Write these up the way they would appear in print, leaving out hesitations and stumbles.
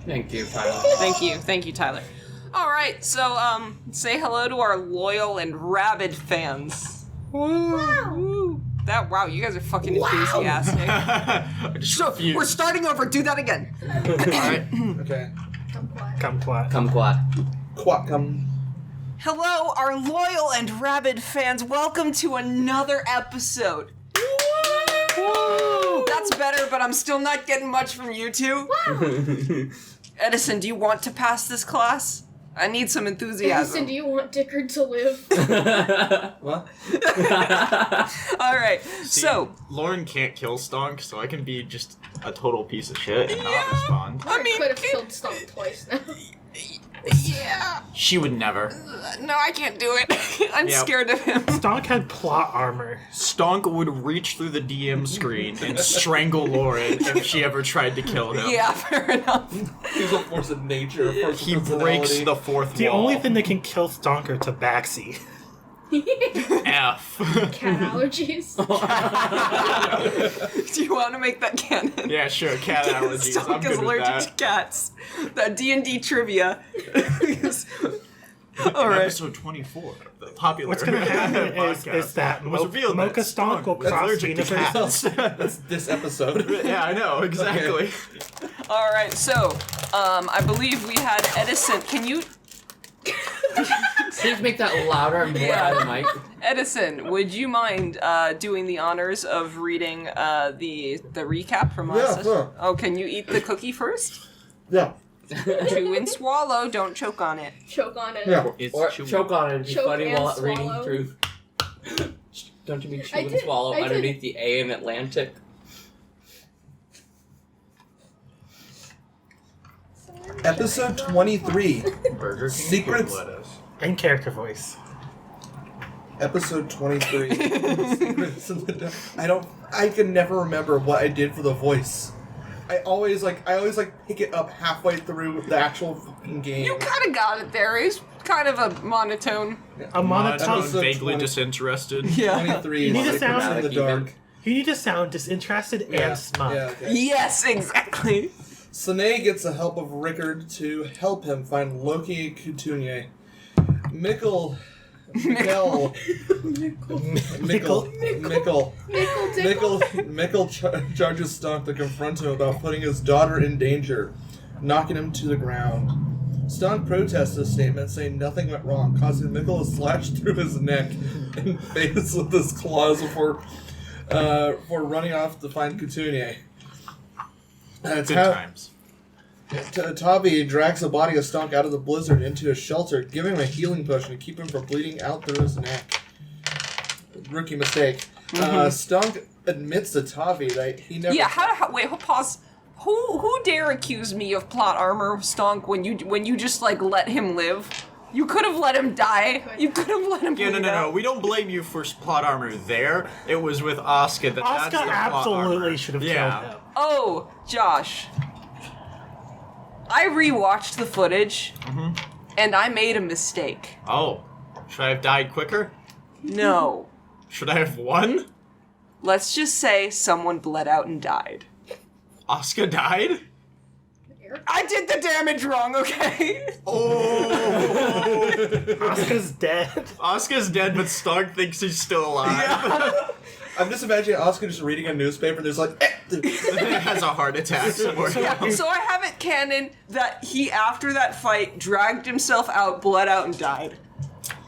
Thank you, Tyler. Thank you, Tyler. All right, so say hello to our loyal and rabid fans. Woo! Wow, you guys are fucking enthusiastic. So we're starting over. Do that again. All right. Okay. Come quiet. Come. Hello, our loyal and rabid fans. Welcome to another episode. Woo! That's better, but I'm still not getting much from you two. Edison, do you want to pass this class? I need some enthusiasm. Edison, do you want Dickard to live? What? All right, See, so... Lauren can't kill Stonk, so I can be just a total piece of shit and not respond. I mean, could have killed Stomp twice now. Yeah. She would never. No, I can't do it. I'm scared of him. Stonk had plot armor. Stonk would reach through the DM screen and strangle Lauren if she ever tried to kill him. Yeah, fair enough. He's a force of nature. A force He of breaks the fourth The wall. only thing that can kill Stonk are tabaxi. F. Cat allergies. Do you want to make that canon? Yeah, sure. Cat allergies. I'm Stonk is good with allergic that. to cats. That D&D trivia. All right. Episode 24, the popular. What's going to happen podcast, is that it was revealed Mocha that Stonk will is cross allergic to universes. cats. That's this episode. Yeah, I know exactly. All right. So, I believe we had Edison. Can you, Please make that louder and more out of the mic. Edison? Would you mind doing the honors of reading the recap from Yeah, us? sure. Oh, can you eat the cookie first? Yeah. Chew and swallow. Don't choke on it. Choke on it. Yeah. It's Or chewy. choke on it and be Choke funny and while swallow. reading through. Don't you mean chew I and did- swallow I did. underneath the A in Atlantic? Episode 23. Burger King Secrets- put lettuce. In character voice. Episode 23. Secrets in the Dark. I can never remember what I did for the voice. I always pick it up halfway through the actual fucking game. You kind of got it there. It's kind of a monotone. A monotone. Episode Vaguely 20. disinterested. Yeah. 23. You need to Secrets sound in the Dark. You need to sound disinterested and smug. Yeah, okay. Yes, exactly. Snalei gets the help of Rickard to help him find Loki and Couture. Mikkel charges Stonk to confront him about putting his daughter in danger, knocking him to the ground. Stonk protests this statement, saying nothing went wrong, causing Mikkel to slash through his neck and face with his claws before running off to find Couture. Good times. Tavi drags the body of Stonk out of the blizzard into a shelter, giving him a healing potion to keep him from bleeding out through his neck. Rookie mistake. Stonk admits to Tavi that he never... Yeah, wait, pause. Who dare accuse me of plot armor, Stonk, when you just, like, let him live? You could have let him die. You could have let him Yeah, bleed no. out. We don't blame you for plot armor there. It was with Oscar that's Oscar the plot absolutely armor. should have Yeah. killed him. Oh, Josh. I rewatched the footage, and I made a mistake. Oh. Should I have died quicker? No. Should I have won? Let's just say someone bled out and died. Oscar died? I did the damage wrong, okay? Oh! Oscar's dead. Oscar's dead, but Stark thinks he's still alive. I'm just imagining Oscar just reading a newspaper and there's like... Has a heart attack somewhere else. So I have it canon that he, after that fight, dragged himself out, bled out, and died.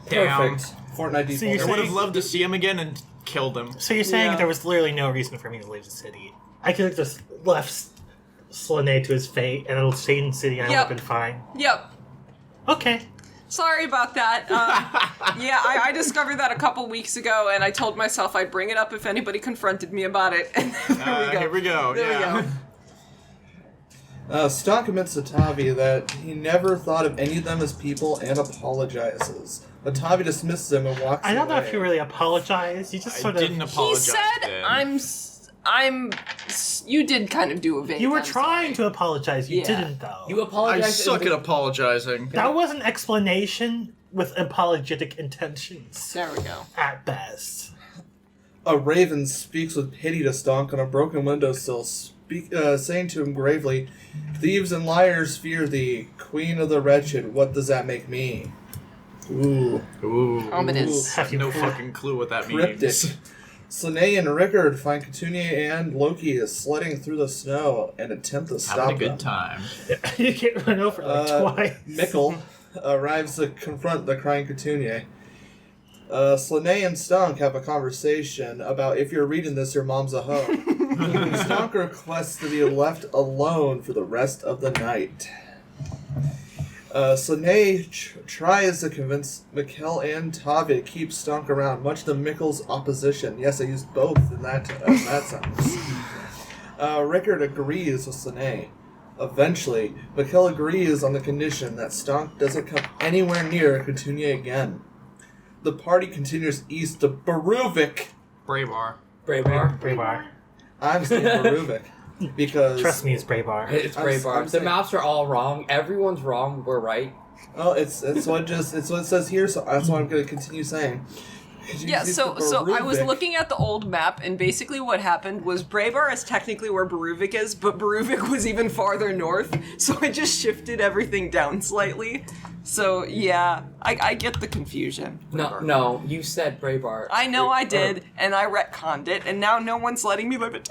Damn. Perfect. Fortnite So you're default. I would have loved to see him again and killed him. So you're saying Yeah. there was literally no reason for me to leave the city. I could have just left Snalei to his fate and it'll stay in the city and I would have been fine. Yep. Okay. Sorry about that. Yeah, I discovered that a couple weeks ago, and I told myself I'd bring it up if anybody confronted me about it. And there we go. Here we go. There we go. Stonk admits to Tavi that he never thought of any of them as people and apologizes. But Tavi dismisses him and walks away. I don't know if you really apologized. You just I sort didn't of... He apologize. said, then. you did kind of do a vague. You were I'm trying to apologize. You Yeah. didn't, though. You I apologize. suck at apologizing. That was an explanation with apologetic intentions. sorry. There we go. At best. A raven speaks with pity to Stonk on a broken windowsill, saying to him gravely, "Thieves and liars fear thee, queen of the wretched. What does that make me?" Ooh. Ominous. Have you No fucking clue what that Cryptic. means. Snalei and Rickard find Couturier and Loki is sledding through the snow and attempt to stop Having a them. good time. You can't run over like twice. Mikkel arrives to confront the crying Couturier. Snalei and Stunk have a conversation about if you're reading this, your mom's a hoe. Stunk requests to be left alone for the rest of the night. Snalei tries to convince Mikkel and Tavi to keep Stunk around, much to Mikkel's opposition. Yes, I used both in that sentence. Rickard agrees with Snalei. Eventually, Mikkel agrees on the condition that Stunk doesn't come anywhere near Couturier again. The party continues east to Beruvik. Bray Bar. Bray Bar. Bray Bar. I'm saying Beruvik because Trust me, it's Bray Bar. It's Bray Bar. I'm The saying- maps are all wrong. Everyone's wrong. We're right. Oh, it's what it says here, so that's what I'm going to continue saying. Yeah, so I was looking at the old map, and basically what happened was Bray Bar is technically where Beruvik is, but Beruvik was even farther north, so I just shifted everything down slightly. So, yeah, I get the confusion. No, you said Bray Bar. I know I did, and I retconned it, and now no one's letting me live it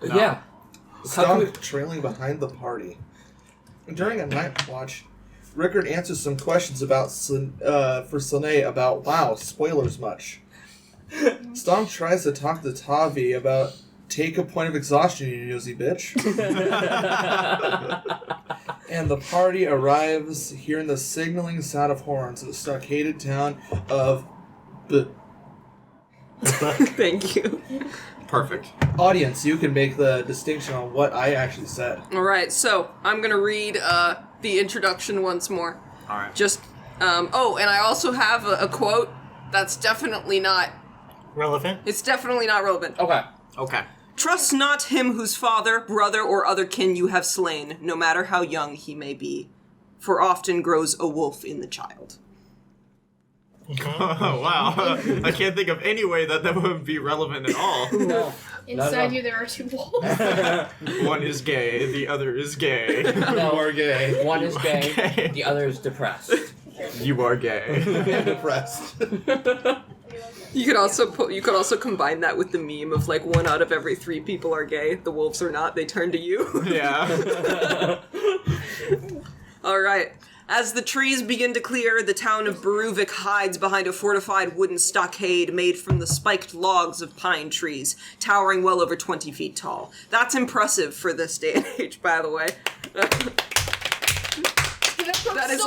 down. Yeah. Stunk trailing behind the party. During a night watch, Rickard answers some questions about for Snalei about spoilers much. Stunk tries to talk to Tavi about take a point of exhaustion, you nosy bitch. And the party arrives hearing the signaling sound of horns of the stockaded town of Thank you. Perfect. Audience, you can make the distinction on what I actually said. Alright, so I'm gonna read the introduction once more. Alright. Just, and I also have a quote that's definitely not, Relevant? it's definitely not relevant. Okay. Okay. Trust not him whose father, brother, or other kin you have slain, no matter how young he may be, for often grows a wolf in the child. Oh, wow. I can't think of any way that would be relevant at all. No. Inside you, there are two wolves. One is gay, the other is gay. No. You are gay. One is gay. Okay. The other is depressed. You are gay. And depressed. You could also combine that with the meme of like 1 out of every 3 people are gay. The wolves are not. They turn to you. Yeah. All right. As the trees begin to clear, the town of Beruvik hides behind a fortified wooden stockade made from the spiked logs of pine trees, towering well over 20 feet tall. That's impressive for this day and age, by the way. That is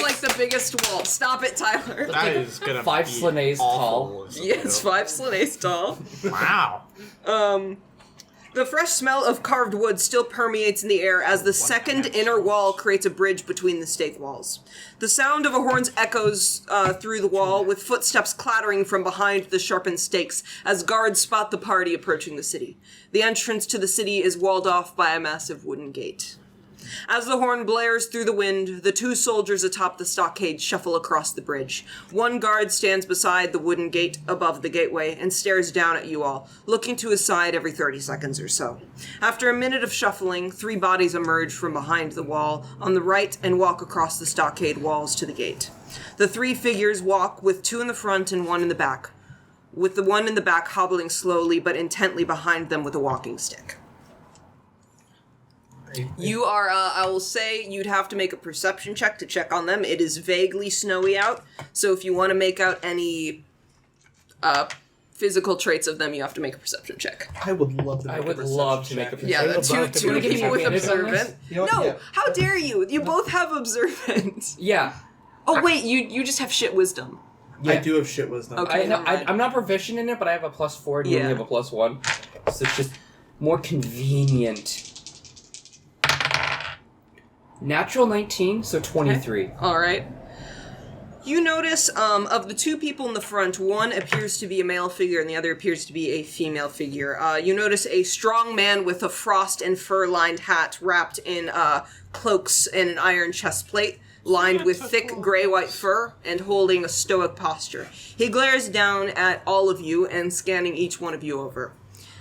like the biggest wall. Stop it, Tyler. That is gonna 5 be Slaneis awful. Yes, 5 Slaneis tall. Wow. The fresh smell of carved wood still permeates in the air as the second inner wall creates a bridge between the stake walls. The sound of a horn echoes through the wall, with footsteps clattering from behind the sharpened stakes as guards spot the party approaching the city. The entrance to the city is walled off by a massive wooden gate. As the horn blares through the wind, the 2 soldiers atop the stockade shuffle across the bridge. One guard stands beside the wooden gate above the gateway and stares down at you all, looking to his side every 30 seconds or so. After a minute of shuffling, 3 bodies emerge from behind the wall on the right and walk across the stockade walls to the gate. The 3 figures walk with 2 in the front and 1 in the back, with the one in the back hobbling slowly but intently behind them with a walking stick. You are, I will say, you'd have to make a perception check to check on them. It is vaguely snowy out, so if you want to make out any physical traits of them, you have to make a perception check. I would love to make I would love to make a Yeah, perception the two people with observant. You know what? No, Yeah. how dare you? You both have observant. Yeah. Oh, wait, you just have shit wisdom. Yeah. I do have shit wisdom. Okay. I'm not proficient in it, but I have a +4 and you Yeah. only have a +1. So it's just more convenient. Natural 19, so 23. All right. You notice, of the 2 people in the front, one appears to be a male figure and the other appears to be a female figure. You notice a strong man with a frost and fur-lined hat wrapped in cloaks and an iron chest plate, lined with thick gray-white fur and holding a stoic posture. He glares down at all of you and scanning each one of you over.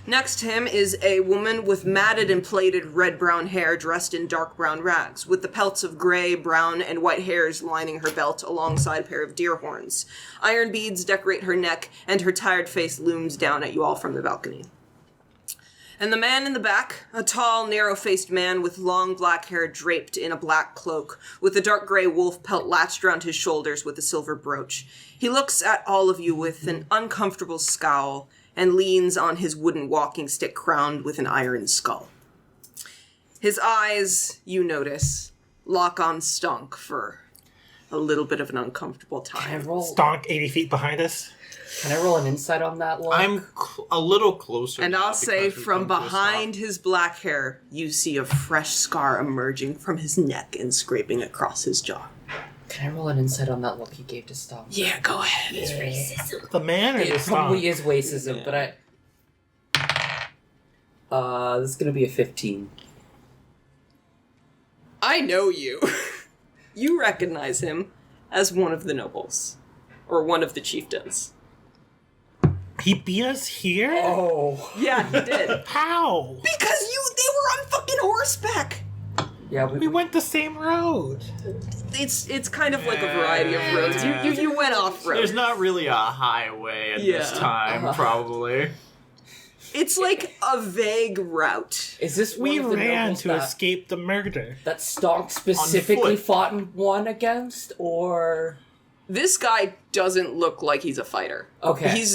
Next to him is a woman with matted and plaited red-brown hair dressed in dark brown rags, with the pelts of gray, brown, and white hairs lining her belt alongside a pair of deer horns. Iron beads decorate her neck, and her tired face looms down at you all from the balcony. And the man in the back, a tall, narrow-faced man with long black hair draped in a black cloak, with a dark gray wolf pelt latched around his shoulders with a silver brooch. He looks at all of you with an uncomfortable scowl, and leans on his wooden walking stick crowned with an iron skull. His eyes, you notice, lock on Stonk for a little bit of an uncomfortable Can I time. roll? Stonk 80 feet behind us. Can I roll an insight on that look? I'm a little closer. And now I'll say because we've from come to a behind stop. his black hair, you see a fresh scar emerging from his neck and scraping across his jaw. Can I roll an insight on that look he gave to Stomp? Yeah, go ahead. The man or the It probably Stonk? is racism, but this is gonna be a 15. I know you. You recognize him as one of the nobles. Or one of the chieftains. He beat us here? Oh. Yeah, he did. How? Because they were on fucking horseback. Yeah, We went the same road. It's kind of like a variety of roads. You went off road. There's not really a highway at this Yeah. time, probably. It's like a vague route. Is this We one of the ran nobles to that, escape the murder. that Stonk specifically foot. fought and won against, or... This guy doesn't look like he's a fighter. Okay.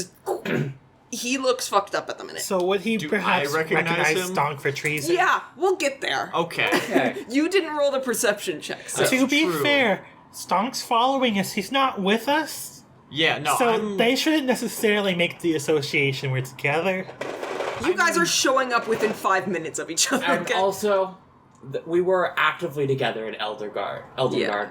He looks fucked up at the minute. So would he Do perhaps I recognize him? Stonk for treason? Yeah, we'll get there. Okay. Okay. You didn't roll the perception check, so. To be true. fair, Stonk's following us. He's not with us. Yeah, no, So they shouldn't necessarily make the association. We're together. You guys are showing up within 5 minutes of each other. And Okay? also, we were actively together in Elderguard.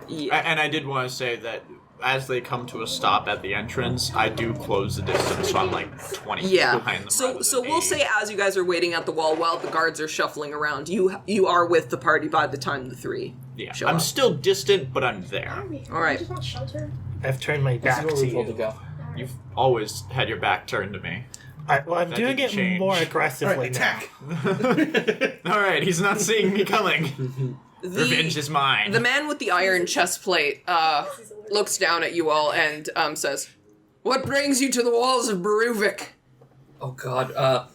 yeah. And I did want to say that as they come to a stop at the entrance, I do close the distance, so I'm like 20 feet Yeah. behind them. So rather so than we'll 80. say as you guys are waiting at the wall while the guards are shuffling around, you are with the party by the time the three Yeah, show I'm up. still distant, but I'm there. All right. I just want shelter. I've turned my This back is where to we're told to you. go. You've always had your back turned to me. Well, I'm That doing didn't it change. more aggressively Alright, attack. All right, he's not seeing me coming. Revenge is mine. The man with the iron chest plate looks down at you all and says, "What brings you to the walls of Beruvik?" Oh god, I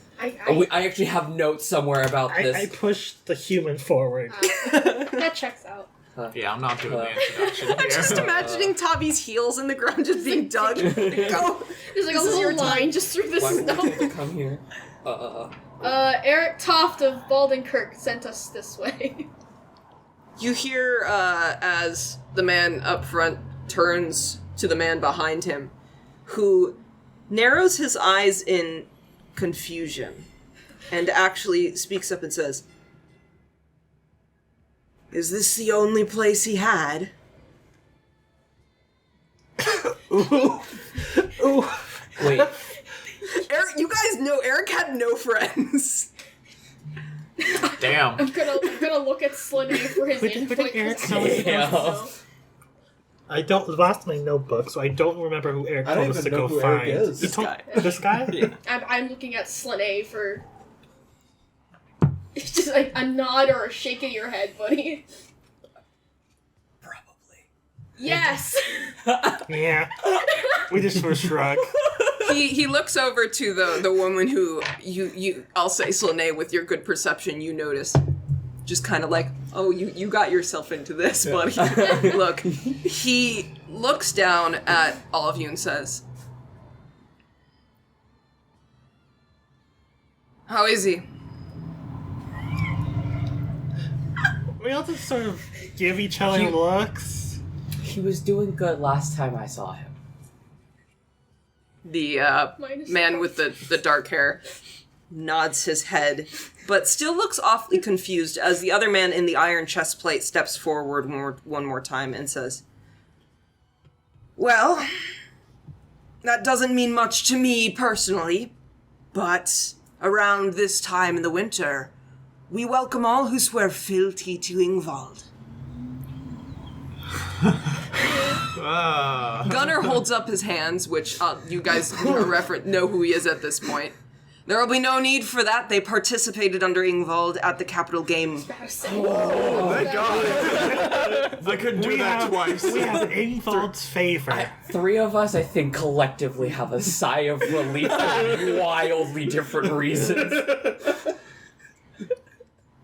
I actually have notes somewhere about now. this. I pushed the human forward. that checks out. Yeah, I'm not doing the introduction here. I'm just imagining Tabby's heels in the ground just being dug. Go. There's like a This is your little line just through the Why were we told to snow. come here? Eric Toft of Baldenkirk sent us this way. You hear as the man up front turns to the man behind him, who narrows his eyes in confusion and actually speaks up and says, "Is this the only place he had?" Ooh. Wait, Eric, you guys know Eric had no friends. Damn. I'm gonna look at Slane for his Wait, input. did Eric 'cause tell he us doesn't about know. I don't lost my notebook, so I don't remember who Eric I told don't us to even know go who find. Eric is. He This told- guy. This guy? I'm looking at Slane for. It's just like a nod or a shake of your head, buddy. probably. Yes. Yeah. We just sort of shrug. He looks over to the woman who you I'll say Slane, with your good perception you notice, just kind of like, oh, you got yourself into this, buddy. Look, he looks down at all of you and says, "How is he?" We all just sort of give each other looks. He was doing good last time I saw him. The Minus man one. with the dark hair nods his head, but still looks awfully confused as the other man in the iron chest plate steps forward one more time and says, "Well, that doesn't mean much to me personally, but around this time in the winter, we welcome all who swear fealty to Ingvald." Gunnar holds up his hands, which you guys know who he is at this point. There will be no need for that. They participated under Ingvald at the capital game. Oh, thank God. I couldn't do that twice. We have Ingvald's favor. 3 of us, I think, collectively have a sigh of relief for wildly different reasons.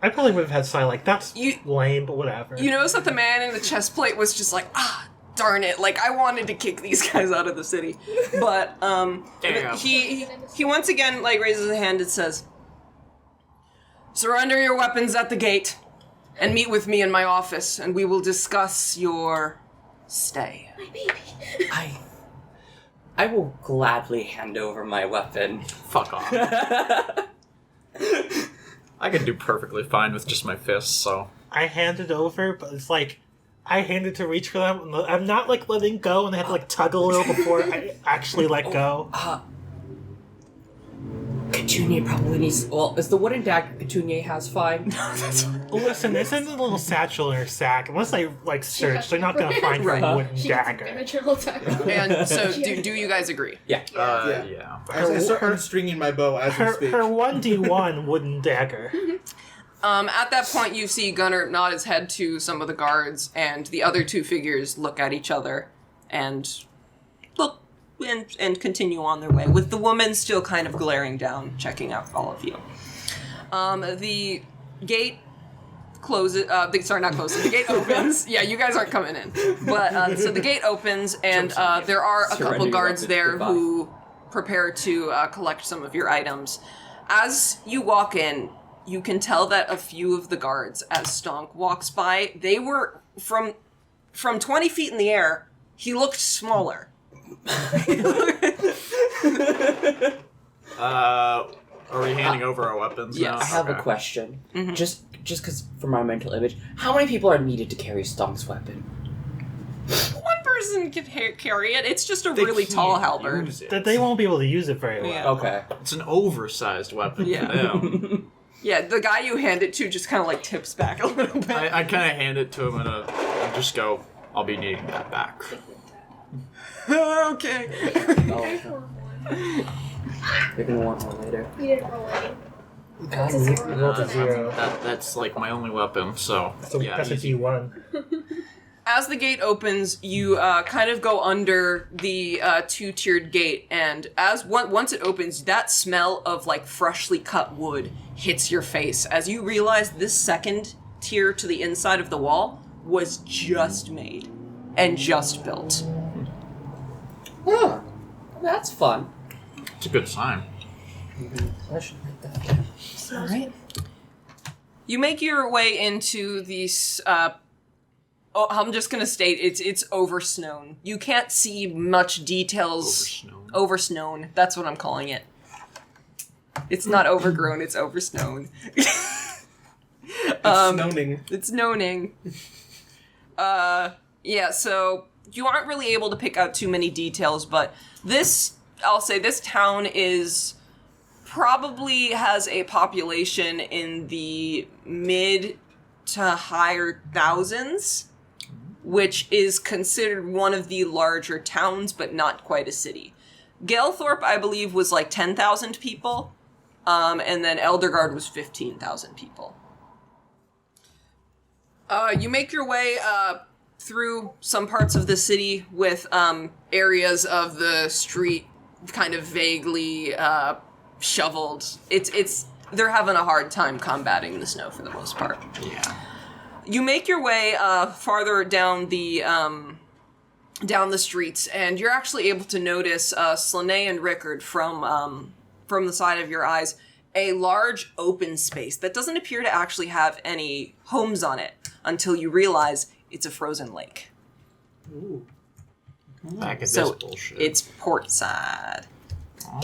I probably would have had sign like, that's lame, but whatever. You notice that the man in the chest plate was just like, darn it, like, I wanted to kick these guys out of the city. But, he once again, like, raises a hand and says, surrender your weapons at the gate, and meet with me in my office, and we will discuss your stay. My baby. I will gladly hand over my weapon. Fuck off. I can do perfectly fine with just my fists, so... I hand it over, but it's like, I hand it to reach for them, and I'm not, like, letting go, and I have to, like, tug a little before I actually let go. Petunia probably needs... Well, is the wooden dagger Petunia has fine? Listen, this isn't a little satchel in her sack. Unless they, like, search, they're not gonna find her wooden dagger. And so, do you guys agree? Yeah. Yeah. I start unstringing my bow as we speak. Her 1d1 wooden dagger. At that point, you see Gunnar nod his head to some of the guards, and the other 2 figures look at each other and look and continue on their way, with the woman still kind of glaring down, checking out all of you. The gate closes. Sorry, not closes. The gate opens. Yeah, you guys aren't coming in. But so the gate opens, and there are a couple guards there who prepare to collect some of your items. As you walk in, you can tell that a few of the guards, as Stonk walks by, they were from 20 feet in the air. He looked smaller. Are we handing over our weapons now? Yes. I have a question. Mm-hmm. Just because for my mental image, how many people are needed to carry Stonk's weapon? One person can carry it. It's just a really tall halberd. They won't be able to use it very well. Yeah. Okay. It's an oversized weapon Yeah. for them. Yeah, the guy you hand it to just kind of like tips back a little bit. I kind of hand it to him and just go, I'll be needing that back. Okay. You're gonna want one later. You didn't roll any. God, It's a 0. Roll to 0. That's like my only weapon, so yeah. That's a easy. d1. As the gate opens, you kind of go under the 2-tiered gate, and once it opens, that smell of like freshly cut wood hits your face as you realize this second tier to the inside of the wall was just made and just built. Oh, that's fun. It's a good sign. I should write that down. All right. You make your way into these. I'm just gonna state it's oversnown. You can't see much details. Oversnown. That's what I'm calling it. It's not overgrown. It's oversnown. Snowing. It's knoning. Yeah. So you aren't really able to pick out too many details, but I'll say this town probably has a population in the mid to higher thousands, which is considered one of the larger towns, but not quite a city. Galethorpe, I believe, was like 10,000 people, and then Elderguard was 15,000 people. You make your way through some parts of the city with areas of the street kind of vaguely shoveled. They're having a hard time combating the snow for the most part. Yeah. You make your way farther down the streets, and you're actually able to notice Snalei and Rickard from the side of your eyes, a large open space that doesn't appear to actually have any homes on it until you realize it's a frozen lake. Ooh. Back at So this bullshit. it's port side.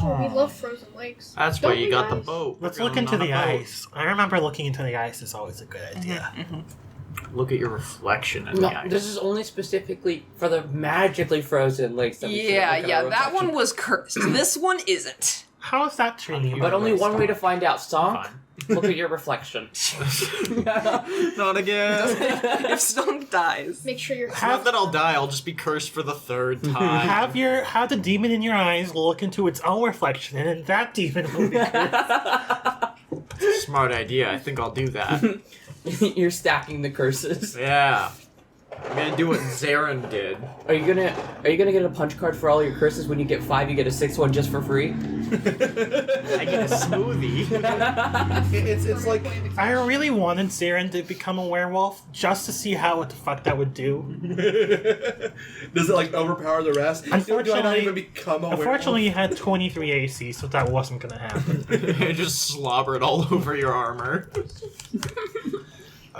Oh, we love frozen lakes. That's Don't why you we, got the guys? boat. Let's We're look going into on a the boat. ice. I remember looking into the ice is always a good idea. Look at your reflection in No, the ice. this is only specifically for the magically frozen lakes that we should Yeah, look at yeah, our that reflection. one was cursed. This one isn't. How is that treating you? But only one way to find out. Stonk, Fine. Look at your reflection. Not again. If Stunk dies. Make sure you're. Not that I'll die, I'll just be cursed for the third time. Have the demon in your eyes look into its own reflection, and then that demon will be cursed. Smart idea, I think I'll do that. You're stacking the curses. Yeah. I'm gonna do what Zarin did. Are you gonna get a punch card for all your curses? When you get 5, you get a 6th one just for free? I get a smoothie. It's like I really wanted Zarin to become a werewolf just to see what the fuck that would do. does it like overpower the rest? Do I not Unfortunately- even become a Unfortunately, he had 23 AC, so that wasn't gonna happen. It just slobbered all over your armor.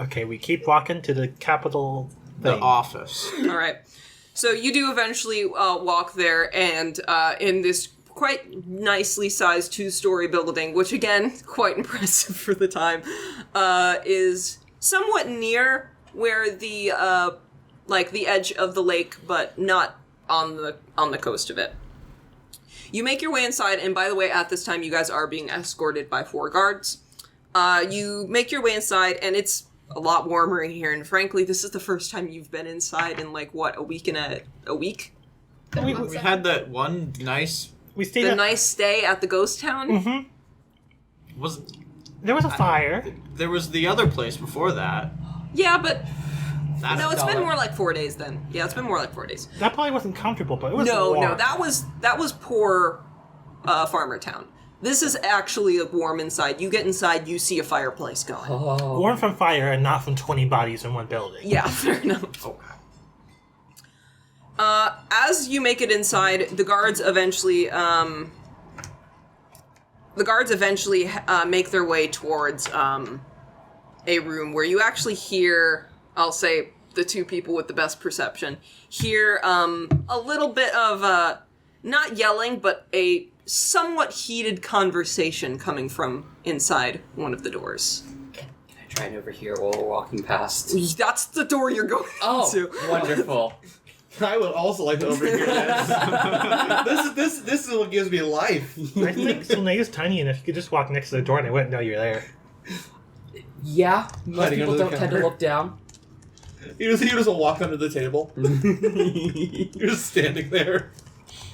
Okay, we keep walking to the capital The thing. office. All right. So you do eventually walk there, and in this quite nicely sized 2-story building, which again, quite impressive for the time, is somewhat near where the the edge of the lake, but not on the coast of it. You make your way inside, and by the way, at this time, you guys are being escorted by 4 guards. You make your way inside, and it's a lot warmer in here, and frankly, this is the first time you've been inside in a week and a week. We had that one nice... We stayed. The nice stay at the ghost town. Mm-hmm. There was a fire. There was the other place before that. Yeah, but That's no, it's been solid. more like 4 days then. Yeah, it's been more like 4 days. That probably wasn't comfortable, but it was No, warm. that was poor farmer town. This is actually warm inside. You get inside, you see a fireplace going. Oh. warm from fire and not from 20 bodies in one building. Yeah, fair enough. As you make it inside, the guards eventually make their way towards a room where you actually hear, I'll say, the 2 people with the best perception hear a little bit of not yelling, but a somewhat heated conversation coming from inside one of the doors. Can I try and overhear while we're walking past? That's the door you're going into. Wonderful. I would also like to overhear this. This is what gives me life. I think Snalei is tiny enough you could just walk next to the door and they wouldn't know you're there. Yeah, most Hiding people under the don't tend to counter. look down. You just walk under the table. You're just standing there.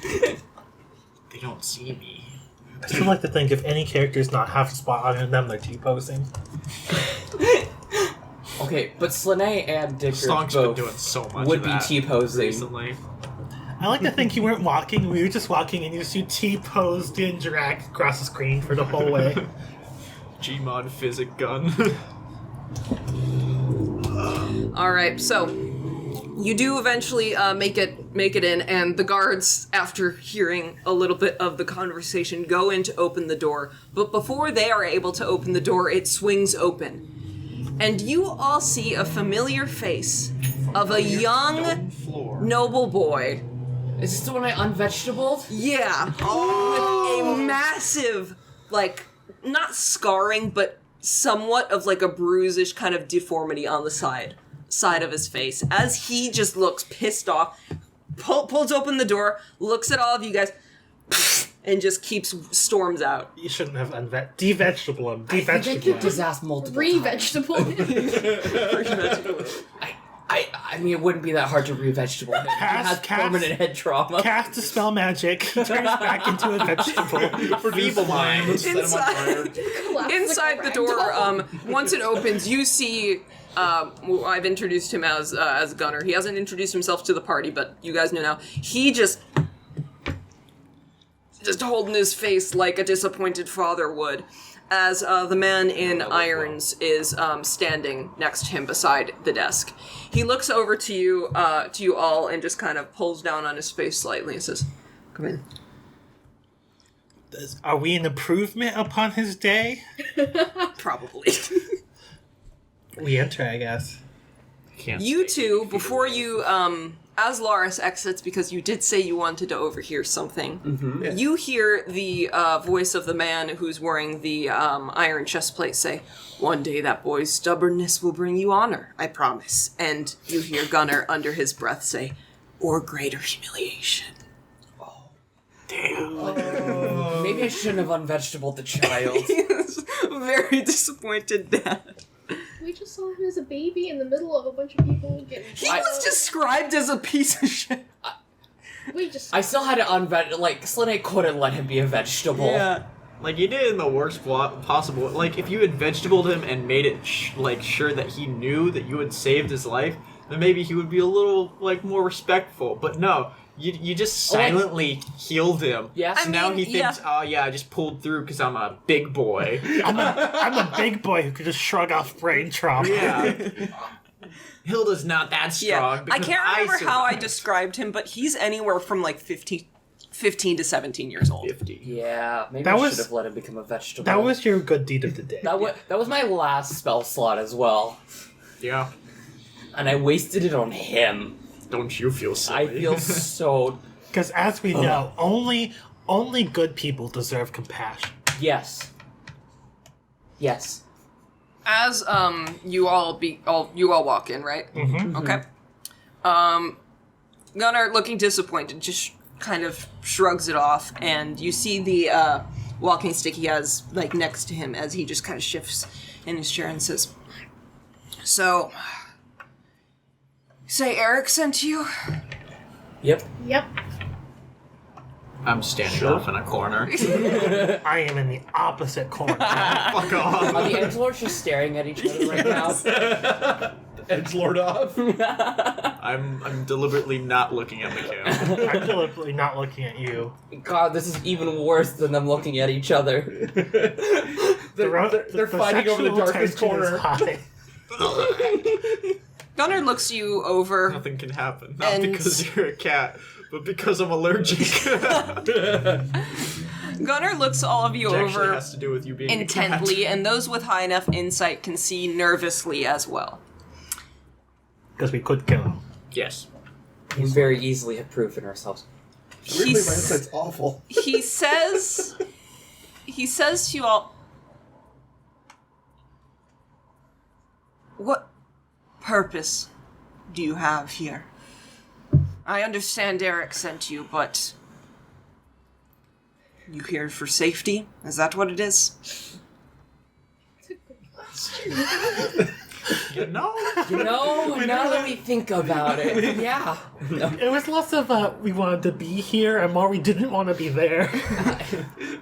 They don't see me. I still like to think if any characters not half a spot under them, they're T-posing. Okay, but Snalei and Dick Stonk's been both doing so much would of be that T-posing. recently. I like to think you weren't walking, we were just walking and you just see T-posed in drag across the screen for the whole way. Gmod physic gun. All right, so you do eventually make it in, and the guards, after hearing a little bit of the conversation, go in to open the door. But before they are able to open the door, it swings open, and you all see a familiar face of a young, noble boy. Is this the one I unvegetabled? Yeah, with a massive, not scarring, but somewhat of a bruisish kind of deformity on the side of his face, as he just looks pissed off, pulls open the door, looks at all of you guys, and just storms out. You shouldn't have de-vegetable him. I think I De-vegetable kicked him. his ass multiple Re-vegetable. I mean, it wouldn't be that hard to re-vegetable him. He has permanent head trauma. Cast a spell magic, he turns back into a vegetable. Feeble mind. Set him on fire. Inside the door, once it opens, you see. I've introduced him as Gunnar. He hasn't introduced himself to the party, but you guys know now. He just holding his face like a disappointed father would, as the man in irons is standing next to him beside the desk. He looks over to you all, and just kind of pulls down on his face slightly and says, "Come in." Are we an improvement upon his day? Probably. We enter, I guess. Can't You say. two, before you, as Laris exits, because you did say you wanted to overhear something, you hear the voice of the man who's wearing the iron chestplate say, "One day that boy's stubbornness will bring you honor, I promise." And you hear Gunnar under his breath say, "Or greater humiliation." Damn. Maybe I shouldn't have unvegetabled the child. He's very disappointed dad. We just saw him as a baby in the middle of a bunch of people getting. He was described as a piece of shit. I still had to Snalei couldn't let him be a vegetable. Yeah. Like, you did it in the worst possible. Like, if you had vegetabled him and made it, sure that he knew that you had saved his life, then maybe he would be a little, more respectful. But no, you just silently healed him. Yeah. So now he thinks, oh yeah, I just pulled through because I'm a big boy. I'm a big boy who could just shrug off brain trauma. Yeah. Hilda's not that strong. I can't remember how I survived. described him, but he's anywhere from 15 to 17 years old. 50. Yeah, maybe That I was- should have let him become a vegetable. That was your good deed of the day. that was my last spell slot as well, Yeah. and I wasted it on him. Don't you feel silly? I feel so. Because as we know, only good people deserve compassion. Yes. As you all walk in, right? Mm-hmm. Okay. Gunnar, looking disappointed, just kind of shrugs it off, and you see the walking stick he has next to him as he just kind of shifts in his chair and says, "So, say Eric sent you?" Yep. Yep. I'm standing off in a corner. I am in the opposite corner. Fuck off. Are the Edgelords just staring at each other right now? Edgelord off. I'm deliberately not looking at the camera. I'm deliberately not looking at you. God, this is even worse than them looking at each other. They're fighting over the sexual darkest tension is corner. high. Gunnar looks you over. Nothing can happen. Not And- because you're a cat, but because I'm allergic. Gunnar looks all of you Which actually over has to do with you being a intently, cat. and those with high enough insight can see nervously as well. Because we could kill him. Yes. We very easily have proven ourselves. Weirdly, my insight's awful. He says to you all, "What purpose do you have here? I understand Eric sent you, but you here for safety? Is that what it is?" You know? Now that we think about it, yeah. It was less of a we wanted to be here and more we didn't want to be there.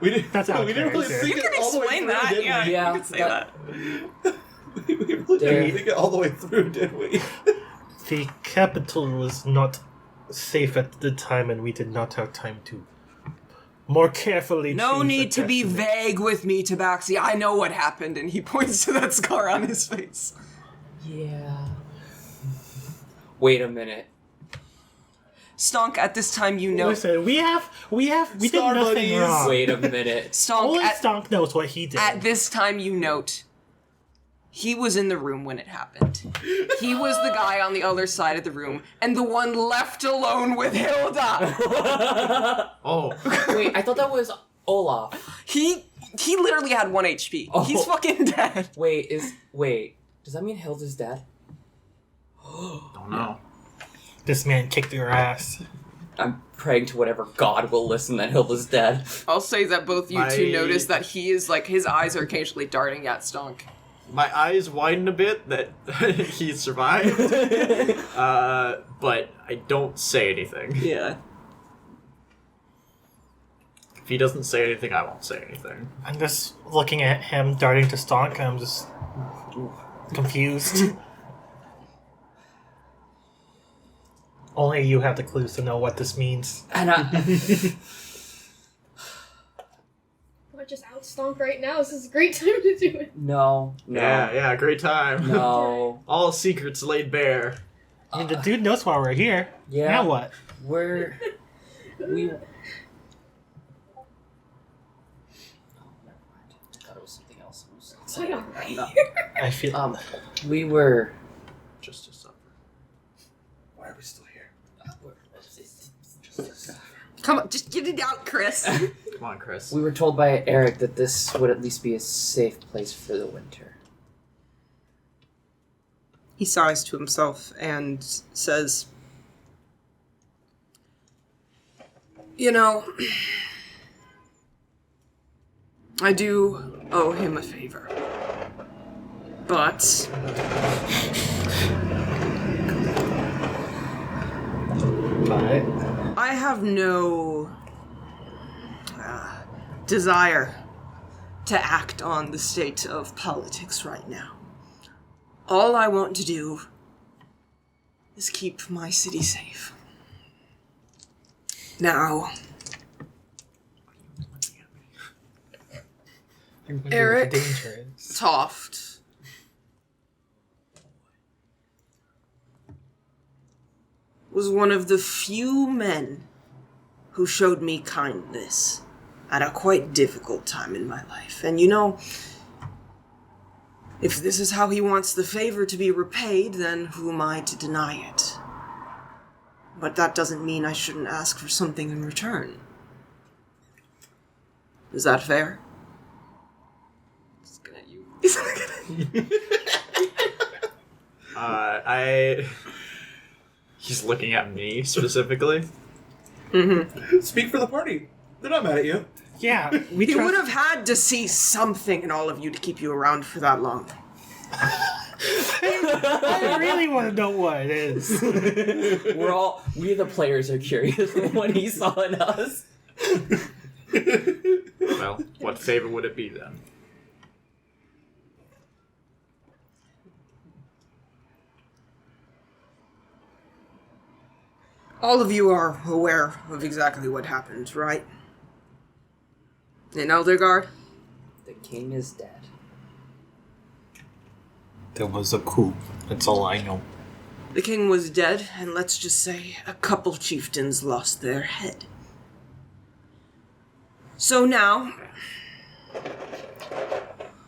We didn't. That's how we didn't really character. think You it can all the way explain through, that, did yeah. we? Yeah, You can say that- that. We really didn't think it all the way through, did we? The capital was not safe at the time and we did not have time to more carefully No choose need a to be destiny. vague with me, Tabaxi. I know what happened, and he points to that scar on his face. Yeah. Wait a minute. Stonk, at this time you know. Listen, we did Star nothing buddies. wrong. Wait a minute. Stonk, Only at, Stonk knows what he did. at this time you note. He was in the room when it happened. He was the guy on the other side of the room, and the one left alone with Hilda. Oh. Wait, I thought that was Olaf. He literally had 1 HP. Oh. He's fucking dead. Wait, does that mean Hilda's dead? Don't know. This man kicked your ass. I'm praying to whatever god will listen that Hilda's dead. I'll say that both you two My- notice that he is his eyes are occasionally darting at Stonk. My eyes widen a bit that he survived. But I don't say anything. Yeah. If he doesn't say anything, I won't say anything. I'm just looking at him darting to Stonk and I'm just confused. Only you have the clues to know what this means. And I, Want to just outstomp right now? This is a great time to do it. no, Yeah, great time. no. All secrets laid bare. I mean, the dude knows why we're here. Yeah. Now what? We. Oh, never mind. I thought it was something else. Why not? I feel. We were. Just to suffer. Why are we still here? Come on, just get it out, Chris. Come on, Chris. We were told by Eric that this would at least be a safe place for the winter. He sighs to himself and says, "You know, I do owe him a favor. But I have no desire to act on the state of politics right now. All I want to do is keep my city safe. Now, Eric Toft was one of the few men who showed me kindness at a quite difficult time in my life. And you know, if this is how he wants the favor to be repaid, then who am I to deny it? But that doesn't mean I shouldn't ask for something in return. Is that fair? Just looking at you. He's looking at you. He's looking at me specifically. Mm-hmm. Speak for the party. They're not mad at you. Yeah, He would have had to see something in all of you to keep you around for that long. I really want to know what it is. We the players are curious what he saw in us. Well, what favor would it be then? All of you are aware of exactly what happened, right? In Elderguard? The king is dead. There was a coup. That's all I know. The king was dead, and let's just say a couple chieftains lost their head. So now,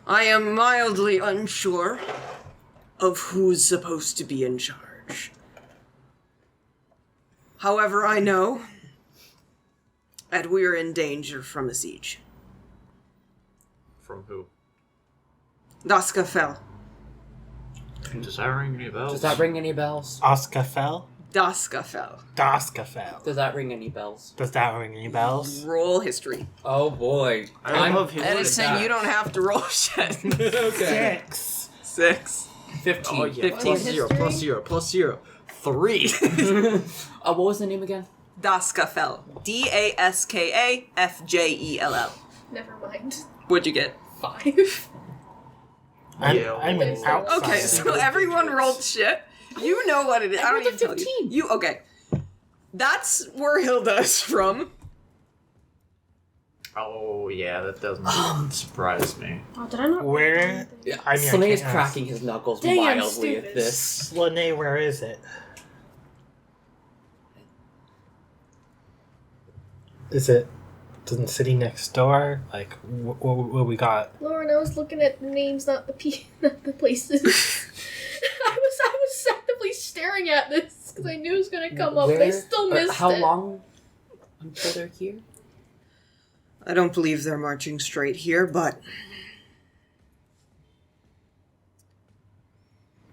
I am mildly unsure of who's supposed to be in charge. However, I know that we're in danger from a siege. From who? Daskafjell. Does that ring any bells? Does that ring any bells? Daskafjell? Daskafjell. Daskafjell. Does that ring any bells? Does that ring any bells? Roll history. Oh boy. I love his Edison, you don't have to roll shit. Okay. 6. 15. Oh yeah, 15 plus zero, history? plus zero, plus zero. 3. What was the name again? Daskafjell. Daskafjell. Never mind. What'd you get? 5. I'm an Okay, outsider. Okay, so everyone rolled shit. You know what it is. I don't rolled a even tell you. 15. Okay. That's where Hilda is from. Oh yeah, that doesn't surprise me. Oh, did I not? Where? I mean, Slane I is can't cracking his knuckles Dang, I'm wildly at stupid. this. Lene, where is it? Is it the city next door? Like, what we got? Lauren, I was looking at the names, not the not the places. I was actively staring at this because I knew it was gonna come up, but I still missed How it. long until they're here? I don't believe they're marching straight here, but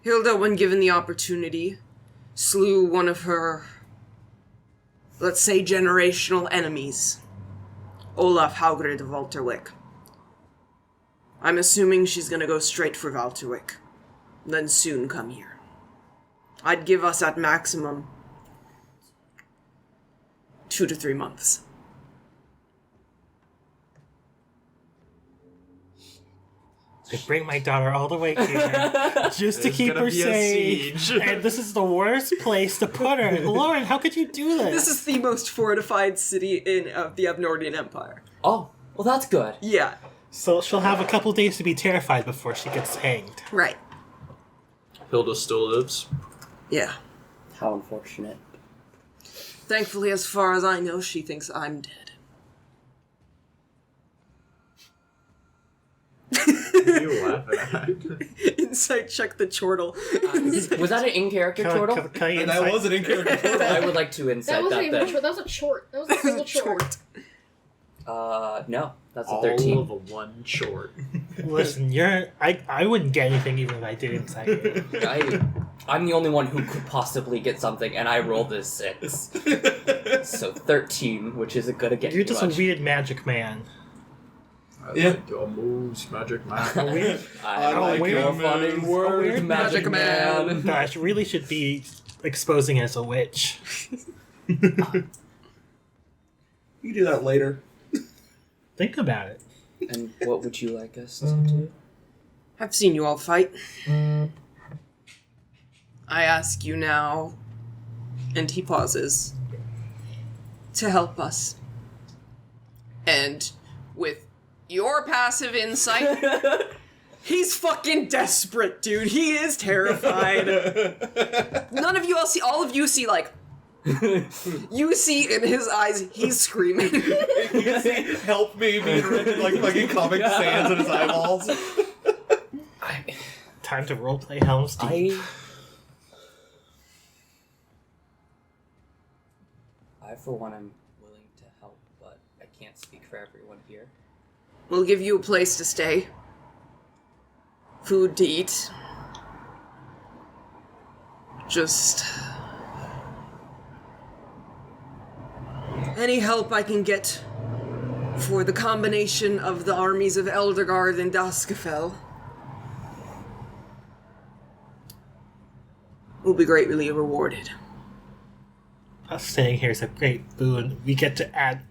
Hilda, when given the opportunity, slew one of her, let's say, generational enemies, Olaf Haugred of Valterwick. I'm assuming she's gonna go straight for Valterwick, then soon come here. I'd give us at maximum 2 to 3 months. I bring my daughter all the way here just to There's keep gonna her be a safe. siege. And this is the worst place to put her. Lauren, how could you do this? This is the most fortified city in the Abnordian Empire. Oh, well that's good. Yeah, So she'll have a couple days to be terrified before she gets hanged. right. Hilda still lives. Yeah. How unfortunate. Thankfully, as far as I know, she thinks I'm dead. You laughing at? Insight check the chortle. Was that an in-character chortle? Can I And that was an in-character. I would like to insight That wasn't that even a then. chort. That was a chort. That was a single chort. No, that's a All 13. of a one short. Listen, I wouldn't get anything even if I did inside you. I'm the only one who could possibly get something, and I rolled a 6. So 13, which isn't gonna get You're me just much. a weird magic man. I like your moves, Magic Man. I like weird your funny words, Magic Man. Gosh, really should be exposing as a witch. You can do that later. Think about it. And what would you like us to do? I've seen you all fight. I ask you now, and he pauses, to help us. And with your passive insight, he's fucking desperate, dude. He is terrified. None of you else see, all of you see, like, you see in his eyes, he's screaming. You see, help me, being written like fucking Comic Sans in his eyeballs. Time to roleplay Helm's Deep. I, for one, am willing to help, but I can't speak for everyone here. We'll give you a place to stay. Food to eat. Just... any help I can get for the combination of the armies of Elderguard and Daskafjell will be greatly rewarded. Us staying here is a great boon. We get to add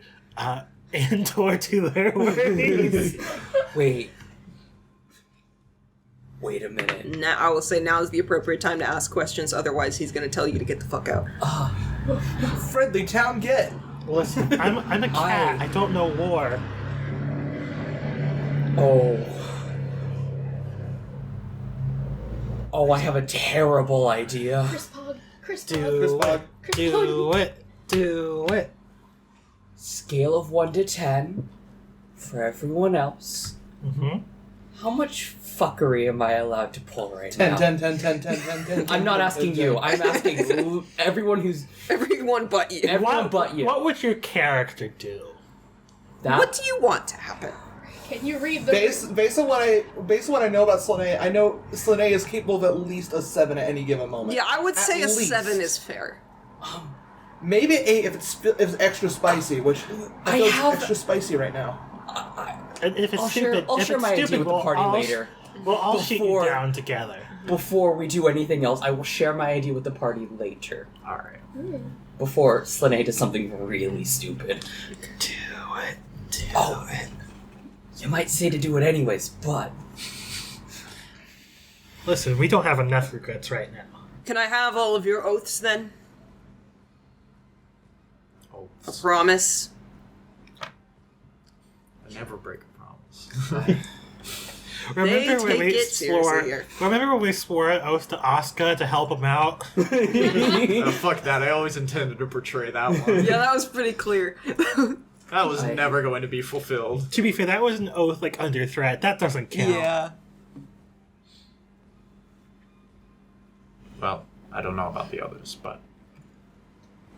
Andor to their worries. Wait a minute. Now, I will say now is the appropriate time to ask questions, otherwise he's going to tell you to get the fuck out. Friendly town get. Listen, I'm a cat. I don't know war. Oh, I have a terrible idea. Chris Do it. Scale of 1 to 10 for everyone else. Mm-hmm. How much fuckery am I allowed to pull right now? 10. I'm not asking you. I'm asking everyone who's... Everyone but you. Everyone but you. What would your character do? That? What do you want to happen? Can you read the... Based on what I know about Snalei, I know Snalei is capable of at least a 7 at any given moment. Yeah, I would say a least. 7 is fair. Maybe 8 if it's extra spicy, which I feel like it's extra spicy right now. And if it's I'll stupid, I'll if share it's my idea stupid, with the party later. We'll all shoot you Before- down together. Before we do anything else, I will share my idea with the party later. Alright. Before Snalei does something really stupid. Do it. You might say to do it anyways, but... Listen, we don't have enough regrets right now. Can I have all of your oaths then? Oh, A promise? I never break a promise. Remember when take it seriously here. Remember when we swore an oath to Asuka to help him out? Oh, fuck that, I always intended to portray that one. Yeah, that was pretty clear. That was never going to be fulfilled. To be fair, that was an oath like under threat. That doesn't count. Yeah. Well, I don't know about the others, but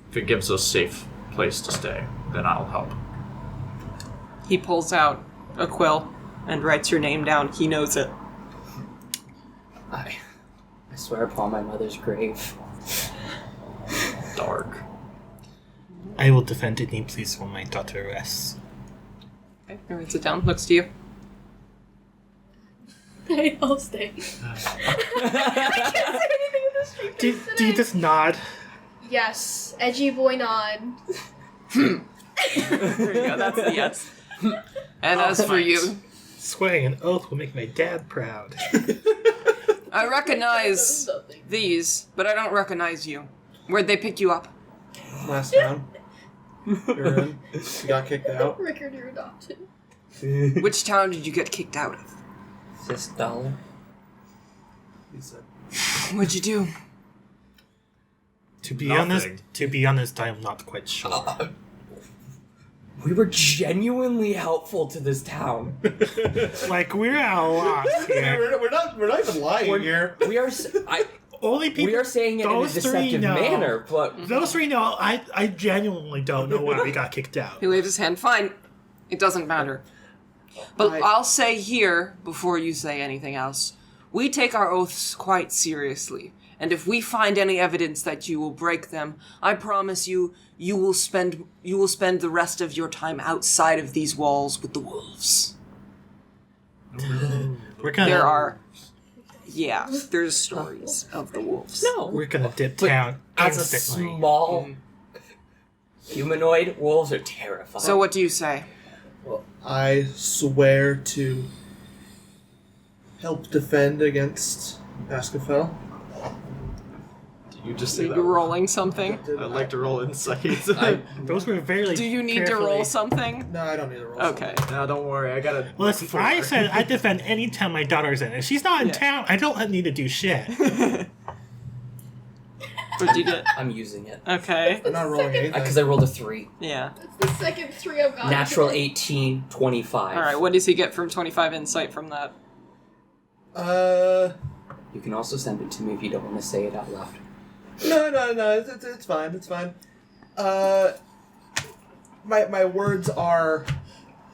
if it gives us a safe place to stay, then I'll help. He pulls out a quill and writes your name down. He knows it. I swear upon my mother's grave. Dark. I will defend any place where my daughter rests. Okay, he writes it down. Looks to you. I'll stay. I can't say anything with this street Do you just nod? Yes. Edgy boy nod. There you go. That's the yes. And as for you, Swearing an oath will make my dad proud. I recognize these, but I don't recognize you. Where'd they pick you up? Last round. You're in. You got kicked out. Rickard, you're adopted. Which town did you get kicked out of? This dollar. He said. What'd you do? To be Nothing. honest, I am not quite sure. We were genuinely helpful to this town. Like, we're at a loss here. We're not even lying here. We are. Only people. We are saying it in a those three deceptive know. manner, but Those three know. I genuinely don't know why we got kicked out. He waves his hand. Fine. It doesn't matter. But I'll say here, before you say anything else, we take our oaths quite seriously. And if we find any evidence that you will break them, I promise you, you will spend the rest of your time outside of these walls with the wolves. We're gonna. There are. Yeah, there's stories of the wolves. No. We're gonna dip But town As a instantly. small humanoid, wolves are terrifying. So what do you say? Well, I swear to help defend against Daskafjell. Did you just Are say you that? rolling something? I'd like to roll insight. Those were very. Do you need to roll something? No, I don't need to roll. Okay. No, don't worry. I gotta. Listen, I said I defend any town my daughter's in. If she's not in Yeah. town, I don't need to do shit. What'd you get? I'm using it. Okay. I'm not rolling anything. Because I rolled a 3. Yeah. That's the second 3 I've got. Natural 18, 25. All right. What does he get from 25 insight from that? You can also send it to me if you don't want to say it out loud. No. It's fine. It's fine. My words are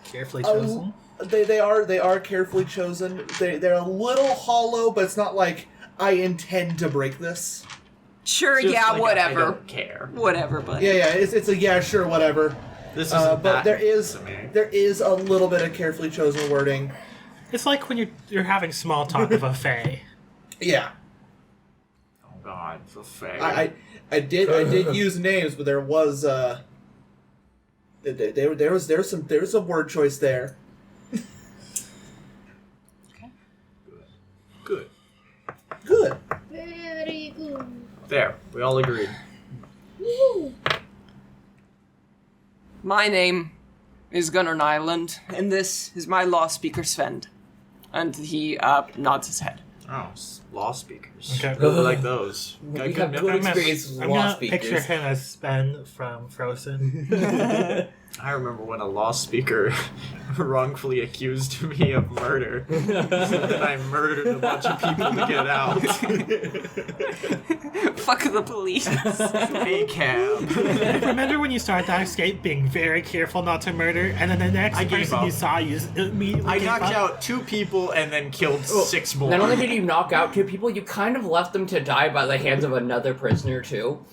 Carefully chosen. they are carefully chosen. They're a little hollow, but it's not like I intend to break this. Sure. Just Yeah. like, Whatever. I don't care. Whatever. But Yeah. It's a yeah, sure, whatever. This isn't But that there to me. is a little bit of carefully chosen wording. It's like when you're having small talk with a fae. Yeah. Oh God, for fair. I did use names, but there was there was some word choice there. Good. Good. Very good. There, we all agreed. Woo! my name is Gunnar Nylund, and this is my law speaker Svend. And he nods his head. Oh, law speakers. Okay. Really like those. Got We good have memory. good experience with I'm law gonna speakers. picture him as Sven from Frozen. I remember when a law speaker wrongfully accused me of murder. And I murdered a bunch of people to get out. Fuck the police. A cab. Remember when you started that escape being very careful not to murder, and then the next I gave person you up. saw you immediately I gave knocked up? out 2 people and then killed 6 more. Not only did you knock out 2 people, you kind of left them to die by the hands of another prisoner, too.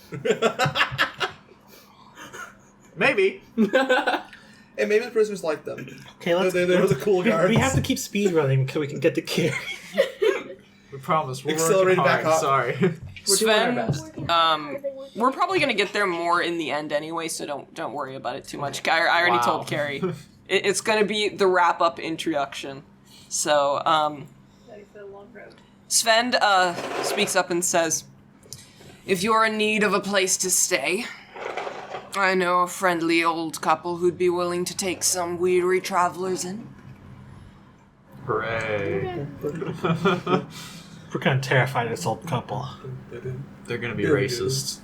Maybe. And maybe the prisoners like them. Okay, let's. They were the cool guards. We have to keep speed running so we can get the carry. We promise. We're Accelerated working hard. back up. Sorry. We're doing our best. Sven, we're probably gonna get there more in the end anyway, so don't worry about it too much. I already Wow. told Carrie. It's gonna be the wrap up introduction. So, Ready for the long road. Svend speaks up and says, "If you're in need of a place to stay, I know a friendly old couple who'd be willing to take some weary travelers in." Hooray. We're gonna terrify this old couple. They're gonna be racist.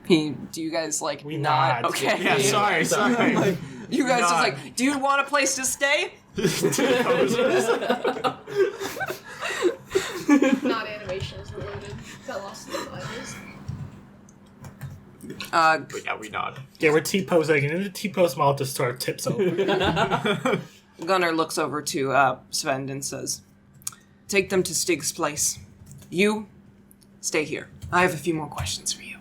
Do you guys like We nod? nod. Okay. Yeah, sorry. You guys just Nod. like, do you want a place to stay? Not animation is loaded. Got lost in the files. But yeah, we nod. Yeah, we're T-posing, and the T-pose model just sort of tips over. Gunnar looks over to Svend and says, "Take them to Stig's place. You, stay here. I have a few more questions for you."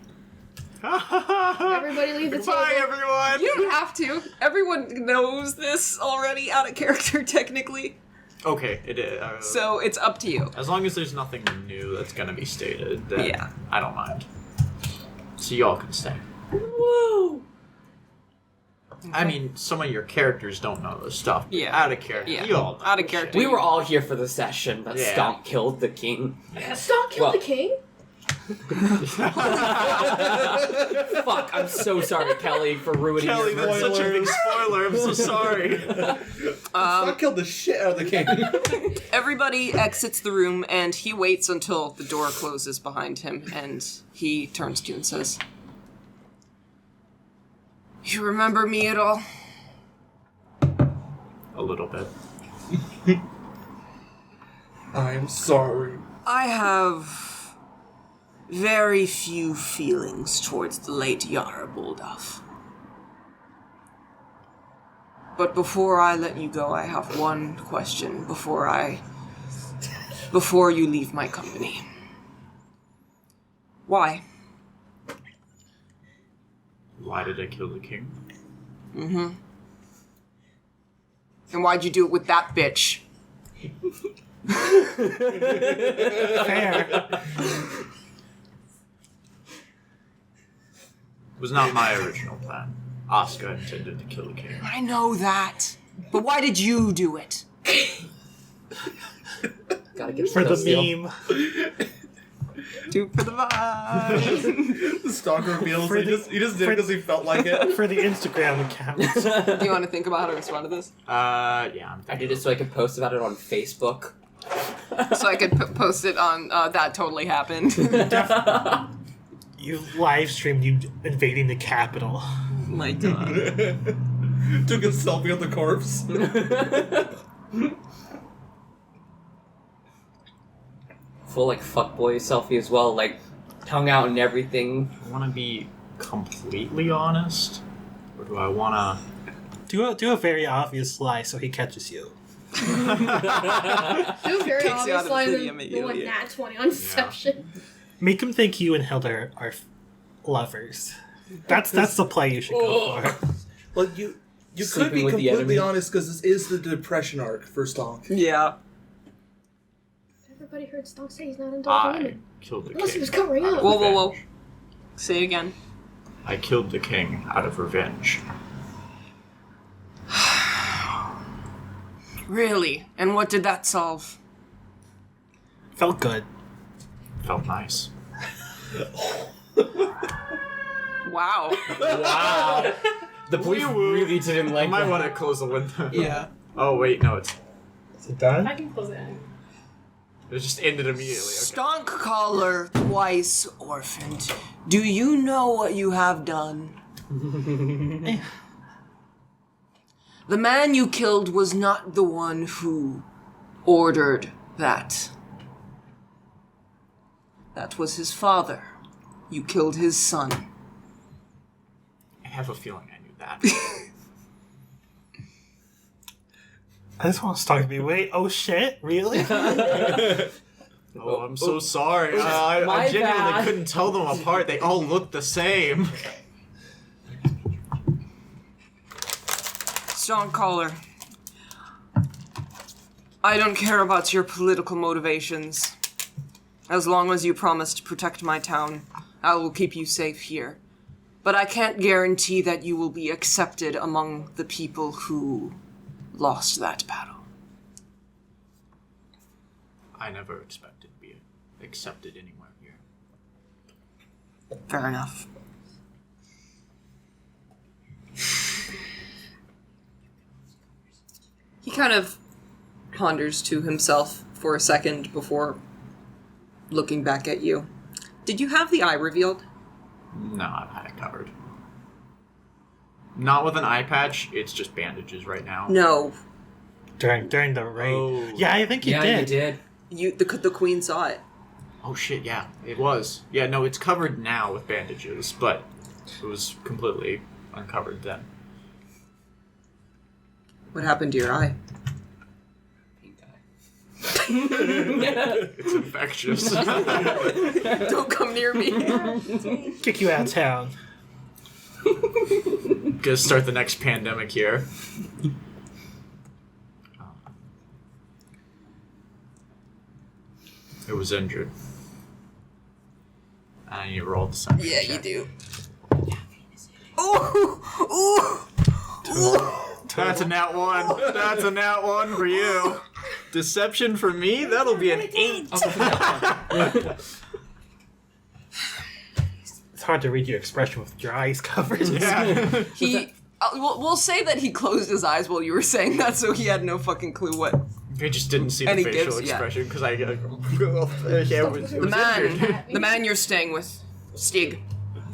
Everybody leave the Goodbye, table. everyone. You don't have to. Everyone knows this already out of character, technically. Okay, it is. So it's up to you. As long as there's nothing new that's gonna be stated, then Yeah. I don't mind. So y'all can stay. Woo! I mean, some of your characters don't know this stuff. But Yeah. Out of character. Yeah. You all know Out of this character. We were all here for the session, but Yeah. Stomp killed the king. Stop kill Well- the king? Fuck, I'm so sorry, Kelly, for ruining Kelly, your that's such a big spoiler. I'm so sorry. I killed the shit out of the king. Everybody exits the room, and he waits until the door closes behind him, and he turns to you and says, "You remember me at all?" A little bit. I'm sorry. I have very few feelings towards the late Yara Buldaf. But before I let you go, I have one question before you leave my company. Why? Why did I kill the king? And why'd you do it with that bitch? Fair. It was not my original plan. Asuka intended to kill the king. I know that. But why did you do it? Gotta get For the still. meme. Do it for the vibe. The stalker reveals For he the- just did it for- because he felt like it. For the Instagram account. Do you want to think about how to respond to this? Yeah, I'm I did it so I could post about it on Facebook. So I could post it on That Totally Happened. You live streamed you invading the Capitol. My God. Took a selfie of the corpse. Full like fuckboy selfie as well, like tongue out and everything. I want to be completely honest, or do I want Do a very obvious lie so he catches you. Do a very Takes you out obvious of line the and immediately. go like nat 20 on deception. Make him think you and Hilda are lovers. That's the play you should go for. Well, you could Sleeping be with the completely enemy. honest because this is the depression arc for Stonk. Yeah. Everybody heard Stonk say he's not into I women. killed the Unless he king? was covering out of up. Whoa, whoa, whoa. revenge. Say it again. I killed the king out of revenge. Really? And what did that solve? Felt good. Felt nice. Wow. Wow. The police really didn't like I might that. want to close the window. Yeah. Oh wait, no, Is it done? I can close it. it just ended immediately. Okay. Stonk caller, twice orphaned. Do you know what you have done? The man you killed was not the one who ordered that. That was his father. You killed his son. I have a feeling I knew that. I just want to talk to me. Wait, oh shit? Really? Oh, I'm so sorry. I My genuinely bad. couldn't tell them apart. They all looked the same. Stonk caller. I don't care about your political motivations. As long as you promise to protect my town, I will keep you safe here. But I can't guarantee that you will be accepted among the people who lost that battle. I never expected to be accepted anywhere here. Fair enough. He kind of ponders to himself for a second before looking back at you. Did you have the eye revealed? No, I've had it covered. Not with an eye patch, it's just bandages right now. No. during the raid. Oh. Yeah, I think you did. You did. The queen saw it. Oh shit, yeah, it was. Yeah, no, it's covered now with bandages, but it was completely uncovered then. What happened to your eye? Pink eye. It's infectious. Don't come near me. Kick you out of town. Gonna start the next pandemic here. It was injured. I need to roll the second Yeah, check. you do. Ooh! Ooh! Ooh! That's a nat 1. That's a nat 1 for you. Deception for me? That'll be an 8. It's hard to read your expression with your eyes covered. Yeah. He. We'll say that he closed his eyes while you were saying that, so he had no fucking clue what. I just didn't see the And he facial gives- yeah. expression because I yeah, it was The man, injured. the man you're staying with, Stig,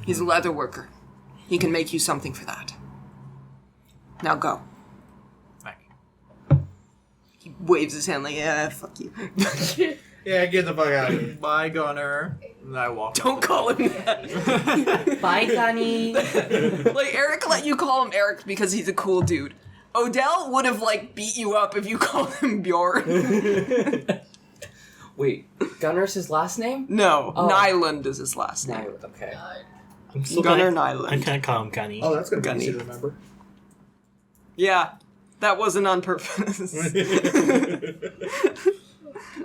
he's a leather worker. He can make you something for that. Now go. Thank you. He waves his hand like, yeah, fuck you. Yeah, get the fuck out of here. Bye, Gunnar. And I walk. Don't call him that. Bye, Gunny. Like, Eric let you call him Eric because he's a cool dude. Odell would have, like, beat you up if you called him Bjorn. Wait, Gunnar's his last name? No, Oh. Nylund is his last name. No, okay. Gunnar I'm Nylund. gonna call him Gunny. Oh, that's gonna be Gunny. easy to remember. Yeah. That wasn't on purpose.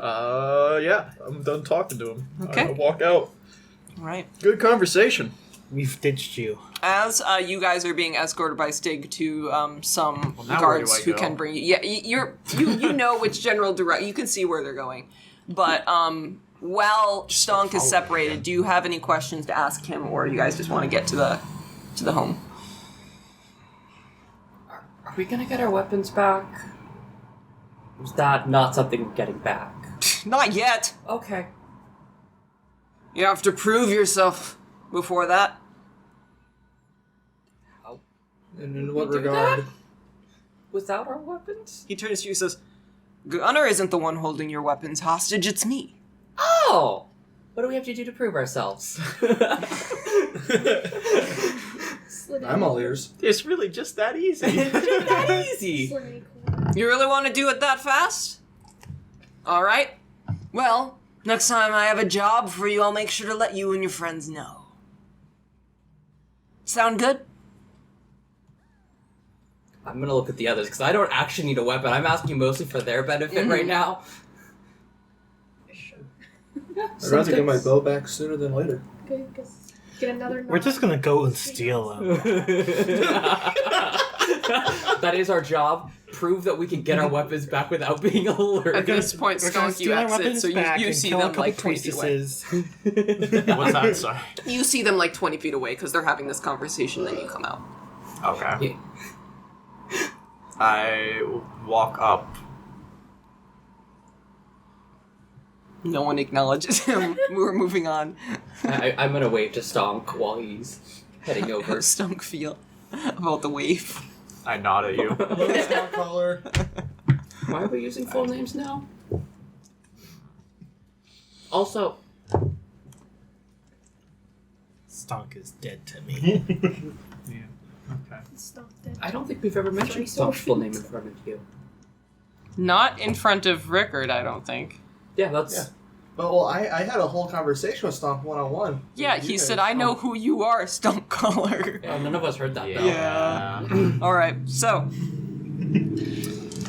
Yeah, I'm done talking to him. Okay. I walk out. Right. Good conversation. We've ditched you. As you guys are being escorted by Stig to some now guards where do I who go? can bring you. Yeah, you know which general direct. You can see where they're going, but while Stonk is separated, do you have any questions to ask him, or you guys just want to get to the home? Are we gonna get our weapons back? Or is that not something we're getting back? Not yet. Okay. You have to prove yourself before that. And in what We do regard? that? Without our weapons? He turns to you and says, Gunnar isn't the one holding your weapons hostage, it's me. Oh! What do we have to do to prove ourselves? I'm all ears. It's really just that easy. Not easy. You really want to do it that fast? Alright. Well, next time I have a job for you, I'll make sure to let you and your friends know. Sound good? I'm gonna look at the others, because I don't actually need a weapon. I'm asking mostly for their benefit right now. Yeah, I'd rather get my bow back sooner than later. Good, get another. We're just gonna go and steal them. That is our job. Prove that we can get our weapons back without being At alerted. this point, We're gonna Stonk, you steal our exit, weapons so back you and see kill a them couple like 20 feet away. priestesses. What's that? Sorry. You see them like 20 feet away because they're having this conversation, then you come out. Okay. Yeah. I walk up. No one acknowledges him. We're moving on. I'm gonna wave to Stonk while he's heading over. Stonk feel about the wave. I nod at you. Hello, Star Caller. Why are we using full names now? Also, Stonk is dead to me. Okay. Stop that. I don't think we've ever mentioned Sorry, Stonk's full name in front of you. Not in front of Rickard, I don't think. Yeah, that's... Yeah. Well, I had a whole conversation with Stomp one-on-one. Yeah, he said, I know who you are, Stonk Caller. Yeah, none of us heard that, though. Yeah. Alright, so,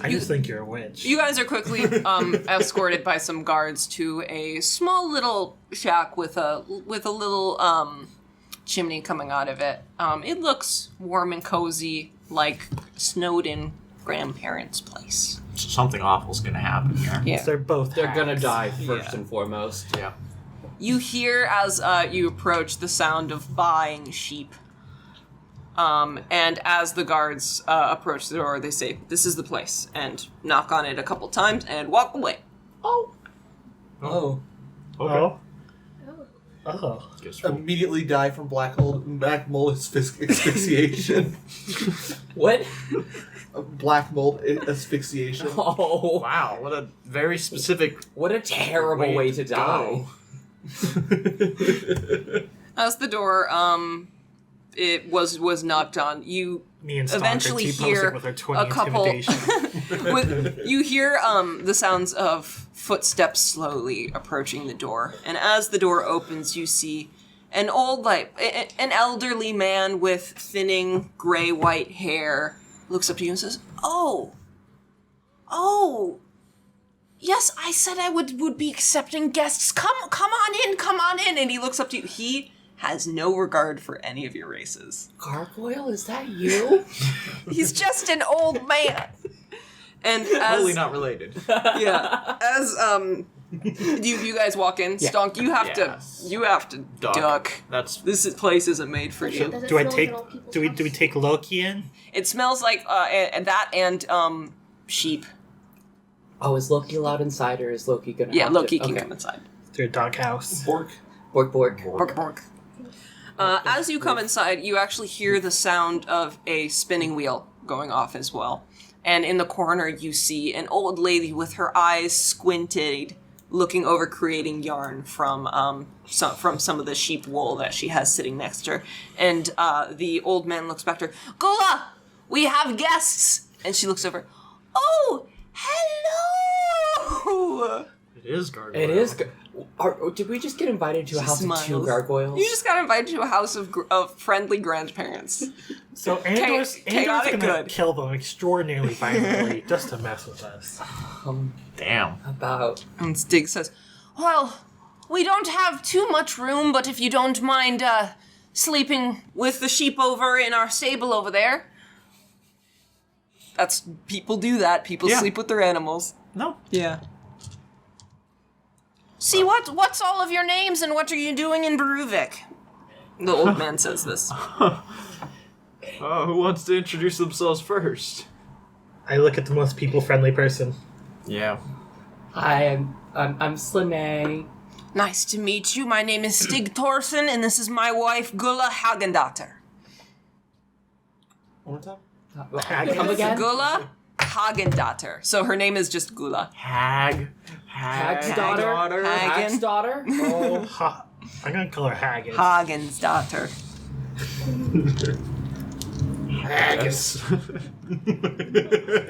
I just think you're a witch. you guys are quickly escorted by some guards to a small little shack with a little chimney coming out of it. It looks warm and cozy, like snowed-in grandparents' place. Something awful's gonna happen here. Yeah. They're both They're gonna hacks. die first Yeah. and foremost. Yeah. You hear as you approach the sound of buying sheep. And as the guards approach the door, they say, "This is the place," and knock on it a couple times and walk away. Oh. Okay. Oh. Oh. Guess we'll- Immediately die from black mold asphyxiation. What? Black mold asphyxiation. Oh. Wow, what a very specific What a terrible way to die. As the door it was knocked on, you Me and Stonk eventually are hear T-posing with our 20 a couple. intimidation. You hear the sounds of footsteps slowly approaching the door, and as the door opens, you see an an elderly man with thinning gray-white hair looks up to you and says, "Oh, yes, I said I would be accepting guests. Come on in." And he looks up to you. He has no regard for any of your races. Gargoyle, is that you? He's just an old man. And as totally not related. yeah, as you guys walk in, Yeah. Stonk, you have Yes. to duck. That's Place isn't made for you. Does it Do I smell take? like old people's Do we house? take Loki in? It smells like that and sheep. Oh, is Loki allowed inside, or is Loki gonna Yeah, have Loki to... can Okay. come inside. Their doghouse. Bork. Bork, bork. Bork, bork. As you come inside, you actually hear the sound of a spinning wheel going off as well. And in the corner, you see an old lady with her eyes squinted, looking over, creating yarn from some of the sheep wool that she has sitting next to her. And the old man looks back to her. "Gula, we have guests!" And she looks over. "Oh, hello!" it is Gargoyle. It is... Did we just get invited to a She house of 2 smiles. gargoyles? You just got invited to a house of friendly grandparents. So Andor's chaotic gonna good. kill them extraordinarily violently just to mess with us. Damn. About And Stig says, well, we don't have too much room, but if you don't mind sleeping with the sheep over in our stable over there. People do that. People Yeah. sleep with their animals. No. Yeah. See, what's all of your names and what are you doing in Beruvik? The old man says this. Who wants to introduce themselves first? I look at the most people-friendly person. Yeah. Hi, I'm Snalei. Nice to meet you. My name is Stig Thorson, and this is my wife, Gulla Hagendatter. One more time. Come again? Gulla Hagendatter. So her name is just Gulla. Hag's daughter. Hagen. Hag's daughter. Oh, I'm gonna call her Haggis. Hagen's daughter. Haggis.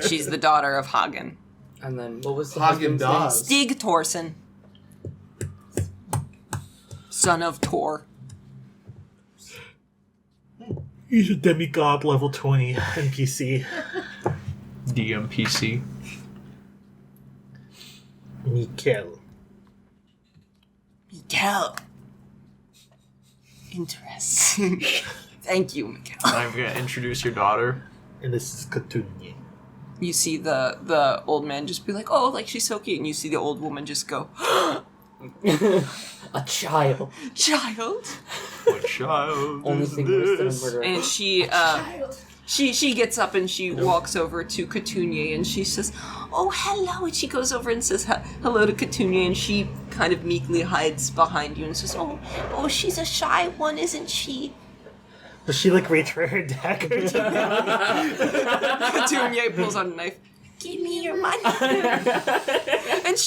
She's the daughter of Hagen. and then what was the Hagen husband's name? Dazs. Stig Thorson. Son of Tor. He's a demigod level 20 NPC. DMPC. Mikkel. Miguel. Interesting. Thank you, Miguel. I'm gonna introduce your daughter. And this is Katunye. You see the old man just be like, oh, like she's so cute. And you see the old woman just go, A child. child. What child Only is thing worse than a this? murderer. And she gets up and she walks over to Katunye and she says, oh, hello. And she goes over and says hello to Katunye and she kind of meekly hides behind you and says, oh, she's a shy one, isn't she? Does she like reach for her dagger? Katunye pulls out a knife. Give me your money. and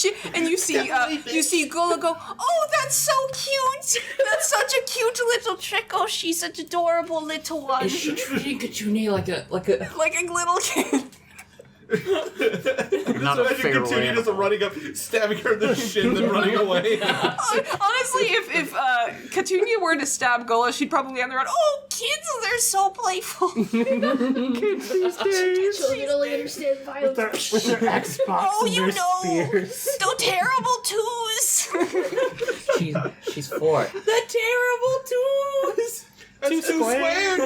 you see Gula go, oh, that's so cute. That's such a cute little trick. Oh, she's such adorable little one. Is she treating Katunye like a Like a little kid. Not a Imagine feral Katunye just animal. running up, stabbing her in the shin, then running away. Honestly, if Katunye were to stab Gula, she'd probably end there on, oh, kids, they're so playful. Children only understand violence. with their Xbox Oh, and you their know. spears. The terrible twos. she's 4. The terrible twos. That's two squared.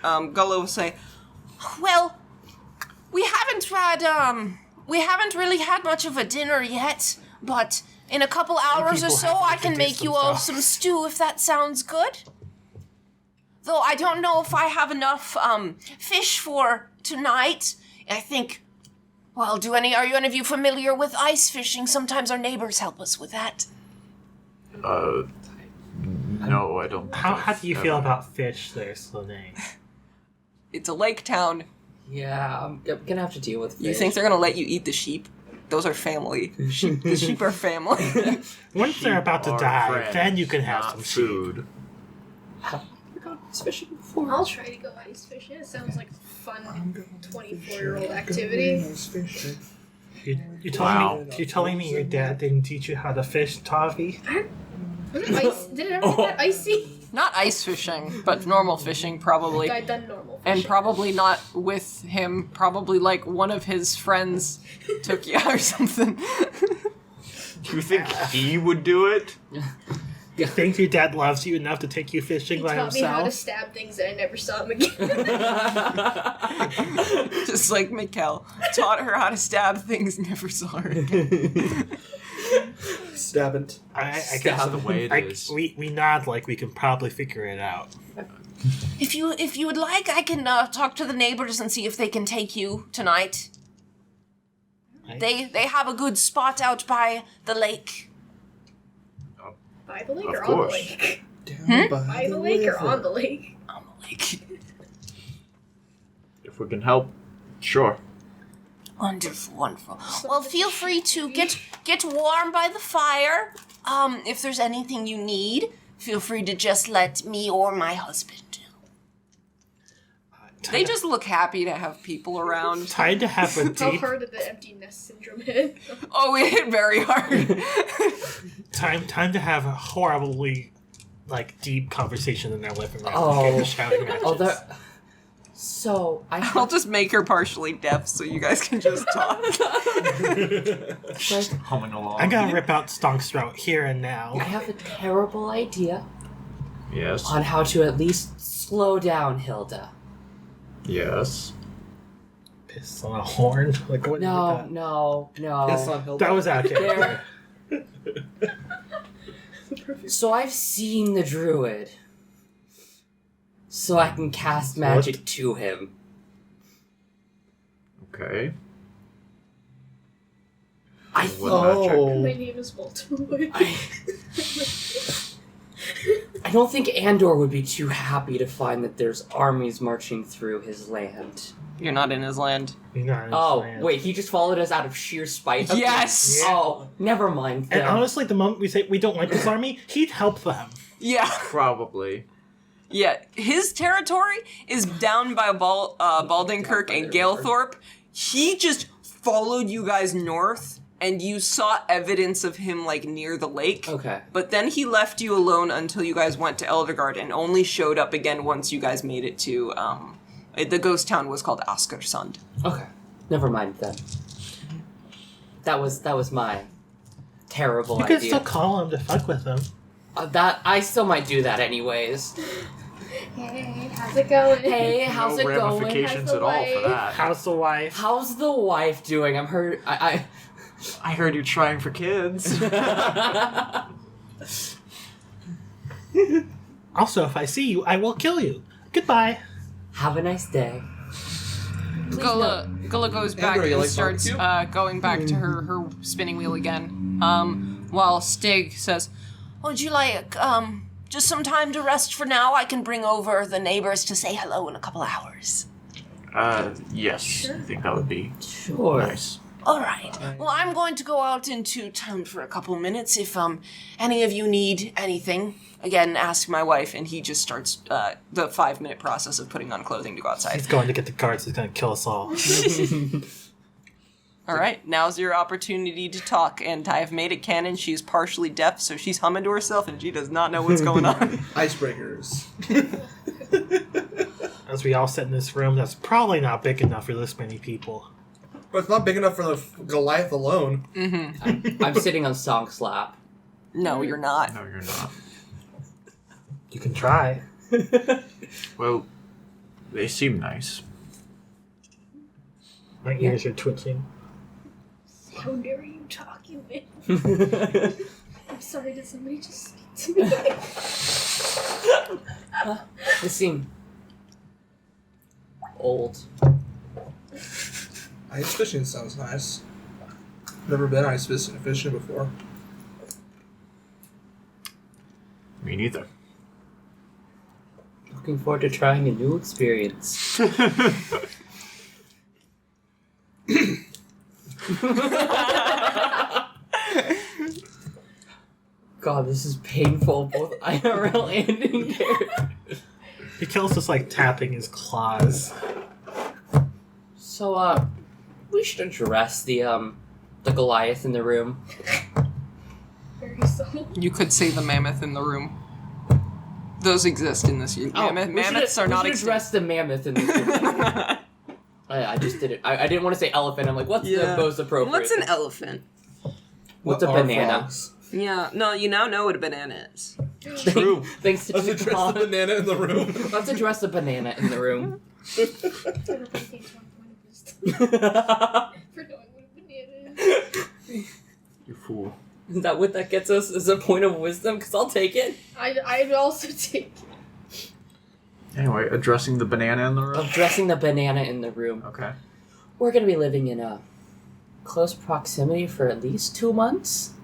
Gullo will say, well, we haven't really had much of a dinner yet, but in a couple hours or people so have to I can introduce make you all themselves. some stew if that sounds good. Though I don't know if I have enough fish for tonight. I think, well, are any of you familiar with ice fishing? Sometimes our neighbors help us with that. No, I don't. How do you feel about fish there, Slane? It's a lake town. Yeah, I'm gonna have to deal with fish. You think they're gonna let you eat the sheep? Those are family. The sheep are family. Once they're about to Our die, friends, then you can have not some sheep. food. Have you gone ice fishing before? I'll try to go ice fishing. It sounds like a fun 24-year-old activity. You Wow. telling me your dad didn't teach you how to fish, Tavi? Was it ice? Did it ever get that icy? Not ice fishing, but normal fishing probably. I've done normal And fishing. probably not with him. Probably like one of his friends took you or something. Do you think he would do it? You think your dad loves you enough to take you fishing He by taught me how to himself? stab things and I never saw him again. Just like Mikkel taught her how to stab things, never saw her again. Stabbant. I That's guess the way it is. we nod like we can probably figure it out. If you would like, I can talk to the neighbors and see if they can take you tonight. They have a good spot out by the lake. By the lake Of or on the course. lake? Down By the lake or on the lake? On the lake. If we can help, sure. Wonderful, wonderful. Well, feel free to get warm by the fire. If there's anything you need, feel free to just let me or my husband know. They just look happy to have people around. Time to have a How deep. hard did the empty nest syndrome hit? Oh, it hit very hard. Time to have a horribly, deep conversation in their living room. Oh. Okay, shouting matches. Oh, that. So I'll just make her partially deaf so you guys can just talk. Humming along. I'm gonna rip out Stonk's throat here and now. I have a terrible idea Yes. on how to at least slow down Hilda. Yes. Piss on a horn? Like what? No. Piss on Hilda. That was okay. There. So I've seen the druid. So I can cast magic to him. Okay. I What thought. magic? My name is Walter Wood. I don't think Andor would be too happy to find that there's armies marching through his land. You're not in his land. He's not in Oh, his land. wait, he just followed us out of sheer spite? Okay. Yes! Yeah. Oh, never mind And then. honestly, the moment we say we don't like this army, he'd help them. Yeah. Probably. Yeah. His territory is down by Baldinkirk and Galethorpe. He just followed you guys north, and you saw evidence of him, near the lake. Okay. But then he left you alone until you guys went to Elderguard and only showed up again once you guys made it to, the ghost town was called Askersund. Okay. Never mind then. That was my terrible You idea. could still call him to fuck with him. That I still might do that anyways. Hey, how's it going? Hey, how's no it going? ramifications How's at the all for wife? that. How's the wife? How's the wife doing? I'm hurt. I heard you trying for kids. Also, if I see you, I will kill you. Goodbye. Have a nice day. Gullah goes back Andrew, you and like starts going back to her spinning wheel again. While Stig says, "Would you like just some time to rest for now? I can bring over the neighbors to say hello in a couple hours." Yes. I think that would be Sure. nice. All right. Well, I'm going to go out into town for a couple minutes. If any of you need anything, again, ask my wife. And he just starts the 5-minute process of putting on clothing to go outside. He's going to get the guards. He's going to kill us all. All right. Now's your opportunity to talk. And I have made it canon. She's partially deaf, so she's humming to herself, and she does not know what's going on. Icebreakers. As we all sit in this room, that's probably not big enough for this many people. But it's not big enough for the Goliath alone. I'm sitting on Sonk's lap. No, you're not. No, you're not. You can try. Well, they seem nice. My ears are twitching. How dare you talk, you man? I'm sorry, did somebody just speak to me? They seem old. Ice fishing sounds nice. Never been ice fishing before. Me neither. Looking forward to trying a new experience. God, this is painful, both IRL and in character. He kills us tapping his claws. So, we should address the Goliath in the room. Very subtle. You could say the mammoth in the room. Those exist in this. Mammoths are not We should address the mammoth in the room. I just did it. I didn't want to say elephant. I'm like, what's the most appropriate? What's an elephant? What's a What are banana? frogs? Yeah, no, you now know what a banana is. True. Thanks to Let's address the banana in the room. Let's address the banana in the room. Everybody thinks 1 point of wisdom for knowing what a banana is. You fool. Is that what that gets us as a point of wisdom? Because I'll take it. I'd also take it. Anyway, addressing the banana in the room. Addressing the banana in the room. Okay. We're going to be living in a close proximity for at least 2 months.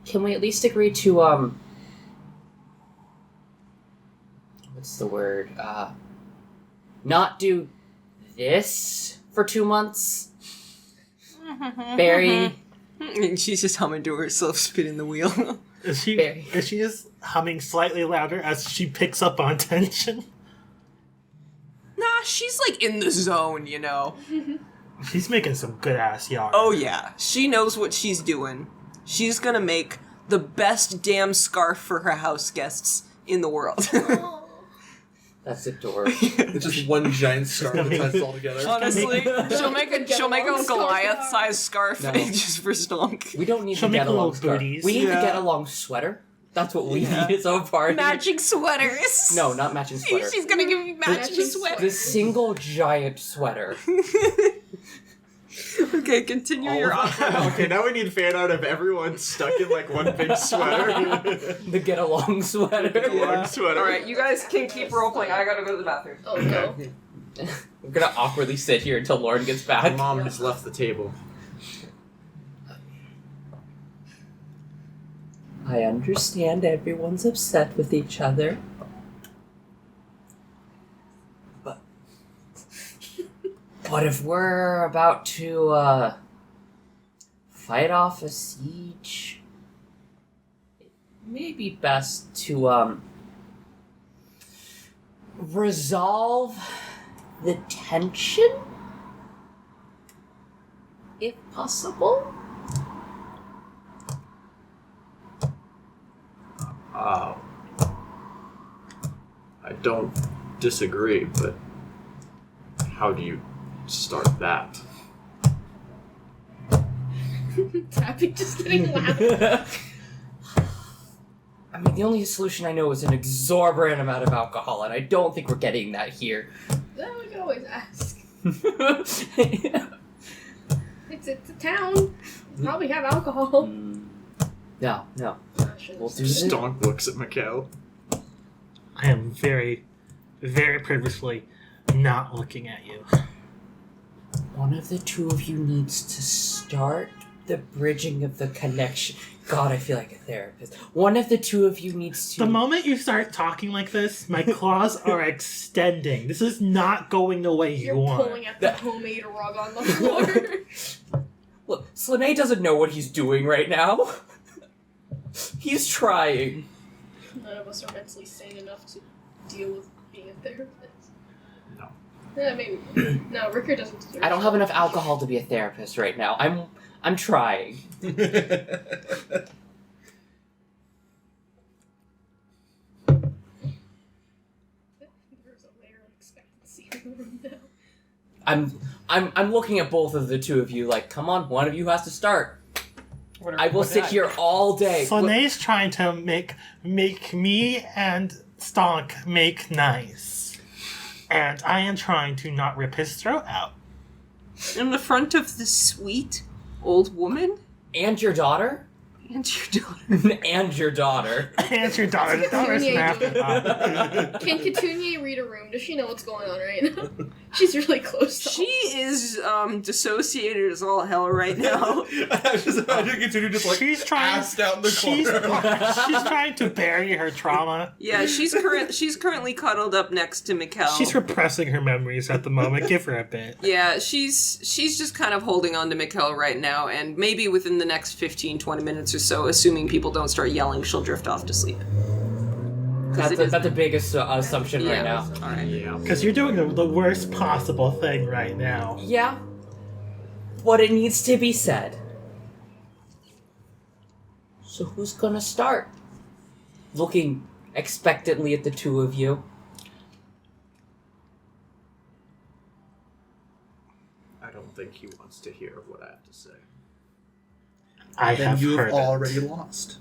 Can we at least agree to, what's the word? Not do this for 2 months? Barry? And she's just humming to herself, spinning the wheel. Is she Very. is she just humming slightly louder as she picks up on tension? Nah, she's like in the zone, you know. She's making some good ass yarn. Oh yeah, she knows what she's doing. She's gonna make the best damn scarf for her house guests in the world. That's adorable. It's just one giant scarf that ties it all together. Honestly, she'll make a Get-along Goliath-sized scarf No. just for Stonk. We don't need She'll to make get little along scarf. booties. We need Yeah. to get along sweater. That's what we need as a party. Matching sweaters. No, not matching sweater. She's gonna give me matching Matching sweaters. The single giant sweater. Okay, continue your offer. Okay, now we need fan art of everyone stuck in like one big sweater. The get along sweater. Long sweater. Alright, you guys can keep role playing. I gotta go to the bathroom. Oh no. We're gonna awkwardly sit here until Lauren gets My back. mom has left the table. I understand everyone's upset with each other. But if we're about to fight off a siege, it may be best to resolve the tension, if possible. I don't disagree, but how do you start that? Tapping just getting louder. I mean, the only solution I know is an exorbitant amount of alcohol, and I don't think we're getting that here. Then we can always ask. It's a town. We probably have alcohol. No. I shouldn't We'll have do said this. Stonk looks at Mikhail. I am very, very purposely not looking at you. One of the two of you needs to start the bridging of the connection. God, I feel like a therapist. One of the two of you needs to... The moment you start talking like this, my claws are extending. This is not going the way you You're want. pulling at the homemade rug on the floor. Look, Snalei doesn't know what he's doing right now. He's trying. None of us are mentally sane enough to deal with being a therapist. No. Yeah, maybe. No, Ricker doesn't deserve I don't have enough alcohol to be a therapist right now. I'm trying. There's a layer of expectancy in the room now. I'm looking at both of the two of you like, come on, one of you has to start. I will sit here all day. Slane's trying to make me and Stonk make nice. And I am trying to not rip his throat out. In the front of the sweet old woman And your daughter? and your daughter. And your daughter. And your daughter's Petunia snapped doing it up. Can Petunia read a room? Does she know what's going on right now? She's really close to She is dissociated as all hell right now. I just imagine continue just like She's trying. assed out in the She's, corner. she's trying to bury her trauma. Yeah, she's currently cuddled up next to Mikkel. She's repressing her memories at the moment. Give her a bit. Yeah, she's just kind of holding on to Mikkel right now, and maybe within the next 15-20 minutes or so, assuming people don't start yelling, she'll drift off to sleep. That's the biggest assumption right now. Alright. Yeah. Because you're doing the worst possible thing right now. Yeah. But it needs to be said. So who's gonna start? Looking expectantly at the two of you. I don't think he wants to hear what I have to say. I Then have you've heard already it. lost.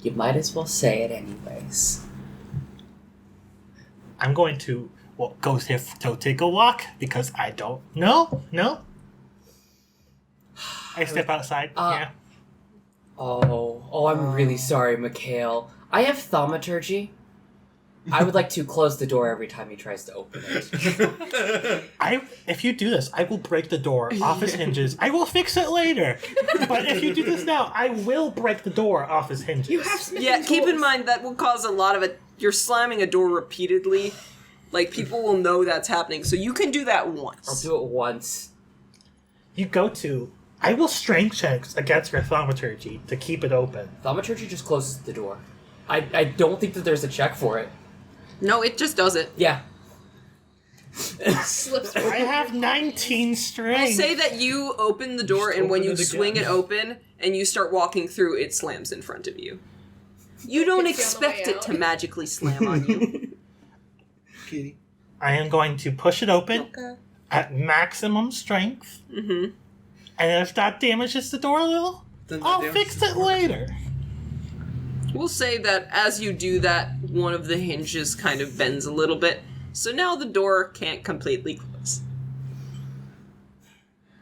You might as well say it anyways. I'm going to go take a walk because I don't know. No. I step outside. Yeah. Oh, I'm really sorry, Mikhail. I have thaumaturgy. I would like to close the door every time he tries to open it. If you do this, I will break the door off his hinges. I will fix it later. But if you do this now, I will break the door off his hinges. You have smithing Yeah, keep in tools. mind that will cause a lot of it. You're slamming a door repeatedly. Like, people will know that's happening, so you can do that I'll once. do it once. You go to I will strength checks against your thaumaturgy to keep it open. Thaumaturgy just closes the door. I don't think that there's a check for it. No, it just does it. Yeah. Slips. I have 19 strength. We'll say that you open the door, Just and when open you it again. swing it open and you start walking through, it slams in front of you. You don't It's on the way expect it out. to magically slam on you. Kitty. I am going to push it open at maximum strength. Mm-hmm. And if that damages the door a little, Then I'll the fix damage it later. We'll say that as you do that, one of the hinges kind of bends a little bit, so now the door can't completely close.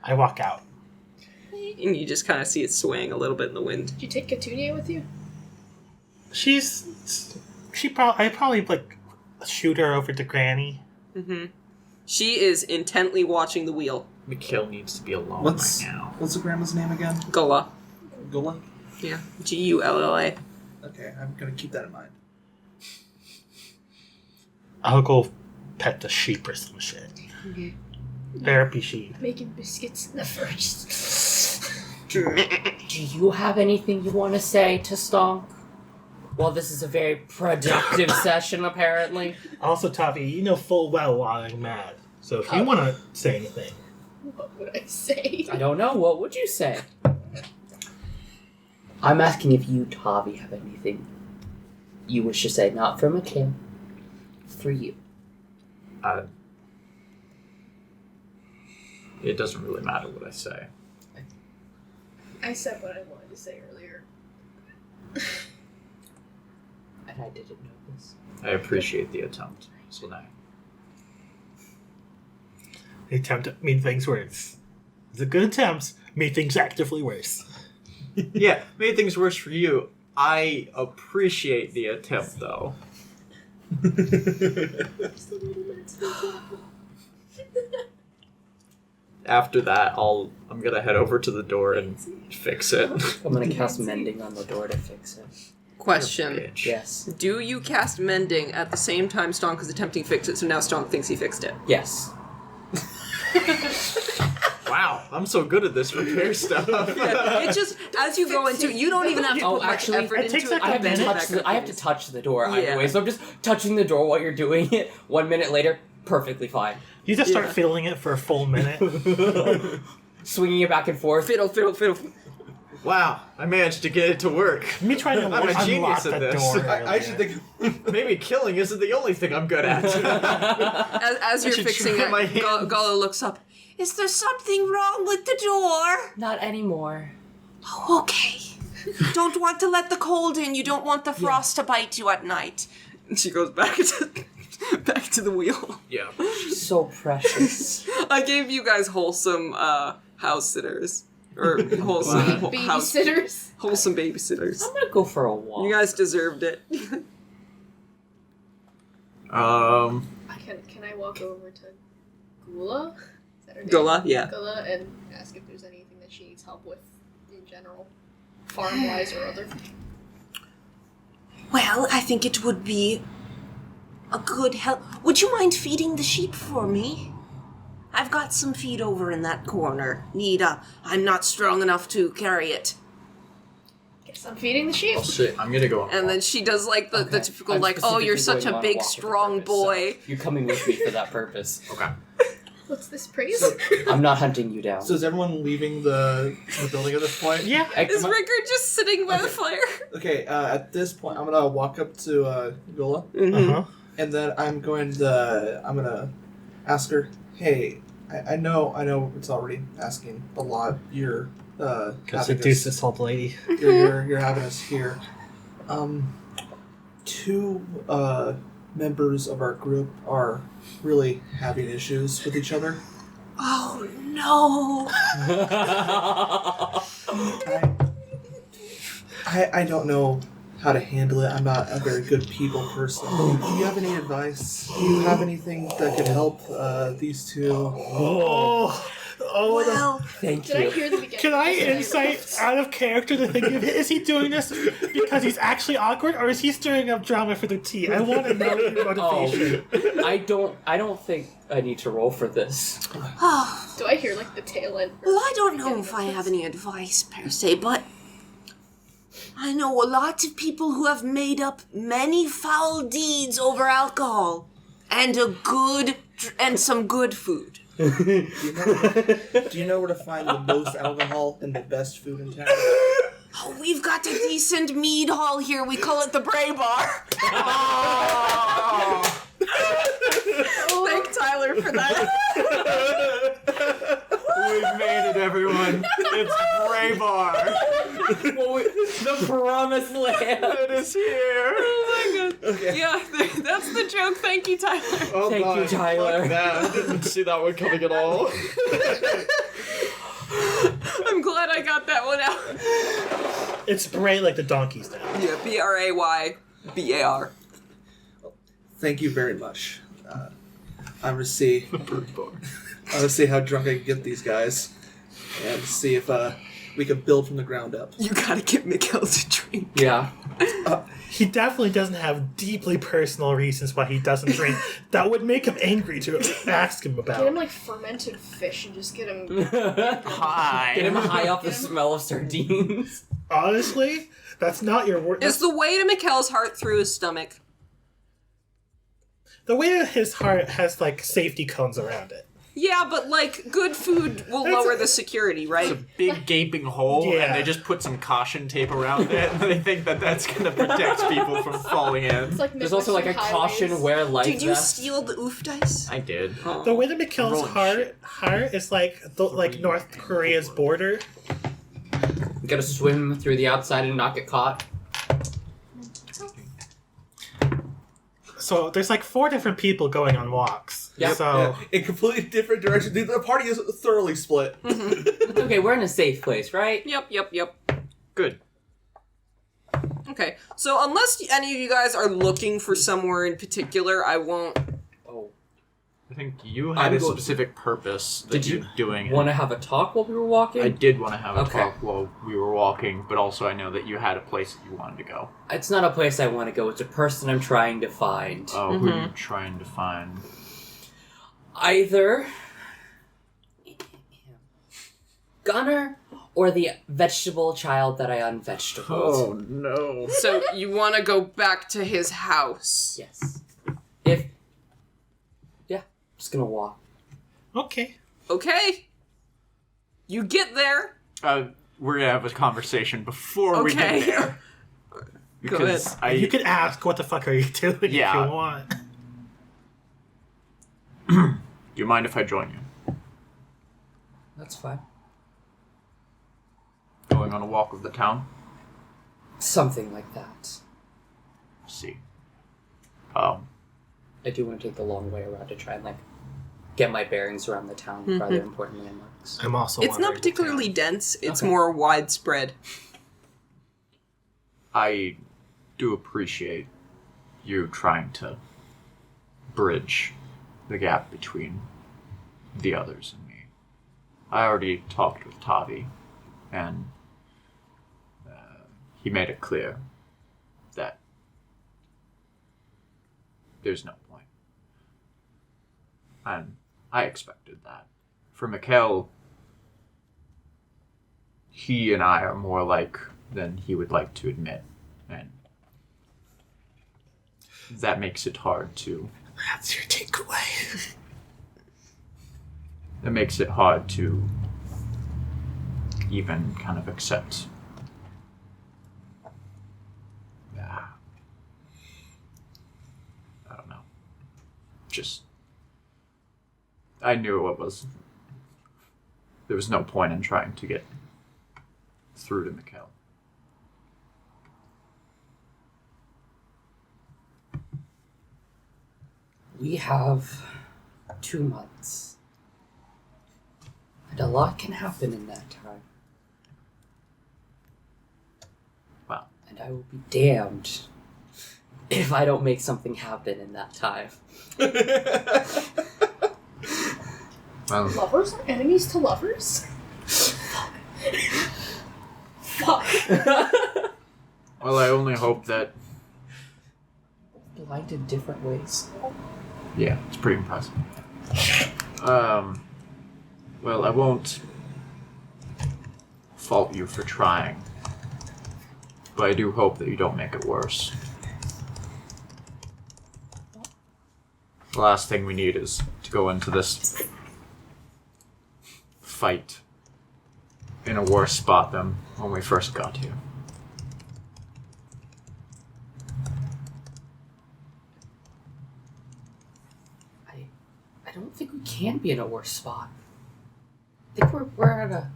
I walk out. And you just kind of see it swaying a little bit in the wind. Did you take Katunia with you? I probably like shoot her over to Granny. Mm-hmm. She is intently watching the wheel. Mikhail needs to be alone What's right now. what's the grandma's name again? Gula. Gula? Yeah. Gulla. Okay, I'm gonna keep that in mind. I'll go pet the sheep or some shit. Okay. Therapy sheep. Making biscuits in the first. Do you have anything you want to say to Stonk? Well, this is a very productive session, apparently. Also, Tavi, you know full well why I'm mad. So if you want to say anything. What would I say? I don't know. What would you say? I'm asking if you, Tavi, have anything you wish to say. Not for Mikhail. For you. It doesn't really matter what I say. I said what I wanted to say earlier. And I didn't know this. I appreciate the attempt. So now. The attempt made things worse. It's a good attempt, made things actively worse. Yeah, made things worse for you. I appreciate the attempt, though. After that, I'm gonna head over to the door and fix it. I'm gonna cast Mending on the door to fix it. Question. Bitch. Yes. Do you cast Mending at the same time Stonk is attempting to fix it, so now Stonk thinks he fixed it? Yes. Wow, I'm so good at this repair stuff. Yeah, it just, as you go into it, you don't even have to Oh, put much actually, effort it into takes it. like I a have to minute. touch I have to touch the door Yeah. either way, so I'm just touching the door while you're doing it. 1 minute later, perfectly fine. You just start Yeah. fiddling it for a full minute. Swinging it back and forth. Fiddle, fiddle, fiddle. Wow, I managed to get it to work. Me trying to I'm a unlock genius the at this. door. I should earlier. think. Maybe killing isn't the only thing I'm good at. As you're should fixing try it, my hands. Gala looks up. Is there something wrong with the door? Not anymore. Oh, okay. Don't want to let the cold in. You don't want the frost to bite you at night. And she goes back to the wheel. Yeah. So precious. I gave you guys wholesome house sitters. Or wholesome house Babysitters. wholesome babysitters. I'm gonna go for a walk. You guys deserved it. Can I walk over to Gula? Is that her name? Gula, yeah. Gula, and ask if there's anything that she needs help with in general, farm-wise or other. Well, I think it would be a good help. Would you mind feeding the sheep for me? I've got some feed over in that corner. I'm not strong enough to carry it. Guess I'm feeding the sheep. Oh shit, I'm gonna go on. And then she does like the typical I'm like, oh, you're such specifically a going on big walk with a strong purpose, so boy. you're coming with me for that purpose. Okay. What's this praise? I'm not hunting you down. So is everyone leaving the building at this point? Yeah. Is Rickard just sitting by the fire? Okay, at this point, I'm gonna walk up to Gula, Uh-huh. and then I'm gonna ask her, hey, I know it's already asking a lot. You're Go having seduce us, this old lady. you're having us here. Two members of our group are really having issues with each other. Oh no! I don't know how to handle it. I'm not a very good people person. Do you have any advice? Do you have anything that could help these two? Oh, Oh, Well, Thank Did I you. hear the beginning? can I insight out of character to think of it? Is he doing this because he's actually awkward, or is he stirring up drama for the tea? I want to know your motivation. I don't think I need to roll for this. oh, Do I hear like the tail end? well, I don't know if I have any advice per se, but I know a lot of people who have made up many foul deeds over alcohol and some good food. Do you know where to find the most alcohol and the best food in town? Oh, we've got a decent mead hall here. We call it the Bray Bar. Thank Tyler for that. We've made it, everyone. It's Bray Bar. The promised land. It is here. Oh my god. Yeah, that's the joke. Thank you, Tyler. Oh, Thank you, God. Tyler. Fuck that. I didn't see that one coming at all. I'm glad I got that one out. It's Bray like the donkeys now. Yeah, BRAYBAR. Thank you very much. I'm gonna see. I'm gonna see how drunk I can get these guys, and see if we can build from the ground up. You gotta get Mikhail to drink. Yeah. He definitely doesn't have deeply personal reasons why he doesn't drink. That would make him angry to ask him Get him about. like fermented fish and just get him. Hi. Get him high off the smell of sardines. Honestly, that's not your word. Is the way to Mikhail's heart through his stomach? The way that his heart has like safety cones around it. Yeah, but like good food will lower the security, right? It's a big gaping hole, Yeah. and they just put some caution tape around it, and they think that that's gonna protect people from falling in. It's like There's also like a Midwestern caution highways. wear life Did you vest. steal the oof dice? I did. The way that McKill's Rolling heart is like North Korea's border. You gotta swim through the outside and not get caught. So there's like 4 different people going on walks. Yep. So Yeah, in completely different directions. The party is thoroughly split. Okay, we're in a safe place, right? Yep. Good. Okay, so unless any of you guys are looking for somewhere in particular, I won't. Oh. I think you had I'm a going- specific purpose that Did you you're doing it. Want to have a talk while we were walking? I did want to have a Okay. talk while we were walking, but also I know that you had a place that you wanted to go. It's not a place I want to go. It's a person I'm trying to find. Oh, who are you trying to find? Either Gunnar or the vegetable child that I unvegetabled. no. So you want to go back to his house? Yes. Just gonna walk. okay. Okay. You get there. We're gonna have a conversation before we Okay. get there. Because You could ask, "What the fuck are you doing?" Yeah. If you want. Do you mind if I join you? That's fine. Going on a walk of the town? Something like that. See. I do want to take the long way around to try and get my bearings around the town for other important landmarks. I'm also. It's not wandering the particularly town. dense. It's Okay. more widespread. I do appreciate you trying to bridge the gap between the others and me. I already talked with Tavi, and he made it clear that there's no point. And I expected that. For Mikhail, he and I are more alike than he would like to admit. And that makes it hard to... That's your takeaway. It makes it hard to even kind of accept. Yeah. I don't know. Just... I knew it was... There was no point in trying to get through to Mikhail. We have 2 months. And a lot can happen in that time. Well, And I will be damned if I don't make something happen in that time. Well, Lovers are enemies to lovers? Fuck. well, I only hope that... Blind in different ways. Yeah, it's pretty impressive. Well, I won't fault you for trying, but I do hope that you don't make it worse. The last thing we need is to go into this fight in a worse spot than when we first got here. I don't think we can be in a worse spot. I think we're at a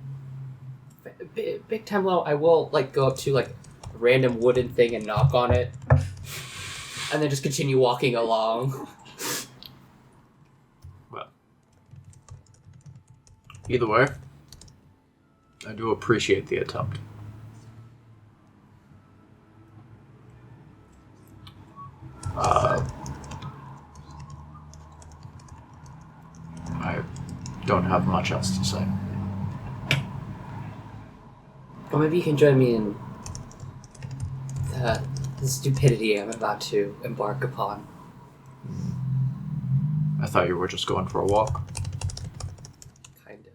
big time low. I will go up to a random wooden thing and knock on it, and then just continue walking along. Well, either way, I do appreciate the attempt. I don't have much else to say. Or maybe you can join me in the stupidity I'm about to embark upon. I thought you were just going for a walk. Kind of.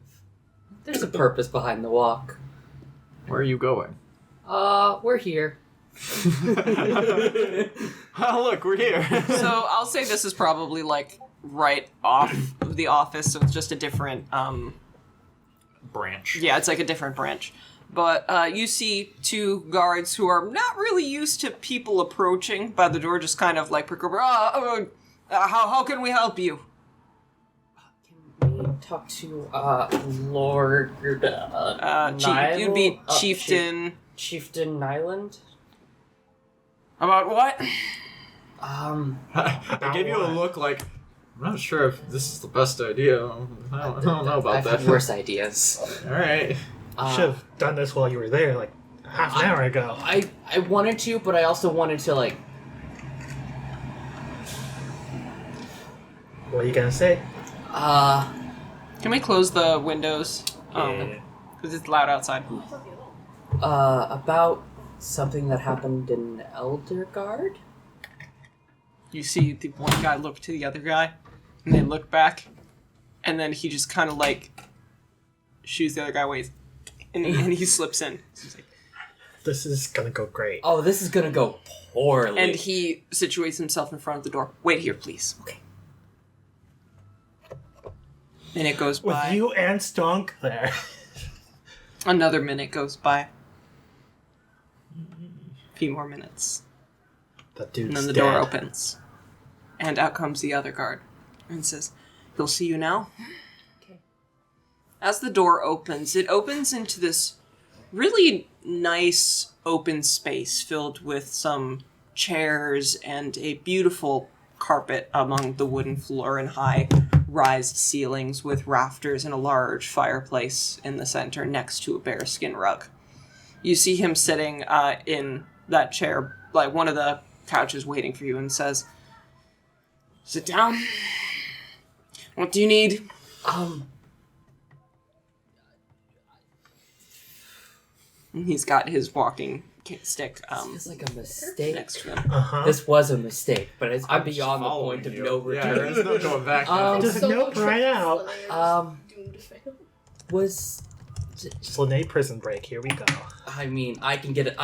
There's a purpose behind the walk. Where are you going? We're here. Oh, look, we're here. So I'll say this is probably right off of the office, so it's just a different Branch. yeah, it's a different branch. But you see two guards who are not really used to people approaching by the door, just kind of how can we help you? Can we talk to Lord You'd be Nylund? chieftain. Chieftain Nylund? About what? I gave you a look like, I'm not sure if this is the best idea. I don't know about I've that. had worse ideas. Alright. Should have done this while you were there, half an hour ago. I wanted to, but I also wanted to What are you gonna say? Can we close the windows? Yeah. Because it's loud outside. About something that happened in Elderguard? You see the one guy look to the other guy, and they look back, and then he just kind of shoots the other guy away, and he slips in. He's like, This is gonna go great. Oh, this is gonna go poorly. and he situates himself in front of the door. Wait here, please. Okay. And it goes With by. you and Stonk there. Another minute goes by. A few more minutes. That dude's And then the dead. door opens. And out comes the other guard. And says, "He'll see you now." Okay. As the door opens, it opens into this really nice open space filled with some chairs and a beautiful carpet among the wooden floor and high raised ceilings with rafters and a large fireplace in the center next to a bearskin rug. You see him sitting in that chair, one of the couches waiting for you, and says, "Sit down. What do you need?" And he's got his walking stick It's like a mistake. next to him. Uh-huh. This was a mistake, but I'm just beyond the following point of you. no Yeah, return. there's no going back now. Just nope right out. Doomed to fail. Was Slane prison break, here we go. I mean, I can get it.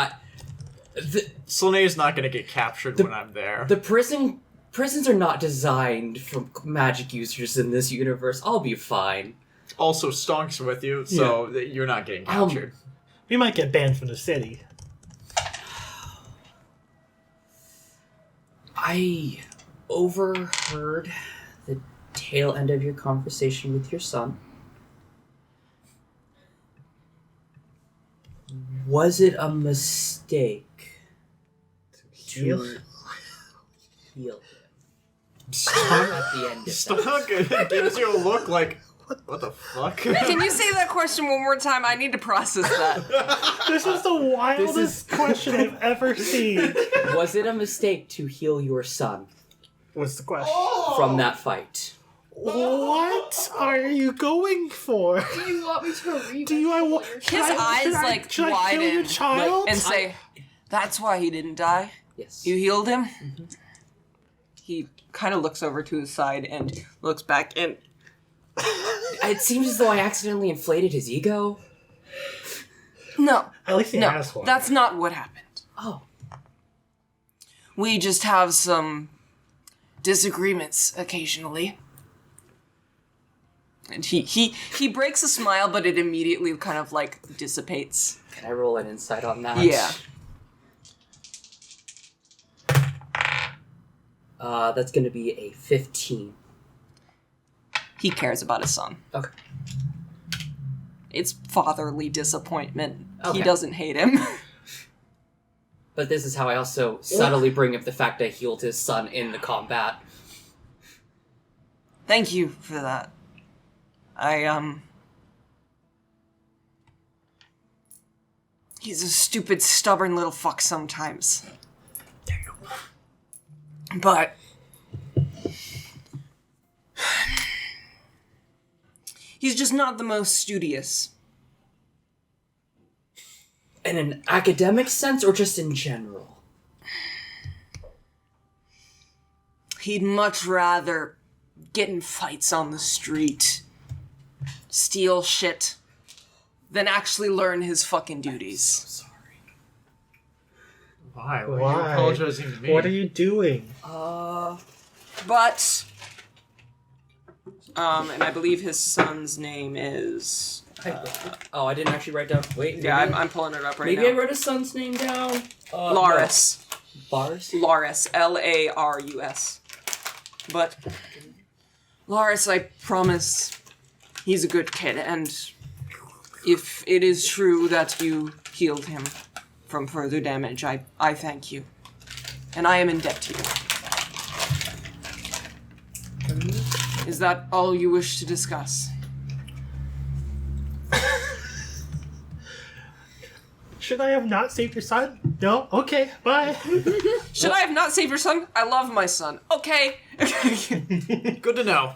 Slane's not gonna get captured when I'm there. The prisons are not designed for magic users in this universe. I'll be fine. Also, Stonk's with you, so you're not getting captured. We might get banned from the city. I overheard the tail end of your conversation with your son. Was it a mistake Heal? to heal him Stonk, at the end of that? Stonk gives you a look like, what the fuck? Can you say that question one more time? I need to process that. This is the wildest question I've ever seen. Was it a mistake to heal your son What's the question? from that fight? What are you going for? Do you want me to read? Do I want His eyes like should I kill your widen child? and say, "That's why he didn't die. Yes. You healed him." He kind of looks over to his side and looks back and. It seems as though I accidentally inflated his ego. No. At least he No, has one. that's not what happened. Oh. We just have some disagreements occasionally. And he breaks a smile, but it immediately kind of like dissipates. Can I roll an insight on that? Yeah. That's gonna be a 15. He cares about his son. Okay. It's fatherly disappointment. Okay. He doesn't hate him. But this is how I also subtly bring up the fact I healed his son in the combat. Thank you for that. He's a stupid, stubborn little fuck sometimes. But he's just not the most studious. In an academic sense or just in general? He'd much rather get in fights on the street, steal shit, than actually learn his fucking duties. Sorry. Why? Why are Why? you apologizing to me? What are you doing? But, and I believe his son's name is... I didn't actually write down. Wait. Yeah, I'm pulling it up right Maybe I now. wrote his son's name down. Laurus. No. Bars? Laurus. Larus. But, Laurus, I promise he's a good kid, and if it is true that you healed him from further damage, I thank you. And I am in debt to you. Is that all you wish to discuss? Should I have not saved your son? No? Okay, bye. Should I have not saved your son? I love my son. Okay. Good to know.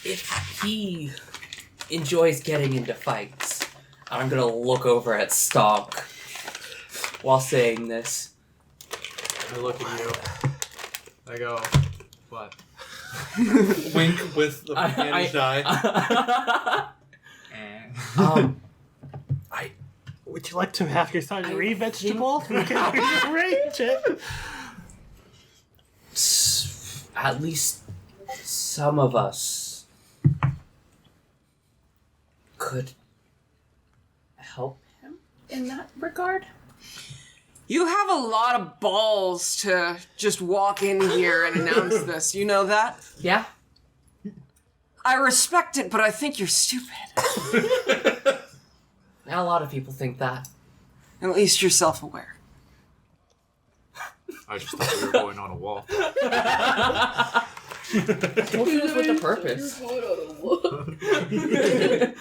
If he enjoys getting into fights, I'm gonna look over at Stonk while saying this. I look at you. I go, what? Wink with the managed eye. Would you like to have your son I re-vegetable? We can rearrange it. At least some of us could help him in that regard. You have a lot of balls to just walk in here and announce this. You know that? Yeah? I respect it, but I think you're stupid. A lot of people think that. At least you're self-aware. I just thought we were going on a walk. I told you this with a purpose.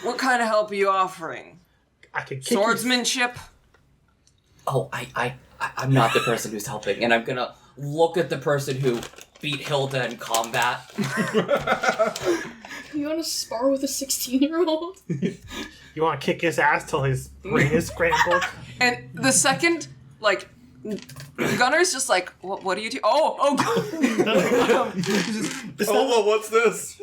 What kind of help are you offering? I can kick Swordsmanship? Oh, I'm not the person who's helping, and I'm gonna look at the person who beat Hilda in combat. You want to spar with a 16-year-old? You want to kick his ass till his brain is scrambled? And the second, like, Gunnar's just like, what do you do? Oh, What's this?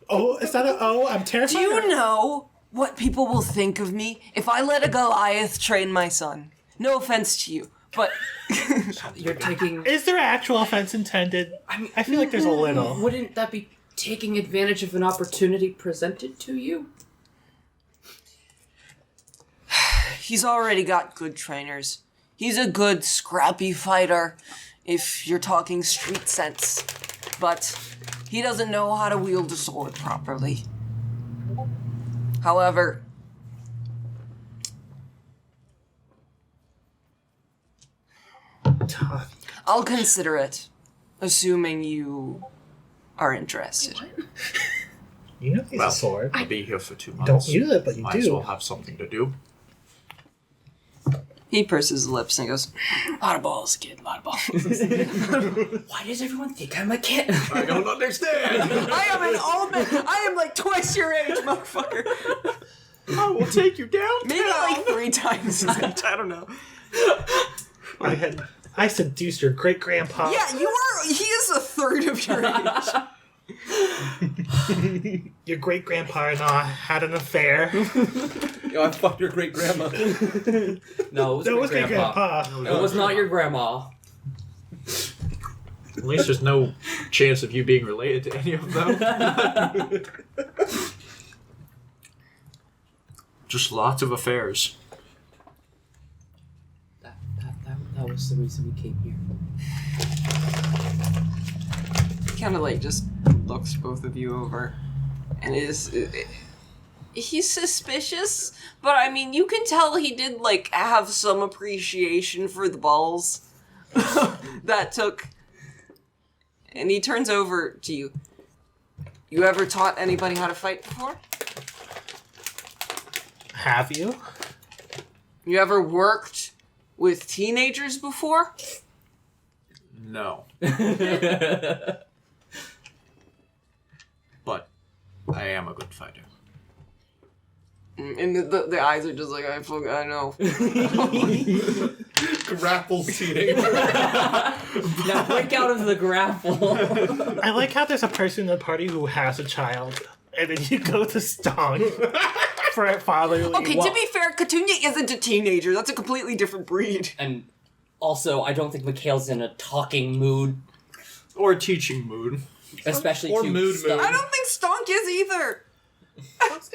Oh, is that a O? I'm terrified. do you know what people will think of me if I let a Goliath train my son? No offense to you, but You're taking... Is there actual offense intended? I feel like there's a little. Wouldn't that be taking advantage of an opportunity presented to you? he's already got good trainers. He's a good, scrappy fighter, if you're talking street sense. But he doesn't know how to wield a sword properly. However, I'll consider it, assuming you are interested. You know he's a sword. I'll be here for 2 months. Don't use it, but you Might as do. well have something to do. He purses his lips and goes, a lot of balls, kid, a lot of balls. Why does everyone think I'm a kid? I don't understand. I am an old man. I am like twice your age, motherfucker. I will take you down. Maybe like 3 times his age. I don't know. I seduced your great grandpa. Yeah, he is a third of your age. Your great grandpa and I had an affair. Yo, I fucked your great grandma. No, it was great grandpa. It was not your grandma. At least there's no chance of you being related to any of them. Just lots of affairs. That was the reason we came here. Kind of like just looks both of you over, and he's suspicious, but I mean you can tell he did like have some appreciation for the balls that took. And he turns over to you. You ever taught anybody how to fight before? Have you? You ever worked with teenagers before? No. But I am a good fighter. And the eyes are just like, I know. Grapples teenager. Now break out of the grapple. I like how there's a person in the party who has a child, and then you go to Stong for it fatherly. Okay, to be fair, Katunya isn't a teenager. That's a completely different breed. And also, I don't think Mikhail's in a talking mood. Or teaching mood. Especially Or to mood Stonk. mood. I don't think Stonk is either.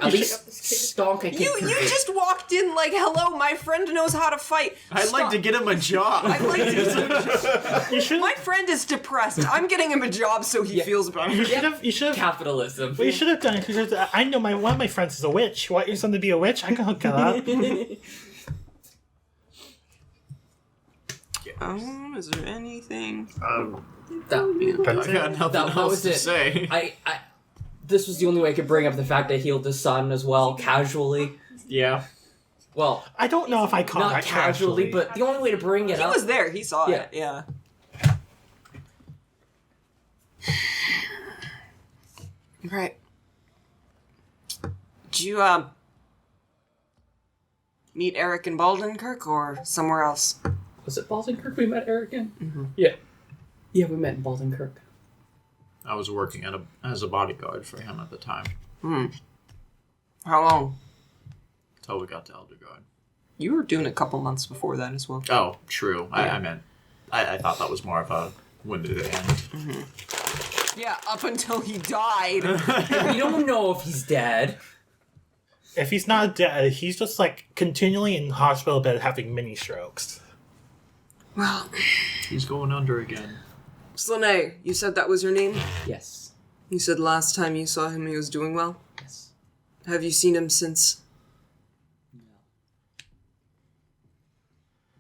At least Stonk I can You just walked in like, hello, my friend knows how to fight. I'd like to get him a job. I'd like to. You should. My friend is depressed. I'm getting him a job so he feels better. You should have. You should have. Capitalism. What you should have done is because I know one of my friends is a witch. You want your son to be a witch? I can hook that up. Is there anything? I got nothing that else was to it. say. This was the only way I could bring up the fact that I healed his son as well, casually. Yeah. Well, I don't know if I call not that casually, but the only way to bring it He up... was there. He saw it. Yeah. Right. Did you meet Eric in Baldenkirk or somewhere else? Was it Baldenkirk we met Eric in? Mm-hmm. Yeah. Yeah, we met in Baldenkirk. I was working as a bodyguard for him at the time. How long? Until we got to Elderguard. You were doing a couple months before that as well. Oh, true. I meant... I thought that was more of a when did it end. Mm-hmm. Yeah, up until he died. We don't know if he's dead. If he's not dead, he's just like continually in hospital bed having mini strokes. Well, He's going under again. Snalei, you said that was your name? Yes. You said last time you saw him he was doing well? Yes. Have you seen him since?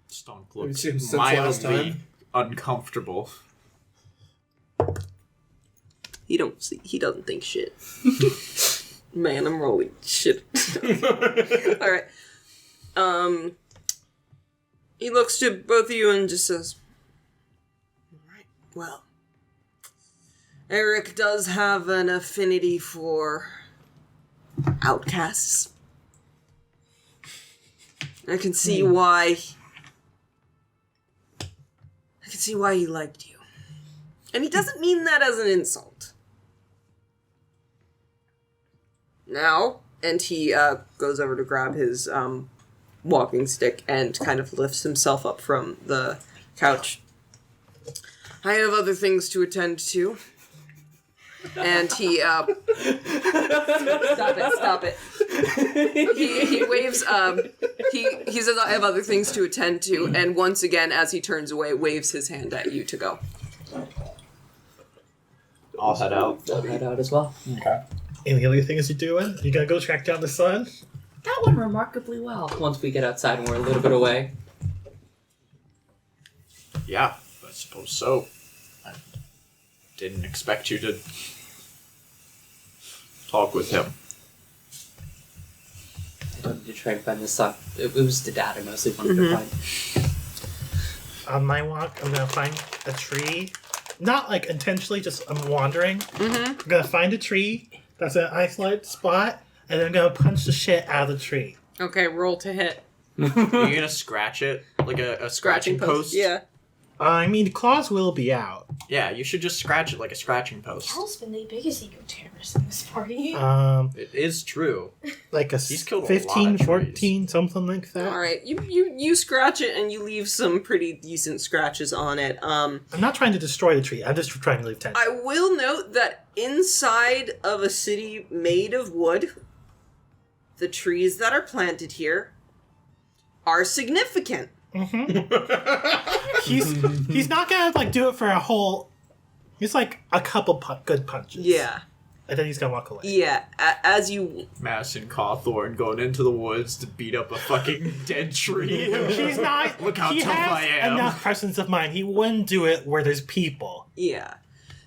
Stonk you looks seen him since last mildly time? uncomfortable. He doesn't think shit. Man, I'm rolling shit. Alright. He looks to both of you and just says, alright, well, Eric does have an affinity for outcasts. I can see why he liked you. And he doesn't mean that as an insult. Now, and he goes over to grab his walking stick and kind of lifts himself up from the couch. I have other things to attend to. And he stop it. He waves he says I have other things to attend to, and once again as he turns away waves his hand at you to go. I'll head out. I'll head out as well. Okay. Any other things you're doing? You gonna go track down the sun? That went remarkably well. Once we get outside and we're a little bit away. Yeah, I suppose so. I didn't expect you to talk with him. I to try and find the sun. It was the dad I mostly wanted to find. On my walk, I'm gonna find a tree. Not like intentionally, just I'm wandering. I'm gonna find a tree that's an isolated spot, and then I'm gonna punch the shit out of the tree. Okay, roll to hit. Are you gonna scratch it? Like a scratching post? Yeah. I mean, claws will be out. Yeah, you should just scratch it like a scratching post. Cal's been the biggest ego terrorist in this party. It is true. Like a He's killed a 15, lot of 14, something like that. All right, you scratch it and you leave some pretty decent scratches on it. I'm not trying to destroy the tree. I'm just trying to leave 10. I will note that inside of a city made of wood, the trees that are planted here are significant. He's not gonna like do it for a whole. He's like a couple good punches. Yeah. And then he's gonna walk away. Yeah, as you... Madison Cawthorn going into the woods to beat up a fucking dead tree. He's not. Look how he tough has I am. enough presence of mind. He wouldn't do it where there's people. Yeah.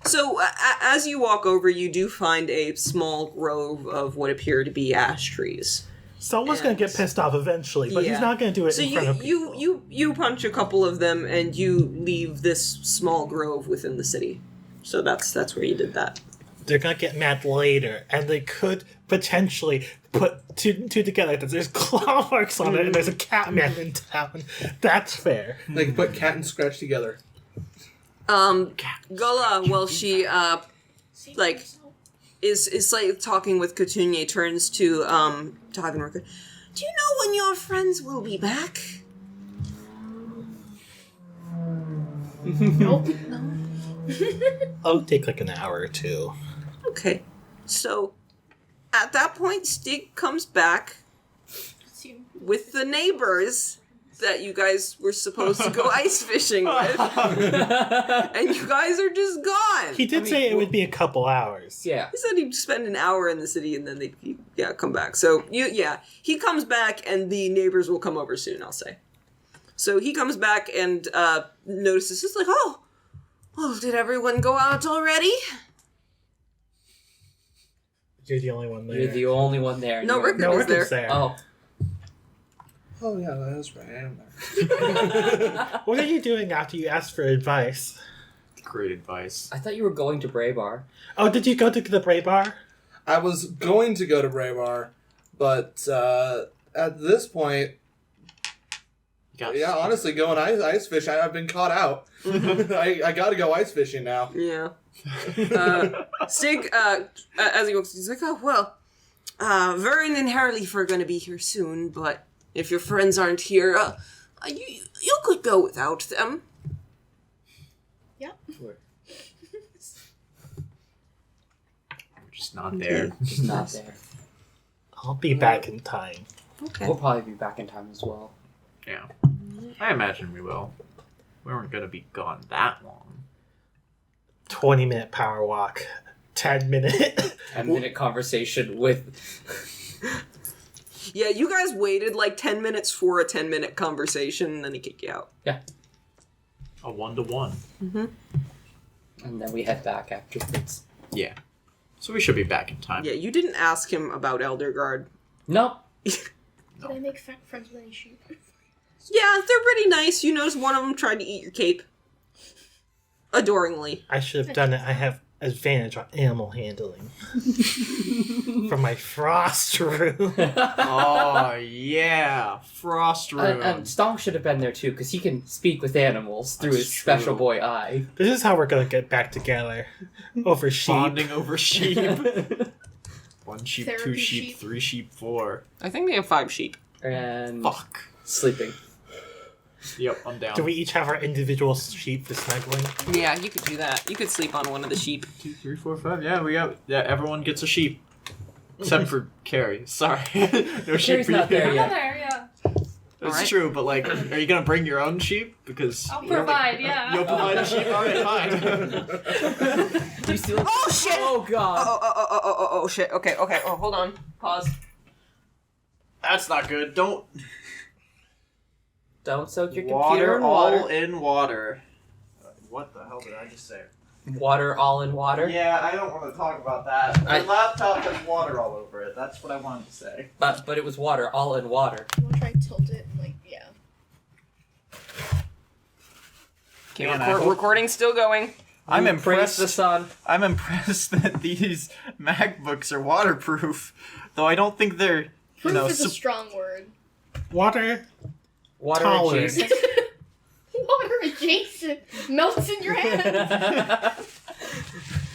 So, as you walk over, you do find a small grove of what appear to be ash trees. Someone's gonna get pissed off eventually, but he's not gonna do it So in front of people. you punch a couple of them, and you leave this small grove within the city. So that's where you did that. They're gonna get mad later, and they could potentially put two together. That there's claw marks on it, and there's a cat man in town. That's fair. Like put cat and scratch together. Gullah, while she like is like talking with Couture, turns to Hagenworker. Do you know when your friends will be back? Nope. I'll take like an hour or two. Okay. So at that point, Stig comes back with the neighbors that you guys were supposed to go ice fishing with. And you guys are just gone. He did say it would be a couple hours. Yeah. He said he'd spend an hour in the city and then he'd come back. So, he comes back and the neighbors will come over soon, I'll say. So he comes back and notices, it's like, oh, did everyone go out already? You're the only one there. You're the only one there. No, Rickard No, was Rickard's there. there. Oh. Oh yeah, that's right. I am there. What are you doing after you asked for advice? Great advice. I thought you were going to Bray Bar. Oh, did you go to the Bray Bar? I was going to go to Bray Bar, but at this point, honestly, going ice fishing, I've been caught out. I got to go ice fishing now. Yeah. Stig, as he walks, he's like, oh, well, Vern and Harleaf are going to be here soon, but if your friends aren't here, you could go without them. Yeah. We're just not there. Just not there. I'll be back in time. Okay. We'll probably be back in time as well. Yeah. I imagine we will. We weren't gonna be gone that long. 20-minute power walk. 10-minute. 10-minute conversation with... Yeah, you guys waited like 10 minutes for a 10-minute conversation, and then he kicked you out. Yeah. A 1-to-1. And then we head back afterwards. Yeah. So we should be back in time. Yeah, you didn't ask him about Elderguard. Nope. Did I make friends with any sheep? Yeah, they're pretty nice. You notice one of them tried to eat your cape. Adoringly. I should have done it. I have advantage on animal handling. From my frost room. Oh, yeah. Frost room. And Stonk should have been there too, because he can speak with animals through That's his special true. boy eye. This is how we're gonna get back together. Over sheep. Bonding over sheep. 1 sheep, 2 Therapy sheep, sheep. 3 sheep, 4. I think they have 5 sheep. And Fuck. sleeping. Yep, I'm down. Do we each have our individual sheep for snuggling? Yeah, you could do that. You could sleep on one of the sheep. 2, 3, 4, 5. Yeah, we got. Yeah, everyone gets a sheep, except for Carrie. Sorry, no sheep Carrie's for you. not there yet. there, yeah. That's Alright. true, but like, are you gonna bring your own sheep? Because I'll you don't, like, provide, yeah. You'll provide a sheep. All right, fine. Do you still... Oh, shit! Oh, God. Oh, shit. Okay. Oh, hold on. Pause. That's not good. Don't Don't soak your water computer in all water. in water. What the hell did I just say? Water all in water? Yeah, I don't want to talk about that. My laptop has water all over it. That's what I wanted to say. But it was water all in water. You want to try to tilt it and, like, yeah. Okay, recording's still going. I'm Praise impressed. the sun. I'm impressed that these MacBooks are waterproof, though I don't think they're. Proof is a strong word. Water Water tolerant. adjacent. Water adjacent. Melts in your hand.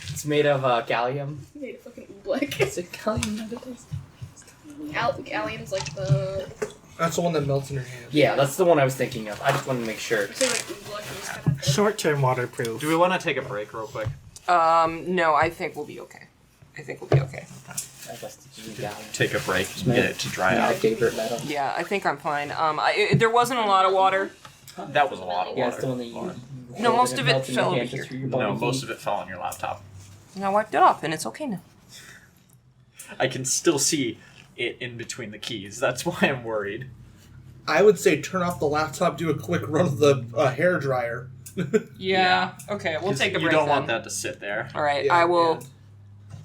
It's made of gallium. Made a fucking oobleck. Is it gallium that it is? Gallium's like the... That's the one that melts in your hand. Yeah, that's the one I was thinking of. I just wanted to make sure. I say like oobleck and just kind of... Short-term waterproof. Do we want to take a break real quick? No, I think we'll be okay. I guess to do gallium. Take a break and get it to dry My out. favorite metal. Yeah, I think I'm fine. There wasn't a lot of water. That was a lot of Yeah, water. it's the one that you. No, most of it fell over here. No, most of it fell on your laptop. And I wiped it off, and it's okay now. I can still see it in between the keys. That's why I'm worried. I would say turn off the laptop, do a quick run of the hair dryer. Yeah. Okay, we'll 'Cause take a you break don't then. want that to sit there. All right, Yeah, I will. yeah.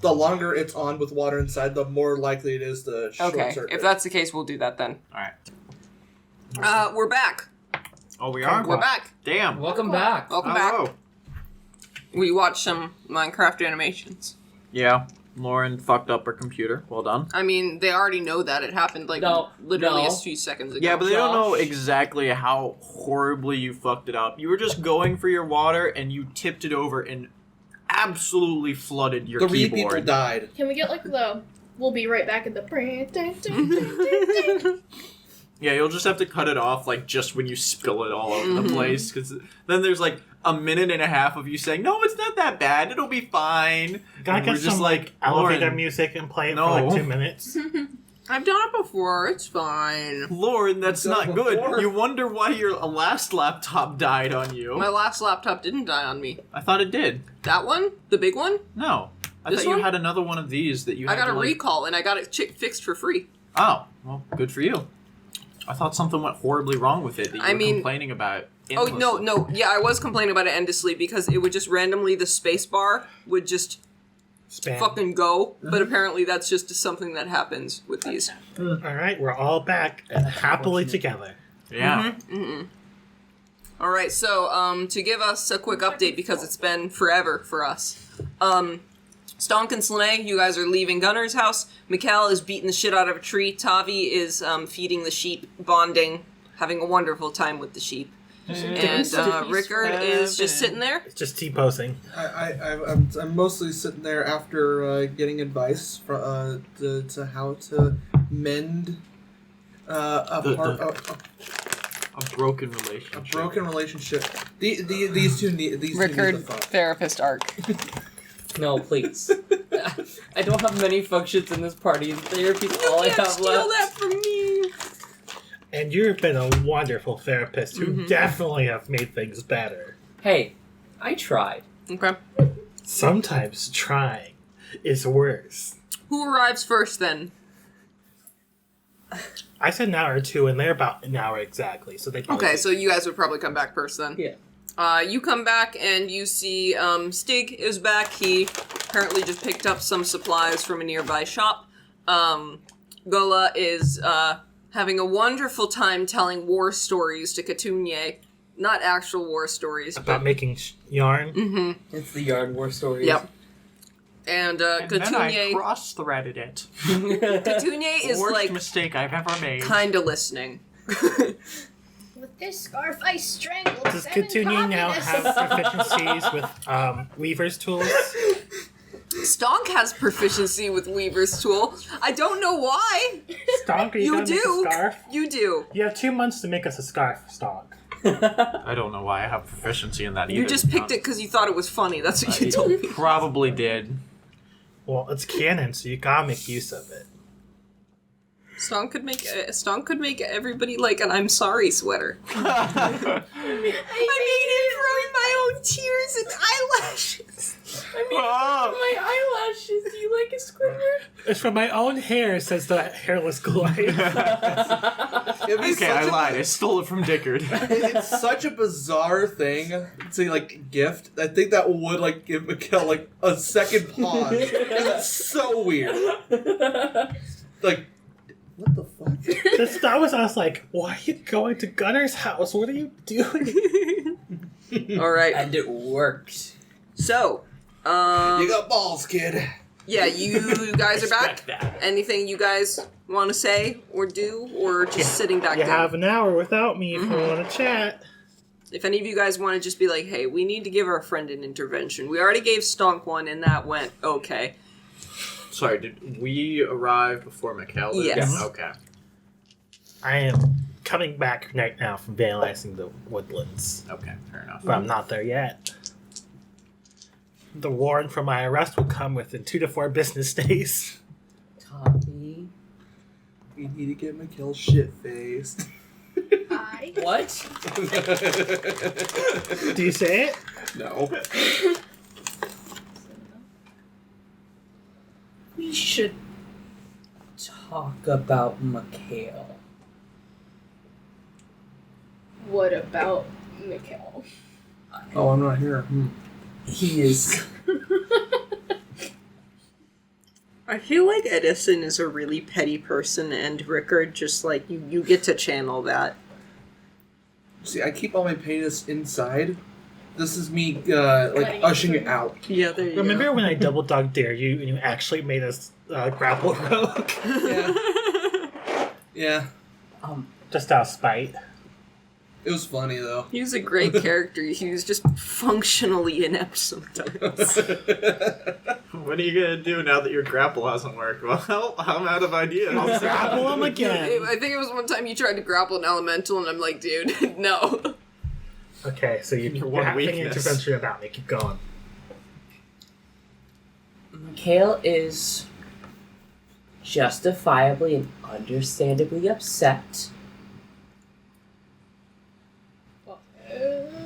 The longer it's on with water inside, the more likely it is to short Okay, circuit. if that's the case, we'll do that then. All right. We're back. Oh, we are? We're back. Damn. Welcome back. Welcome back. Hello. We watched some Minecraft animations. Yeah. Lauren fucked up her computer. Well done. I mean, they already know that it happened literally a few seconds ago. Yeah, but they don't know Josh. exactly how horribly you fucked it up. You were just going for your water and you tipped it over and absolutely flooded your 3 people keyboard. died. Can we get like the... We'll be right back at the... Yeah, you'll just have to cut it off like just when you spill it all over the place, because then there's like a minute and a half of you saying, "No, it's not that bad. It'll be fine." Gotta And get we're just some like elevator Lauren, music and play it No. for like 2 minutes. I've done it before. It's fine. Lauren, that's Done not good. before. You wonder why your last laptop died on you. My last laptop didn't die on me. I thought it did. That one? The big one? No, I This thought one? you had another one of these that you. I had got a to, like... recall, and I got it fixed for free. Oh, well, good for you. I thought something went horribly wrong with it that you I were mean- complaining about. Oh, endlessly. no. Yeah, I was complaining about it endlessly because it would just randomly, the space bar would just Spam. fucking go. But apparently that's just something that happens with these. Alright, we're all back and happily together. Yeah. All right, so to give us a quick update because it's been forever for us. Stonk and Snalei, you guys are leaving Gunnar's house. Mikkel is beating the shit out of a tree. Tavi is feeding the sheep, bonding, having a wonderful time with the sheep. And Rickard is just sitting there. It's just T-posing. I'm mostly sitting there after getting advice to how to mend a broken relationship. a broken relationship. These two need the Rickard, fuck. therapist arc. No, please. I don't have many functions in this party, and therapy's all I have Steal left. that from me. And you've been a wonderful therapist who definitely have made things better. Hey, I tried. Okay. Sometimes trying is worse. Who arrives first then? I said an hour or two, and they're about an hour exactly, so they probably... Okay, so you guys would probably come back first then. Yeah. You come back and you see Stig is back. He apparently just picked up some supplies from a nearby shop. Gola is having a wonderful time telling war stories to Katunye. Not actual war stories, About making yarn. It's the Yard War story. Yep. And And then I Katunye cross-threaded it. Katunye is Worst like mistake I've ever made. kind of listening. With this scarf, I strangled Does 7 Katunyi now have communists. proficiencies with weaver's tools? Stonk has proficiency with Weaver's tool. I don't know why. Stonk, are you, You gonna make do. a scarf? You do. You have 2 months to make us a scarf, Stonk. I don't know why I have proficiency in that either. You just picked it because you thought it was funny. That's what you told me. Probably did. Well, it's canon, so you gotta make use of it. Stonk could make everybody like an "I'm sorry" sweater. I made it from my own tears and eyelashes. My eyelashes. Do you like a Squidward? It's from my own hair, says the hairless Goliath. Okay, I lied. I stole it from Dickard. It's such a bizarre thing to like gift. I think that would like give Mikkel like a second pause. It's so weird. Like, what the fuck? That was us like, why are you going to Gunnar's house? What are you doing? All right. And it worked. So, You got balls, kid. yeah, you guys are back. Respect that. Anything you guys want to say or do, or just sitting back You down? have an hour without me if you want to chat. If any of you guys want to just be like, hey, we need to give our friend an intervention. We already gave Stonk one, and that went okay. Sorry, did we arrive before Mikkel? Yes. Okay. I am coming back right now from vandalizing the woodlands, Okay, fair enough. but I'm not there yet. The warrant for my arrest will come within 2 to 4 business days. Tommy. We need to get Mikkel shit-faced. What? Do you say it? No. We should talk about Mikhail. What about Mikkel? Oh, I'm not here. He is. I feel like Edison is a really petty person, and Rickard just like you get to channel that. See, I keep all my penis inside. This is me, Letting like, it ushing it through. out. Yeah, there you Remember when I double dog dare you and you actually made us grapple rogue? Yeah. Yeah. Just out of spite. It was funny, though. He was a great character. He was just functionally inept sometimes. What are you gonna do now that your grapple hasn't worked? Well, I'm out of ideas. I'll grapple him again. I think it was one time you tried to grapple an elemental, and I'm like, dude, no. Okay, so you're one having an weakness. intervention about me. Keep going. Mikhail is justifiably and understandably upset.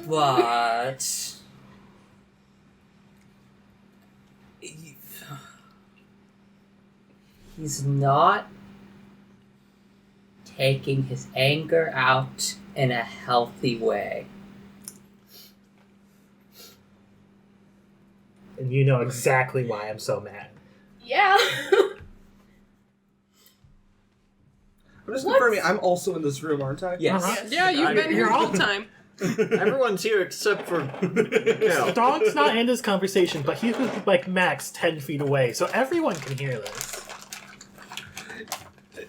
But he's not taking his anger out in a healthy way. And you know exactly why I'm so mad. Yeah. I'm just confirming, I'm also in this room, aren't I? Yes. Uh-huh. Yeah, you've been here all the time. Everyone's here except for Mikkel. Dog's not in this conversation, but he was like max 10 feet away, so everyone can hear this.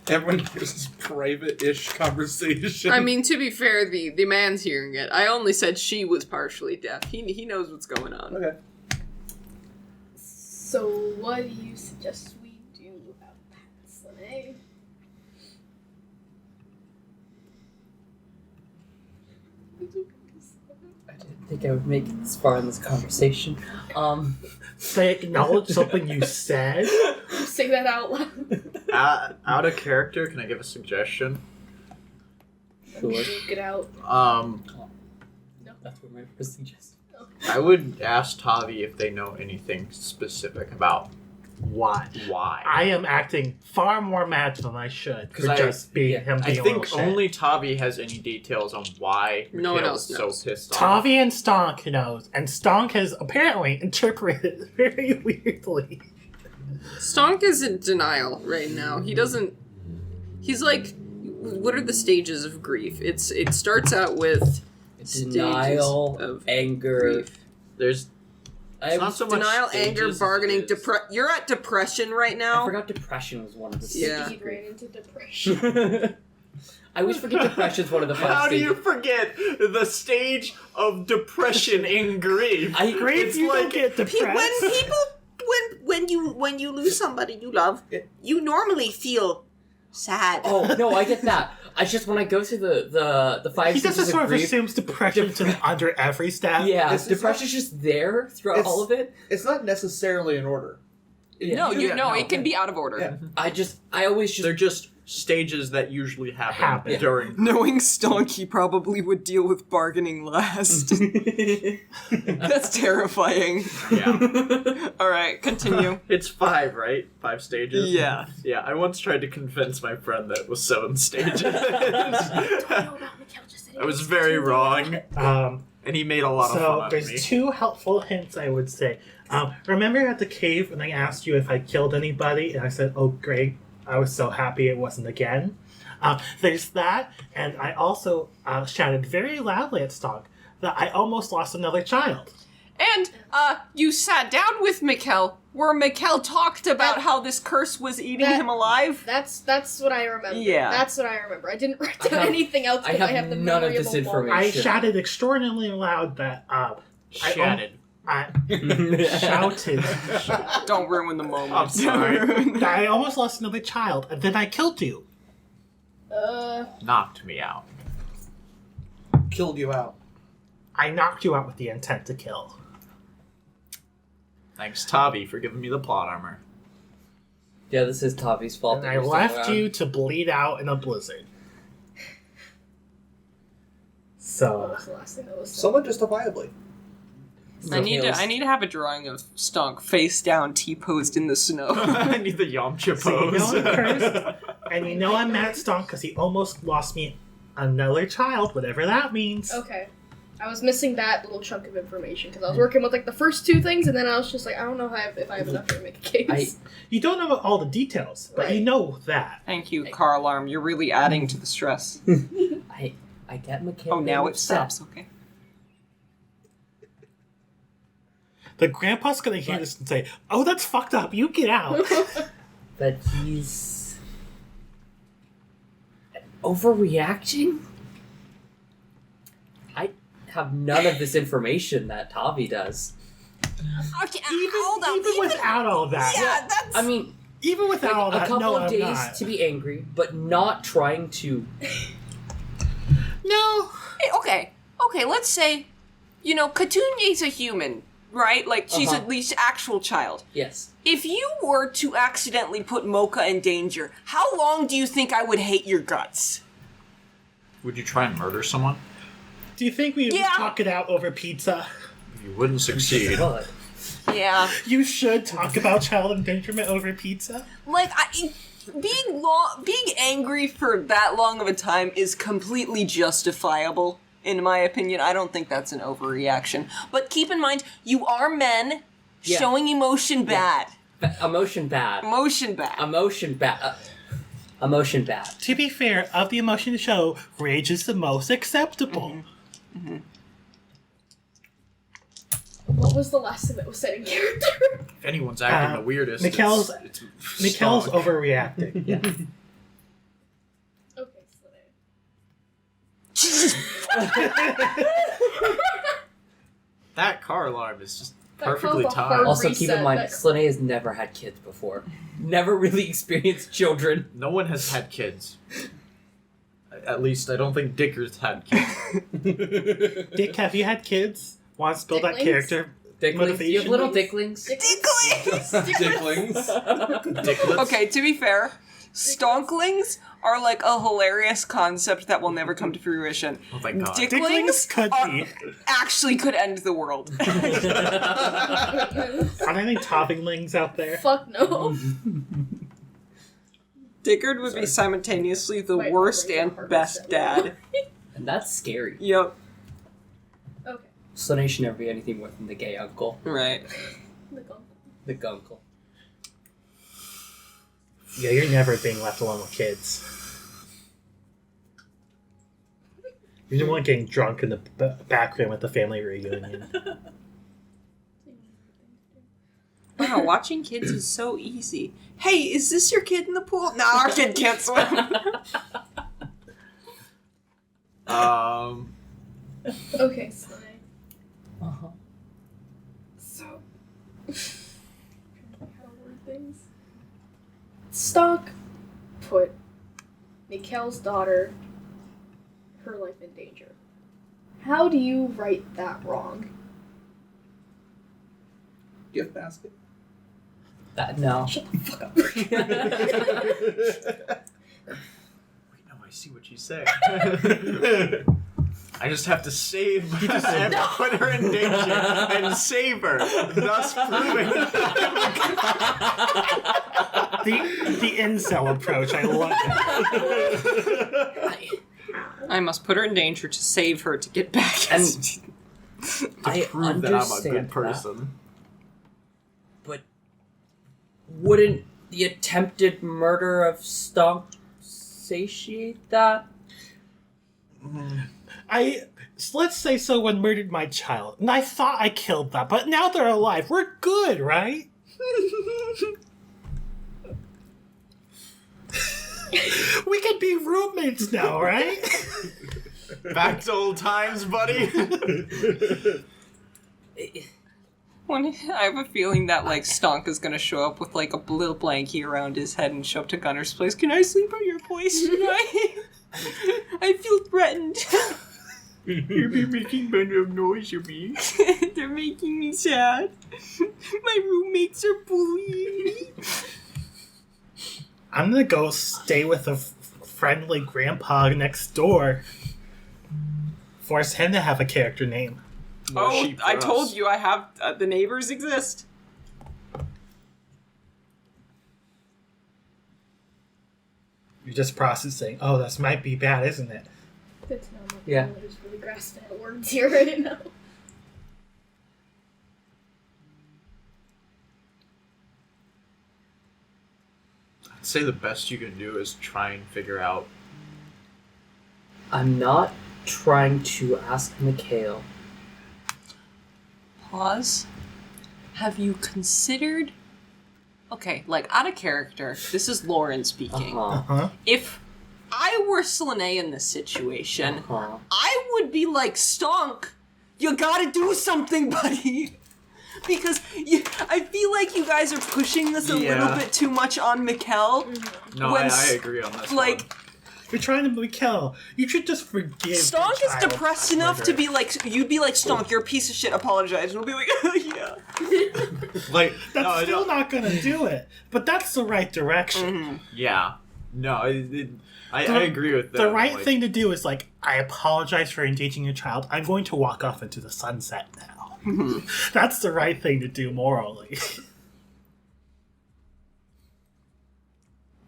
Everyone hears this private-ish conversation. I mean, to be fair, the man's hearing it. I only said she was partially deaf. He knows what's going on. Okay. So what do you suggest we do about that, Snalei? I didn't think I would make it this far in this conversation. Say acknowledge something you said. Say that out loud. Out of character, can I give a suggestion? Sure. Duke it out. That's what my first suggestion. I would ask Tavi if they know anything specific about Why? why. I am acting far more mad than I should for 'Cause I- just being yeah, him I being a think little shit. only Tavi has any details on why No one Mikhail else is so knows. pissed off. Tavi and Stonk knows, and Stonk has apparently interpreted it very weirdly. Stonk is in denial right now. He doesn't. He's like, what are the stages of grief? It starts out with Denial, stages of anger. grief. There's I, not so much Denial, stages anger, as bargaining, it is. You're at depression right I now. forgot depression was one of the Yeah. He ran into depression. I always forget depression's one of the 5 How do stages. you forget the stage of depression in grief? Grief, It's you like- don't get depressed. When people when you lose somebody you love, you normally feel sad. Oh no, I get that. I just when I go through the 5 He stages just of sort of grief. assumes depression's under every step. Yeah, This is depression's just there throughout It's- all of it. It's not necessarily in order. Yeah. No, Yeah, it can okay. be out of order. Yeah. I always just They're just stages that usually happen during. Knowing Stonk, he probably would deal with bargaining last. That's terrifying. Yeah. Alright, continue. It's 5, right? 5 stages? Yeah. Yeah, I once tried to convince my friend that it was 7 stages. I was very wrong. And he made a lot of fun of me. So there's 2 helpful hints, I would say. Remember at the cave when I asked you if I killed anybody, and I said, "Oh, great! I was so happy it wasn't again." There's that, and I also shouted very loudly at Stonk that I almost lost another child. And you sat down with Mikkel, where Mikkel talked about how this curse was eating him alive. That's what I remember. Yeah. That's what I remember. I didn't write down anything else because I have the none of memory this a mole. information. I shouted extraordinarily loud that Shouted. I shouted Don't ruin the moment. I'm sorry. that I almost lost another child, and then I killed you. Knocked me out. Killed you out. I knocked you out with the intent to kill. Thanks, Tavi, for giving me the plot armor. Yeah, this is Tavi's fault. And that I you're still left around. you to bleed out in a blizzard. What So, was the last thing that was said? Somewhat justifiably. I need to have a drawing of Stonk face down, T-posed in the snow. I need the Yamcha so you know pose. I'm cursed, and you know I'm mad at Stonk because he almost lost me another child, whatever that means. Okay. I was missing that little chunk of information because I was working with like the first 2 things, and then I was just like, I don't know if I have enough to make a case. You don't know all the details, but you know that. Thank you, car alarm. You're really adding to the stress. I get Mikkel. Oh, now it upset. stops. Okay. The grandpa's gonna hear this and say, "Oh, that's fucked up. You get out." But he's overreacting. I have none of this information that Tavi does. Okay, Even without all that. Yeah, that's. I mean, Even without all a that, couple no, of I'm days not. to be angry, but not trying to. No. Hey, okay, let's say, Katunya's a human, right? Like, she's at least actual child. Yes. If you were to accidentally put Mocha in danger, how long do you think I would hate your guts? Would you try and murder someone? Do you think we would Yeah. talk it out over pizza? You wouldn't succeed. But Yeah. You should talk about child endangerment over pizza. Like, being angry for that long of a time is completely justifiable, in my opinion. I don't think that's an overreaction. But keep in mind, you are men Yeah. showing emotion bad. emotion bad. Emotion bad. Emotion bad. Emotion bad. To be fair, of the emotion show, rage is the most acceptable. Mm-hmm. What was the last thing that was said in character? If anyone's acting the weirdest, Mikkel's it's Mikkel's Stonk. overreacting. Yeah. Okay, That car alarm is just That perfectly caused a timed. hard- Also, keep in reset mind, that- Snalei has never had kids before. Never really experienced children. No one has had kids. At least I don't think Dicker's had kids. Dick, have you had kids? Want to spill that Dicklings? character? Dicklings. You have little Dicklings. dicklings. Dicklings. Dicklets. Okay, to be fair, stonklings are like a hilarious concept that will never come to fruition. Oh my god. Dicklings could be. Actually could end the world. Are there any toppinglings out there? Fuck no. Dickard would be simultaneously the Wait, worst wait, and hard best reset. dad. And that's scary. Yep. Okay. Snalei should never be anything more than the gay uncle. Right. The gunkle. Yeah, you're never being left alone with kids. You're the one getting drunk in the back room at the family reunion. Wow, watching kids is so easy. Hey, is this your kid in the pool? No, our kid can't swim. Okay, Snalei. Uh-huh. So, how to word things. Stock put Mikkel's daughter, her life in danger. How do you right that wrong? Gift basket. No. Shut the fuck up. say. I just have to save and put her in danger and save her, thus proving the incel approach. I love it. I must put her in danger to save her to get back. And I prove that I'm a understand good person. that, but wouldn't the attempted murder of Stonk satiate that? Let's say someone murdered my child, and I thought I killed that, but now they're alive. We're good, right? We could be roommates now, right? Back to old times, buddy. I have a feeling that like Stonk is gonna show up with like a little blankie around his head and show up to Gunnar's place. Can I sleep at your place tonight? I feel threatened. You'll be making better of noise, you mean? They're making me sad. My roommates are bullying me. I'm gonna go stay with a friendly grandpa next door. Force him to have a character name. More Oh, sheep for I us. told you I have the neighbors exist. You're just processing. Oh, this might be bad, isn't it? Good to know my Yeah. family is really grasping at words here right now. I'd say the best you can do is try and figure out. I'm not trying to ask Mikhail. Pause. Have you considered... Okay, like, out of character, this is Lauren speaking. Huh? If I were Slane in this situation, Uh-huh. I would be like, Stonk, you gotta do something, buddy. Because I feel like you guys are pushing this a Yeah. little bit too much on Mikkel. No, When I agree on this Like, one. You're trying to kill. You should just forgive. Stonk the is child depressed enough to murderer. be like, you'd be like, Stonk, you're a piece of shit, apologize. And he'll be like, oh, yeah. Like, That's no, I still don't- not gonna do it. But that's the right direction. Yeah. No, I agree with that. The right like, thing to do is like, I apologize for engaging your child. I'm going to walk off into the sunset now. That's the right thing to do morally.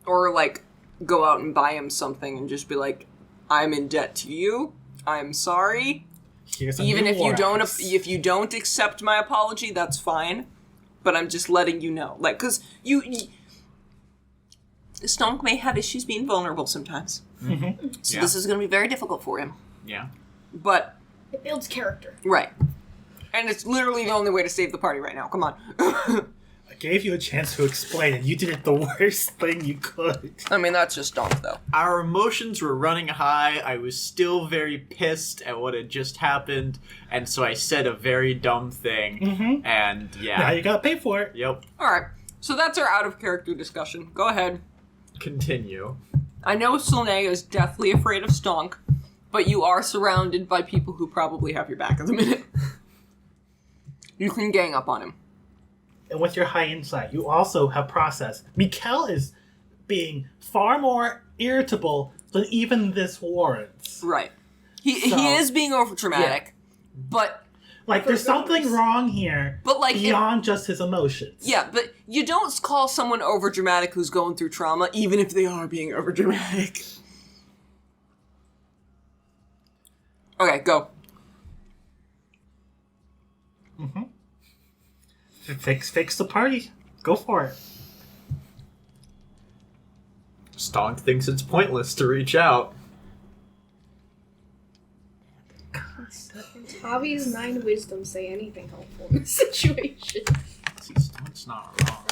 Or like, go out and buy him something and just be like, I'm in debt to you. I'm sorry. Here's a Even new if you war don't, axe. if you don't accept my apology, that's fine. But I'm just letting you know, like, because you Stonk may have issues being vulnerable sometimes. Mm-hmm. So Yeah. this is going to be very difficult for him. Yeah. But It builds character. right, and it's literally the only way to save the party right now. Come on. I gave you a chance to explain, and you did it the worst thing you could. I mean, that's just Stonk, though. Our emotions were running high. I was still very pissed at what had just happened, and so I said a very dumb thing. Mm-hmm. And yeah. Now you gotta pay for it. Yep. All right, so that's our out of character discussion. Go ahead. Continue. I know Slane is deathly afraid of Stonk, but you are surrounded by people who probably have your back at the minute. You can gang up on him. And with your high insight, you also have processed. Mikkel is being far more irritable than even this warrants. Right. He So- is being over dramatic, but Like, there's something wrong here like beyond just his emotions. yeah, but you don't call someone over dramatic who's going through trauma, even if they are being over dramatic. Okay, go. Mm-hmm. Fix the party. Go for it. Stonk thinks it's pointless to reach out. Tavi's 9 wisdom say anything helpful in this situation. See, Stonk's not wrong.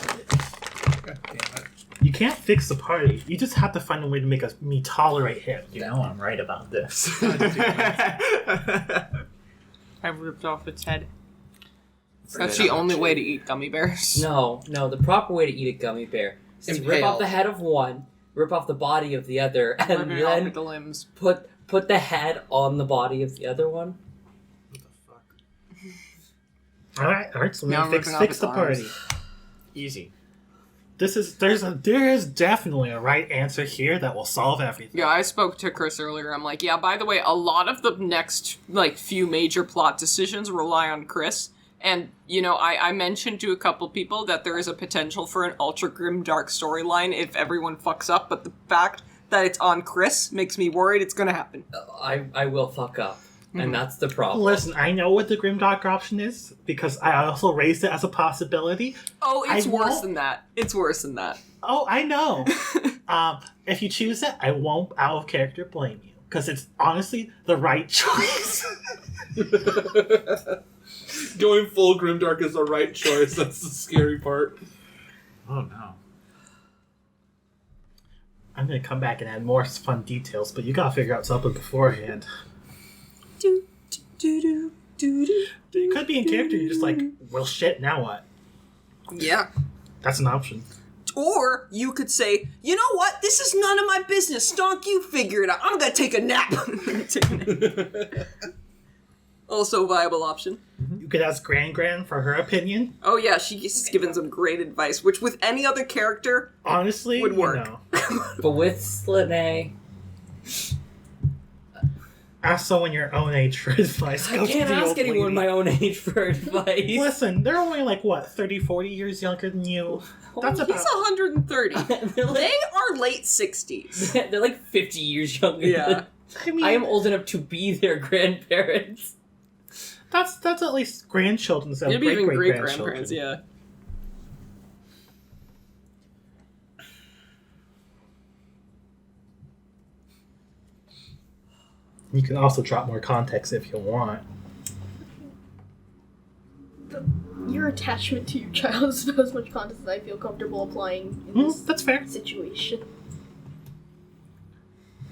God damn it. You can't fix the party. You just have to find a way to make me tolerate him. You know I'm right about this. I ripped off its head. That's the only way to eat gummy bears. No, the proper way to eat a gummy bear is to rip Impale. off the head of one, rip off the body of the other, and Ripping off then with the limbs. put the head on the body of the other one. What the fuck? All right. So Now I'm fix ripping off the its arms. party. Easy. there is definitely a right answer here that will solve everything. Yeah, I spoke to Chris earlier. I'm like, yeah, by the way, a lot of the next, few major plot decisions rely on Chris. And, I mentioned to a couple people that there is a potential for an ultra grim dark storyline if everyone fucks up, but the fact that it's on Chris makes me worried it's gonna happen. I will fuck up. And that's the problem. Listen, I know what the grimdark option is because I also raised it as a possibility. Oh, it's worse than that. It's worse than that. Oh, I know. If you choose it, I won't out of character blame you because it's honestly the right choice. Going full grimdark is the right choice. That's the scary part. Oh no. I'm gonna come back and add more fun details, but you gotta figure out something beforehand. You could be in character, you're just like, well shit, now what? Yeah. That's an option. Or you could say, you know what? This is none of my business. Stonk, you figure it out. I'm gonna take a nap. Also a viable option. You could ask Gran for her opinion. Oh yeah, she's given some great advice, which with any other character, honestly, would work. But with Snalei, ask someone your own age for advice. I can't ask anyone my own age for advice. Listen, they're only 30, 40 years younger than you. That's He's 130. They are late 60s. They're 50 years younger. Yeah. I am old enough to be their grandparents. That's at least grandchildren instead of Maybe even great-grandparents, yeah. You can also drop more context if you want. Your attachment to your child is about as much context as I feel comfortable applying in this that's fair. situation.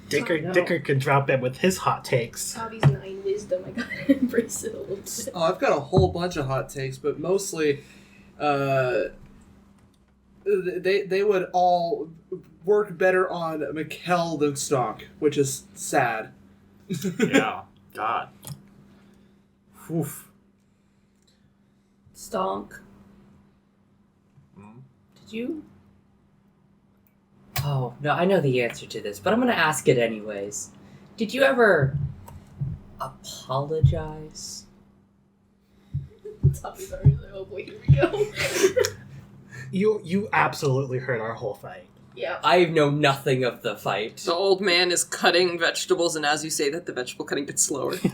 Dicker can drop in with his hot takes. Bobby's 9 wisdom, I gotta embrace it a little bit. Oh, I've got a whole bunch of hot takes, but mostly, they would all work better on Mikkel than Stonk, which is sad. Yeah. God. Oof. Stonk. Did you? Oh, no, I know the answer to this, but I'm gonna ask it anyways. Did you ever apologize? Tommy's already like, oh boy, here we go. You absolutely heard our whole fight. Yeah. I know nothing of the fight. The old man is cutting vegetables, and as you say that, the vegetable cutting gets slower. This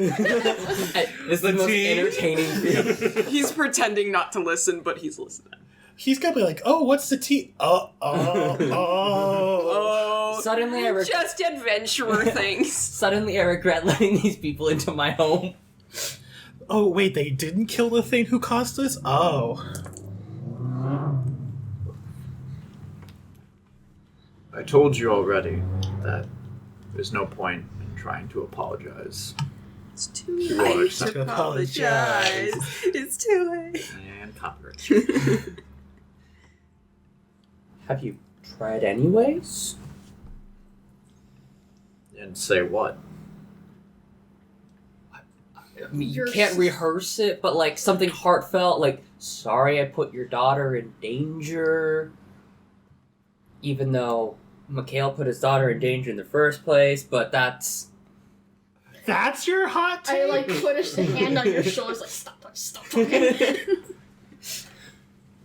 is the most entertaining thing. He's pretending not to listen, but he's listening. He's gonna be like, oh, what's the tea? Oh. Suddenly I just adventurer things. Suddenly I regret letting these people into my home. Oh, wait, they didn't kill the thing who caused this? Oh. I told you already that there's no point in trying to apologize. It's too You late are to apologize. It's too late. And copyright. Have you tried anyways? And say what? I mean, you can't rehearse it, but something heartfelt, sorry I put your daughter in danger. Even though Mikhail put his daughter in danger in the first place, but that's your hot take? I put a hand on your shoulders stop talking.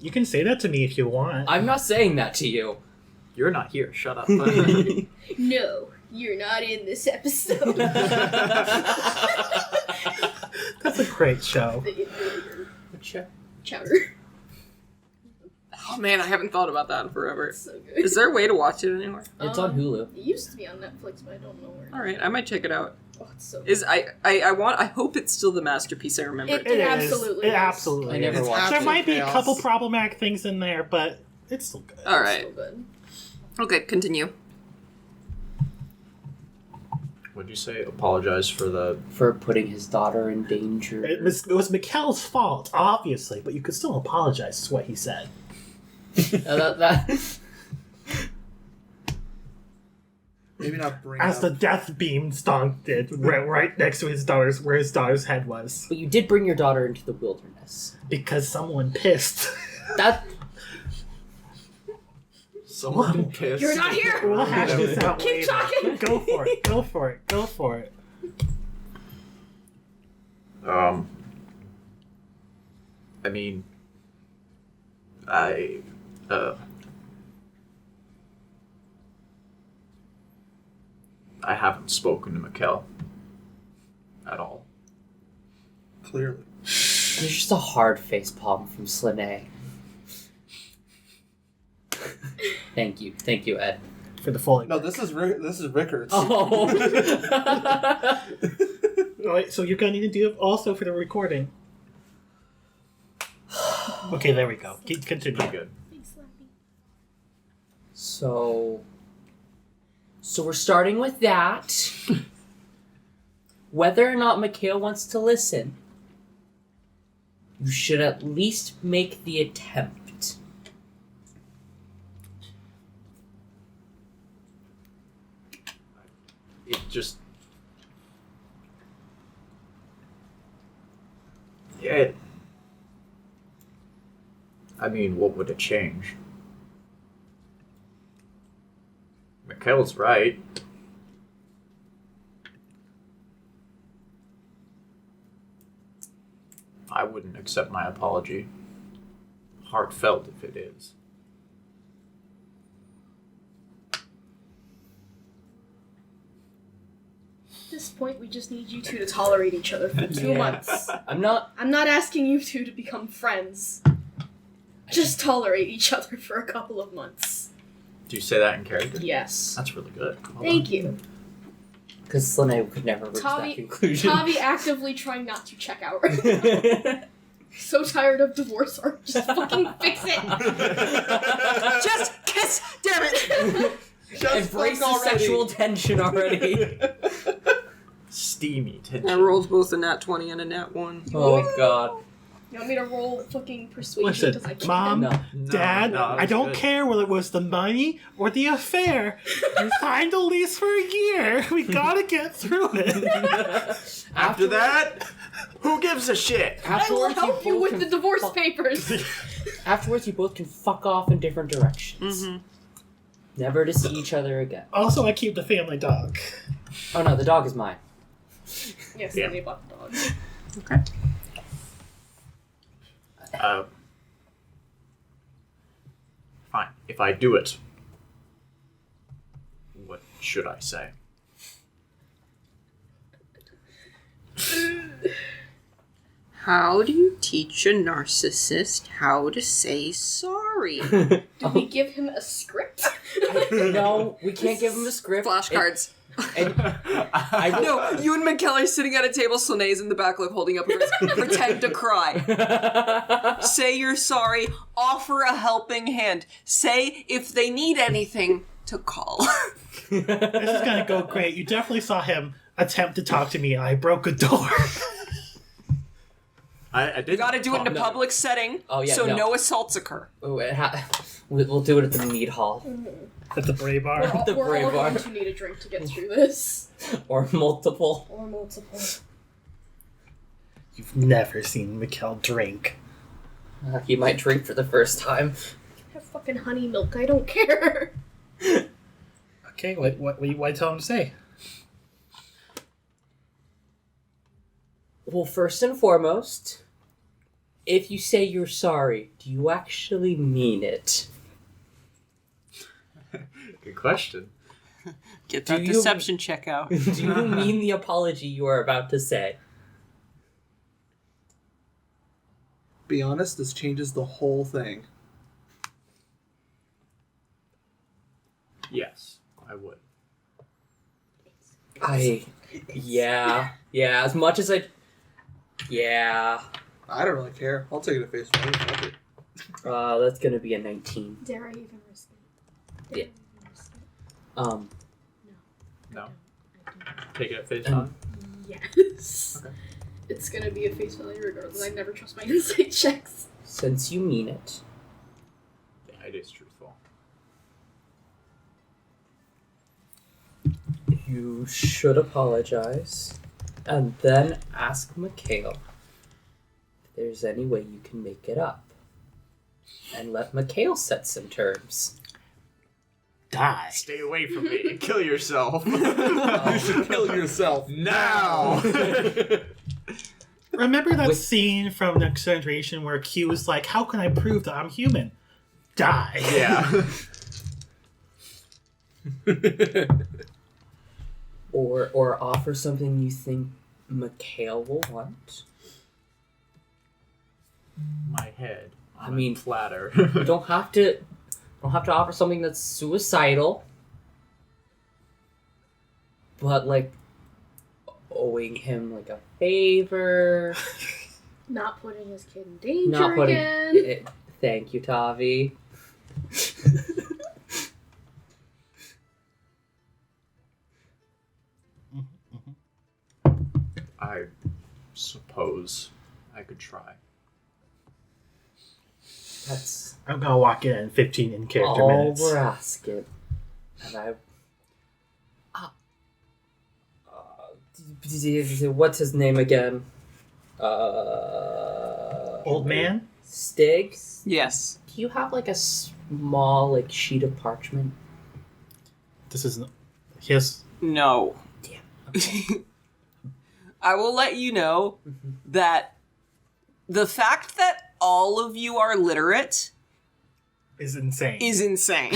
You can say that to me if you want. I'm not saying that to you. You're not here. Shut up. No, you're not in this episode. That's a great show. Chowder. Oh man, I haven't thought about that in forever. It's so good. Is there a way to watch it anywhere? It's on Hulu. It used to be on Netflix, but I don't know where. Alright, I might check it out. Oh, it's so good. I hope it's still the masterpiece I remember. It absolutely is. It absolutely I never is. watched There it. might be a Chaos. couple problematic things in there, but it's still good. Alright. So good. Okay, continue. What'd you say? Apologize for putting his daughter in danger. It was Mikkel's fault, obviously, but you could still apologize to what he said. Maybe not bring As up. the death beam Stonk did, right next to his daughter's, where his daughter's head was. But you did bring your daughter into the wilderness. Because someone pissed. That Someone piss. You're not here! We'll hash this out Keep later. talking! Go for it. Go for it. Go for it. I mean, I haven't spoken to Mikkel at all. Clearly. There's just a hard face palm from Snalei. Thank you, Ed. For the Foley. No, this is Rickards. Oh. Alright, so you're going to need to do it also for the recording. Okay, there we go. Continue. Good. So we're starting with that. Whether or not Mikhail wants to listen, you should at least make the attempt. It just... Yeah. I mean, what would it change? Mikhail's right. I wouldn't accept my apology. Heartfelt if it is. At this point, we just need you two to tolerate each other for 2 Yeah. months. I'm not. I'm not asking you two to become friends. Just tolerate each other for a couple of months. Do you say that in character? Yes. That's really good. Hold Thank on. you. Because Snalei could never reach that Tavi conclusion. actively trying not to check out right now. So tired of divorce art. Just fucking fix it. Just kiss! Damn it! Embrace the sexual tension already. Steamy tension. I rolled both a nat 20 and a nat 1. Oh god. You want me to roll fucking persuasion? Listen, Because I can. Mom, No. Dad, no, I that's don't good. care whether it was the money or the affair. You signed a lease for a year. We gotta get through it. After that, who gives a shit? I will Afterwards, help you both with can the divorce fuck- papers. Afterwards, you both can fuck off in different directions. Mm-hmm. Never to see each other again. Also, I keep the family dog. Oh no, the dog is mine. Yes, Yeah. they bought the dog. Okay. Fine. If I do it, what should I say? How do you teach a narcissist how to say sorry? Do we give him a script? No, we can't give him a script. Flashcards. And I No, you and Mikkel are sitting at a table, Snalei's in the back, like, holding up a wrist. Pretend to cry. Say you're sorry. Offer a helping hand. Say if they need anything to call. This is gonna go great. You definitely saw him attempt to talk to me, and I broke a door. I did. You gotta do it in a No. public setting, Oh, yeah, so no. no assaults occur. Oh, we'll do it at the mead hall. At the Bray Bar. The We're Bray all Bar. going to need a drink to get through this. Or multiple. Or multiple. You've never seen Mikkel drink. He might drink for the first time. Have fucking honey milk, I don't care. Okay, what do you tell him to say? Well, first and foremost, if you say you're sorry, do you actually mean it? Good question. Get Do that you- deception check out. Do you mean the apology you are about to say? Be honest, this changes the whole thing. Yes, I would. Yeah, as much as yeah, I don't really care. I'll take it at face value. Fuck it. that's gonna be a 19. Dare I even risk it? Yeah. Dare I even risk it? No. Take it at face Um, value. Yes. Okay. It's gonna be a face value regardless. I never trust my insight checks. Since you mean it, Yeah, it is truthful. you should apologize, and then ask Mikhail if there's any way you can make it up. And let Mikhail set some terms. die. Stay away from me. Kill yourself. You should kill yourself now. Remember that scene from Next Generation where Q was like, how can I prove that I'm human? Die. Yeah. Or offer something you think Mikhail will want. My head. I mean, flatter. You don't have to offer something that's suicidal. But like owing him like a favor. Not putting his kid in danger again. Thank you, Tavi. I suppose I could try. That's I'm gonna walk in 15 in character all minutes. we're asking. And what's his name again? Old man? Stig? Yes. Do you have like a small like sheet of parchment? This isn't. Yes. No. Damn. I will let you know that the fact that all of you are literate Is insane. is insane.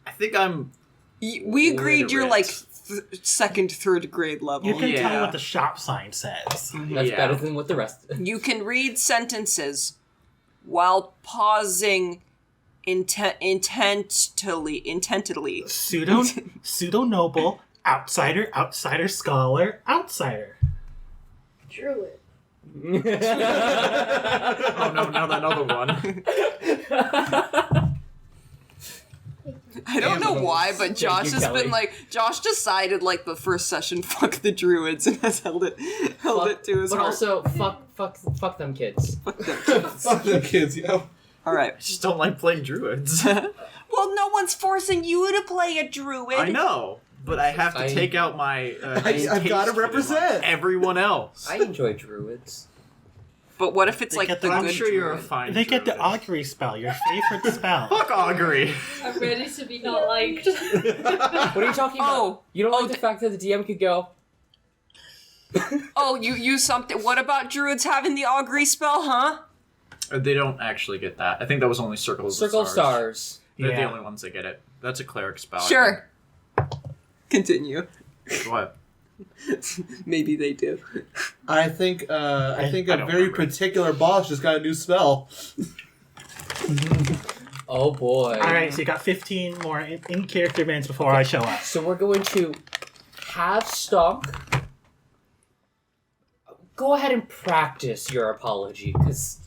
I think I'm. We agreed you're like second, third grade level. You can tell Yeah. what the shop sign says. That's Yeah. better than what the rest. You can read sentences while pausing intentedly. Pseudo noble, outsider scholar, outsider. Druid. Oh no, now that other one. I don't know why, but Josh you, has Kelly. been like, Josh decided like the first session, fuck the druids, and has held it to his But heart. also, fuck them kids. Fuck the kids, yo. All right. I just don't like playing druids. Well, no one's forcing you to play a druid. I know, but I have to I- take out my. I've gotta represent. everyone else. I enjoy druids. But what if it's They like get the the- I'm good sure you're a druid? fine. They get the druid. augury spell, your favorite spell. Fuck augury. I'm ready to be not liked. What are you talking about? Oh. You don't like the fact that the DM could go, Oh, you use something. What about druids having the augury spell, huh? They don't actually get that. I think that was only circles. circle of of stars. stars. They're the Yeah. only ones that get it. That's a cleric spell. I Sure. Continue. think. What? Maybe they do. I think I a don't very remember. particular boss just got a new spell. Oh boy. Alright, so you got 15 more in character minutes before I show up. So we're going to have Stonk go ahead and practice your apology, because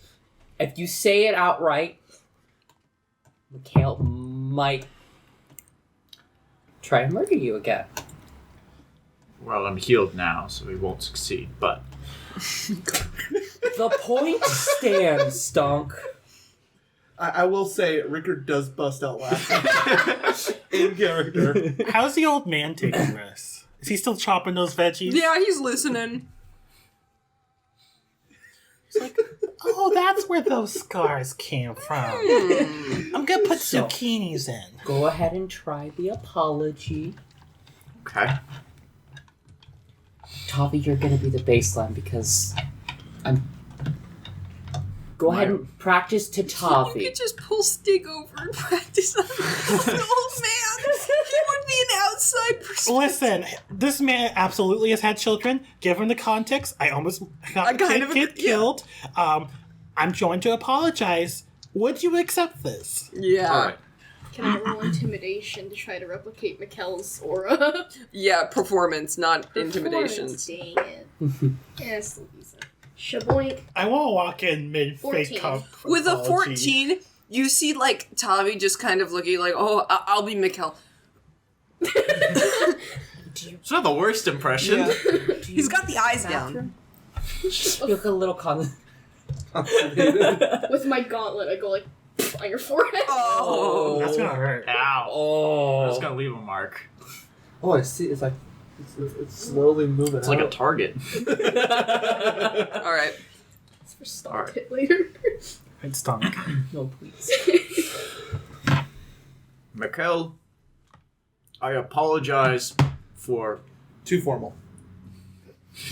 if you say it outright, Mikhail might try and murder you again. Well, I'm healed now, so we won't succeed. But The point stands, Stonk. I will say, Rickard does bust out laughing in character. How's the old man taking this? Is he still chopping those veggies? Yeah, he's listening. He's like, oh, that's where those scars came from. I'm gonna put So- zucchinis in. Go ahead and try the apology. okay. Tavi, you're gonna be the baseline because I'm. Go ahead and practice to You Tavi. could just pull Stig over and practice on the old man. He would be an outside perspective. Listen, this man absolutely has had children. Given the context, I almost got the kid killed. I'm going to apologize. Would you accept this? Yeah. All right. Can I roll intimidation to try to replicate Mikkel's aura? Yeah, performance, not Performance, intimidations. Dang it. Yes, Louisa. Shaboink. I want to walk in mid 14. fake comp. With a apology. 14, you see like Tavi just kind of looking like, oh, I'll be Mikkel. It's not the worst impression. He's got the eyes down. You look a little With my gauntlet, I go like on your forehead. Oh. That's gonna hurt. Ow. Oh. That's gonna leave a mark. Oh, I see. It's like it's slowly moving. It's like a target. All right. It's for stop Alright. it later. It stunk. No, please. Mikkel, I apologize for... Too formal.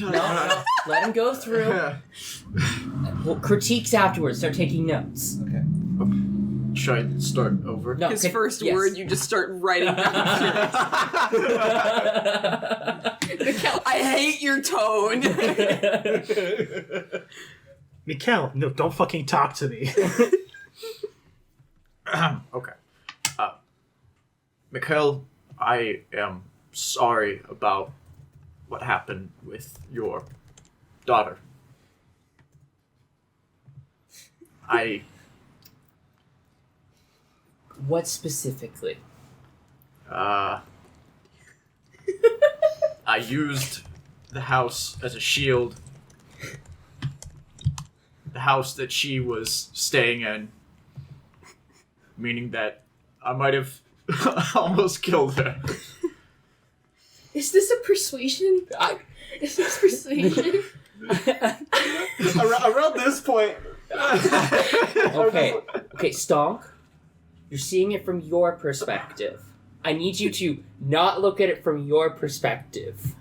No, let him go through. Well, critiques afterwards. Start taking notes. Okay. Should I start over? No, His okay, first yes. word, you just start writing down. I hate your tone. Mikkel, no, don't fucking talk to me. Okay. Mikkel, I am sorry about what happened with your daughter. What specifically? I used the house as a shield. The house that she was staying in. Meaning that I might have almost killed her. Is this a persuasion? Is this persuasion? Around this point. Okay, Stonk. You're seeing it from your perspective. I need you to not look at it from your perspective.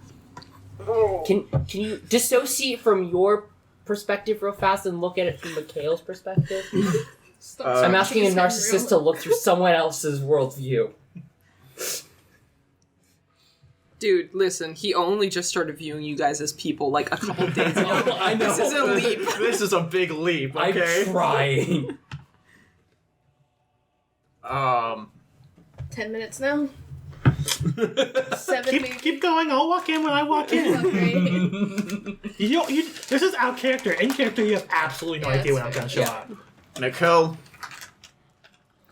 Can you dissociate from your perspective real fast and look at it from Mikhail's perspective? I'm asking a narcissist to look through someone else's worldview. Dude, listen, he only just started viewing you guys as people like a couple days ago. I know. This is a leap. This is a big leap, okay? I'm trying. 10 minutes now? 7 maybe? Keep going. I'll walk in when I walk in. Okay. This is out character. In character, you have absolutely no Yeah, idea when I'm that's gonna show fair. up. Mikkel,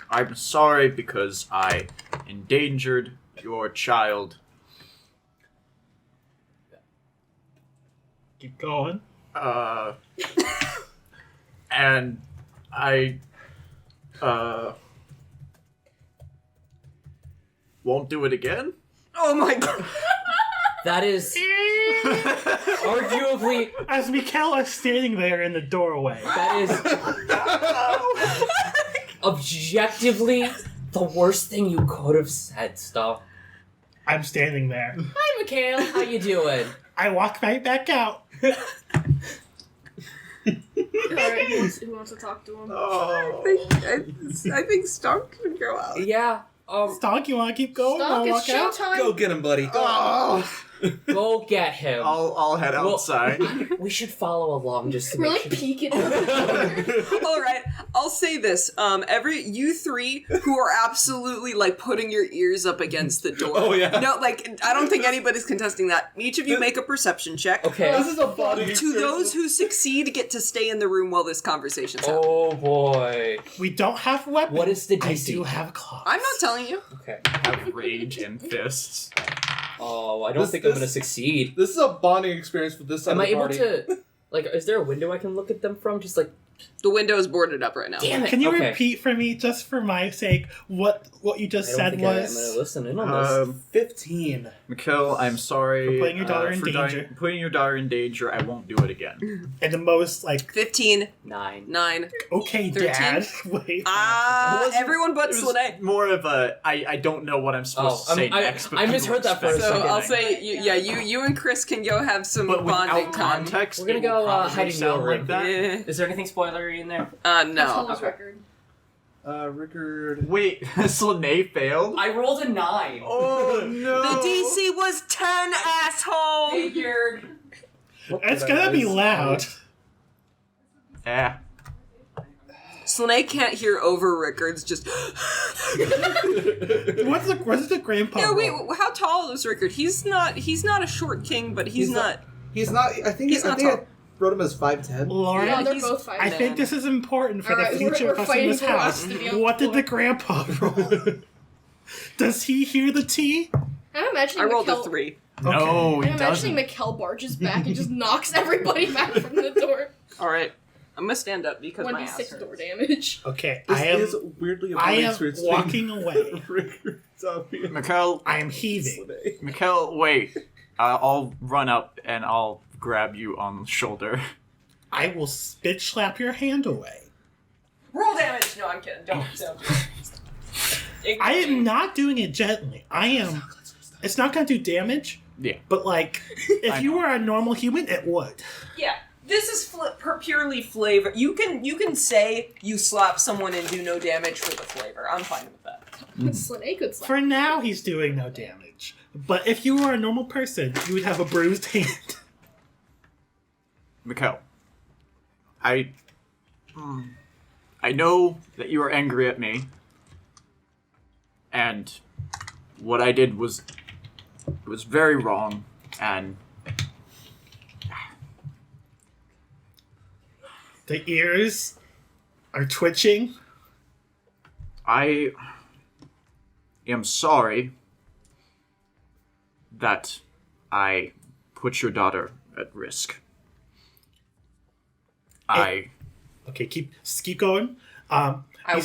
I'm sorry because I endangered your child. Keep going. And I, won't do it again? Oh my god. That is arguably. As Mikkel is standing there in the doorway. That is objectively the worst thing you could have said, Stonk. I'm standing there. Hi, Mikhail. How you doing? I walk right back out. Alright, who wants to talk to him? I think Stark should go out. Yeah. Stonk, you want to keep going? Stop, I'll it's walk out. showtime! Go get him, buddy. Go get him. I'll head Well- outside. We should follow along just to We're make like sure. peeking out the door. All right, I'll say this: you three who are absolutely like putting your ears up against the door. Oh, yeah. No, like I don't think anybody's contesting that. Each of you make a perception check. Okay. This is a body. To those who succeed, get to stay in the room while this conversation's happening. Oh boy. We don't have weapons. What is the I DC? do have claws. I'm not telling you. Okay. Have rage and fists. Oh, I don't This- think I'm this- gonna succeed. This is a bonding experience for this side Am of I the able party. to? Like, is there a window I can look at them from? Just like, The window is boarded up right now. damn it. Can you okay. repeat for me, just for my sake, what you just I don't said think was? I'm gonna listen in on this. 15. Mikkel, I'm sorry For putting your daughter in for danger. putting your daughter in danger. I won't do it again. And the most, like, 15, 9. 9. okay, 13? Dad. Wait. Everyone but It was Slade. more of a I don't know what I'm supposed to say next. But I people misheard that for a expect So second. I'll say, you and Chris can go have some But bonding without time. context, We're gonna it will go, probably hide in sound your room. like that. Yeah. Is there anything spoilery in there? That's No. Holmes' okay. record. Rickard. Wait, Slane failed? I rolled a 9. Oh no! The DC was 10, asshole! Figured. It's gonna be loud. Yeah. Slane can't hear over Rickard's just. What's the grandpa? Yeah, wait, roll? how tall is Rickard? He's not a short king, but he's not. He's not. I think. He's I not think tall. I wrote him as 5'10". Lauren, Yeah, they're he's- both 5'10". I think this is important for Alright, the future we're of us in fighting this for us house. to be on What did floor. the grandpa roll? Does he hear the tea? I'm imagining I rolled a Mikkel- 3. No, I'm he imagining doesn't. Mikkel barges back and just knocks everybody back from the door. Alright, I'm gonna stand up because my ass 1d6 hurts. door damage. Okay, This I am. is weirdly a I bonding am experience. walking away. Rickard, Zombie, Mikkel, I am heaving. Slane. Mikkel, wait. I'll run up and I'll grab you on the shoulder. I will spit slap your hand away. Roll damage! No, I'm kidding. Don't. I am not doing it gently. I am. It's not going to do damage. Yeah. But like, if you were a normal human, it would. Yeah. This is purely flavor. You can say you slap someone and do no damage for the flavor. I'm fine with that. Snalei could slap. For now, he's doing no damage. But if you were a normal person, you would have a bruised hand. Mikkel, I know that you are angry at me, and what I did was very wrong, and The ears are twitching. I am sorry that I put your daughter at risk. Okay, keep going. I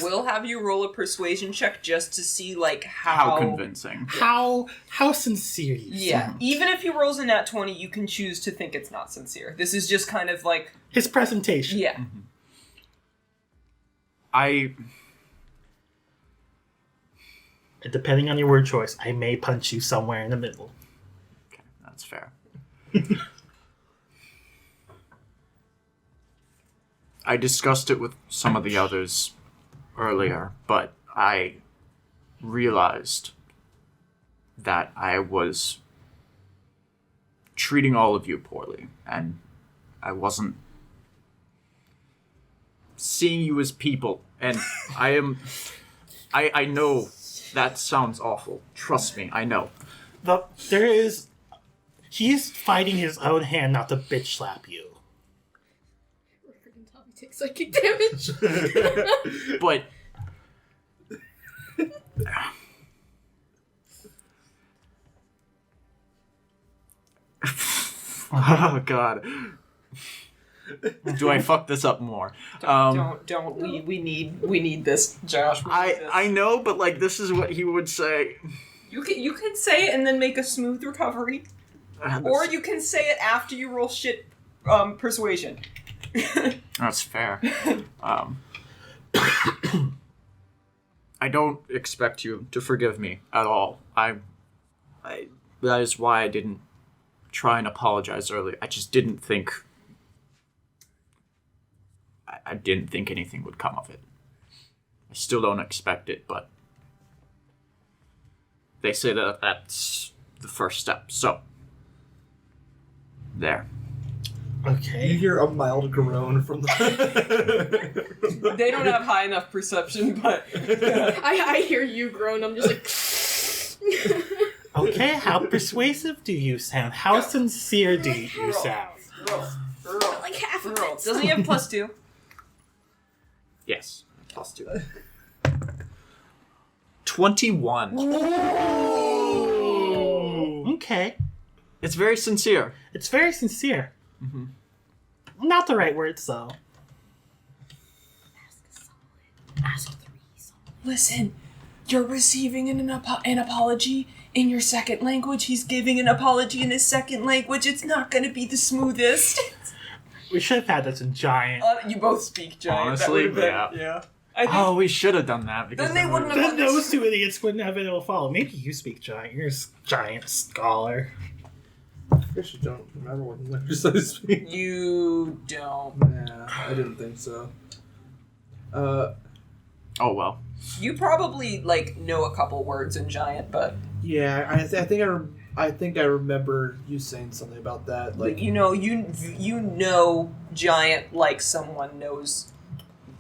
will have you roll a persuasion check just to see like How convincing. How sincere you Yeah. sound. Even if he rolls a nat 20, you can choose to think it's not sincere. This is just kind of like His presentation. yeah. Depending on your word choice, I may punch you somewhere in the middle. Okay, that's fair. I discussed it with some of the others earlier, but I realized that I was treating all of you poorly, and I wasn't seeing you as people, and I know that sounds awful. Trust me, I know. He's fighting his own hand not to bitch slap you. Freaking Tommy takes psychic damage. But oh god. Do I fuck this up more? Don't. We need this, Josh. We need this. I know, but like this is what he would say. You can say it and then make a smooth recovery, or you can say it after you roll shit persuasion. That's fair. I don't expect you to forgive me at all. I that is why I didn't try and apologize earlier. I just didn't think I didn't think anything would come of it. I still don't expect it, but they say that that's the first step. So there. You Okay. hear a mild groan from the. They don't have high enough perception, but I hear you groan. I'm just like. Okay, how persuasive do you sound? How sincere do you sound? Like half of roll. it. Doesn't he have +2? Yes. +2. 21. Okay. It's very sincere. It's very sincere. Mm-hmm. Not the right words, though. Ask 3. Listen, you're receiving an apology in your second language. He's giving an apology in his second language. It's not going to be the smoothest. We should have had this in Giant. You both speak giant. Honestly, that would've been, yeah. I think Oh, we should have done that because then they wouldn't have. Then those two idiots wouldn't have been able to follow. Maybe you speak Giant. You're a giant scholar. I guess you don't remember what language I speak. You don't. Nah, I didn't think so. Oh well. You probably like know a couple words in giant, but Yeah, I think I remember you saying something about that. Like, you know giant like someone knows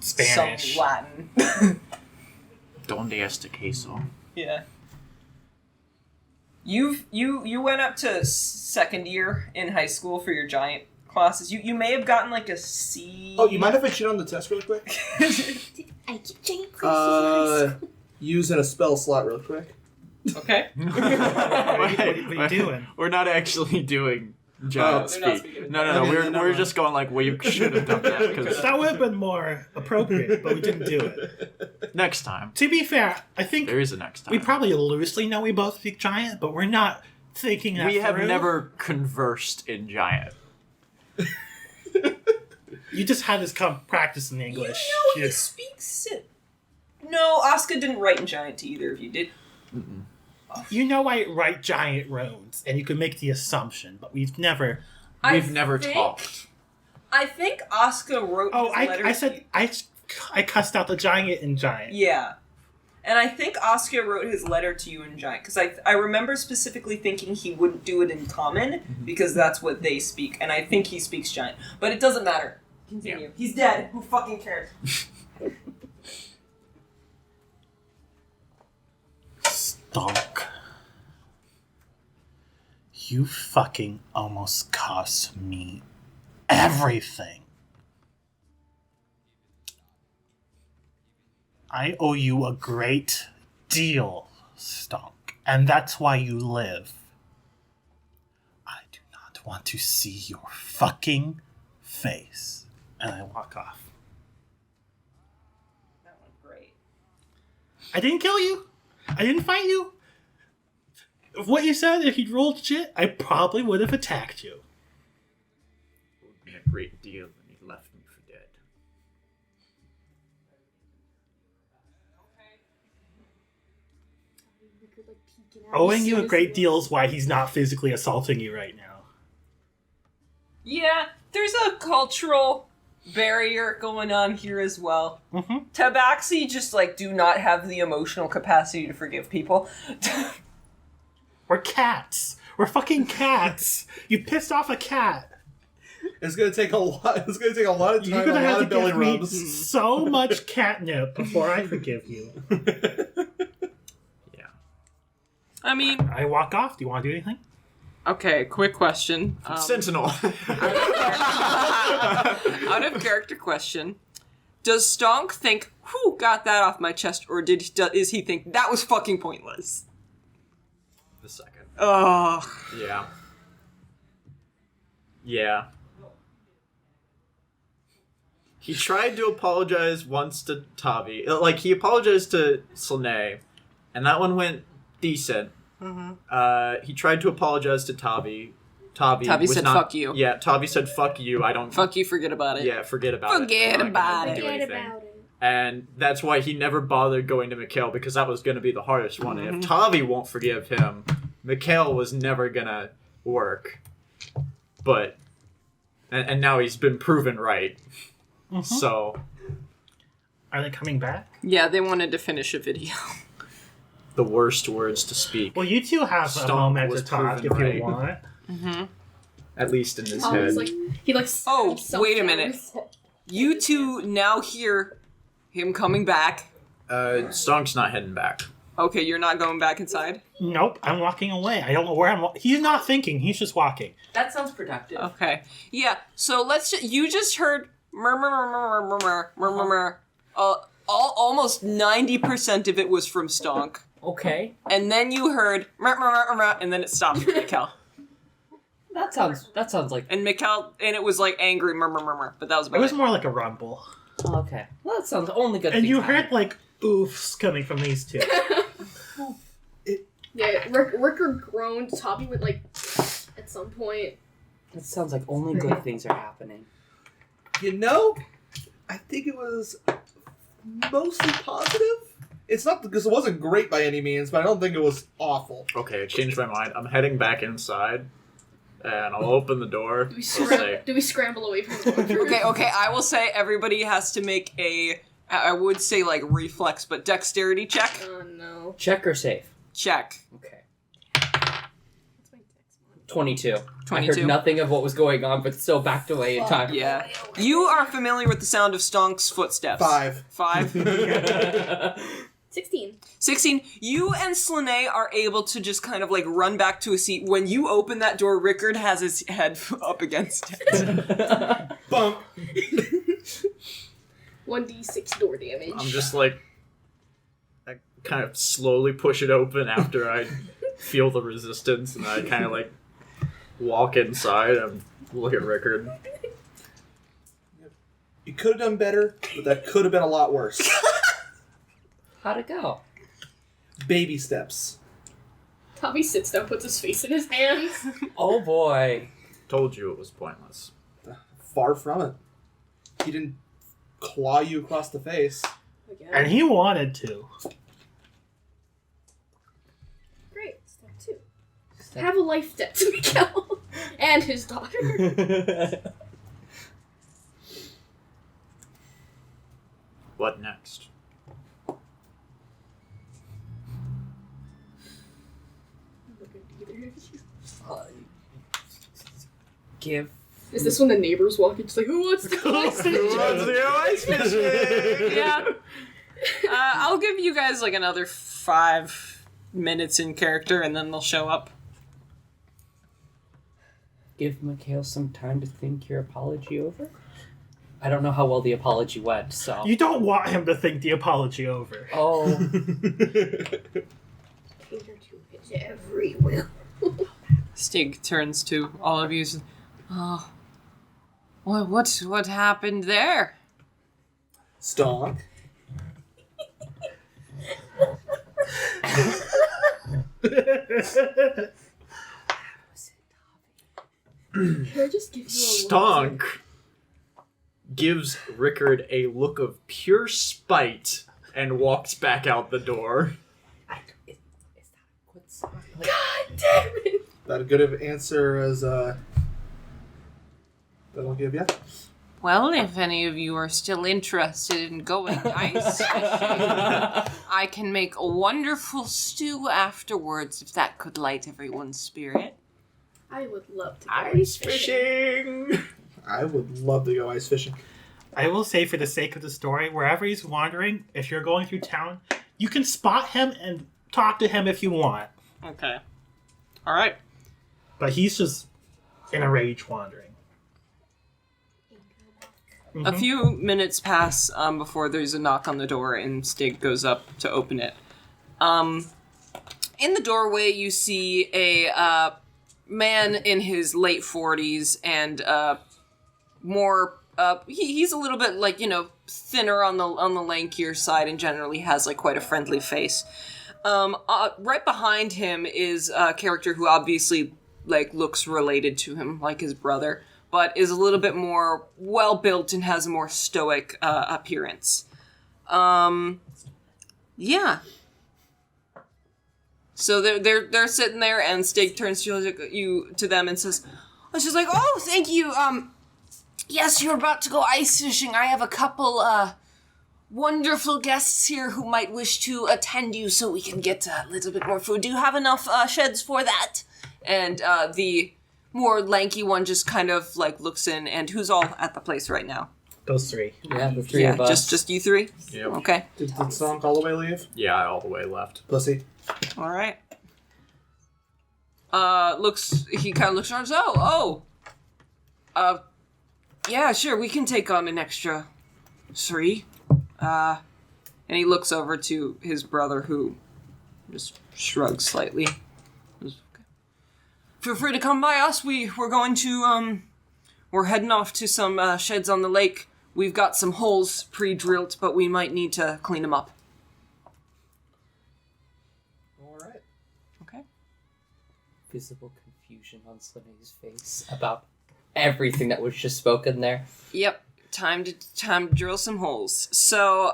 Spanish. some Latin. Donde este queso? Yeah. You went up to second year in high school for your giant classes. You may have gotten like a C. oh, you mind if I cheat on the test real quick? I keep giant crazy. Using a spell slot real quick. Okay. What are you doing? We're not actually doing giant they're not speak. speaking. No. Okay, then never We're mind. just going like, well, you should have done that because That would have been more appropriate, but we didn't do it. next time To be fair, I think there is a next time. we probably loosely know we both speak Giant, but we're not thinking that We have through. never conversed in giant. You just had this come practice in English. He Yes. speaks it. No, Asuka didn't write in giant to either of you, did? Mm-mm. You know I write giant runes, and you can make the assumption, but we've never... We've never talked. I think Asuka wrote his letter I to said... you. I cussed out the giant in giant. Yeah. And I think Asuka wrote his letter to you in giant, because I remember specifically thinking he wouldn't do it in common, because that's what they speak, and I think he speaks giant. But it doesn't matter. Continue. Yeah. He's dead. Who fucking cares? Stonk. You fucking almost cost me everything. I owe you a great deal, Stonk, and that's why you live. I do not want to see your fucking face. And I walk off. That went great. I didn't kill you. I didn't fight you. If what you said, if you'd rolled shit, I probably would have attacked you. It would be a great deal when you left me for dead. Owing you a great deal is why he's not physically assaulting you right now. Yeah, there's a cultural barrier going on here as well. Mm-hmm. Tabaxi just, do not have the emotional capacity to forgive people. We're cats. We're fucking cats. You pissed off a cat. It's gonna take a lot. It's gonna take a lot of time. You're gonna a have lot to of belly give me rubs. so much catnip before I forgive you. Yeah. I mean... I walk off. Do you want to do anything? Okay, quick question. Sentinel. Out of character question. Does Stonk think, whew, got that off my chest, or is he think, that was fucking pointless? The second. Ugh. Yeah. Yeah. He tried to apologize once to Tavi. He apologized to Snalei, and that one went decent. Mm-hmm. He tried to apologize to Tavi. Tavi said, not, fuck you. Yeah, Tavi said, fuck you. I don't... Fuck you, forget about it. Yeah, forget about it. Forget about it. Do Forget anything. about it. And that's why he never bothered going to Mikhail, because that was going to be the hardest one. And if Tavi won't forgive him, Mikhail was never going to work. But... And now he's been proven right. Mm-hmm. So... Are they coming back? Yeah, they wanted to finish a video. The worst words to speak. Well, you two have Stomp a moment was to talk if proven you right. want. At least in his Tom's head. Oh, wait a minute. You two now hear him coming back. Stonk's not heading back. Okay, you're not going back inside? Nope, I'm walking away. I don't know where I'm He's not thinking, he's just walking. That sounds productive. Okay. Yeah, so you just heard murmur. Almost 90% of it was from Stonk. Okay. And then you heard murmur, and then it stopped for Mikhail. That sounds like... And Mikhail, and it was angry murmur, but that was about It was more like a rumble. Okay. Well, that sounds only good. And you heard, oofs coming from these two. Yeah, Ricker groaned. Toppy went at some point. It sounds like only good things are happening. I think it was mostly positive. It's not because it wasn't great by any means, but I don't think it was awful. Okay, I changed my mind. I'm heading back inside, and I'll open the door. Do we scramble away from the door? Okay, I will say everybody has to make I would say reflex, but dexterity check. Oh no. Check or safe? Check. Okay. 22. 22. I heard nothing of what was going on, but still backed away in time. Yeah. You are familiar with the sound of Stonk's footsteps. 5. 16. 16. You and Snalei are able to just kind of run back to a seat. When you open that door, Rickard has his head up against it. Bump. 1d6 door damage. I'm just I kind of slowly push it open after I feel the resistance, and I kind of walk inside and look at Rickard. You could have done better, but that could have been a lot worse. How'd it go? Baby steps. Tommy sits down, puts his face in his hands. Oh boy. Told you it was pointless. Far from it. He didn't claw you across the face. again. And he wanted to. Great. Step 2. Have a life debt to Mikkel and his daughter. What next? Give. Is this when the neighbors walk in? Just like, who wants to go ice fishing? Yeah. I'll give you guys like another 5 minutes in character, and then they'll show up. Give Mikhail some time to think your apology over? I don't know how well the apology went, so... You don't want him to think the apology over. Oh. Cater to his every will. Stig turns to all of you. Oh, what happened there? Stonk. Can I just give you a Stonk gives Rickard a look of pure spite and walks back out the door. Is that a good sign? Like, God damn it! That a good of answer as that I'll give you. Well, if any of you are still interested in going ice fishing, I can make a wonderful stew afterwards if that could light everyone's spirit. I would love to go Ice fishing! I would love to go ice fishing. I will say, for the sake of the story, wherever he's wandering, if you're going through town, you can spot him and talk to him if you want. Okay. All right. But he's just in a rage wandering. A few minutes pass before there's a knock on the door and Stig goes up to open it. In the doorway, you see a man in his late 40s and more. He's a little bit like, thinner on the lankier side and generally has like quite a friendly face. Right behind him is a character who obviously like looks related to him, like his brother, but is a little bit more well-built and has a more stoic appearance. Yeah. So they're sitting there, and Stig turns to them and says, she's like, "Oh, thank you. Yes, you're about to go ice fishing. I have a couple wonderful guests here who might wish to attend you, so we can get a little bit more food. Do you have enough sheds for that?" And the more lanky one just kind of like looks in, and who's all at the place right now? Those three. yeah, the three of us. just you three? Yep. Okay. Did Stonk all the way leave? Yeah, I all the way left. Pussy. All right. He kind of looks around and says, yeah, sure, we can take on an extra 3. And he looks over to his brother, who just shrugs slightly. Feel free to come by us. We're going to, we're heading off to some sheds on the lake. We've got some holes pre-drilled, but we might need to clean them up. All right. Okay. Visible confusion on Slenai's face about everything that was just spoken there. Yep. Time to drill some holes. So,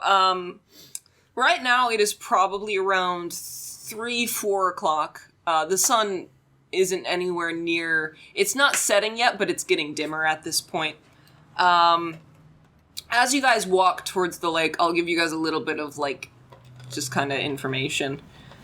right now it is probably around 3-4 o'clock. The sun isn't anywhere near. It's not setting yet, but it's getting dimmer at this point. As you guys walk towards the lake, I'll give you guys a little bit of like, just kind of information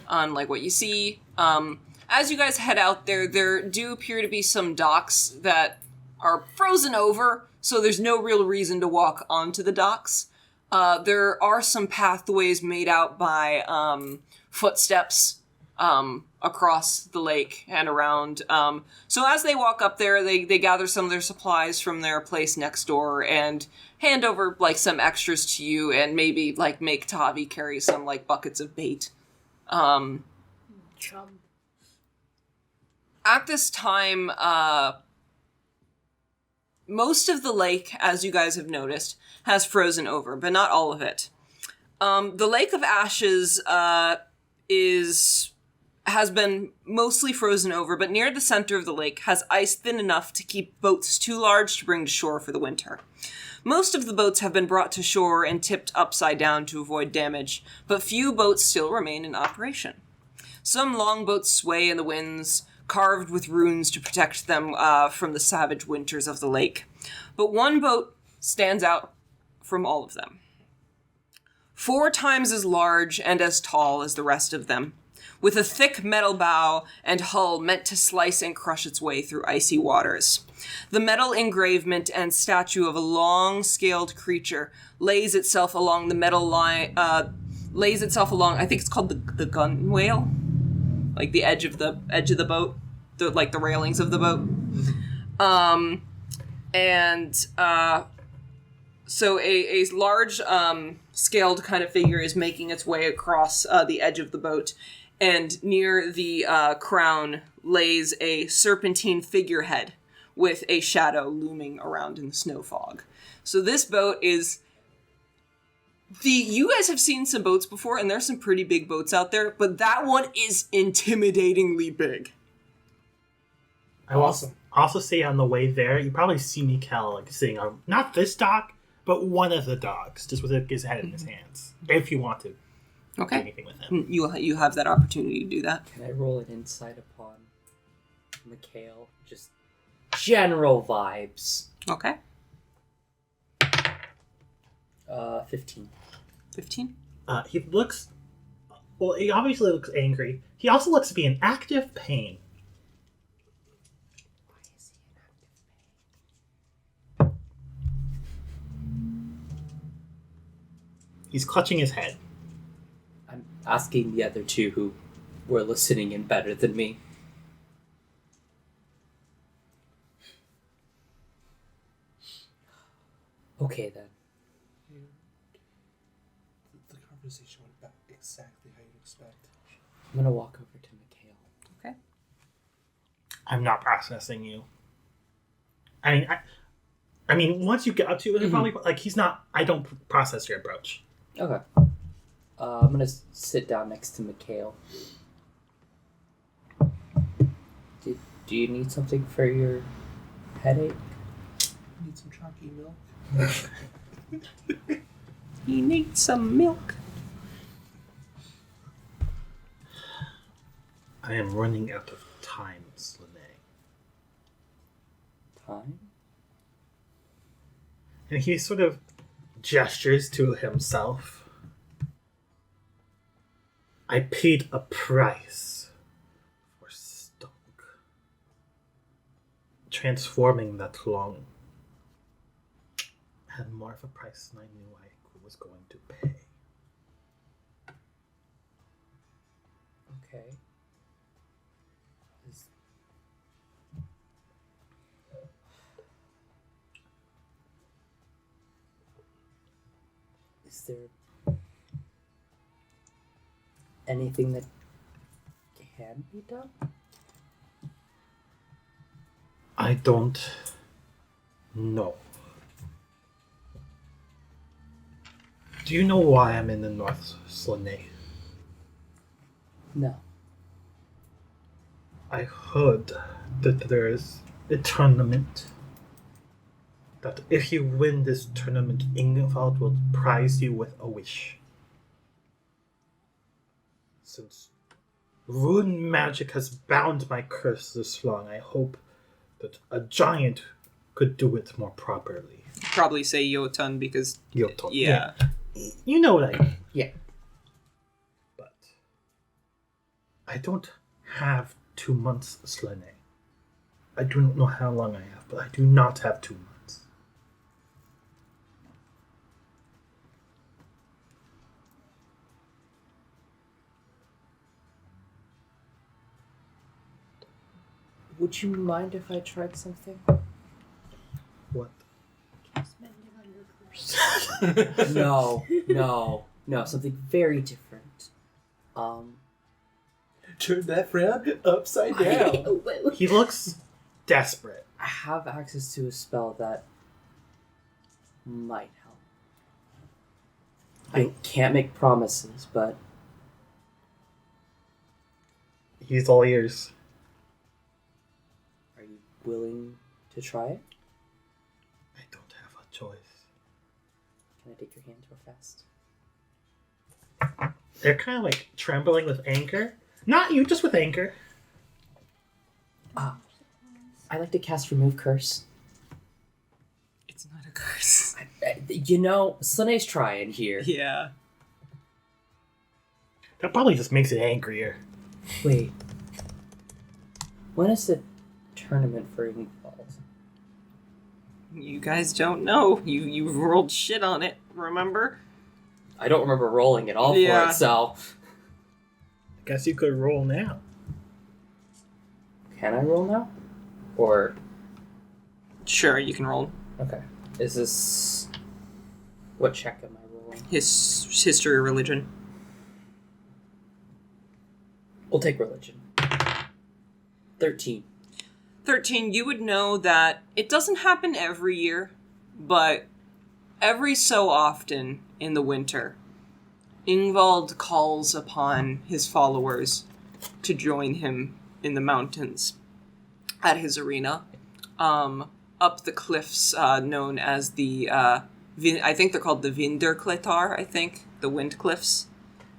on like what you see. As you guys head out there do appear to be some docks that are frozen over, so there's no real reason to walk onto the docks. There are some pathways made out by footsteps across the lake and around. So as they walk up there, they gather some of their supplies from their place next door and hand over like some extras to you, and maybe like make Tavi carry some like buckets of bait. Chum. At this time, most of the lake, as you guys have noticed, has frozen over, but not all of it. The Lake of Ashes is has been mostly frozen over, but near the center of the lake has ice thin enough to keep boats too large to bring to shore for the winter. Most of the boats have been brought to shore and tipped upside down to avoid damage, but few boats still remain in operation. Some longboats sway in the winds, carved with runes to protect them from the savage winters of the lake. But one boat stands out from all of them. 4 times as large and as tall as the rest of them, with a thick metal bow and hull meant to slice and crush its way through icy waters. The metal engravement and statue of a long-scaled creature lays itself along the metal line, I think it's called the gunwale, like the edge of the boat, the railings of the boat. So a large scaled kind of figure is making its way across the edge of the boat, and near the crown lays a serpentine figurehead with a shadow looming around in the snow fog. So this boat is... You guys have seen some boats before, and there's some pretty big boats out there, but that one is intimidatingly big. I also see on the way there, you probably see Mikkel sitting on, not this dock, but one of the docks, just with his head in his hands, if you want to do anything with him. You have that opportunity to do that. Can I roll an insight upon Mikhail? Just general vibes. Okay. 15. 15? He obviously looks angry. He also looks to be in active pain. Why is he in active pain? He's clutching his head. I'm asking the other two who were listening in better than me. Okay, then. The conversation went back exactly how you'd expect. I'm gonna walk over to Mikhail. Okay. I'm not processing you. I mean, once you get up to it, probably he's not. I don't process your approach. Okay. I'm gonna sit down next to Mikhail. Do you need something for your headache? Need some chalky milk? You need some milk. I am running out of time, Snalei. Time? And he sort of gestures to himself. I paid a price for stock. Transforming that long had more of a price than I knew I was going to pay. Okay. Is there anything that can be done? I don't know. Do you know why I'm in the North, Snalei? No. I heard that there is a tournament. That if you win this tournament, Ingvald will prize you with a wish. Since rune magic has bound my curse this long, I hope that a giant could do it more properly. Probably say Jotun because... Jotun. Yeah. You know what I mean. Yeah. But I don't have 2 months, Snalei. I do not know how long I have, but I do not have 2 months. Would you mind if I tried something? What? No, something very different. Turn that frown upside down. He looks desperate. I have access to a spell that might help. I can't make promises, but He's all ears. Are you willing to try it? I don't have a choice. Can I take your hand real fast? They're kind of like trembling with anger. Not you, just with anger. I like to cast Remove Curse. It's not a curse. Slane's trying here. Yeah. That probably just makes it angrier. Wait. When is the tournament for Ingvald? You guys don't know. You rolled shit on it, remember? I don't remember rolling at all for Yeah. it, so... I guess you could roll now. Can I roll now? Or... Sure, you can roll. Okay. Is this... What check am I rolling? His history or religion. We'll take religion. 13. 13, you would know that it doesn't happen every year, but every so often in the winter, Ingvald calls upon his followers to join him in the mountains at his arena, up the cliffs known as the, I think they're called the Vinderkletar, I think, the wind cliffs.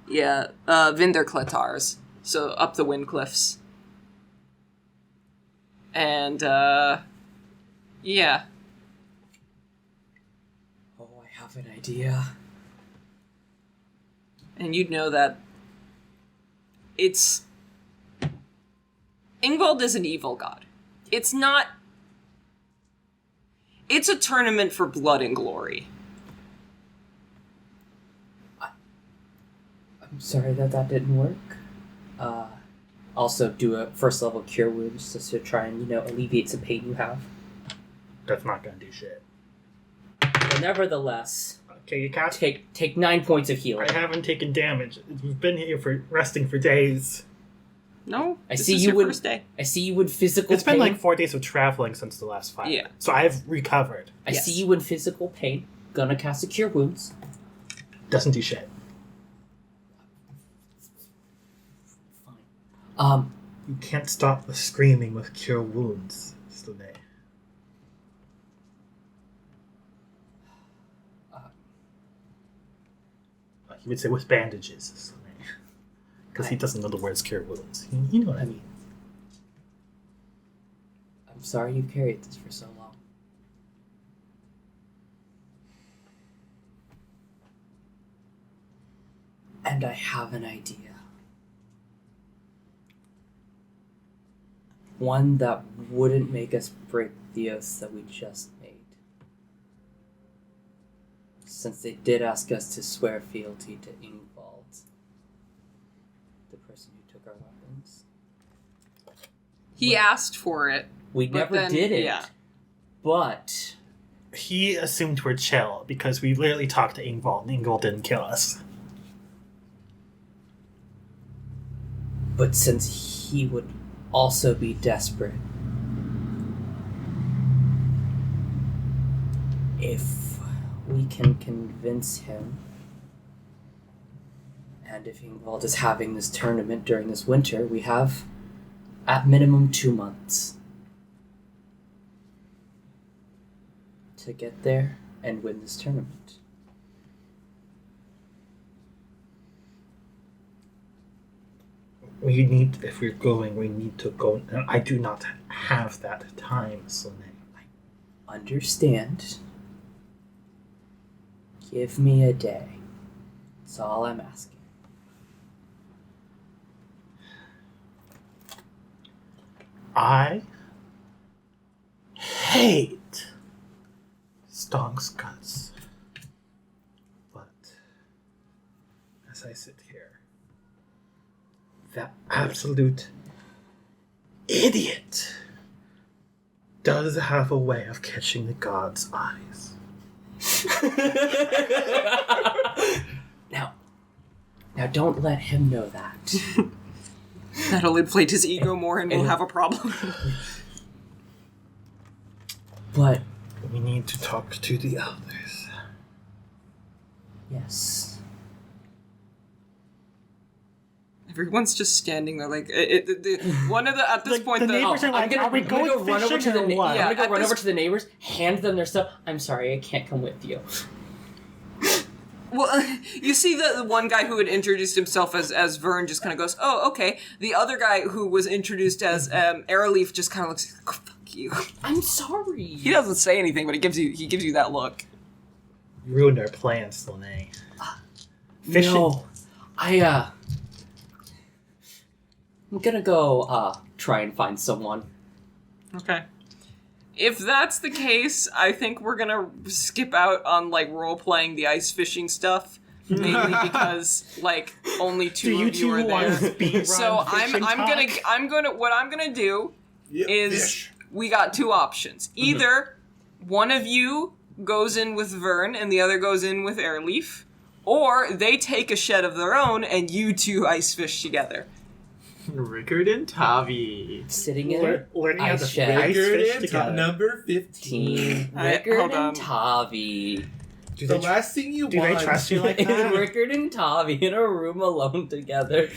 Yeah, Vinderkletars, so up the wind cliffs. And, yeah. Oh, I have an idea. And you'd know that it's... Ingvald is an evil god. It's not... It's a tournament for blood and glory. I'm sorry that didn't work. Also do a first level cure wounds just to try and, alleviate some pain you have. That's not gonna do shit. But nevertheless, Okay, you cast. take 9 points of healing. I haven't taken damage. We've been here for resting for days. No, I this see is you your would- first day. I see you in physical It's pain. been like 4 days of traveling since the last fight. Yeah. So I've recovered. I Yes. see you in physical pain. Gonna cast a cure wounds. Doesn't do shit. Fine. You can't stop the screaming with cure wounds, Slane. He would say with bandages, Slane. Because he doesn't know the words cure wounds. You know what I mean. I'm sorry you carried this for so long. And I have an idea. One that wouldn't make us break the oaths that we just made. Since they did ask us to swear fealty to Ingvald, the person who took our weapons. He asked for it. We But never then- did it. yeah. But He assumed we're chill because we literally talked to Ingvald and Ingvald didn't kill us. since he would also be desperate, if we can convince him, and if Ingvald is having this tournament during this winter, we have at minimum 2 months to get there and win this tournament. If we're going, we need to go. I do not have that time, Slane. Understand. Give me a day. That's all I'm asking. I hate Stong's guts. But as I sit here, that absolute idiot does have a way of catching the god's eyes. Now don't let him know that. That'll inflate his ego more and we'll have a problem. But We need to talk to the elders. yes, Everyone's just standing there like one of the at this point the neighbors are like, are we going go run over to the fishing or what? Yeah, I'm gonna go run this- over to the neighbors, hand them their stuff. I'm sorry, I can't come with you. Well, you see the one guy who had introduced himself as Vern just kind of goes, oh, okay. The other guy who was introduced as Airleaf just kind of looks, oh, fuck you. I'm sorry. He doesn't say anything, but he gives you that look. Ruined our plans, Snalei. Fishing. No, I'm gonna go try and find someone. Okay. If that's the case, I think we're gonna skip out on like role playing the ice fishing stuff, mainly because like only two of you are there. So I'm gonna do is fish. we got two options. Either one of you goes in with Vern and the other goes in with Airleaf, or they take a shed of their own and you two ice fish together. Rickard and Tavi. Sitting in Learning how ice to shed. ice Rickard fish and together. number 15. Team Alright, Rickard hold on. and Tavi. Do The they, last thing you do want. they trust you like that? Rickard and Tavi in a room alone together.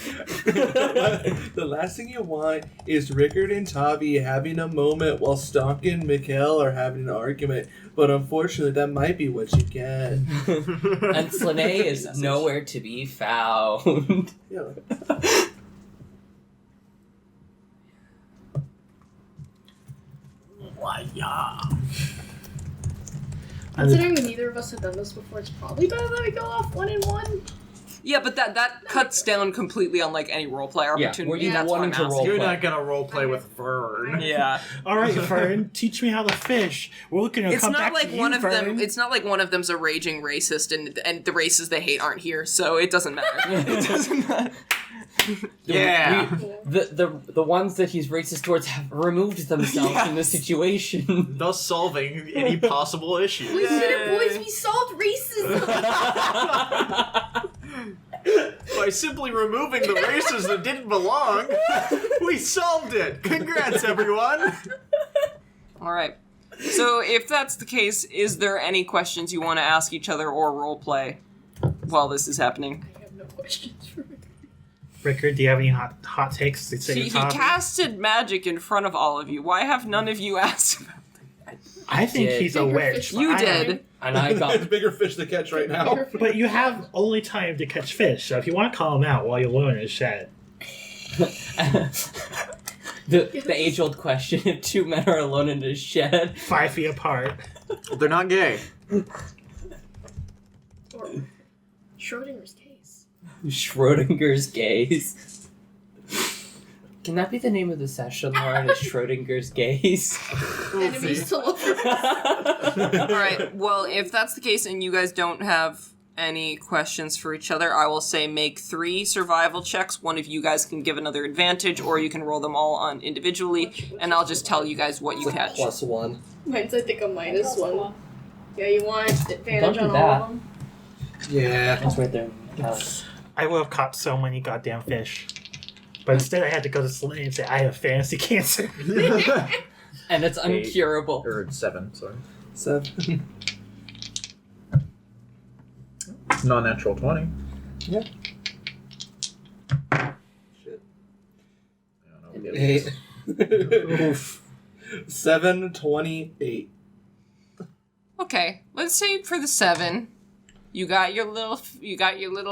The last thing you want is Rickard and Tavi having a moment while Stonk and Mikkel are having an argument. But unfortunately, that might be what you get. And Snalei is nowhere to be found. Yeah. Considering neither of us have done this before, it's probably better that we go off 1-1. Yeah, but that cuts down completely on like any roleplay opportunity. were you That's what wanting I'm to asking. You're roleplay? not gonna roleplay with Vern. Yeah. All right, Vern, teach me how to fish. We're gonna It's come not back like to you, one of them. Vern. It's not like one of them's a raging racist, and the races they hate aren't here, so it doesn't matter. It doesn't matter. Yeah. The ones that he's racist towards have removed themselves from the situation. Thus solving any possible issues. We did it, boys! We solved racism! By simply removing the races that didn't belong, we solved it. Congrats, everyone. All right. So if that's the case, is there any questions you want to ask each other or roleplay while this is happening? I have no questions for me. Rickard, do you have any hot takes? He casted magic in front of all of you. Why have none of you asked about I think did. he's a Bigger witch. fish but You I did. don't- And I It's got bigger fish to catch right now. But you have only time to catch fish, so if you want to call him out while you're alone in his shed. the age-old question: if two men are alone in a shed, 5 feet apart. They're not gay. Or Schrodinger's case. Schrodinger's gaze. Can that be the name of the session, Lauren? Is Schrodinger's gaze? Enemies to lovers. All right. Well, if that's the case and you guys don't have any questions for each other, I will say make 3 survival checks. One of you guys can give another advantage, or you can roll them all on individually, and I'll just tell you guys what you catch. +1. Mine's, I think, a -1. Yeah, you want advantage Don't do on all that. of them? Yeah. That's right there. I would have caught so many goddamn fish. But instead I had to go to Snalei and say, I have fantasy cancer. And it's 8. uncurable. Or 7, sorry. 7. Non-natural 20. Yeah. Shit. I don't know. 8. Oof. 7, 28. Okay. Let's say for the 7, you got your little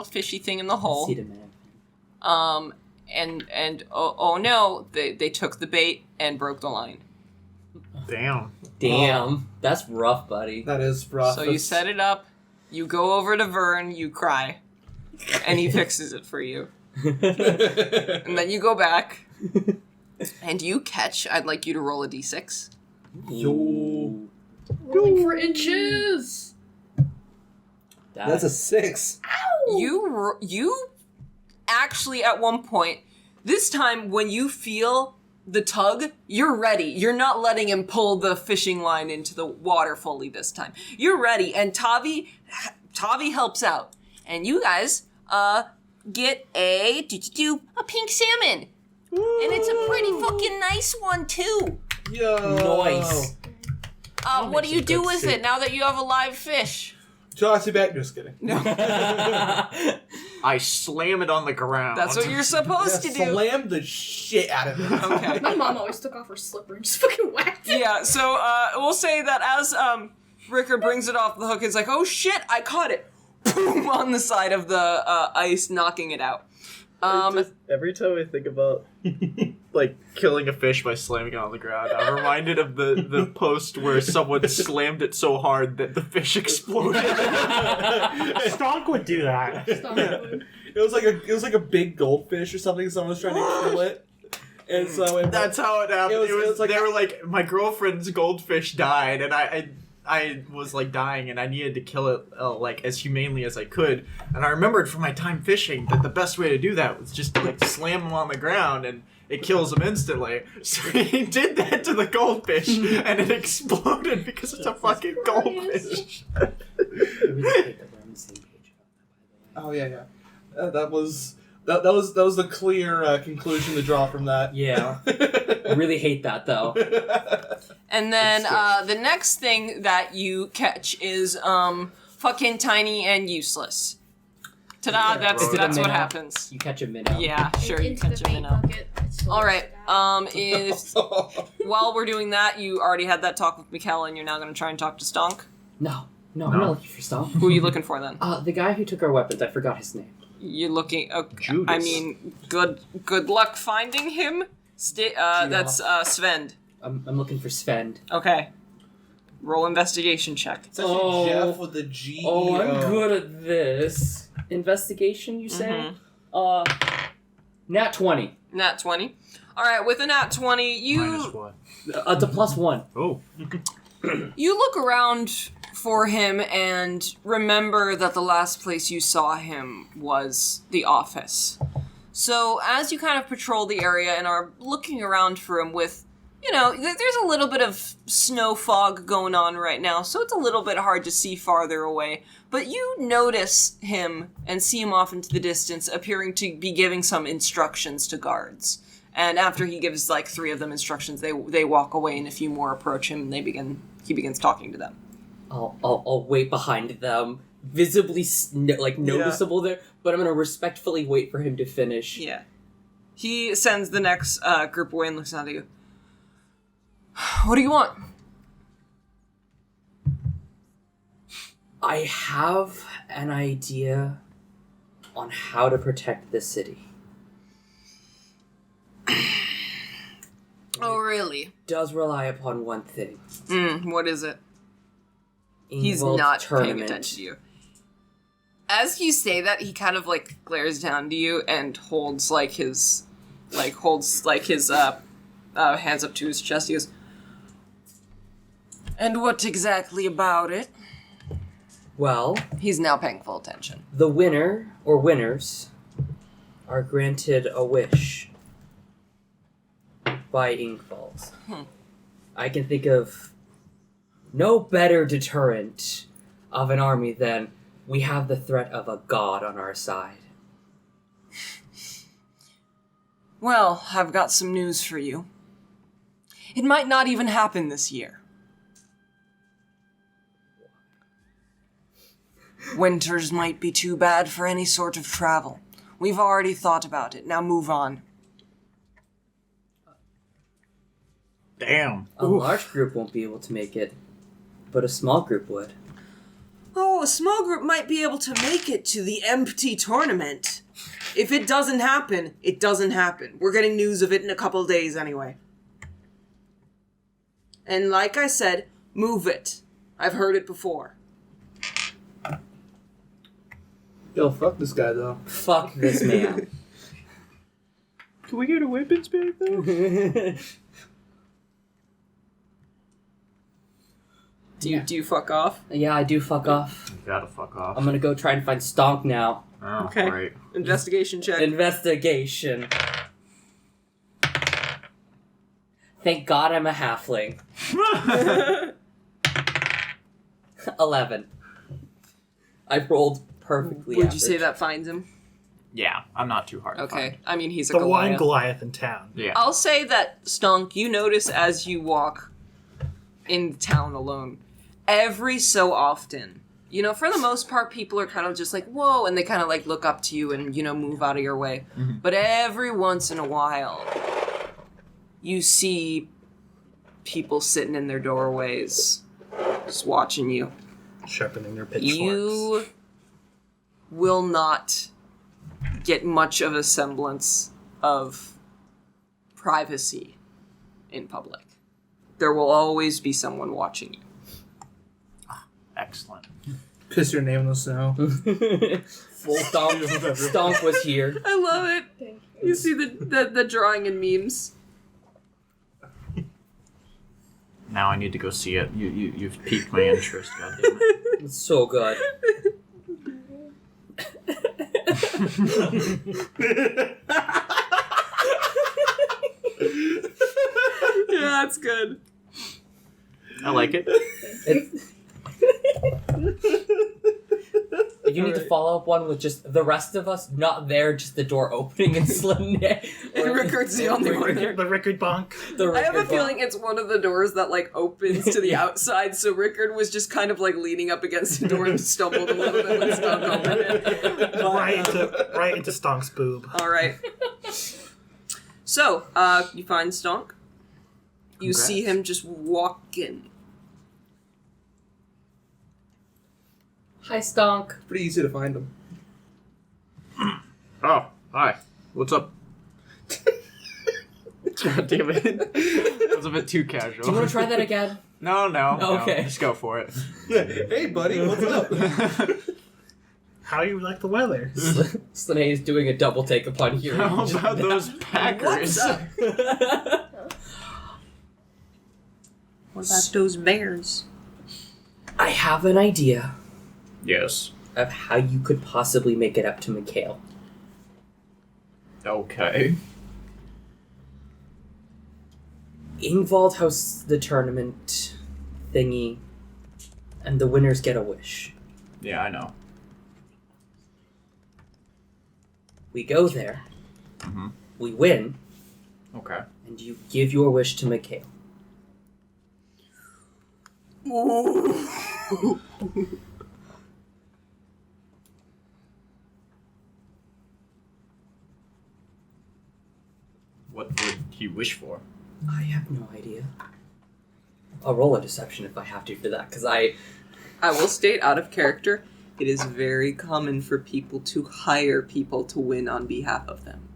fishy thing in the hole. See the man. And oh no, they took the bait and broke the line. Damn. Damn, that's rough, buddy. That is rough. So you set it up, you go over to Vern, you cry, and he fixes it for you. And then you go back, and you catch. I'd like you to roll a d6. Yo. Rolling for inches! That's a 6. You actually at one point, this time when you feel the tug, you're ready. You're not letting him pull the fishing line into the water fully this time. You're ready, and Tavi helps out. And you guys get a pink salmon. And it's a pretty fucking nice one too. Yo. Nice. What do you do good with soup. it now that you have a live fish? Toss it back. Just kidding. I slam it on the ground. That's what you're supposed to do. Slam the shit out of it. Okay. My mom always took off her slipper and just fucking whacked it. Yeah, so we'll say that as Ricker brings it off the hook, it's like, oh shit, I caught it. Boom, on the side of the ice, knocking it out. Every time I think about like killing a fish by slamming it on the ground, I'm reminded of the post where someone slammed it so hard that the fish exploded. Stonk would do that. It was like a big goldfish or something. Someone was trying to kill it, and so That's how it happened. It was like they were like, my girlfriend's goldfish died, and I was like dying, and I needed to kill it like as humanely as I could. And I remembered from my time fishing that the best way to do that was just to like slam him on the ground, and it kills him instantly. So he did that to the goldfish, and it exploded because it's a fucking goldfish. Oh yeah. That was the clear conclusion to draw from that. Yeah. I really hate that, though. And then the next thing that you catch is fucking tiny and useless. Ta-da, that's Is it a what minnow? happens. You catch a minnow. Yeah, sure, you catch a minnow. Alright, if while we're doing that, you already had that talk with Mikkel, and you're now going to try and talk to Stonk. No, I'm not looking for stuff. Who are you looking for then? The guy who took our weapons, I forgot his name. You're looking. Judas. I mean, good luck finding him. That's Svend. I'm looking for Svend. Okay. Roll investigation check. It's actually Jeff with the G. Oh, I'm good at this. Investigation, you say? Nat 20. Nat 20. All right, with a nat 20, you Minus what? It's a +1. Oh. you look around for him and remember that the last place you saw him was the office. So as you kind of patrol the area and are looking around for him with, there's a little bit of snow fog going on right now, so it's a little bit hard to see farther away. But you notice him and see him off into the distance, appearing to be giving some instructions to guards. And after he gives like 3 of them instructions, they walk away, and a few more approach him, and he begins talking to them. I'll wait behind them, visibly noticeable there, but I'm gonna respectfully wait for him to finish. Yeah. He sends the next group away and looks down at you. What do you want? I have an idea on how to protect the city. Oh, really? It does rely upon one thing. What is it? He's Ingvald's not tournament. paying attention to you. As you say that, he kind of glares down to you and holds his hands up to his chest. He goes, "And what exactly about it?" Well, He's now paying full attention. the winner or winners are granted a wish by Ingvald. I can think of no better deterrent of an army than we have the threat of a god on our side. Well, I've got some news for you. It might not even happen this year. Winters might be too bad for any sort of travel. We've already thought about it. Now move on. Damn. A large group won't be able to make it, but a small group would. Oh, a small group might be able to make it to the empty tournament. If it doesn't happen, it doesn't happen. We're getting news of it in a couple of days anyway. And like I said, move it. I've heard it before. Yo, fuck this guy though. Fuck this man. Can we get a weapons back though? Do you fuck off? Yeah, I do fuck off. You gotta fuck off. I'm gonna go try and find Stonk now. Oh, Okay. great. Investigation check. Investigation. Thank God I'm a halfling. 11. I rolled perfectly. Would you say average. that finds him? Yeah, I'm not too hard to Okay. find. I mean, he's a The one Goliath. Goliath in town. Yeah. I'll say that, Stonk, you notice as you walk in the town alone, every so often, You know, for the most part, people are kind of just like, whoa, and they kind of like look up to you and, you know, move out of your way. Mm-hmm. But every once in a while, you see people sitting in their doorways, just watching you. Sharpening their pitchforks. You will not get much of a semblance of privacy in public. There will always be someone watching you. Excellent. Piss your name in the snow. Full Stomp was here. I love it. Thank You see the drawing in memes. Now I need to go see it. You've piqued my interest, goddammit. It's so good. Yeah, that's good. I like it. You need to follow up one with just the rest of us not there, just the door opening and Slim. And Rickard's the only one there. The Rickard bonk. I have a feeling it's one of the doors that like opens to the outside, so Rickard was just kind of like leaning up against the door and stumbled a little bit when Stonk opened it. Right into Stonk's boob. Alright. So, you find Stonk. You Congrats. see him just walking. Hi, Stonk. Pretty easy to find them. Oh, hi. What's up? God damn it. That was a bit too casual. Do you want to try that again? No. Okay. Just go for it. Hey, buddy, what's up? How do you like the weather? Snalei is doing a double take upon hearing. How about those Packers? What about those bears? I have an idea Yes. of how you could possibly make it up to Mikhail. Okay. Ingvald hosts the tournament thingy, and the winners get a wish. Yeah, I know. We go there, Mhm. we win, Okay. and you give your wish to Mikhail. What would he wish for? I have no idea. I'll roll a deception if I have to for that, because I will state out of character, it is very common for people to hire people to win on behalf of them.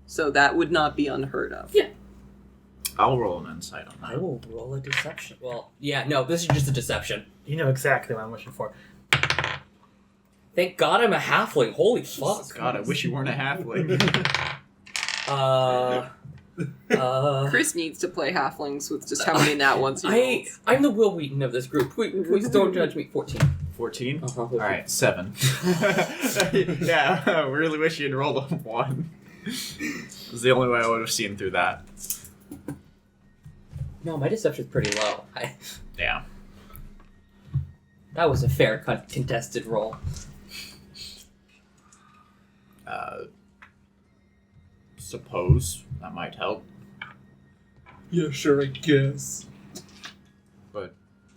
So that would not be unheard of. Yeah. I'll roll an insight on that. I will roll a deception. Well, yeah, no, this is just a deception. You know exactly what I'm wishing for. Thank God I'm a halfling. Holy fuck. God, I wish you weren't a halfling. Chris needs to play halflings with just how many nat ones he rolls. I'm the Will Wheaton of this group. Please don't judge me. 14. 14? Uh-huh. Alright, 7. Yeah, I really wish you'd rolled a 1. It was the only way I would have seen through that. No, my deception's pretty low. Yeah. That was a fair contested roll. Suppose that might help, Yeah, sure, I guess. but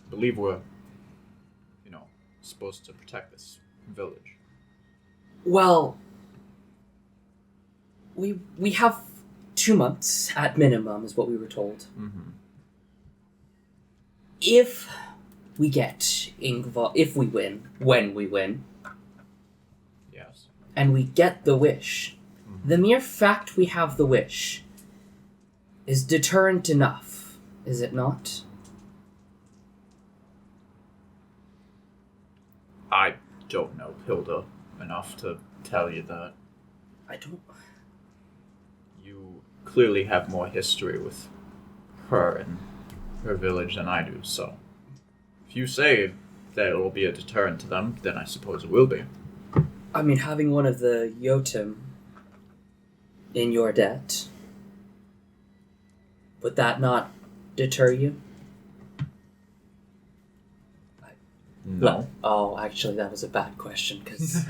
I believe we're, supposed to protect this village. Well, we have 2 months at minimum, is what we were told. Mm-hmm. If we get if we win, when we win, Yes. and we get the wish, the mere fact we have the wish is deterrent enough, is it not? I don't know Hilda enough to tell you that. I don't... You clearly have more history with her and her village than I do, so if you say that it will be a deterrent to them, then I suppose it will be. I mean, having one of the Jotun in your debt, would that not deter you? No. Oh, actually, that was a bad question, because...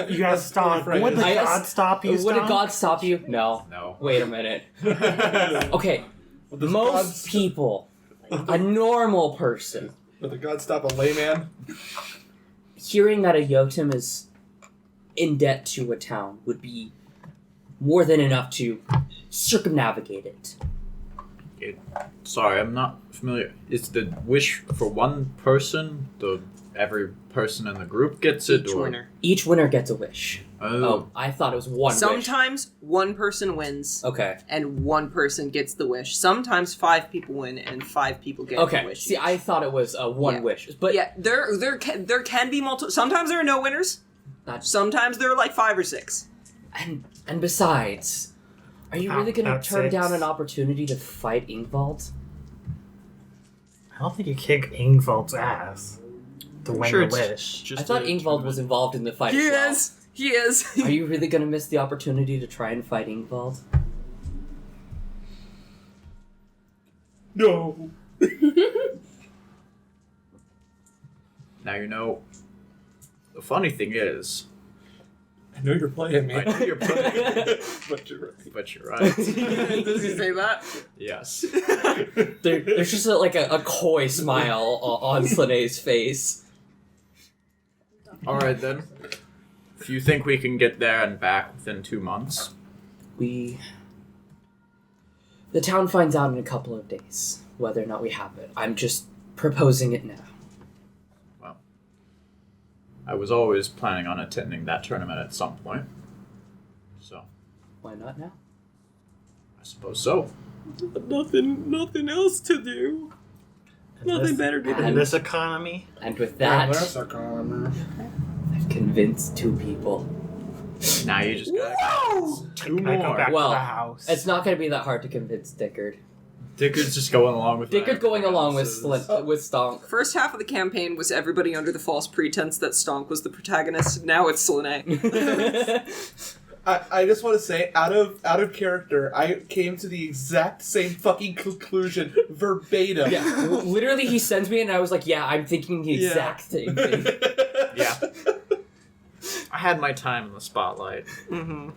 You guys stop. Right. Would the I- god stop you? Would a Stomp? god stop you? No. No. Wait a minute. Okay, Does most people, a normal person, Let the gods stop a layman. Hearing that a Jotun is in debt to a town would be more than enough to circumnavigate it. Sorry, I'm not familiar. Is the wish for one person? Every person in the group gets it? Each or? winner. Each winner gets a wish. Oh. I thought it was one wish. Sometimes one person wins. Okay. And one person gets the wish. Sometimes 5 people win and 5 people get the wish. See, I thought it was one wish, but yeah, there can be multiple. Sometimes there are no winners. Sometimes there are like 5 or 6. And besides, are you really going to About turn 6. down an opportunity to fight Ingvald? I don't think you kick Ingvald's ass to win the wish. I thought Ingvald was involved in the fight. He as well. is. He is. Are you really going to miss the opportunity to try and fight Ingvald? No. Now you know. The funny thing is, I know you're playing me. I know you're playing, but you're right. but you're right. Does he say that? Yes. There's just a coy smile on Slane's face. All right then. If you think we can get there and back within 2 months, The town finds out in a couple of days whether or not we have it. I'm just proposing it now. I was always planning on attending that tournament at some point. So, Why not now? I suppose so. Nothing else to do. Nothing better to In this economy. And with that, That's a comment. I've convinced 2 people. Now you just gotta two I go more. back Well, to the house. It's not going to be that hard to convince Dickard. Dickard's just going along with Dickard going along with else's- with Stonk. First half of the campaign was everybody under the false pretense that Stonk was the protagonist. Now it's Slane. I just want to say, out of character, I came to the exact same fucking conclusion verbatim. Yeah, literally, he sends me, and I was like, "Yeah, I'm thinking the exact same thing." Yeah. I had my time in the spotlight. Mm-hmm.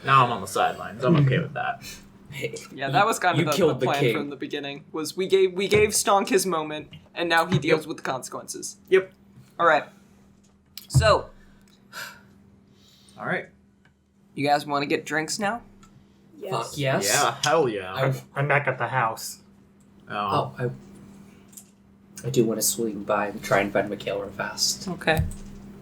Now I'm on the sidelines. I'm okay with that. Hey, Yeah, that was kind of the killed the plan king. from the beginning. Was we gave Stonk his moment, and now he deals with the consequences. Yep. All right. So, All right. you guys want to get drinks now? Yes. Fuck yes. Yeah. Hell yeah. I'm back at the house. I do want to swing by and try and find Michaela fast. Okay.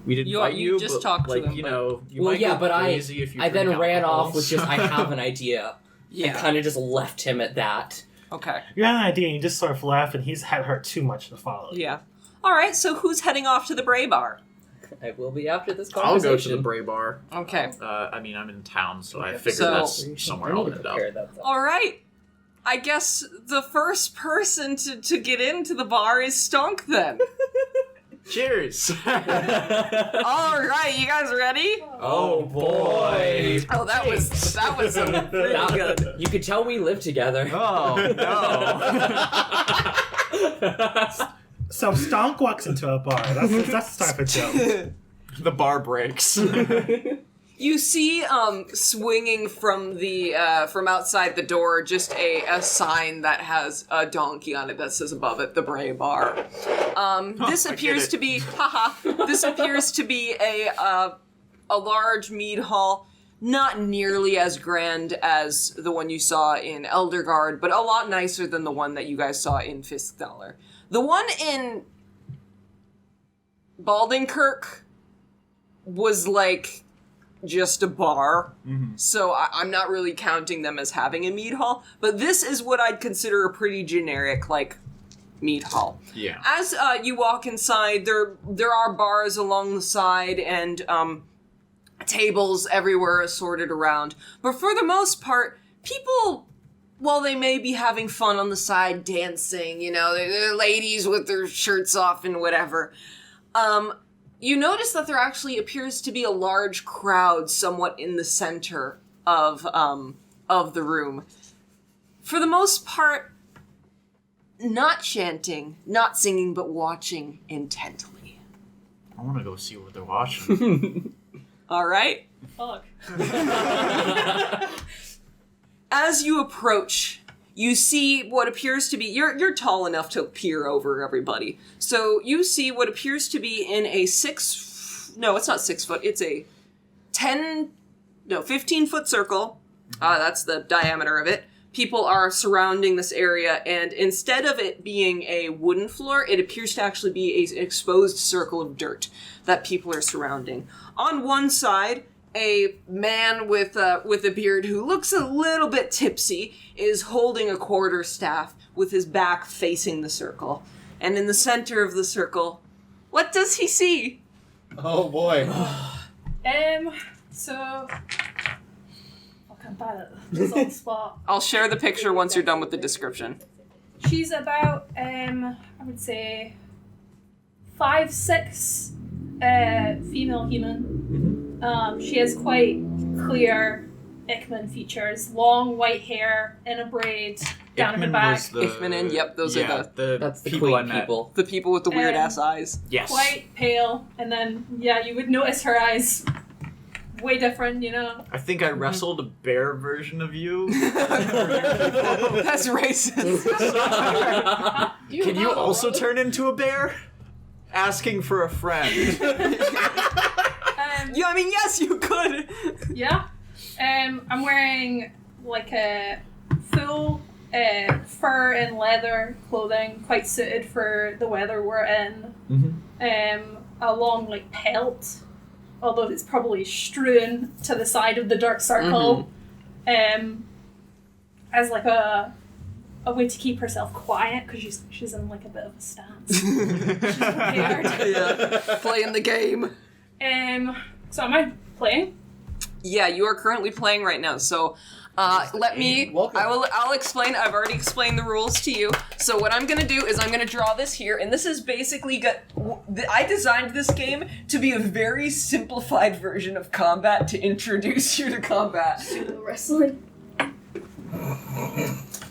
We didn't You- fight you you, just but, talked to like, him, you but- know, you Well, might yeah, go but crazy if you I then drink ran alcohol, off with just, I have an idea. Yeah. And kind of just left him at that. Okay. You had an idea, and you just sort of left, and he's had hurt too much to follow. Yeah. All right. So who's heading off to the Bray Bar? I will be after this I'll conversation. go to the Bray Bar. Okay. I mean, I'm in town, so I figure So- that's somewhere I I'll need to end up. prepare that stuff. All right. I guess the first person to get into the bar is Stonk then. Cheers! All right, you guys ready? Oh boy. Oh, that was pretty good. You could tell we live together. Oh, no. So Stonk walks into a bar. That's the start of a joke. The bar breaks. You see, swinging from the from outside the door, just a sign that has a donkey on it that says above it, the Bray Bar. This I appears get it. to be, this appears to be a large mead hall, not nearly as grand as the one you saw in Elderguard, but a lot nicer than the one that you guys saw in Fiskdaler. The one in Baldingkirk was like just a bar, so I'm not really counting them as having a mead hall, but this is what I'd consider a pretty generic, like, mead hall. Yeah. As you walk inside, there are bars along the side and tables everywhere assorted around, but for the most part, people, while they may be having fun on the side, dancing, you know, they're ladies with their shirts off and whatever, you notice that there actually appears to be a large crowd somewhat in the center of the room. For the most part, not chanting, not singing, but watching intently. I want to go see what they're watching. All right? Fuck. As you approach, you see what appears to be, you're tall enough to peer over everybody. So you see what appears to be in a no, it's not 6 foot, it's a 15-foot circle. That's the diameter of it. People are surrounding this area, and instead of it being a wooden floor, it appears to actually be an exposed circle of dirt that people are surrounding. On one side, a man with a beard who looks a little bit tipsy is holding a quarterstaff with his back facing the circle. And in the center of the circle, what does he see? Oh boy. So I'm bad at this on the spot. I'll share the picture once you're done with the description. She's about I would say 5'6", female human. She has quite clear Ihminen features, long white hair in a braid down her back. Ihminen, yep, those are That's the people I queen met. people. the people with the weird ass eyes. Yes. Quite pale, and then you would notice her eyes way different, you know. I think I wrestled a bear version of you. That's racist. Can you also turn into a bear? Asking for a friend. Yeah, I mean, yes, you could. Yeah. I'm wearing like a full fur and leather clothing, quite suited for the weather we're in. A long like pelt, although it's probably strewn to the side of the dirt circle, as like a way to keep herself quiet because she's in like a bit of a stance. She's prepared. Yeah, playing the game. So am I playing? Yeah, you are currently playing right now. So, let me. Welcome. I'll explain. I've already explained the rules to you. So what I'm gonna do is I'm gonna draw this here, and this is basically I designed this game to be a very simplified version of combat to introduce you to combat. Pseudo wrestling.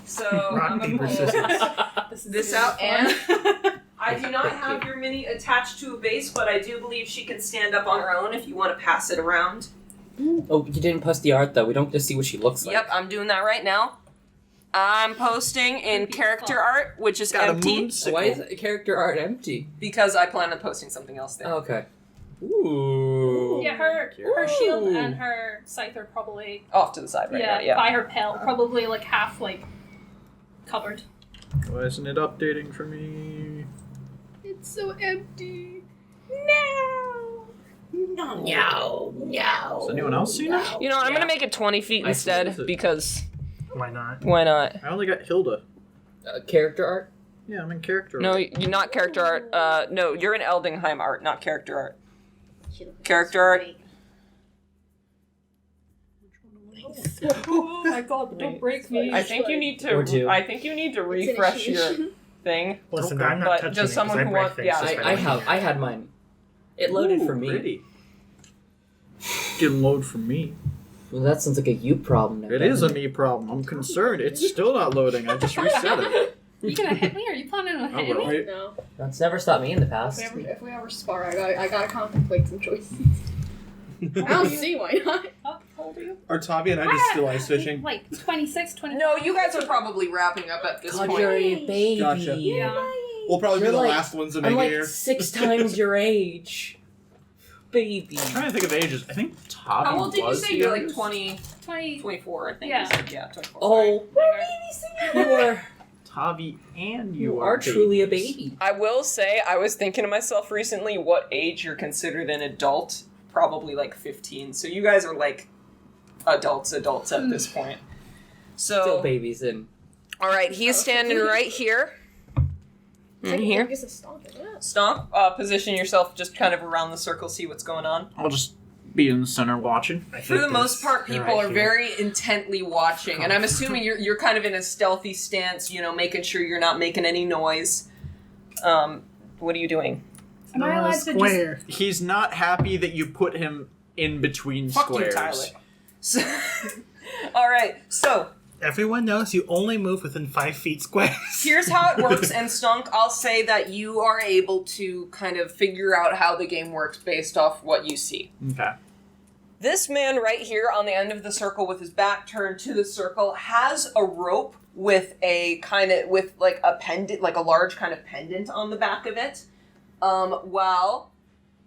So Rock, I'm gonna paper, pull scissors. this out, and I do not have your mini attached to a base, but I do believe she can stand up on her own if you want to pass it around. Oh, you didn't post the art though. We don't get to see what she looks like. Yep, I'm doing that right now. I'm posting in character art, which is empty, Why is character art empty? because I plan on posting something else there. Oh, okay. Ooh. Yeah, her shield and her scythe are probably Off to the side right now, yeah. by her pelt, probably like half like covered. Why isn't it updating for me? It's so empty. Has anyone else seen it? You know, I'm gonna make it 20 feet I see instead, it. because Why not? why not? I only got Hilda. Character art? Yeah, I'm in character. No, you're not character art. No, you're in Eldingheim art, not character art. Character art. Oh my god, don't break me. I think you need Or two. to. I think you need to refresh your thing. Listen, Okay. I'm not But touching just it 'cause someone I who break wants- things yeah, just by looking at I it. had mine. It loaded Ooh, for me. Pretty. Didn't load for me. Well, that sounds like a you problem now. It is a me problem. I'm concerned. It's still not loading. I just reset it. You gonna hit me? Are you planning on hitting me? Right? No. That's never stopped me in the past. If we ever spar, I gotta contemplate some choices. I don't see why not. How old are you? Are Tavi and I just still ice fishing? Like 26, 25. No, you guys are probably wrapping up at this God, point. you're a baby. Gotcha. Yeah. We'll probably be You're the like- last ones to I'm make like it here. 6 times your age. Baby. I'm trying to think of ages. I think Tavi How old did you was say? You're like youngest. 20, 20. 24, I think. Yeah. You said. Yeah, 24. Oh, you are, Tavi and you are truly a baby. I will say, I was thinking to myself recently, what age you're considered an adult? Probably like 15. So you guys are like adults at this point. Still So, babies and all right, he's standing right here. In here. I guess it's stomp, isn't it? Stomp, position yourself just kind of around the circle, see what's going on. I'll just be in the center watching. For the most part, people are very intently watching, and I'm assuming you're kind of in a stealthy stance, you know, making sure you're not making any noise. What are you doing? Am I allowed to just... square. He's not happy that you put him in between Fuck you, squares. Tyler. So, all right, so Everyone knows you only move within 5 feet squares. here's how it works, and Stunk, I'll say that you are able to kind of figure out how the game works based off what you see. Okay. This man right here on the end of the circle with his back turned to the circle has a rope with a pendant, like a large kind of pendant on the back of it. While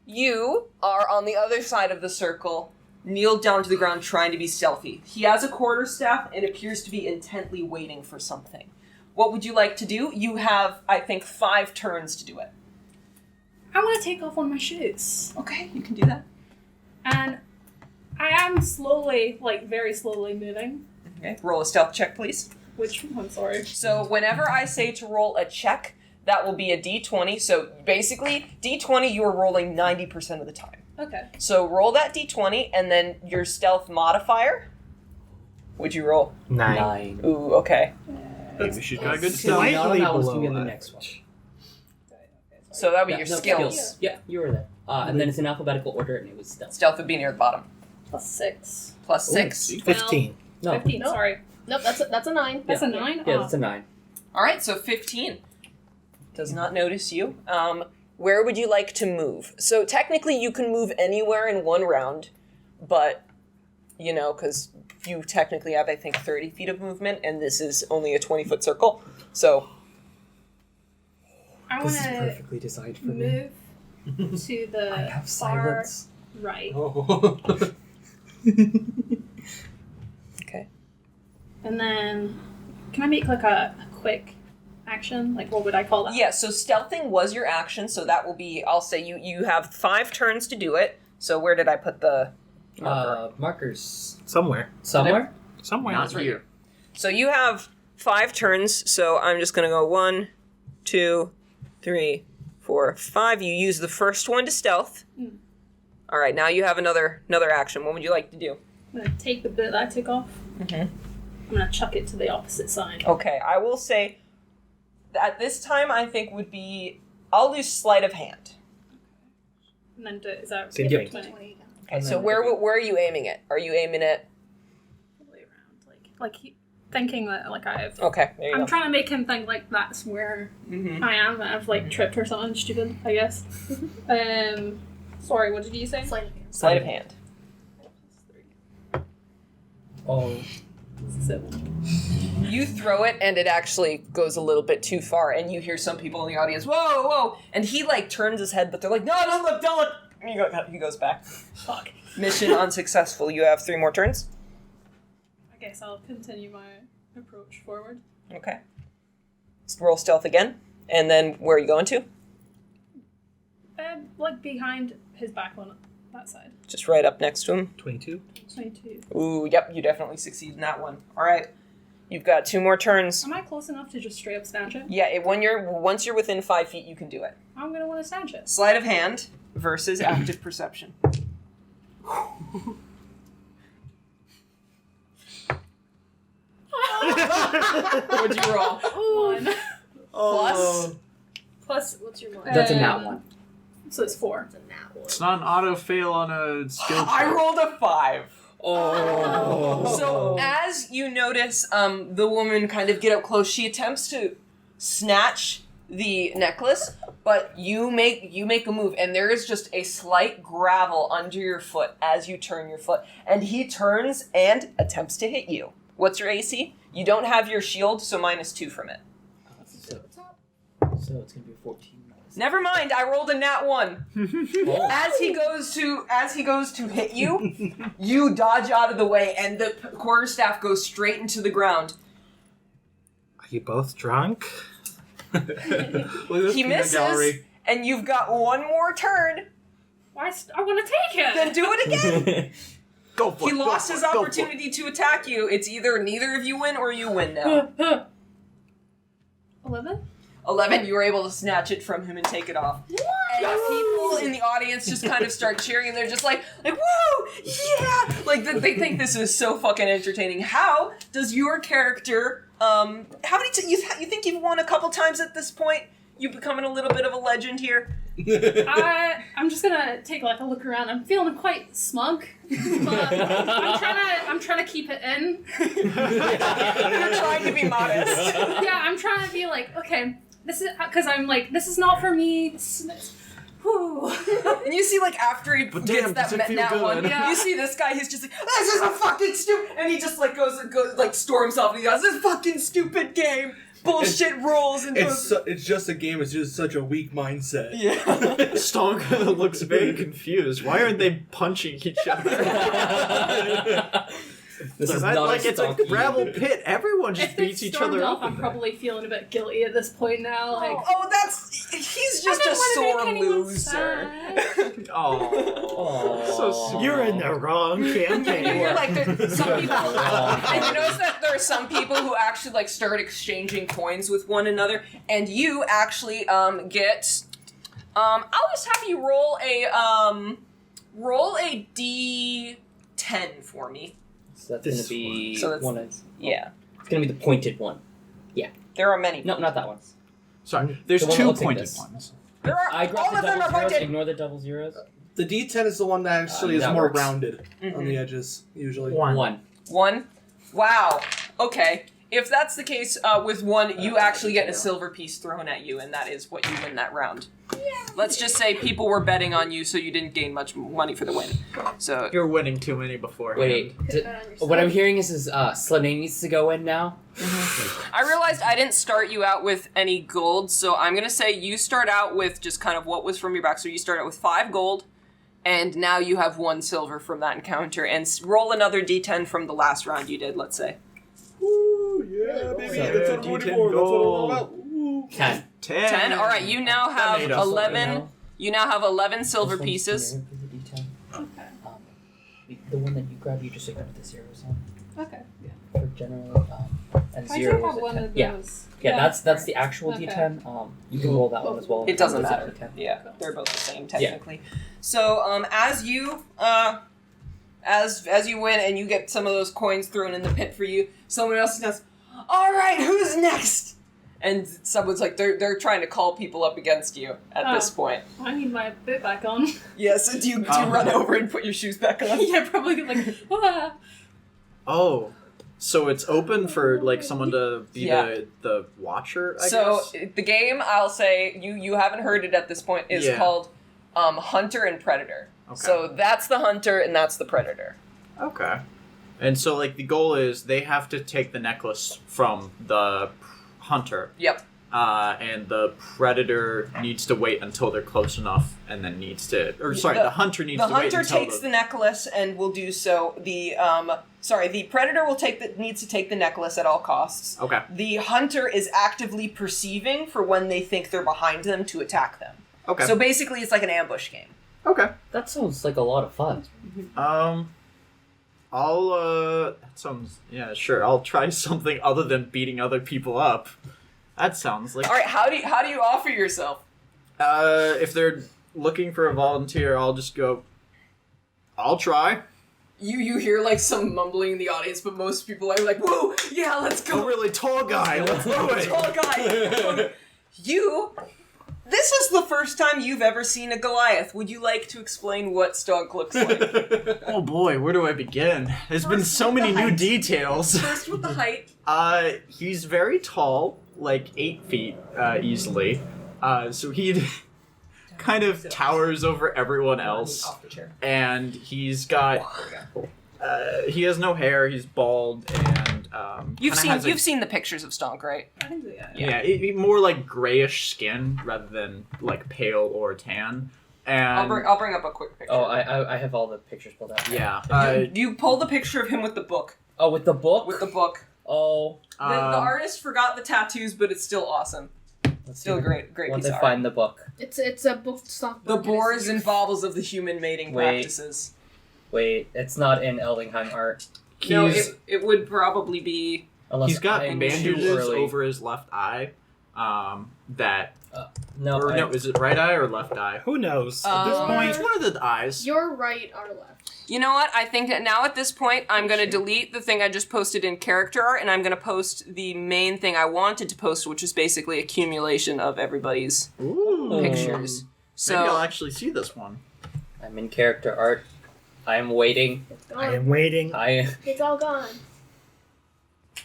you are on the other side of the circle, kneeled down to the ground trying to be stealthy. He has a quarterstaff and appears to be intently waiting for something. What would you like to do? You have, I think, 5 turns to do it. I want to take off one of my shoes. Okay, you can do that. And I am slowly, like very slowly moving. Okay, roll a stealth check, please. Which one, sorry? So whenever I say to roll a check, that will be a d20. So basically, d20 you are rolling 90% of the time. Okay. So roll that d20, and then your stealth modifier. Would you roll? 9. Ooh, okay. Maybe she's got a good So I- stealth. Slightly I was below doing the that. next one. So that would be Yeah, your no, skills. Yeah, you were there. And then it's in alphabetical order, and it was stealth. Stealth would be near the bottom. +6. Plus 6. 15. No. 15, Nope. sorry. Nope, that's a 9. That's a 9? Yeah, that's a 9. All right, so 15. Does not notice you. Where would you like to move? So technically you can move anywhere in one round, but, you know, because you technically have, I think, 30 feet of movement, and this is only a 20-foot circle. So I This is want perfectly designed for me. to move to the I have far silence. right. Oh. okay. And then, can I make like a quick action? Like, what would I call that? Yeah, so stealthing was your action, so that will be, I'll say you have 5 turns to do it. So where did I put the marker? Markers. Somewhere. Somewhere? Somewhere. Not here. So you have 5 turns, so I'm just going to go 1, 2, 3, 4, 5. You use the first one to stealth. All right, now you have another action. What would you like to do? I'm going to take the bit that I took off. Mm-hmm. I'm going to chuck it to the opposite side. Okay, I will say at this time I think would be, I'll do sleight of hand. And then is that Same right? thing. 20? Okay, so where are you aiming it? Are you aiming it? All the way around. Like thinking that like I've... Okay, there you I'm go. trying to make him think like that's where I am. That I've like tripped or something stupid, I guess. Sorry, what did you say? Sleight of hand. Sleight of hand. Oh. 7. You throw it, and it actually goes a little bit too far, and you hear some people in the audience, whoa, whoa, and he, like, turns his head, but they're like, no, don't look, don't look, and he goes back. Fuck. Mission unsuccessful. You have 3 more turns. I guess I'll continue my approach forward. Okay. Roll stealth again, and then where are you going to? Like behind his back on that side. Just right up next to him. 22. 22. Ooh, yep, you definitely succeed in that one. All right. You've got 2 more turns. Am I close enough to just straight up snatch it? Yeah, once you're within 5 feet, you can do it. I'm gonna want to snatch it. Sleight of hand versus active perception. What'd you roll? 1. Plus, What's your one? That's a nat 1. so it's 4. It's a nat one. It's not an auto fail on a skill check. I rolled a 5. Oh. So as you notice, the woman kind of get up close. She attempts to snatch the necklace, but you make a move, and there is just a slight gravel under your foot as you turn your foot, and he turns and attempts to hit you. What's your AC? You don't have your shield, so -2 from it. So it's gonna be 14 minus. Never mind, I rolled a nat 1. Oh. As he goes to hit you, you dodge out of the way, and the quarterstaff goes straight into the ground. Are you both drunk? Look at this He peanut misses, gallery. and you've got 1 more turn. Why? I want to take it. Then do it again. Go for He it. lost his opportunity to attack you. It's either neither of you win or you win now. 11. 11, you were able to snatch it from him and take it off. And people in the audience just kind of start cheering, and they're just like, woo, yeah! Like, they think this is so fucking entertaining. How does your character, how many you think you've won a couple times at this point? You becoming a little bit of a legend here? I'm just gonna take like a look around. I'm feeling quite smug, but I'm trying to keep it in. You're trying to be modest. Yeah, I'm trying to be like, okay, this is because I'm like, this is not for me. And you see, like, after he But gets damn, that does it feel nat one, good? you see this guy, he's just like, this is a fucking stupid, and he just, like, goes like, storms off, and he goes, this fucking stupid game, bullshit rules, and It's just a game. It's just such a weak mindset. yeah. Stonk looks very confused. Why aren't they punching each other? This is That, not like, it's a Stonky. gravel pit. Everyone just If beats it's each stormed other off, up. I'm probably feeling a bit guilty at this point now. Like, He's just a sore loser. Oh, so sweet. You're in the wrong campaign. You're like, some people, and you notice that there are some people who actually, like, start exchanging coins with one another, and you actually, get, I'll just have you roll a D10 for me. So that's This gonna be So that's- one of. Yeah. It's gonna be the pointed one. There are many. No, not that one. Sorry, there's The one that two looks like pointed this. ones. There are, I all grabbed of the them double are zeros. pointed. Ignore the double zeros. The D10 is the one that actually is that more works. rounded on Mhm. the edges, usually. One. One? Wow. Okay. If that's the case, with one, you actually get a silver piece thrown at you, and that is what you win that round. Let's just say people were betting on you, so you didn't gain much money for the win. So You're winning too many beforehand. Wait. Put that on yourself. What I'm hearing is Slane needs to go in now. I realized I didn't start you out with any gold, so I'm gonna say you start out with just kind of what was from your back. So you start out with 5 gold, and now you have 1 silver from that encounter, and roll another D10 from the last round you did. Let's say. Ooh, yeah, baby. So- That's what I'm rooting for. That's what I'm all about. Ooh. 10. 10. All right. You now have made us 11. You now have 11 silver pieces. okay. The one that you grab, you just ignore the zeros on. Okay. For generally, and I do zero have is a one 10. of Yeah, those. that's the actual Okay. D10. You can roll that one as well. It doesn't It's a matter. D10. Yeah, they're both the same technically. So as you as you win and you get some of those coins thrown in the pit for you, someone else goes, "All right, who's next?" And someone's like, they're trying to call people up against you at this point. I need my boot back on. Yeah, so do you run over and put your shoes back on? Yeah, probably like, ah. Oh, so it's open for like someone to be Yeah. the watcher. I So guess? the game, I'll say, you haven't heard it at this point, is Yeah. called Hunter and Predator. Okay. So that's the hunter and that's the predator. Okay. And so like the goal is they have to take the necklace from the hunter. Yep. And the predator needs to wait until they're close enough, and then the hunter needs The to wait hunter until takes the necklace and will do so. The predator needs to take the necklace at all costs. Okay. The hunter is actively perceiving for when they think they're behind them to attack them. Okay. So basically, it's like an ambush game. Okay. That sounds like a lot of fun. That sounds, yeah, sure. I'll try something other than beating other people up. That sounds like... All right, how do you offer yourself? If they're looking for a volunteer, I'll just go, I'll try. You hear like some mumbling in the audience, but most people are like, "Whoa, yeah, let's A go." really tall guy, let's do it. Tall guy. This is the first time you've ever seen a Goliath. Would you like to explain what Stonk looks like? Oh boy, where do I begin? There's been so many new details. First with the height. He's very tall, like 8 feet, easily. So he kind of towers over everyone else. Off the chair. And he's got, he has no hair, he's bald, and, You've kinda has seen you've seen the pictures of Stonk, right? I think so, yeah. Yeah, more like grayish skin rather than like pale or tan. And I'll bring up a quick picture. Oh, I have all the pictures pulled out. yeah, you pull the picture of him with the book. Oh, with the book? With the book. Oh. The artist forgot the tattoos, but it's still awesome. Let's Still see. great Once piece I of find the book. It's a book stock. The book. boars and baubles of the human mating Wait. practices. Wait, it's not in Eldingheim art. No, he's, it would probably be. Unless he's got I'm bandages too early. over his left eye. That No, or no, is it right eye or left eye? Who knows? At this It's point, one of the eyes. Your right, our left. You know what? I think that now at this point, I'm going to delete the thing I just posted in character art, and I'm going to post the main thing I wanted to post, which is basically accumulation of everybody's Ooh. pictures. Maybe I'll So actually see this one. I'm in character art. I am waiting. It's I gone. am waiting. It's all gone.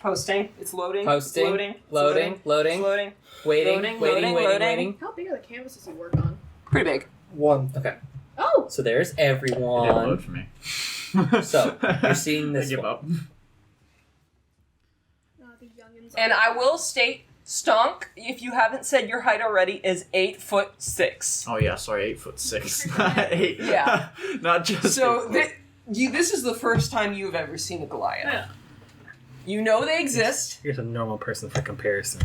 posting. It's loading. Posting. It's loading. It's Loading. It's loading. Waiting. Loading, Waiting. loading. Waiting. How big are the canvases you work on? Pretty big. 1. Okay. Oh! So there's It didn't everyone. load for me. So, you're seeing this I give one. up. The youngins And are- I will state, Stonk, if you haven't said your height already, is 8'6". Oh yeah, sorry, 8'6". Not 8. Yeah. Not just. So 8 foot. this is the first time you've ever seen a Goliath. Yeah. You know they exist. Here's a normal person for comparison.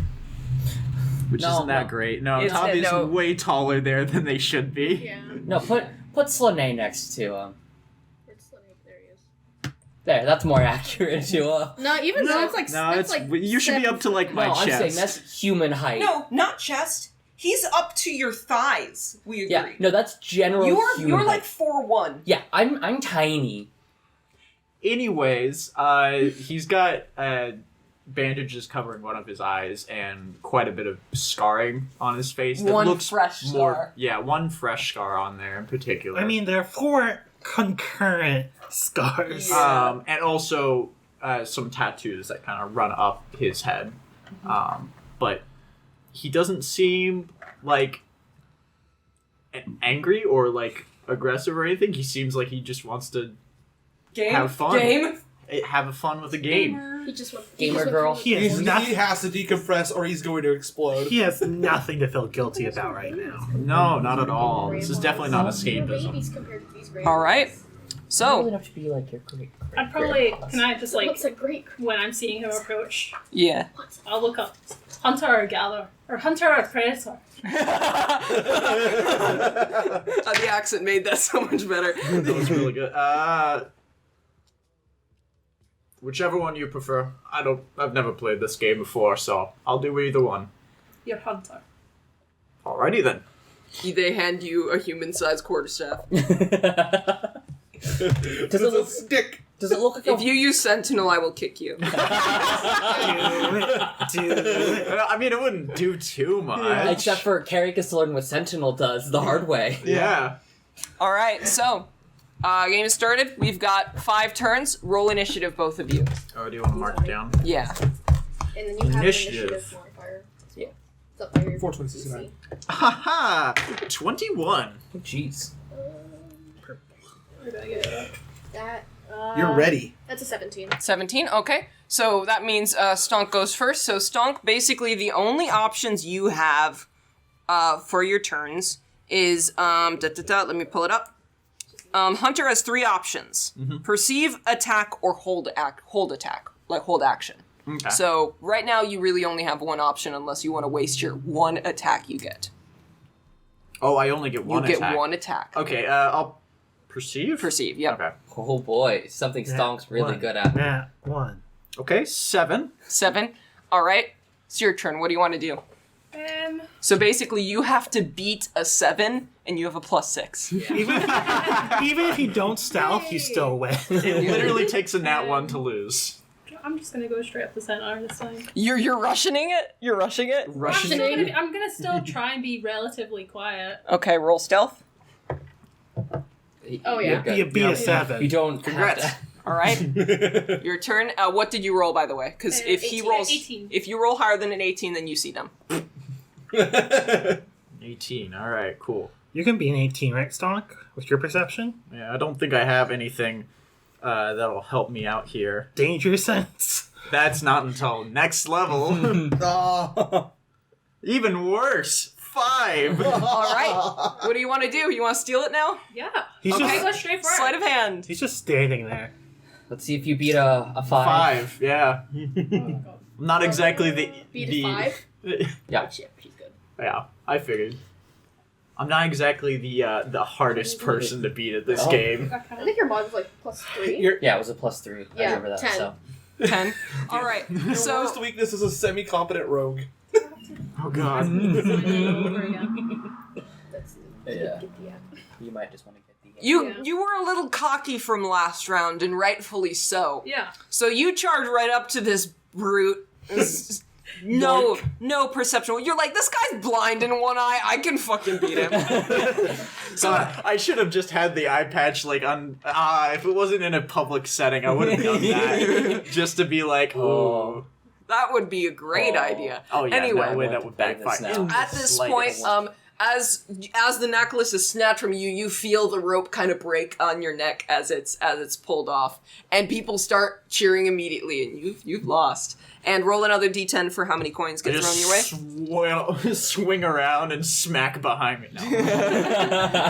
Which No, isn't that no. great. No, It's- Tavi's no. way taller there than they should be. Yeah. No, put Slane next to him. Where's Slane? There he is. There, that's more accurate to No, even so, it's like No, that's it's like you should be up to like No, my I'm chest. saying that's human height. No, not chest. He's up to your thighs. We agree. Yeah, no, that's general human You're height. like 4'1". Yeah, I'm tiny. Anyways, he's got bandages covering one of his eyes and quite a bit of scarring on his face. That One looks fresh more, scar. Yeah, one fresh scar on there in particular. I mean, there are 4 concurrent scars. Yeah. And also some tattoos that kind of run up his head. But he doesn't seem like angry or like aggressive or anything. He seems like he just wants to Game. have fun. Game. Have fun with the game. he just went. Gamer just went girl. through He the- is He nothing. has to decompress or he's going to explode. He has nothing to feel guilty about right now. No, not at all. This is definitely not They're escapism. babies compared to these great All right. ones. So, So, enough to be like your great. I'd probably. Can I just like What's a great? when I'm seeing him approach, yeah. I'll look up hunter or gatherer or hunter or predator. The accent made that so much better. That was really good. Whichever one you prefer. I've never played this game before, so I'll do either one. You're hunter. Alrighty then. They hand you a human-sized quarterstaff. Does it It's a look? stick. Does it look like If you use Sentinel, I will kick you. Do it. I mean, it wouldn't do too much. Except for Carrie gets to learn what Sentinel does the hard way. Yeah. All right, so game is started. We've got 5 turns. Roll initiative, both of you. Oh, do you want to mark it down? Yeah. And then you have Initiative. an initiative modifier. Yeah. It's up by your 469. Haha! 21. Oh, jeez. Where did I get it? That. You're ready. That's a 17. 17, okay. So that means Stonk goes first. So Stonk, basically the only options you have for your turns is, let me pull it up. Hunter has 3 options. Perceive, attack, or hold attack. Like hold action. Okay. So right now you really only have one option unless you want to waste your 1 attack you get. Oh, I only get one You get attack. 1 attack. Okay, I'll perceive? Perceive, yep. Okay. Oh boy, something Stonk's really One. good at. Nat 1. Okay, 7. 7. Alright. It's your turn. What do you want to do? So basically you have to beat a 7 and you have a +6. Even if you don't stealth, you still win. It literally takes a nat 1 to lose. I'm just gonna go straight up the center this time. You're rushing it? You're rushing it? I'm gonna still try and be relatively quiet. Okay, roll stealth. Oh, yeah. You're You good. beat a 7. You don't Congrats. have to- All right. Your turn. What did you roll, by the way? Because if he 18. rolls, 18. if you roll higher than an 18, then you see them. 18. Alright, cool. You can be an 18, right, Stonk? With your perception? Yeah, I don't think I have anything that'll help me out here. Danger sense. That's not until next level. Oh. Even worse. 5. All right. What do you want to do? You want to steal it now? Yeah. He's Okay, just go straight for Sleight it. of hand. he's just standing there. Let's see if you beat a 5. 5, yeah. Not exactly the... Beat the, a 5? Yeah. Shit, she's good. Yeah, I figured. I'm not exactly the hardest person to beat at this Oh. game. I think your mod was like +3. Your, Yeah, it was a +3. I Yeah, remember that. 10. So 10. All right. your So worst weakness is a semi-competent rogue. Oh god. Sign it over again. That's, Yeah. get the app. you might just want to get the. you were a little cocky from last round, and rightfully so. Yeah. So you charge right up to this brute. No perception. You're like, this guy's blind in one eye. I can fucking beat him. So I should have just had the eye patch like on. If it wasn't in a public setting, I would have done that just to be like, oh, That would be a great Oh. idea. oh yeah. Anyway, No way I that want would to play this backfire. now. at this Slightest. point, As the necklace is snatched from you, you feel the rope kind of break on your neck as it's pulled off, and people start cheering immediately, and you've lost. And roll another d10 for how many coins get thrown your way. Swing around and smack behind me now.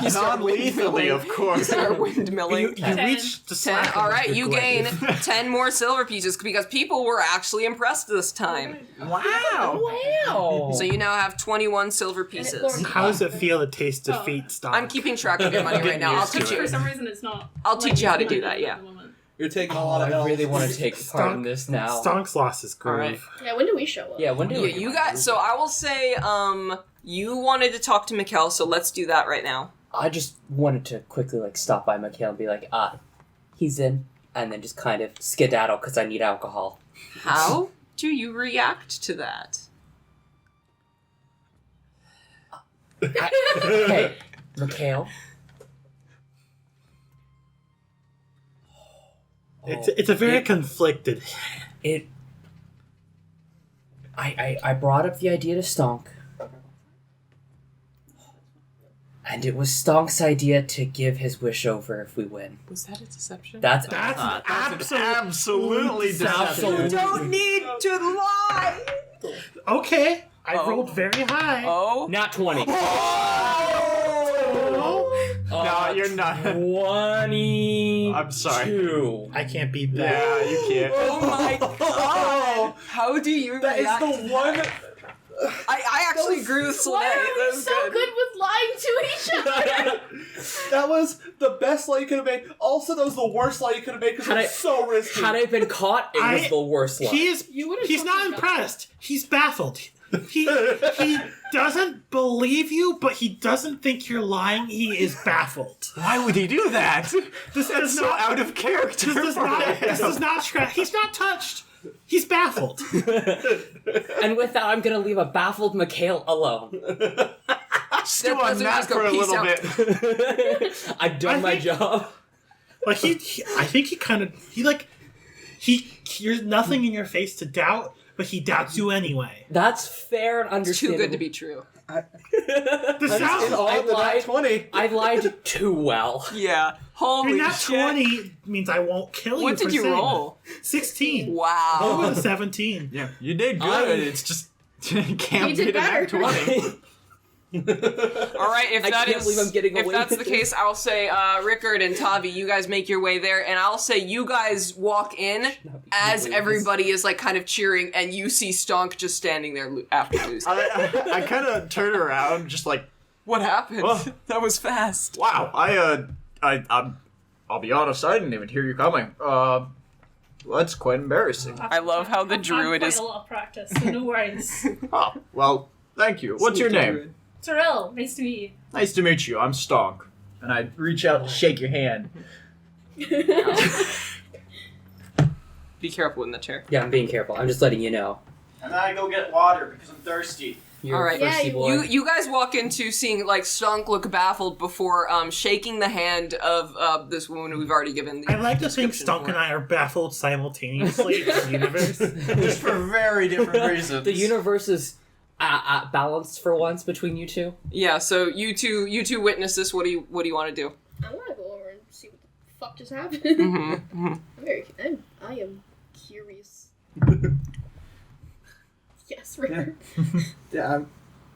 You start Non-lethally, of course. You start windmilling. You reach the 10. slack. All right, you gain 10 more silver pieces because people were actually impressed this time. Wow. Wow. So you now have 21 silver pieces. How does it feel to taste defeat, Stonk? I'm keeping track of your money right now. I'll used to teach it. you. For some reason, it's not. I'll teach you how to do that, yeah. You're taking a lot of I L's. really want to take part in this now. Stonk's lost his groove. Alright. Yeah, when do we show up? Yeah, when do Yeah, we you got. So I will say, you wanted to talk to Mikkel, so let's do that right now. I just wanted to quickly stop by Mikhail and be like, he's in, and then just kind of skedaddle because I need alcohol. How do you react to that? Hey, Mikhail. It's a very conflicted. I brought up the idea to Stonk. And it was Stonk's idea to give his wish over if we win. Was that a deception? That's Absolutely Absolutely. You don't need to lie! Okay, I rolled very high. Oh. not 20. No, you're not. 20. I'm sorry. I can't beat that. Yeah, you can't. Oh my god! How do you That is react the to one. I actually agree with Slade. Why are That we was so good. good with lying to each other? That was the best lie you could have made. Also, that was the worst lie you could have made because it was so risky. Had I been caught, it was the worst one. He's not impressed. He's baffled. He doesn't believe you, but he doesn't think you're lying. He is baffled. Why would he do that? This That's is so not out of character. This does not scratch. He's not touched. He's baffled. And with that, I'm gonna leave a baffled Mikhail alone. Stew That on doesn't that just go for a peace little out. bit. I've done my job. Like I think he hears nothing in your face to doubt, but he doubts you anyway. That's fair and Too understandable. good to be true. The sound I lied. 20. I lied too well. Yeah. Holy You're not shit. 20 means I won't kill you. What did for you saying roll? that. 16. Wow. Over the 17. Yeah, you did good. It's just you can't You did beat it at better. 20. All right, if I that can't is believe I'm getting if away that's with the this. case, I'll say Rickard and Tavi, you guys make your way there, and I'll say you guys walk in as everybody is like kind of cheering, and you see Stonk just standing there after losing. I kind of turn around, just like, What happened? Oh. That was fast. wow. I'll be honest, I didn't even hear you coming. That's quite embarrassing. I love how the I've druid quite is. a lot of practice, so no worries. Oh, well, thank you. What's your name? Tiril, nice to meet you. Nice to meet you. I'm Stonk. And I reach out and shake your hand. Be careful in the chair. Yeah, I'm being careful. I'm just letting you know. And then I go get water because I'm thirsty. You're All right. a thirsty Yeah, boy. You guys walk into seeing like Stonk look baffled before shaking the hand of this woman who we've already given. The I like to think description Stonk for. and I are baffled simultaneously in the universe. Just for very different reasons. The universe is balanced for once between you two. Yeah. So you two witness this. What do you want to do? I want to go over and see what the fuck just happened. Mm-hmm. I am curious. Yes, Rickard. Yeah,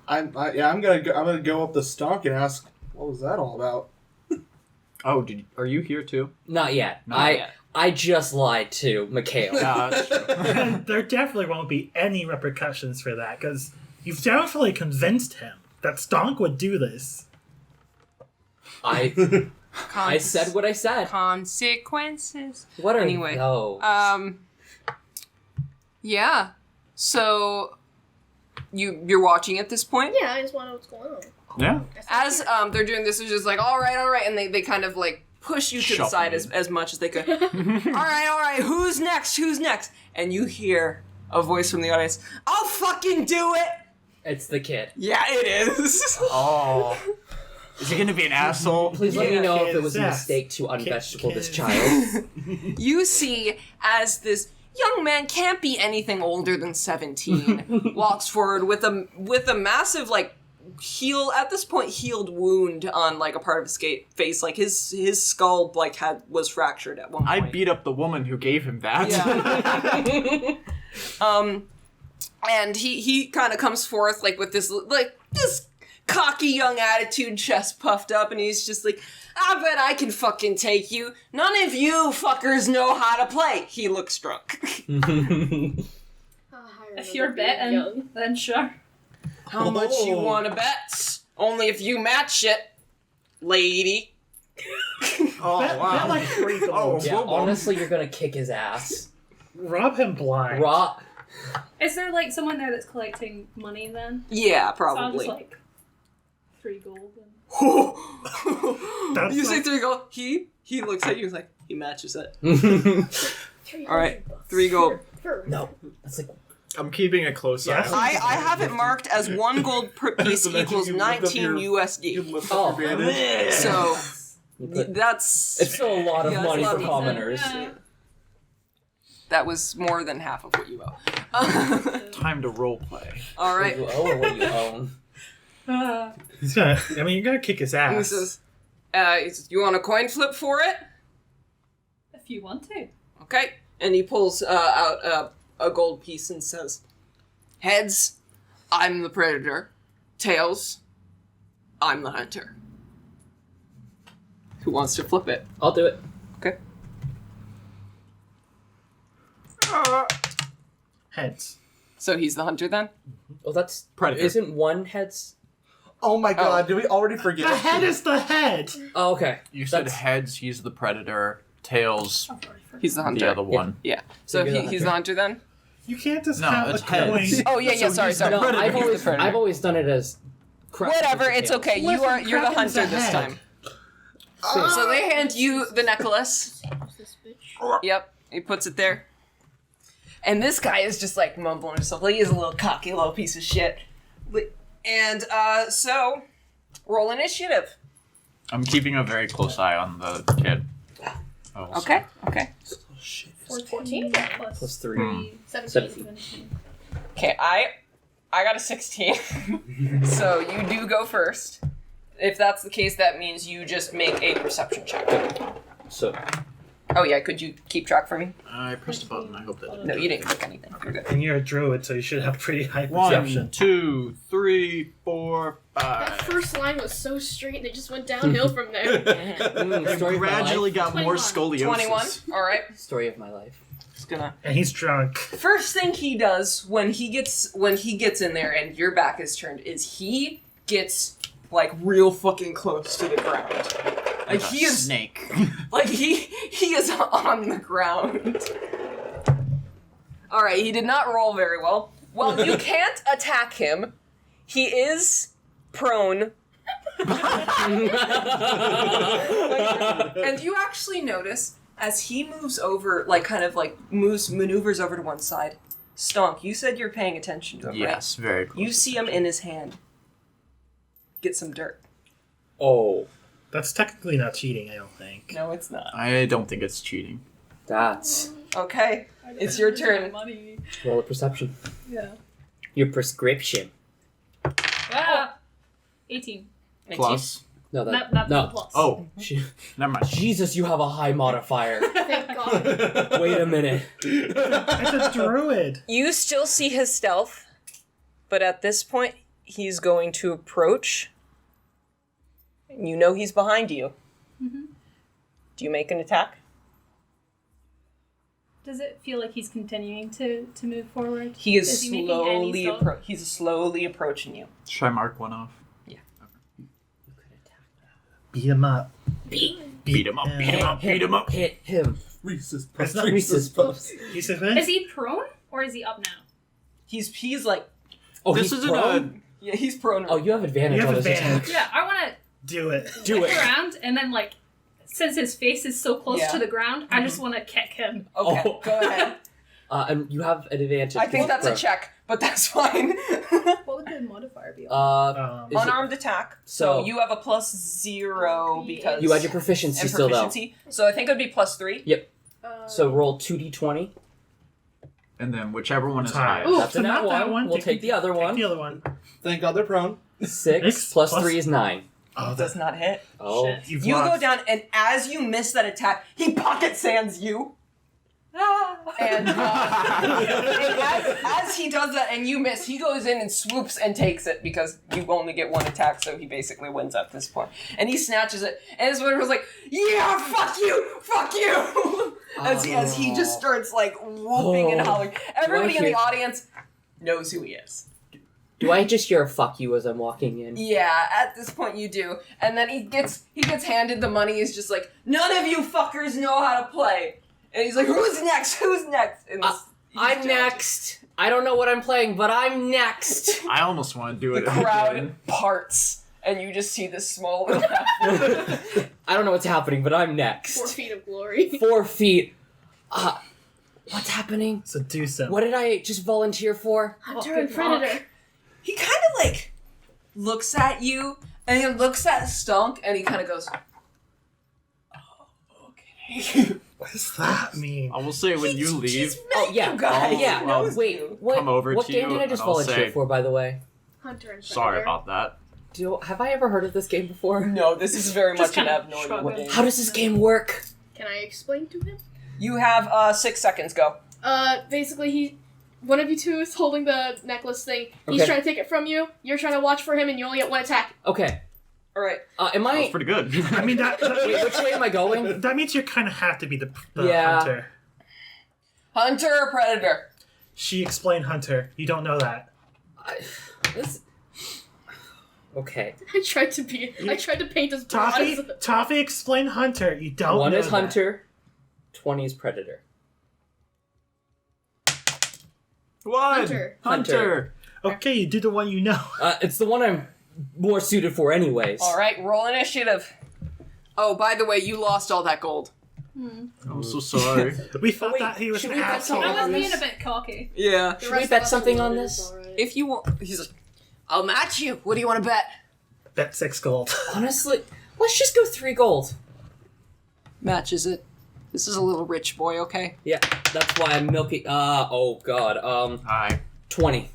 I'm gonna go up to Stonk and ask, what was that all about? Oh, are you here too? Not yet. Not yet. I just lied to Mikhail. That's true. There definitely won't be any repercussions for that, because you've definitely convinced him that Stonk would do this. I said what I said. Consequences. What are Anyway, those? Yeah. So you're watching at this point. Yeah, I just want to know what's going on. Yeah. As they're doing this, it's just like all right, and they kind of like push you to the Shuffle side you. as much as they could. all right, who's next? And you hear a voice from the audience. I'll fucking do it. It's the kid. Yeah, it is. Oh. Is he gonna be an asshole? Please let me know if it was a Yes. mistake to unvegetable this Kids. child. You see as this young man can't be anything older than 17 walks forward with a massive like healed wound on like a part of his face. Like his skull like was fractured at one point. I beat up the woman who gave him that. Yeah. And he kind of comes forth like with this cocky young attitude, chest puffed up, and he's just like, I bet I can fucking take you. None of you fuckers know how to play. He looks drunk. If you're betting, then sure. How much you want to bet? Only if you match it, lady. Oh, wow. Bet like 3 gold. Yeah, honestly, you're gonna kick his ass. Rob him blind. Is there like someone there that's collecting money then? Yeah, So I'll probably. just like 3 gold. That's You say like- 3 gold. He looks at you and is like, he matches it. 300 All right, bucks. 3 gold. No, that's like I'm keeping a close eye. Yes. I have it marked as 1 gold per piece Imagine equals you lift up 19 your- USD. Lift up your bandage. So you put, that's it's still a lot of Yeah, that's money a lot for of commoners. Yeah. that was more than half of what you owe. Time to roleplay. All What right. you owe or what you own? He's gonna. I mean, you're gonna kick his And he ass. says, he says, you want a coin flip for it? If you want to. Okay. And he pulls out a gold piece and says, heads, I'm the predator. Tails, I'm the hunter. Who wants to flip it? I'll do it. Okay. Heads. So he's the hunter then? Well, that's Predator. Isn't one heads? Oh my god, did we already forget? The head is the head. Oh, okay. You said That's- heads, he's the predator. Tails, He's the hunter. the other one. Yeah. So you're the he's the hunter then? You can't just No, have it's a coin. heads. Oh yeah, yeah. So Sorry, he's the sorry. No, predator. I've always done it as. crap Whatever. versus It's tails. okay. Listen, You're the Kraken's hunter the this head. time. So they hand you the necklace. This bitch. Yep. He puts it there. And this guy is just like mumbling to himself. Like, he's a little cocky little piece of shit. And so roll initiative. I'm keeping a very close eye on the kid. Oh, Okay. Okay. 14? Plus 3. 17. Okay. I got a 16. So you do go first. If that's the case, that means you just make a perception check. So Oh yeah, could you keep track for me? I pressed a button. I hope that didn't No, do you it. didn't click anything. You're good. And you're a druid, so you should have pretty high perception. 1, 2, 3, 4, That 5. first line was so straight and it just went downhill from there. story of my Gradually life. got more 21. scoliosis. 21. All right. Story of my life. Just gonna. And he's drunk. First thing he does when he gets in there and your back is turned is he gets like real fucking close to the ground. Like he is snake. like he is on the ground. All right, he did not roll very well. Well, you can't attack him. He is prone. And you actually notice as he moves over, like kind of like maneuvers over to one side. Stonk, you said you're paying attention to him, Yes, very right? close. You see him in his hand. Get some dirt. Oh, That's technically not cheating, I don't think. No, it's not. I don't think it's cheating. that's Okay, it's your turn. Money. roll a perception. Yeah. Your prescription. Ah! 18. Plus. No, That's no. the plus. Oh, never mind. Jesus, you have a high modifier. Thank God. Wait a minute. It's a druid. You still see his stealth, but at this point, he's going to approach. You know he's behind you. Mm-hmm. Do you make an attack? Does it feel like he's continuing to move forward? He is Is he making any slowly stealth? he's slowly approaching you. Should I mark one off? Beat him up. Beat him up, beat him up, beat him up. Hit him. Reese's It's Puffs. not Reese's Puffs. He said what? Is he prone or is he up now? He's like, Oh, This he's isn't prone? yeah, he's prone. Oh, you have advantage You have on this advantage. attack. Yeah, I want to Do it. Do look it. around and then like, since his face is so close Yeah. to the ground, I just want to kick him. Okay, Oh. go ahead. And you have an advantage. I think because that's a prone. check, but that's fine. What would the modifier be on? Is it- Unarmed attack. So- So you have a +0 because you had your proficiency and still, though. proficiency. So I think it would be +3. Yep. So roll 2d20. And then whichever one is High. higher. Ooh, That's so a nat not that one. one. We'll take the other one. The other one. Thank God they're prone. 6 plus 3 is 9. Oh, Does not hit. Oh. Shit. You've You go lost. down, and as you miss that attack, he pocket sands you. And, and as he does that and you miss, he goes in and swoops and takes it because you only get one attack, so he basically wins at this point. And he snatches it, and his was like, "Yeah, fuck you!" as he just starts like whooping and hollering. Everybody in the audience knows who he is. Do I just hear a fuck you as I'm walking in? Yeah, at this point you do. And then he gets handed the money. He's just like, "None of you fuckers know how to play." And he's like, "Who's next? Who's next?" And I'm next. I don't know what I'm playing, but I'm next. I almost want to do The it crowd again. parts, and you just see this small little I don't know what's happening, but I'm next. 4 feet of glory. 4 feet. What's happening? Seduce him. What did I just volunteer for? Hunter and Predator. He kind of like looks at you, and he looks at Stunk, and he kind of goes, "Oh, okay." What does that mean? I will say when you leave, Oh yeah, You guys yeah. knows Wait, you. what? Come over what to game you did I just and I'll volunteer say- for, by the way? Hunter and Predator. sorry about that. Have I ever heard of this game before? No, this is very Just much an kinda abnormal shrug game. it. How does this game work? Can I explain to him? You have 6 seconds. Go. Basically, one of you two is holding the necklace thing. He's Okay. trying to take it from you. You're trying to watch for him, and you only get one attack. Okay. All right. Am That was I? pretty good. I mean, that Wait, which way am I going? that means you kind of have to be the Yeah. hunter. Hunter or Predator? She explained hunter. You don't know that. This. Okay. I tried to paint as broad Toffee, as... Toffee explained hunter. You don't know 1 is that. Hunter. 20 is Predator. One! Hunter. Hunter! Okay, you do the one you know. It's the one I'm more suited for, anyways. All right. Roll initiative. Oh, by the way, you lost all that gold. I'm so sorry. We thought wait, that he was should an we bet asshole. something I was on being this? a bit cocky. Yeah. The Should rest we of bet us something are on loaded, this? it's alright. If you want, he's like, "I'll match you. What do you want to bet?" Bet 6 gold. Honestly, let's just go 3 gold. Matches it. This is a little rich boy. Okay. Yeah, that's why I'm milking. Oh god. Hi. 20.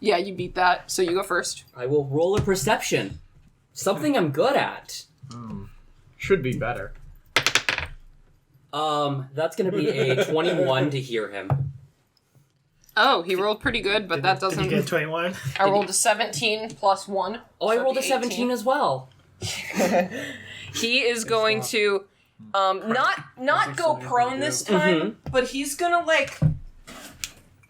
Yeah, you beat that. So you go first. I will roll a perception. Something I'm good at. Should be better. That's gonna be a 21 to hear him. Oh, he rolled pretty good, but that Did you get doesn't. 21? I rolled a 17 plus 1. Oh, I so rolled a it'd be 17 18. as well. He is going to not go prone this time, but he's gonna like.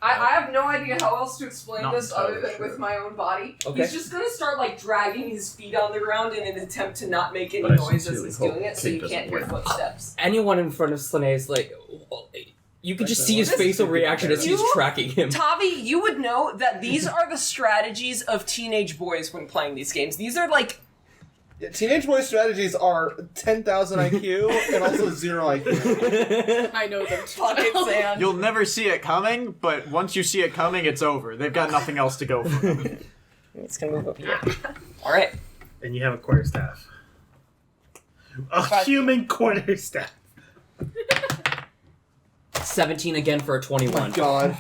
I have no idea how else to explain Not this other entirely than sure. with my own body. Okay. He's just gonna start like dragging his feet on the ground in an attempt to not make any But I noise as sincerely he's hope doing it, so Kate you doesn't can't hear win. footsteps. Anyone in front of Snalei is like, you could just see his facial reaction as he's You- tracking him. Tavi, you would know that these are the strategies of teenage boys when playing these games. These are like Yeah, teenage boy strategies are 10,000 IQ and also 0 IQ. I know them too. pocket sand. You'll never see it coming, but once you see it coming, it's over. They've got nothing else to go for. It's gonna move up here. All right. And you have a quarterstaff. A But- human quarterstaff. 17 again for a 21. God.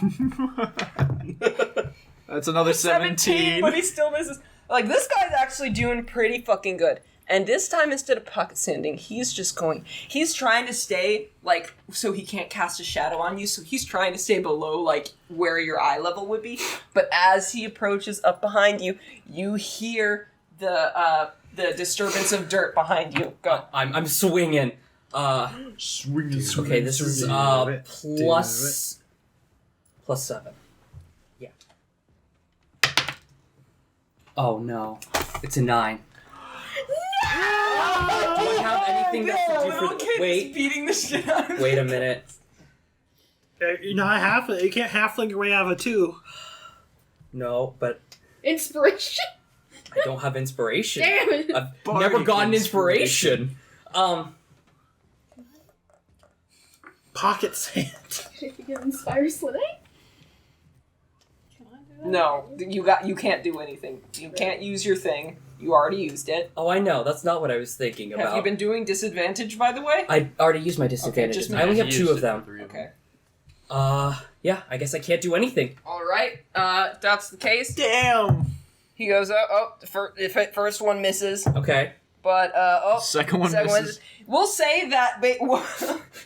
That's another 17. but he still misses. Like, this guy's actually doing pretty fucking good. And this time, instead of pocket sanding, he's trying to stay, like, so he can't cast a shadow on you, so he's trying to stay below, like, where your eye level would be. But as he approaches up behind you, you hear the disturbance of dirt behind you. Go. I'm swinging. Swing, Okay, this is plus 7. Yeah. Oh no, it's a 9. Do I have anything that's to do for? Wait, beating the shit out of wait a minute. You're not half. You can't halfling your way out of a 2. No, but Inspiration? I don't have inspiration. Damn it! I've Bardic never gotten inspiration. Pocket sand. If you can inspire Slade? No, you can't do anything. You can't use your thing. You already used it. Oh, I know. That's not what I was thinking about. Have you been doing disadvantage, by the way? I already used my disadvantages. just I only have He 2 used of it them. for 3 of Okay. Yeah, I guess I can't do anything. All right. That's the case. Damn! He goes, first one misses. Okay. But, Second one misses. We'll say that...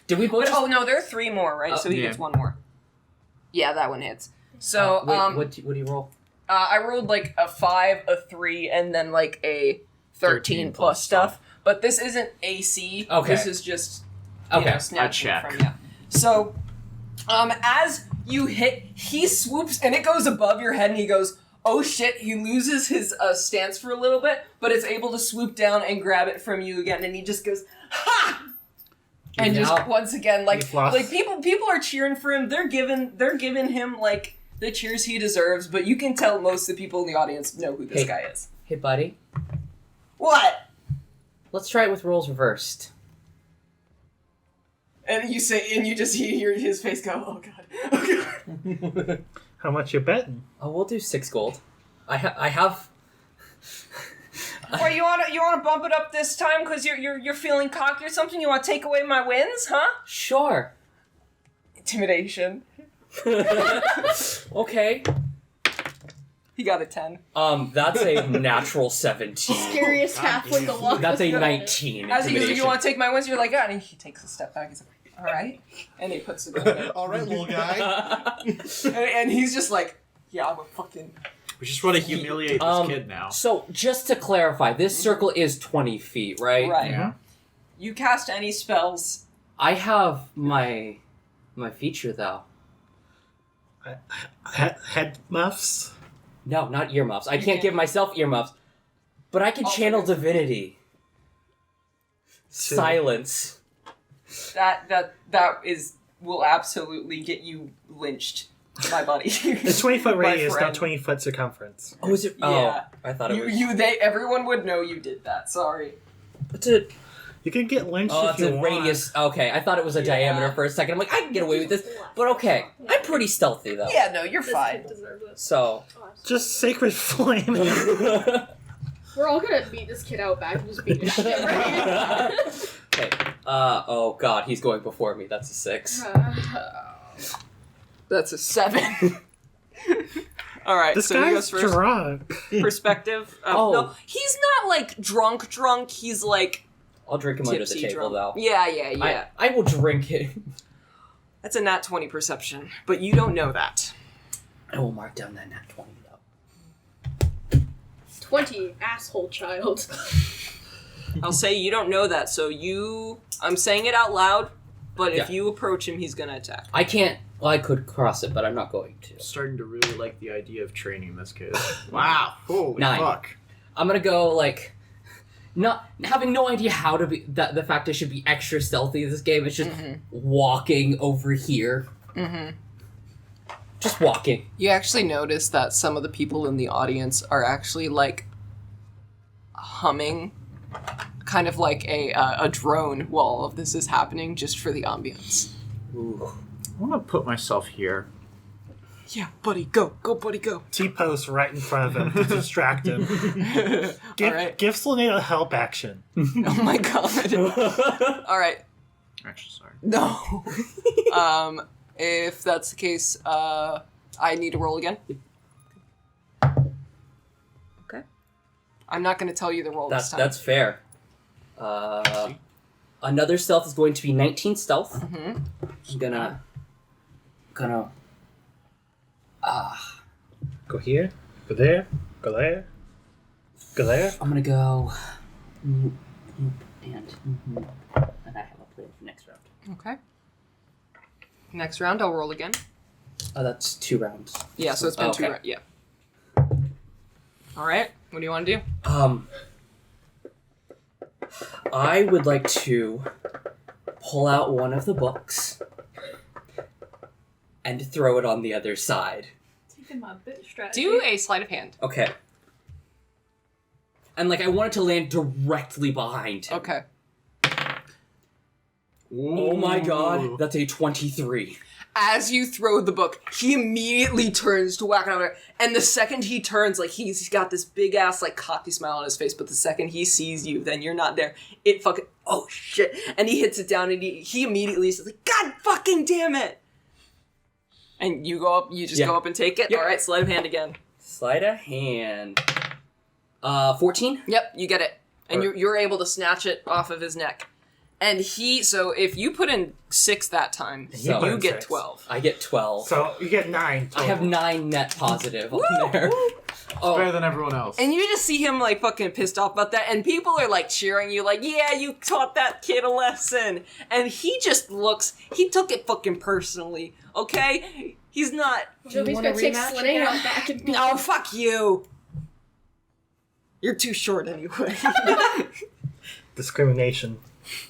Did we both? Oh, no, there are 3 more, right? So he gets 1 more. Yeah, that one hits. So, what do you roll? I rolled, like, a 5, a 3, and then, like, a 13 plus stuff. But this isn't AC. Okay. This is just, snatching from you. So, as you hit, he swoops, and it goes above your head, and he goes... Oh shit, he loses his stance for a little bit, but is able to swoop down and grab it from you again, and he just goes, ha! And just once again, like people are cheering for him, they're giving him like the cheers he deserves, but you can tell most of the people in the audience know who this guy is. Hey buddy. What? Let's try it with roles reversed. And you just hear his face go, oh god. How much you betting? Oh, we'll do 6 gold. I have. Or you wanna bump it up this time because you're feeling cocky or something? You want to take away my wins, huh? Sure. Intimidation. Okay. He got a 10. That's a natural 17. Scariest halfling alive. That's a 19. As he goes, you want to take my wins? You're like, yeah. And he takes a step back. He's like, all right. And he puts it in. All right, little guy. and he's just like, yeah, I'm a fucking... We just want to humiliate this kid now. So, just to clarify, this circle is 20 feet, right? Right. Yeah. You cast any spells. I have my feature, though. Head muffs? No, not earmuffs. I can't give myself earmuffs. But I can channel divinity. Silence. That will absolutely get you lynched, my buddy. It's 20-foot radius, not 20-foot circumference. Oh, is it? Yeah. Oh, I thought it was. Everyone would know you did that. Sorry. What's it? You can get lynched Oh, if it's you a want. radius. Okay, I thought it was a diameter for a second. I'm like, I can get away with this. But okay, I'm pretty stealthy, though. Yeah, no, you're This fine. kid deserves it. So. Just sacred flame. We're all gonna beat this kid out back and just beat his shit, right? Okay. Oh god, he's going before me. That's a 6. That's a 7. All right, This so he guy's goes first. drunk. Perspective. No, he's not like drunk. He's like I'll drink him under the tipsy table, drunk. though. Yeah. I will drink him. That's a nat 20 perception, but you don't know that. I will mark down that nat 20, though. 20, asshole child. I'll say you don't know that, so I'm saying it out loud, but if Yeah. you approach him, he's gonna attack. I can't. Well, I could cross it, but I'm not going to. Starting to really like the idea of training this kid. Wow. Holy 9. fuck. I'm gonna go, like... Not having no idea how to be... The fact I should be extra stealthy in this game. It's just walking over here. Mm-hmm. Just walking. You actually notice that some of the people in the audience are actually, like, humming, kind of like a drone while all of this is happening, just for the ambience. Ooh. I want to put myself here. Yeah, buddy, go, buddy, go. T-post right in front of him to distract him. Give Selene a help action. Oh my god. All right. Actually, sorry. No. If that's the case, I need to roll again. Okay. I'm not going to tell you the roll this time. That's fair. Another stealth is going to be 19 stealth. Mm-hmm. I'm gonna. Go here, go there, go there, go there. I'm gonna go. And I have a plan for next round. Okay. Next round, I'll roll again. Oh, that's 2 rounds. Yeah, so it's been 2 Okay. rounds. Yeah. All right. What do you want to do? I would like to pull out one of the books and throw it on the other side. Taking my bit strategy. Do a sleight of hand. Okay. And, like, I want it to land directly behind him. Okay. Oh my god, that's a 23. As you throw the book, he immediately turns to whack another. And the second he turns, like, he's got this big ass, like, cocky smile on his face. But the second he sees you, then you're not there. It fucking, oh shit. And he hits it down and he immediately says, like, God fucking damn it. And you go up, you just go up and take it. Yep. All right, sleight of hand again. Sleight of hand. 14? Yep, you get it. And you're able to snatch it off of his neck. And so if you put in 6 that time, So- you get 6. 12. I get 12. So you get 9. I have 9 net positive on there. It's better than everyone else. And you just see him like fucking pissed off about that, and people are like cheering you, like, yeah, you taught that kid a lesson. And he just he took it fucking personally, okay? He's not. Joey's gonna take Slane out back and beat No, fuck you. You're too short anyway. Discrimination.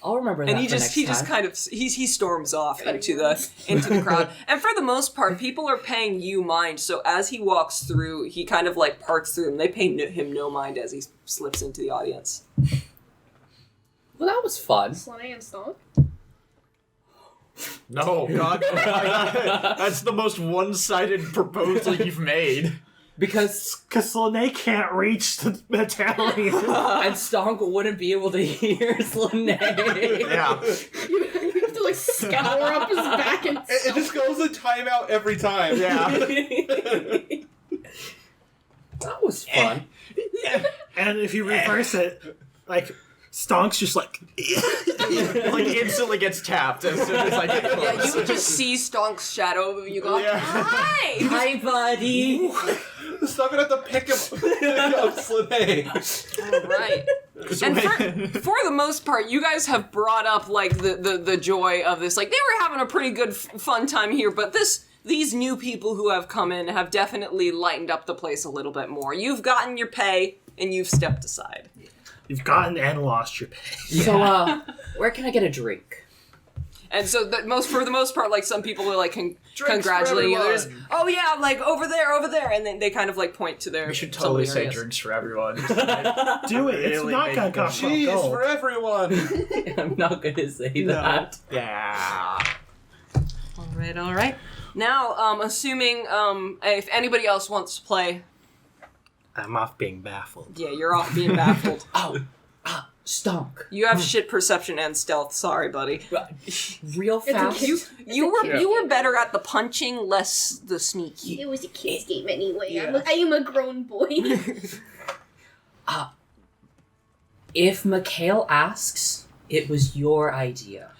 I'll remember that And he for just next time. kind of he storms off into the crowd. And for the most part, people are paying you mind. So as he walks through, he kind of like parts through, and they pay him no mind as he slips into the audience. Well, that was fun. Slane and Stonk. No, God. That's the most one-sided proposal you've made. Because Slane can't reach the battalion. and Stonk wouldn't be able to hear Slane. Yeah. You have to like scour up his back and It just goes in timeout every time. Yeah. That was fun. And if you reverse it, like, Stonk's just like... Like, instantly gets tapped as soon as I get close. Yeah, you would just see Stonk's shadow of you go, Yeah. hi! Hi, buddy. Stop it at the pick up Slane. Right. And for the most part, you guys have brought up like the joy of this. Like they were having a pretty good fun time here, but these new people who have come in have definitely lightened up the place a little bit more. You've gotten your pay and you've stepped aside. You've gotten and lost your pay. So, where can I get a drink? And so for the most part, like some people are like congratulating you. There's, oh yeah, like over there, and then they kind not like point to their. We should totally some say areas. drinks for everyone. Do it. It's Really not make gonna them cost Cheese gold. for everyone. I'm not going to say that. Yeah. All right. Now, assuming if anybody else wants to play, I'm off being baffled. yeah, you're off being baffled. Stonk. You have shit perception and stealth. Sorry, buddy. Real fast. You were better at the punching, less the sneaky. It was a kid's game anyway. Yeah. I am a grown boy. If Mikhail asks, it was your idea.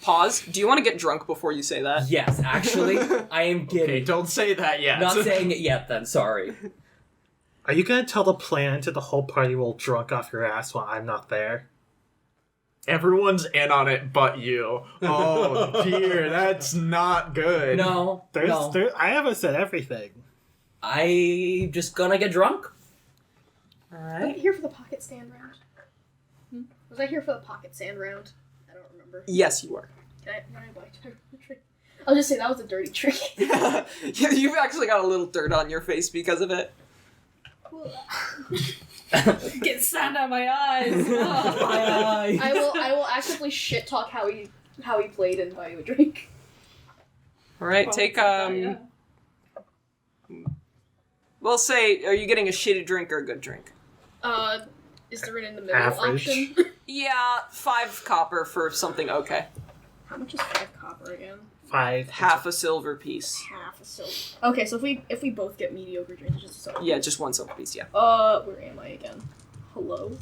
Pause. Do you want to get drunk before you say that? Yes, actually, I am Okay, kidding. don't say that yet. Not saying it yet then, sorry. Are you gonna tell the plan to the whole party while drunk off your ass while I'm not there? Everyone's in on it but you. Oh, dear, that's not good. No, I haven't said everything. I'm just gonna get drunk. All Was I right. here for the pocket sand round? Was I here for the pocket sand round? I don't remember. Yes, you were. Can I buy a trick? I'll just say that was a dirty trick. Yeah, you've actually got a little dirt on your face because of it. Get sand out my eyes. Oh. I will actively shit talk how he played and buy you a drink. All right, take We'll say, are you getting a shitty drink or a good drink? Is there an in the middle Average. option? Yeah, 5 copper for something okay. How much is 5 copper again? 5. Half a silver piece. Half a silver. Okay, so if we both get mediocre drinks, it's just a silver. Yeah, just 1 silver piece. Yeah. Where am I again? Hello.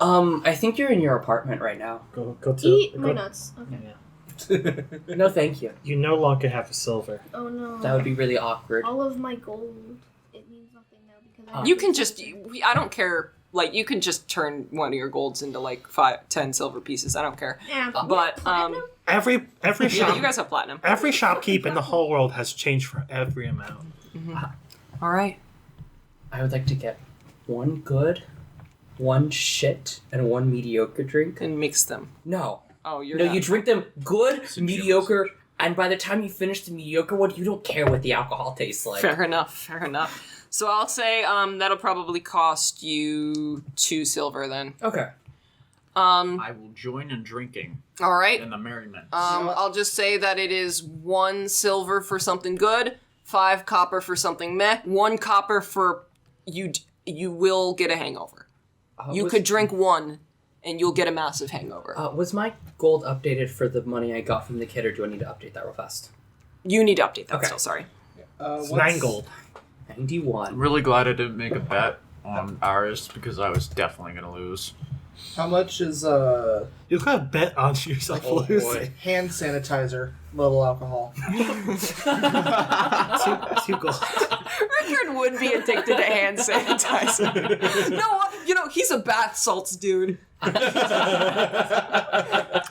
I think you're in your apartment right now. Go to. Eat go- my nuts. Okay. Yeah. No, thank you. You no longer have a silver. Oh no. That would be really awkward. all of my gold. It means nothing now because I. You can just, I don't care, like, you can just turn one of your golds into, like, 10 silver pieces. I don't care. Yeah, But, Every yeah, shop. you guys have platinum. Every shopkeep in the whole world has changed for every amount. All right. I would like to get 1 good, 1 shit, and 1 mediocre drink. And mix them. No. Oh, you're No, not. you drink them good, mediocre, and by the time you finish the mediocre one, you don't care what the alcohol tastes like. Fair enough. So I'll say that'll probably cost you 2 silver then. Okay. I will join in drinking All right. in the merriment. I'll just say that it is 1 silver for something good, 5 copper for something meh, 1 copper for you will get a hangover. You could drink 1 and you'll get a massive hangover. Was my gold updated for the money I got from the kid, or do I need to update that real fast? You need to update that Okay. still, sorry. It's 9 gold. 91. I'm really glad I didn't make a bet on ours because I was definitely gonna lose. How much is You could have bet on yourself losing. hand sanitizer level alcohol? 2 gold. Richard would be addicted to hand sanitizer. No, he's a bath salts dude.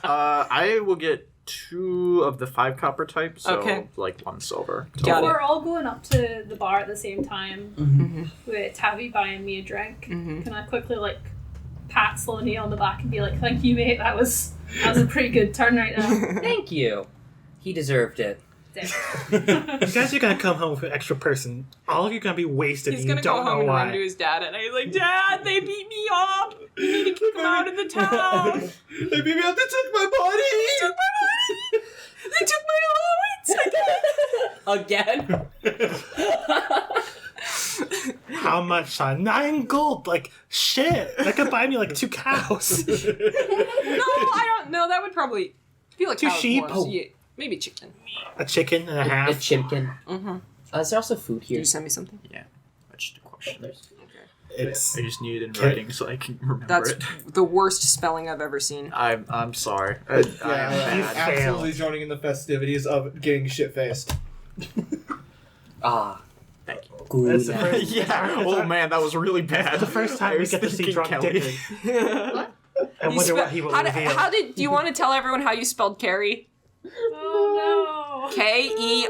I will get 2 of the 5 copper type, so Okay. like 1 silver. Got it. We're all going up to the bar at the same time with Tavi buying me a drink. Can I quickly pat Sloaney on the back and be like, "Thank you, mate. That was a pretty good turn right there." Thank you. He deserved it. You guys are gonna come home with an extra person. All of you are gonna be wasted. He's and you gonna go don't home know and why. run to his dad, and he's like, "Dad, they beat me up. You need to kick him out of the town. They beat me up. They took my body. They took my allowance Again? How much? 9 gold. Like shit. That could buy me 2 cows. No, I don't know. That would probably feel like 2 cows sheep? more. Oh. Yeah, maybe chicken. A chicken and a A half. chimkin. Is there also food Can here? you send me something? Yeah, that's just a question. It's I just need it in writing so I can remember That's it. the worst spelling I've ever seen. I'm sorry. I am bad. Absolutely joining in the festivities of getting shit faced. Ah. Thank you. Good. It's the first- Yeah. Oh man, that was really bad. the first time we get to see drunk David. I wonder what he will reveal. Do you want to tell everyone how you spelled Carrie? Oh Keri.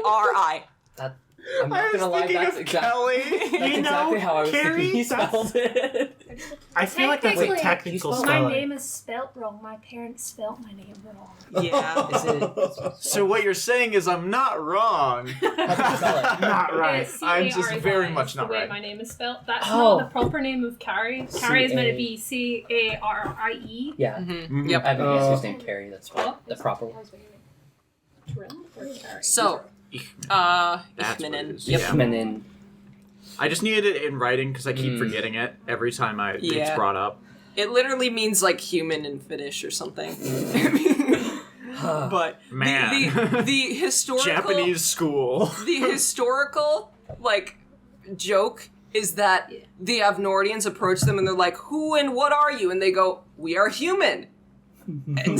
I'm not gonna lie, that's exactly exactly how I was Carrie, thinking he spelled it. I feel like that's Technically, technical you spelled My spelling. name is spelt wrong. My parents spelt my name wrong. Yeah. Is it? So what you're saying is I'm not wrong. How do you spell it? Not right. I'm just very much not the way right. my name is spelled. That's Oh. not the proper name of Carrie. Carrie is meant to be Carie. Yeah. Mm-hmm. Yep. I have a niece who's named Carrie. That's what the proper one. So, That's what it Ihminen. is. Yep. Yeah. And then I just needed it in writing because I keep forgetting it every time it's Yeah. brought up. It literally means human in Finnish or something. But Man. the historical Japanese school. the historical joke is that the Avnordians approach them and they're like, "Who and what are you?" And they go, "We are human." And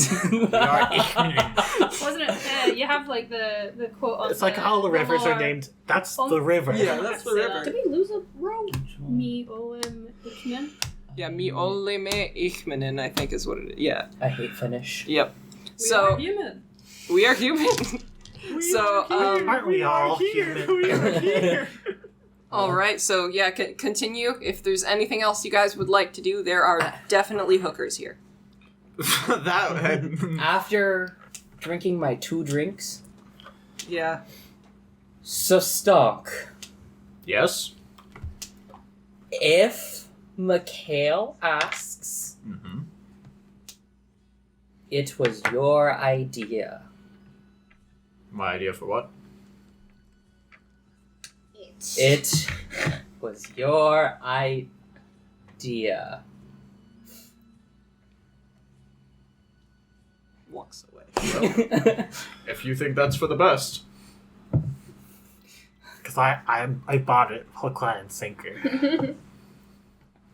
Wasn't it? You have the quote on. It's like how the rivers are lore. named. That's the river. that's the river. Did we lose a row? Me Olim Ihminen. Yeah, mi olemme ihminen, I think is what it is. Yeah. I hate Finnish. Yep. We So are human. we are human. So Aren't we all human? all right. So yeah, continue. If there's anything else you guys would like to do, there are definitely hookers here. After drinking my 2 drinks, Yeah. so Stunk, Yes. if Mikhail asks, it was your idea. My idea for what? It was your idea. Walks away. If you think that's for the best. Because I bought it hook, line, and sinker.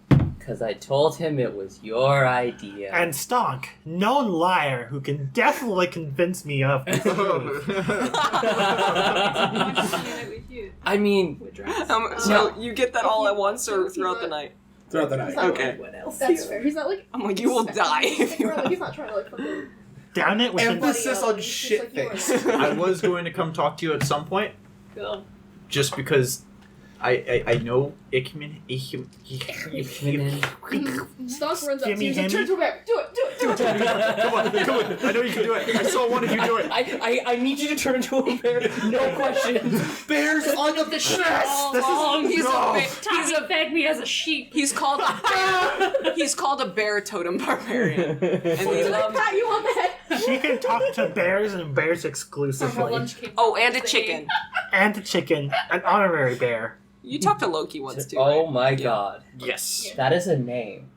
Because I told him it was your idea. And Stonk, known liar who can definitely convince me of the truth. I mean, So you get that all at once or throughout the night? Throughout the night. Okay. That's fair. He's not I'm like, you will die if you. He's not trying to fucking. Down it with Emphasis on He's shit just like, face. I was going to come talk to you at some point, Cool. just because I know Ihminen. Stonk runs up to Gimme, you. He's like, gimme. turn to a bear. Do it. Come on, do it. I know you can do it. I saw one of you do it. I need you to turn into a bear. No questions. Bears on the chest. He's He's a fed me as a sheep. He's called a bear. He's called a bear totem barbarian, and he loves. Pat you on the head. She can talk to bears and bears Her exclusively. lunch came Oh, from and a the chicken. And a chicken, an honorary bear. You talked to Loki once too. Oh right? my god. Yes. That is a name.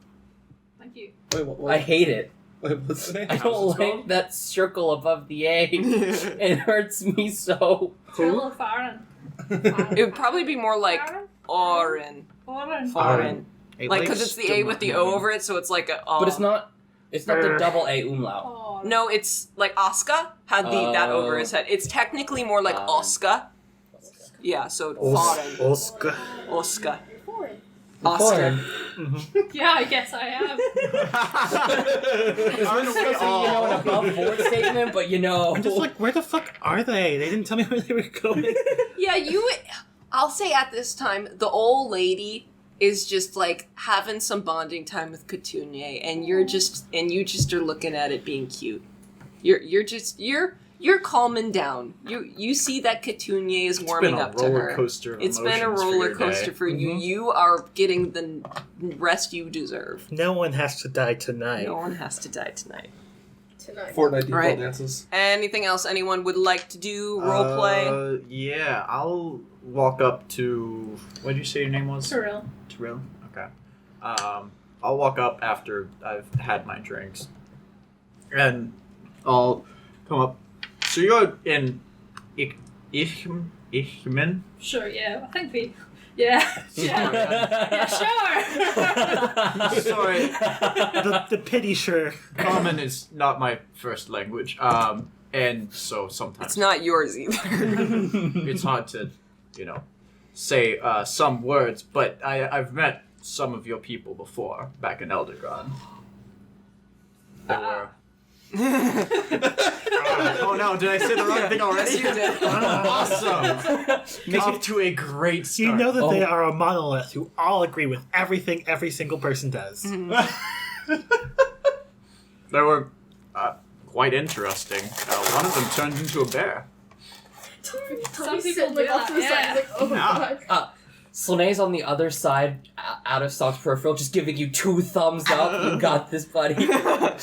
Thank you. Wait, what? I hate it. Wait, what's the name? I don't like that circle above the A. It hurts me so. Hello, Farron. It would probably be more like Farron? Oren. Farron. Foreign. Like, because it's the A with the O over it, so it's like a... But it's not the double A umlaut. Oh, No, it's like Oscar had that over his head. It's technically more like Oscar. Yeah, so foreign. Oscar. Oscar. Foreign. Oscar. yeah, I guess I am. It's supposed to be, an above board statement, but I'm just like, where the fuck are they? They didn't tell me where they were going. Yeah, I'll say at this time, the old lady is just like having some bonding time with Couturier, and you just are looking at it being cute. You're calming down. You see that Couturier is warming up to her. It's been a roller coaster for you. You are getting the rest you deserve. No one has to die tonight. No one has to die tonight. Fortnite default Right. dances. Anything else anyone would like to do? Role play? Yeah, I'll walk up to... What did you say your name was? Tiril. Tiril? Okay. I'll walk up after I've had my drinks. And I'll come up. So you're in Ihminen? Sure, yeah. I think we... Yeah. Yeah, sure. Sorry. The pity sure. Common is not my first language. And so sometimes... It's not yours either. It's hard to, say some words, but I've met some of your people before, back in Elderguard. They were... oh no, did I say the wrong thing already? Yes, you did. Awesome. Off to a great start. You know that they are a monolith who all agree with everything every single person does. They were quite interesting. One of them turned into a bear. Some people do that, yeah. Oh my god. Slane's on the other side, out of Stock's peripheral, just giving you 2 thumbs up. You got this, buddy. I'm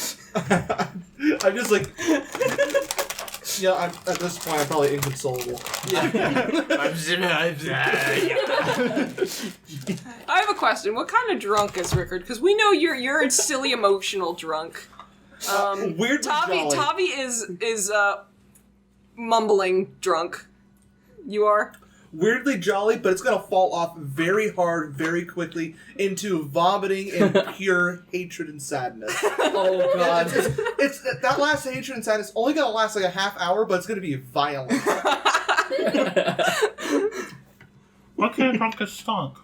just like... Yeah, at this point, I'm probably inconsolable. I have a question. What kind of drunk is Rickard? Because we know you're a silly emotional drunk. Weirdly jolly. Tavi is mumbling drunk. You are? Weirdly jolly, but it's gonna fall off very hard, very quickly, into vomiting and pure hatred and sadness. Oh god. It's that last hatred and sadness only gonna last like a half hour, but it's gonna be violent. What kind of drunk is Stonk?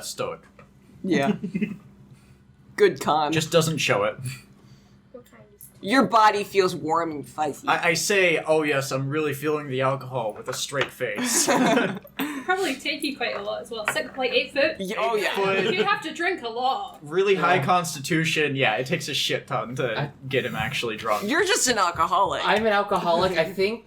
Stoic. Yeah. Good con. Just doesn't show it. Your body feels warm and fuzzy. I say, oh yes, I'm really feeling the alcohol with a straight face. Probably take you quite a lot as well. Like 8 foot. Oh yeah. You'd have to drink a lot. Really high constitution, yeah, it takes a shit ton to get him actually drunk. You're just an alcoholic. I'm an alcoholic. I think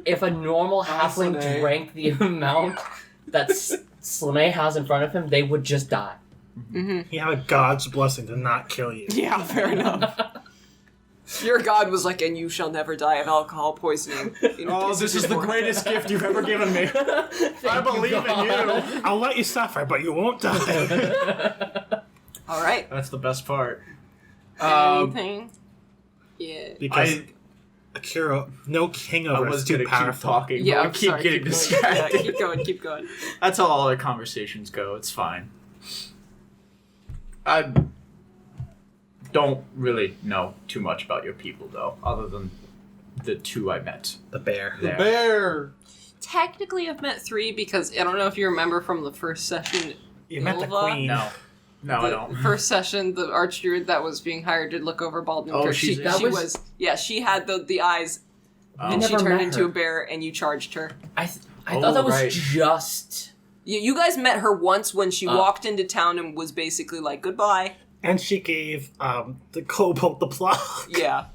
if a normal halfling Slane. drank the amount that Slane has in front of him, they would just die. You have a god's blessing to not kill you. Yeah, fair enough. Your god was like, and you shall never die of alcohol poisoning. Oh, this is the greatest gift you've ever given me. I believe in you. I'll let you suffer, but you won't die. All right. That's the best part. Anything? Yeah. Because Akira, no king I over was is too gonna keep powerful. talking, Yeah, but I I'm keep sorry, getting going. distracted. Yeah, keep going. That's how all our conversations go. It's fine. I don't really know too much about your people, though, other than the 2 I met. The bear. There. Bear! Technically, I've met 3 because I don't know if you remember from the first session. You met the Ilva? queen. No, I don't. First session, the archdruid that was being hired to look over Baldwin. Oh, she she's- she had the eyes, and I she never turned met into her. a bear, and you charged her. I Oh, thought that was right. just... You guys met her once when she walked into town and was basically like, goodbye. And she gave the kobold the plot. Yeah.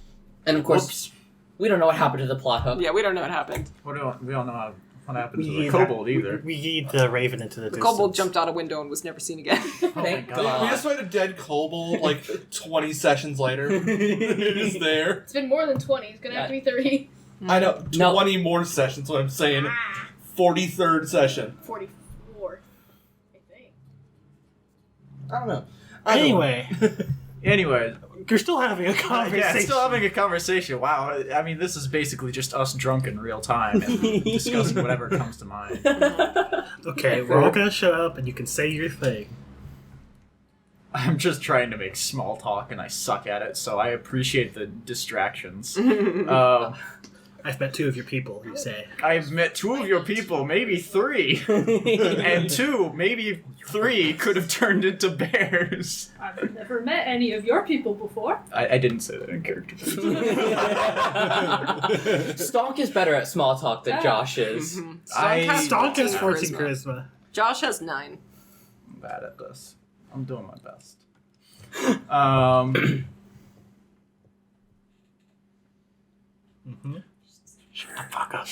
And of course, Whoops. we don't know what happened to the plot hook. Yeah, we don't know what happened. We don't know what happened to the yeed kobold either. We yeed the raven into the The distance. kobold jumped out a window and was never seen again. Thank God. We God. just find a dead kobold like 20 sessions later. It is there. It's been more than 20. It's gonna have to be 30. I know, No. 20 more sessions, what I'm saying. 43rd session. 44. I think. I don't know. Anyway, Anyway, you're still having a conversation. yeah, still having a conversation. Wow, I mean, this is basically just us drunk in real time and discussing whatever comes to mind. Okay, we're all gonna shut up and you can say your thing. I'm just trying to make small talk, and I suck at it, so I appreciate the distractions. I've met 2 of your people, you say. I've met 2 of your people, maybe 3. And 2, maybe 3 could have turned into bears. I've never met any of your people before. I didn't say that in character. Stonk is better at small talk than Josh is. Stonk has 14 charisma. charisma. Josh has 9. I'm bad at this. I'm doing my best. Shut the fuck up.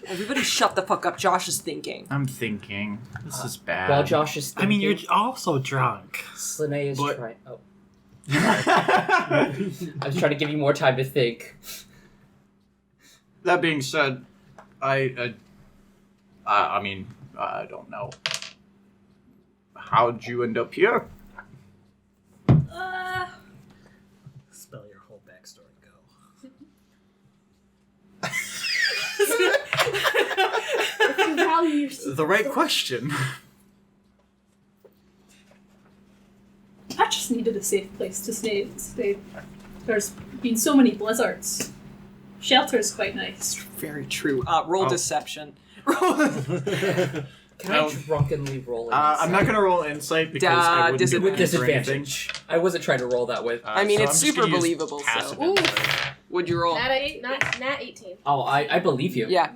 Everybody shut the fuck up. Josh is thinking. I'm thinking. This is bad. While Josh is thinking, I mean, you're also drunk. Slane is But- trying... Oh. I was trying to give you more time to think. That being said, I mean, I don't know. How'd you end up here? Spell your whole backstory. Go. The right question. I just needed a safe place to stay. There's been so many blizzards. Shelter's quite nice. Very true. Roll deception. Can I drunkenly roll it? I'm not gonna roll insight because I wouldn't get with points for anything. disadvantage. I wasn't trying to roll that with. I mean, So it's I'm just super gonna use believable, passive so. insight. Would you roll? Nat 18. Oh, I believe you. Yeah.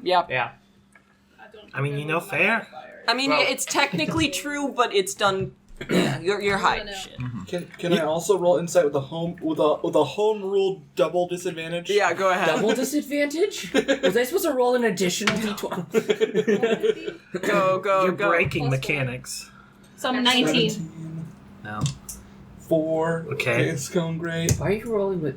I mean, you know, fair. I mean, Well- it's technically true, but it's done. Yeah, you're hiding No. shit. Can I also roll insight with a home ruled double disadvantage? Yeah, go ahead. Double disadvantage? Was I supposed to roll an additional d12? Go. You're breaking Plus mechanics. So I'm 19. 17. No. 4. Okay. It's going great. Why are you rolling with...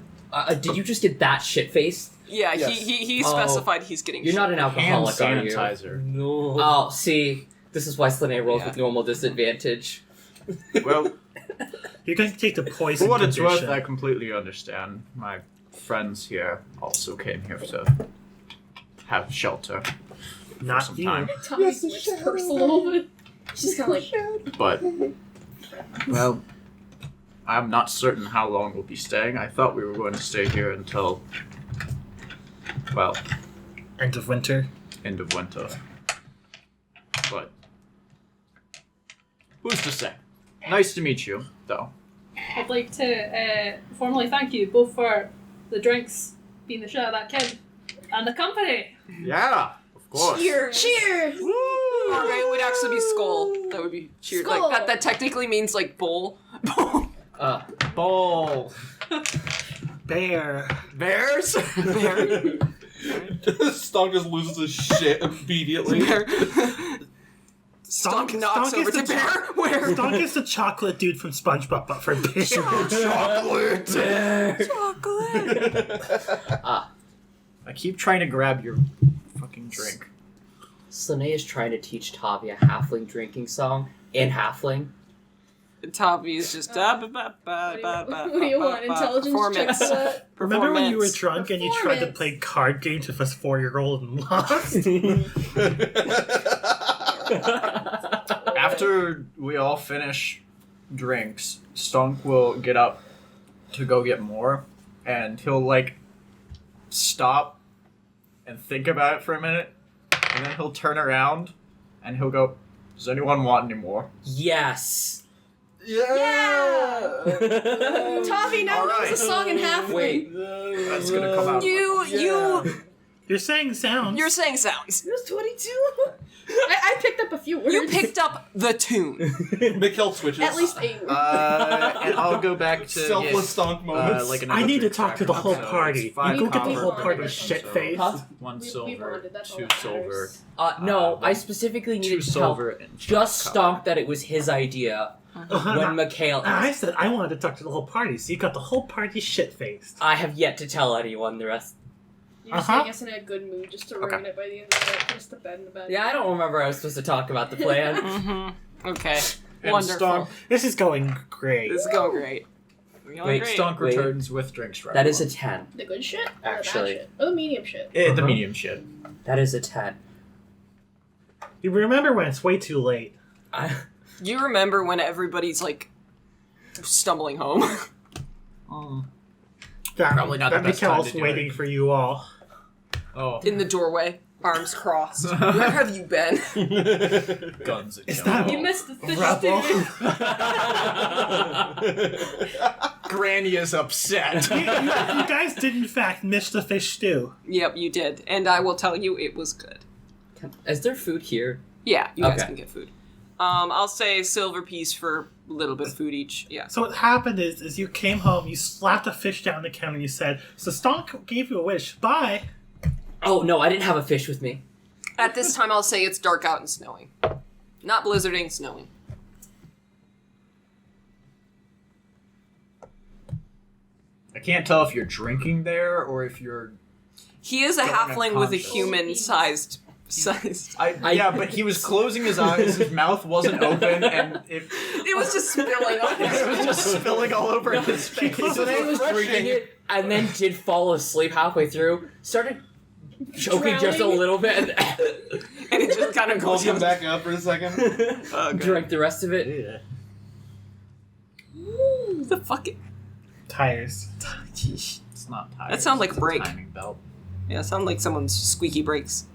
did you just get that shit-faced? Yeah, Yes. he Oh. specified he's getting. You're not an Hand alcoholic, are you? sanitizer. No. Oh, see, this is why Slane rolls Yeah. with normal disadvantage. Well, You're going to take the poison for what it's condition. worth, I completely understand. My friends here also came here to have shelter for Not some you. time. Tommy's lips purse a little bit. She's kind of like, But, well, I'm not certain how long we'll be staying. I thought we were going to stay here until, well, End of winter. end of winter. But, who's to say? Nice to meet you, though. I'd like to formally thank you both for the drinks, being the shit out of that kid, and the company. Yeah, of course. cheers! Okay, it would actually be skull. That would be cheer. Skull. Like that technically means like bowl. Ball. Bear. Bears? Bear. Stonk just loses his shit immediately. Stonk knocks over to Bear. Where? Stonk is the chocolate dude from SpongeBob, but for bear. Chocolate. Chocolate. I keep trying to grab your fucking drink. Slane is trying to teach Tavi a halfling drinking song in halfling. Tavi is just What do you want? Intelligence check for that? Remember when you were Performance. drunk and you tried to play card games with a 4-year-old and lost? After we all finish drinks, Stunk will get up to go get more, and he'll, like, stop and think about it for a minute, and then he'll turn around and he'll go, "Does anyone want any more?" Yes! Tavi now All knows right. a song in half. Wait, That's gonna come out. You're saying sounds. You're saying sounds. It was 22. I picked up a few words. You picked up the tune. Mikkel switches. At least 8 words. And I'll go back to Selfless Stonk moments. like I need to talk to the whole So it's party. 5 You go get the copper, whole party 1 shit silver, faced. Huh? 1 We silver, bonded, that's all 2 that silver, matters. No, I specifically 2 needed to silver, tell and just copper. Stonk that it was his idea when Mikhail... And I said I wanted to talk to the whole party, so you got the whole party shit faced. I have yet to tell anyone the rest. You're just getting us in a good mood just to ruin it by the end of the night. Put us to bed in the bed. Yeah, I don't remember I was supposed to talk about the plan. Mm-hmm. Okay. And Wonderful. Stonk, This is going great. This is going great. We're going Wait, great. Stonk Wait. returns with drinks. That is a 10. The good shit? Or Actually. the bad shit? Or the medium shit? The medium shit. That is a 10. You remember when it's way too late. I... You remember when everybody's like stumbling home. Probably not the best time Mikhail's to do waiting it. for you all. Oh, In the doorway, arms crossed. Where have you been? guns. Is that You missed the fish Rebel? stew. Granny is upset. you guys did in fact miss the fish stew. Yep, you did. And I will tell you, it was good. Is there food here? Yeah, you guys Okay. can get food. I'll say silver piece for a little bit of food each. Yeah. So what happened is you came home, you slapped a fish down the counter, and you said, "So Stonk gave you a wish. Bye." Oh, no, I didn't have a fish with me. At this time, I'll say it's dark out and snowing. Not blizzarding, snowing. I can't tell if you're drinking there or if you're. He is a Going halfling with a unconscious. human-sized. Yeah, but he was closing his eyes. His mouth wasn't open, and It was just spilling on it was his just spilling all over his face. So then I was drinking it, and then did fall asleep halfway through. Started choking just a Drowning. little bit, And it just kind of Call goes him back up for a second. and drank the rest of it. The fucking. Tires. It's not tired. That sounds like it's a break. timing belt. Yeah, sound like someone's squeaky brakes.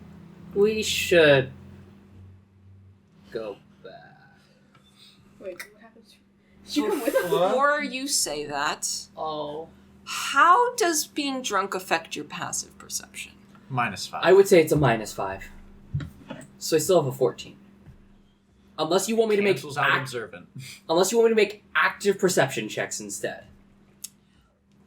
We should go back. Wait, what happens? You were with him? Before you say that, Oh. how does being drunk affect your passive perception? -5. I would say it's a -5. So I still have a 14. Unless you want me to make Cancels out observant. unless you want me to make active perception checks instead.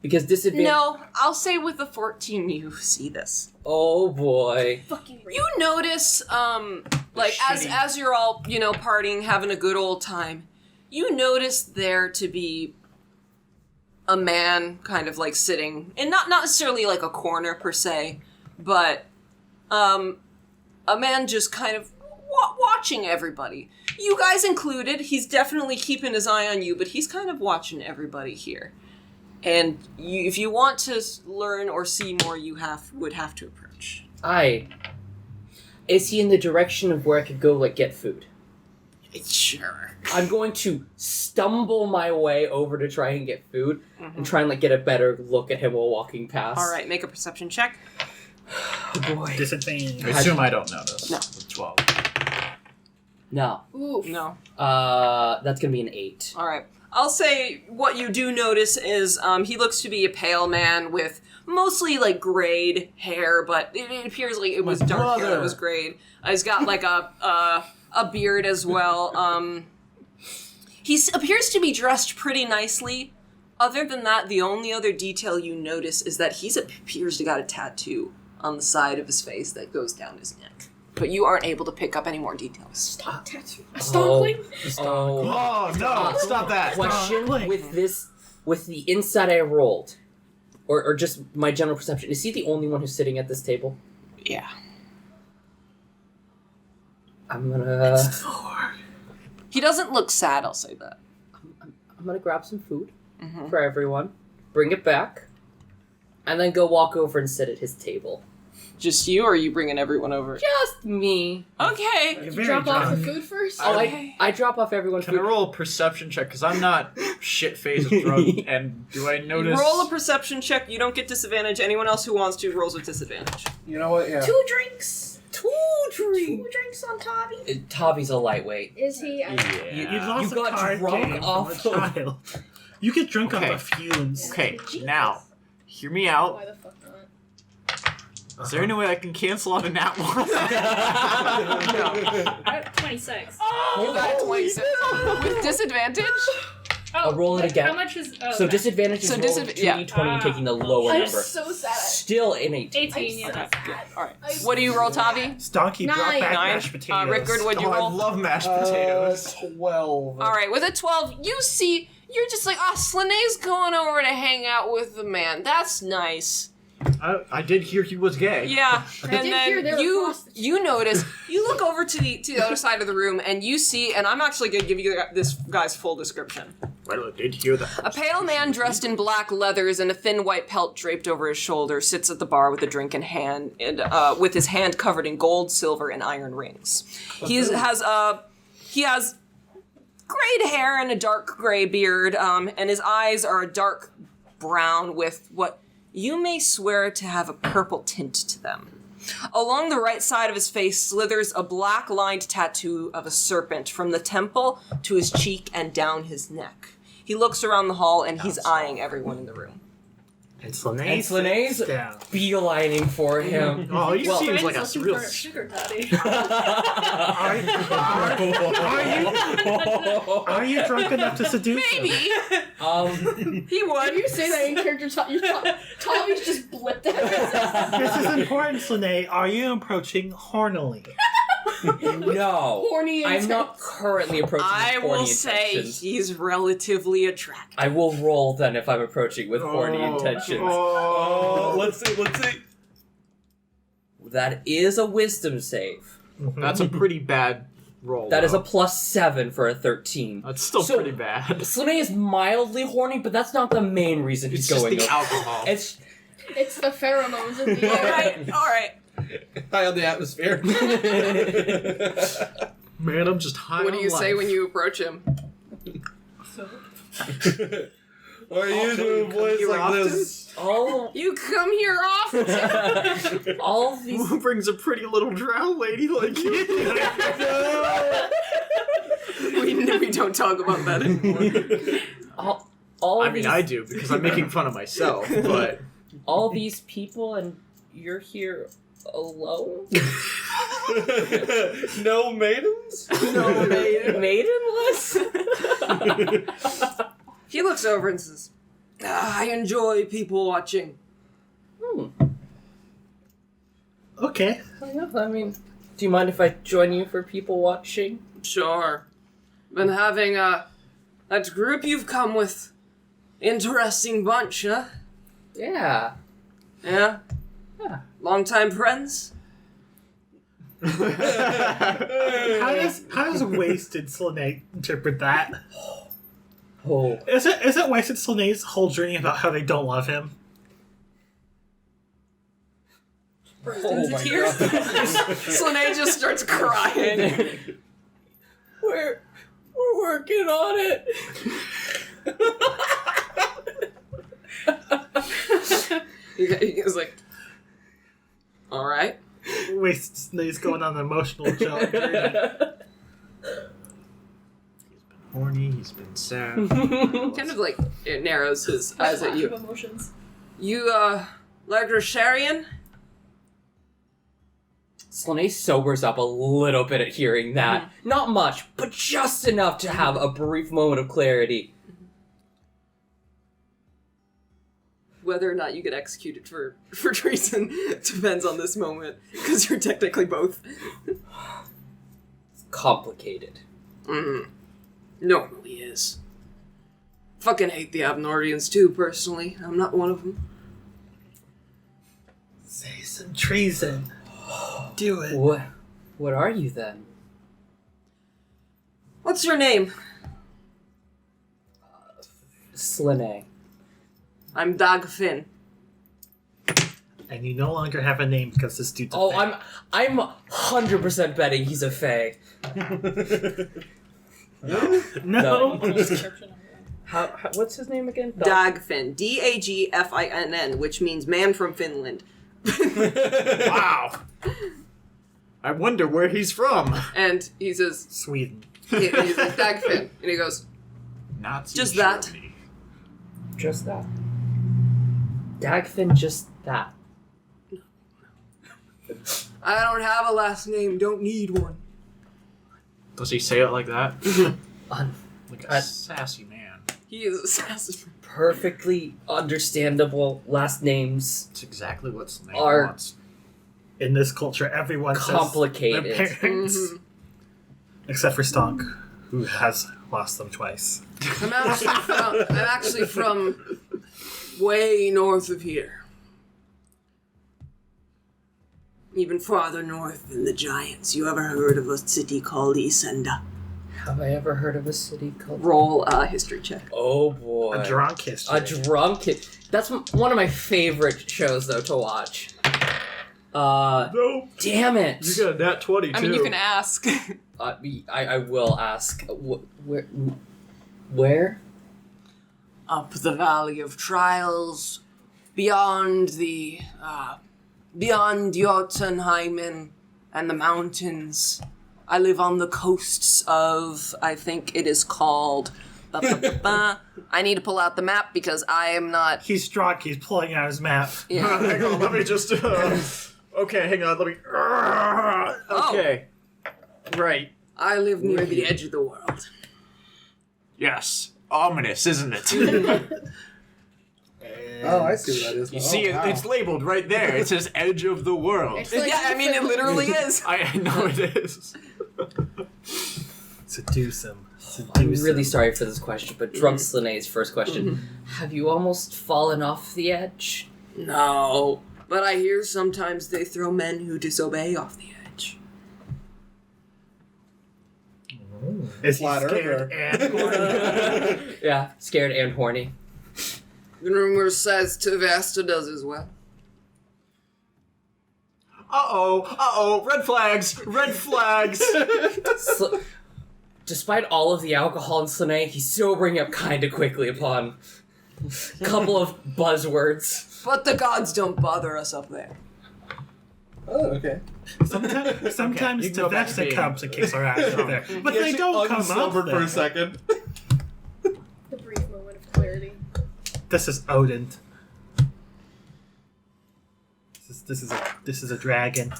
Because disadvantage. No, I'll say with the 14 you see this. Oh boy. You notice, like as you're all, partying, having a good old time, you notice there to be a man kind of like sitting, and not necessarily like a corner per se, but a man just kind of watching everybody. You guys included. He's definitely keeping his eye on you, but he's kind of watching everybody here. And if you want to learn or see more, you would have to approach. Is he in the direction of where I could go, like, get food? Sure. I'm going to stumble my way over to try and get food and try and, like, get a better look at him while walking past. All right, make a perception check. Oh boy. Disadvantage. I assume I don't notice. No. With 12. No. Oof. No. That's gonna be an 8. All right. I'll say what you do notice is he looks to be a pale man with mostly like grayed hair, but it appears like it was dark hair that was grayed. He's got like a beard as well. He appears to be dressed pretty nicely. Other than that, the only other detail you notice is that he appears to got a tattoo on the side of his face that goes down his neck. But you aren't able to pick up any more details. Tattoo. A Oh. stonkling? Oh. Oh no! Stop that! Question Stonkling. with the insight I rolled, or just my general perception, is he the only one who's sitting at this table? Yeah. I'm gonna He doesn't look sad, I'll say that. I'm gonna grab some food for everyone, bring it back, and then go walk over and sit at his table. Just you, or are you bringing everyone over? Just me. Okay. You're Did very you drop off the drunk. food first? Oh, Okay. I drop off everyone's Can I food. roll a perception check? Because I'm not shit-faced drunk, and do I notice... Roll a perception check. You don't get disadvantage. Anyone else who wants to rolls with disadvantage. You know what? Yeah. 2 drinks. 2 drinks. 2 drinks on Toddy. Tobby's a lightlight. Is he? You lost You a got card drunk game off from a of- child. You get drunk Okay. off of fumes. Okay, now, hear me out. Why the fuck not? Is there any way I can cancel out a nat one? I got 26. You got 26. With disadvantage? Oh, I'll roll it wait, again. How much is... Oh, So disadvantage is So rolling disadva- yeah. 2d20 and taking the lower I'm number. so sad. Still an 18. 18, yeah. I'm so sad. Alright. What do you roll, Tavi? Stonky brought 9. back 9. mashed potatoes. Rickard, what'd you Oh, I roll? love mashed potatoes. 12. Alright, with a 12, you see, you're just like, Slane's going over to hang out with the man. That's nice. I did hear he was gay. Yeah, and did hear they then were you prostitutes. notice, you look over to the other side of the room, and you see, and I'm actually going to give you this guy's full description. Well, I did hear that. A pale man dressed in black leathers and a thin white pelt draped over his shoulder sits at the bar with a drink in hand, and with his hand covered in gold, silver, and iron rings. He has grayed hair and a dark gray beard, and his eyes are a dark brown with what you may swear to have a purple tint to them. Along the right side of his face slithers a black-lined tattoo of a serpent from the temple to his cheek and down his neck. He looks around the hall and he's eyeing everyone in the room. And Slanei's down. beelining for him. Oh, he seems like a Friends real. looking for a sugar daddy. Are you drunk enough to seduce Maybe! him? He would. When you say that in character, Tommy's just blipped out. This is important, Slanei. Are you approaching hornily? No. Horny I'm intent. not currently approaching I with horny will say intentions. he's relatively attractive. I will roll then if I'm approaching with horny intentions. Let's see. That is a wisdom save. That's a pretty bad roll. That is a though. +7 for a 13. That's still So- pretty bad. Slanei is mildly horny, but that's not the main reason It's he's just going the over. alcohol. It's It's the pheromones in the air. Alright. High on the atmosphere. Man, I'm just high. What do on you say life. when you approach him? Or you do a voice here like often? this. all You come here often! all these Who brings a pretty little drow lady like you? we don't talk about that anymore. all I these mean, I do because I'm making fun of myself, but all these people and you're here alone? No maidens? No maidenless? He looks over and says, I enjoy people watching. Okay. I mean, do you mind if I join you for people watching? Sure. Been having that group you've come with. Interesting bunch, huh? Yeah. Yeah? Yeah. Longtime friends? How does wasted Slanei interpret that? Oh. Is it wasted Slanei's whole journey about how they don't love him? Oh my Tears. god. Slanei just starts crying. We're working on it. He was like, alright. Wasted Slanei's going on an emotional joke. horny. He's been sad. Kind of like, it narrows his eyes at Flash you. of emotions. You, like Rasharian? Slanei sobers up a little bit at hearing that. Not much, but just enough to have a brief moment of clarity. Whether or not you get executed for treason depends on this moment, because you're technically both. It's complicated. Normally is. Fucking hate the Abnordians too, personally. I'm not one of them. Say some treason. Do it. What are you then? What's your name? Slanei. I'm Dagfinn. And you no longer have a name because this dude's a Oh, fae. I'm 100% betting he's a fae. No. Description of it. How what's his name again? Dagfinn. Dagfinn, which means man from Finland. Wow. I wonder where he's from. And he says, Sweden. he's like, Dagfinn. And he goes, Nazi Just that. Germany. Just that. Dagfinn, just that. I don't have a last name, don't need one. Does he say it like that? Like a Uh, sassy man. He is assassin. Perfectly understandable last names. That's exactly what Snake Are- wants. In this culture, everyone Complicated. says their parents. Except for Stonk, who has lost them twice. I'm actually from way north of here. Even farther north than the Giants. You ever heard of a city called Ísenda? Have I ever heard of a city called... Roll a history check. Oh boy. A drunk history. A drunk kid. That's one of my favorite shows, though, to watch. No. Damn it. You got a nat 20 too. I mean, you can ask. I will ask. Where? Up the Valley of Trials, beyond Jotunheimen and the mountains. I live on the coasts of, I think it is called... I need to pull out the map because I am not... He's drunk. He's pulling out his map. Yeah. Hang on, let me just... okay, hang on, let me... okay. Right. I live near the edge of the world. Yes. Ominous, isn't it? Oh, I see what that is. You see, it's labeled right there. It says edge of the world. It's like Yeah, I mean, it literally is. I know it is. Seduce him. I'm really sorry for this question, but Drunk Slane's first question. Have you almost fallen off the edge? No. But I hear sometimes they throw men who disobey off the edge. Is he Flat scared earther. and Yeah, scared and horny. The rumor says Tavasta does as well. Uh-oh, red flags, red flags. Despite all of the alcohol in Slane, he's sobering up kinda quickly upon a couple of buzzwords. But the gods don't bother us up there. Oh, okay. Sometimes you can go back to Tavesta being- comes and kicks our ass up there. But they don't come up unsobered for there. a second. The brief moment of clarity. This is Odin. This is a dragon.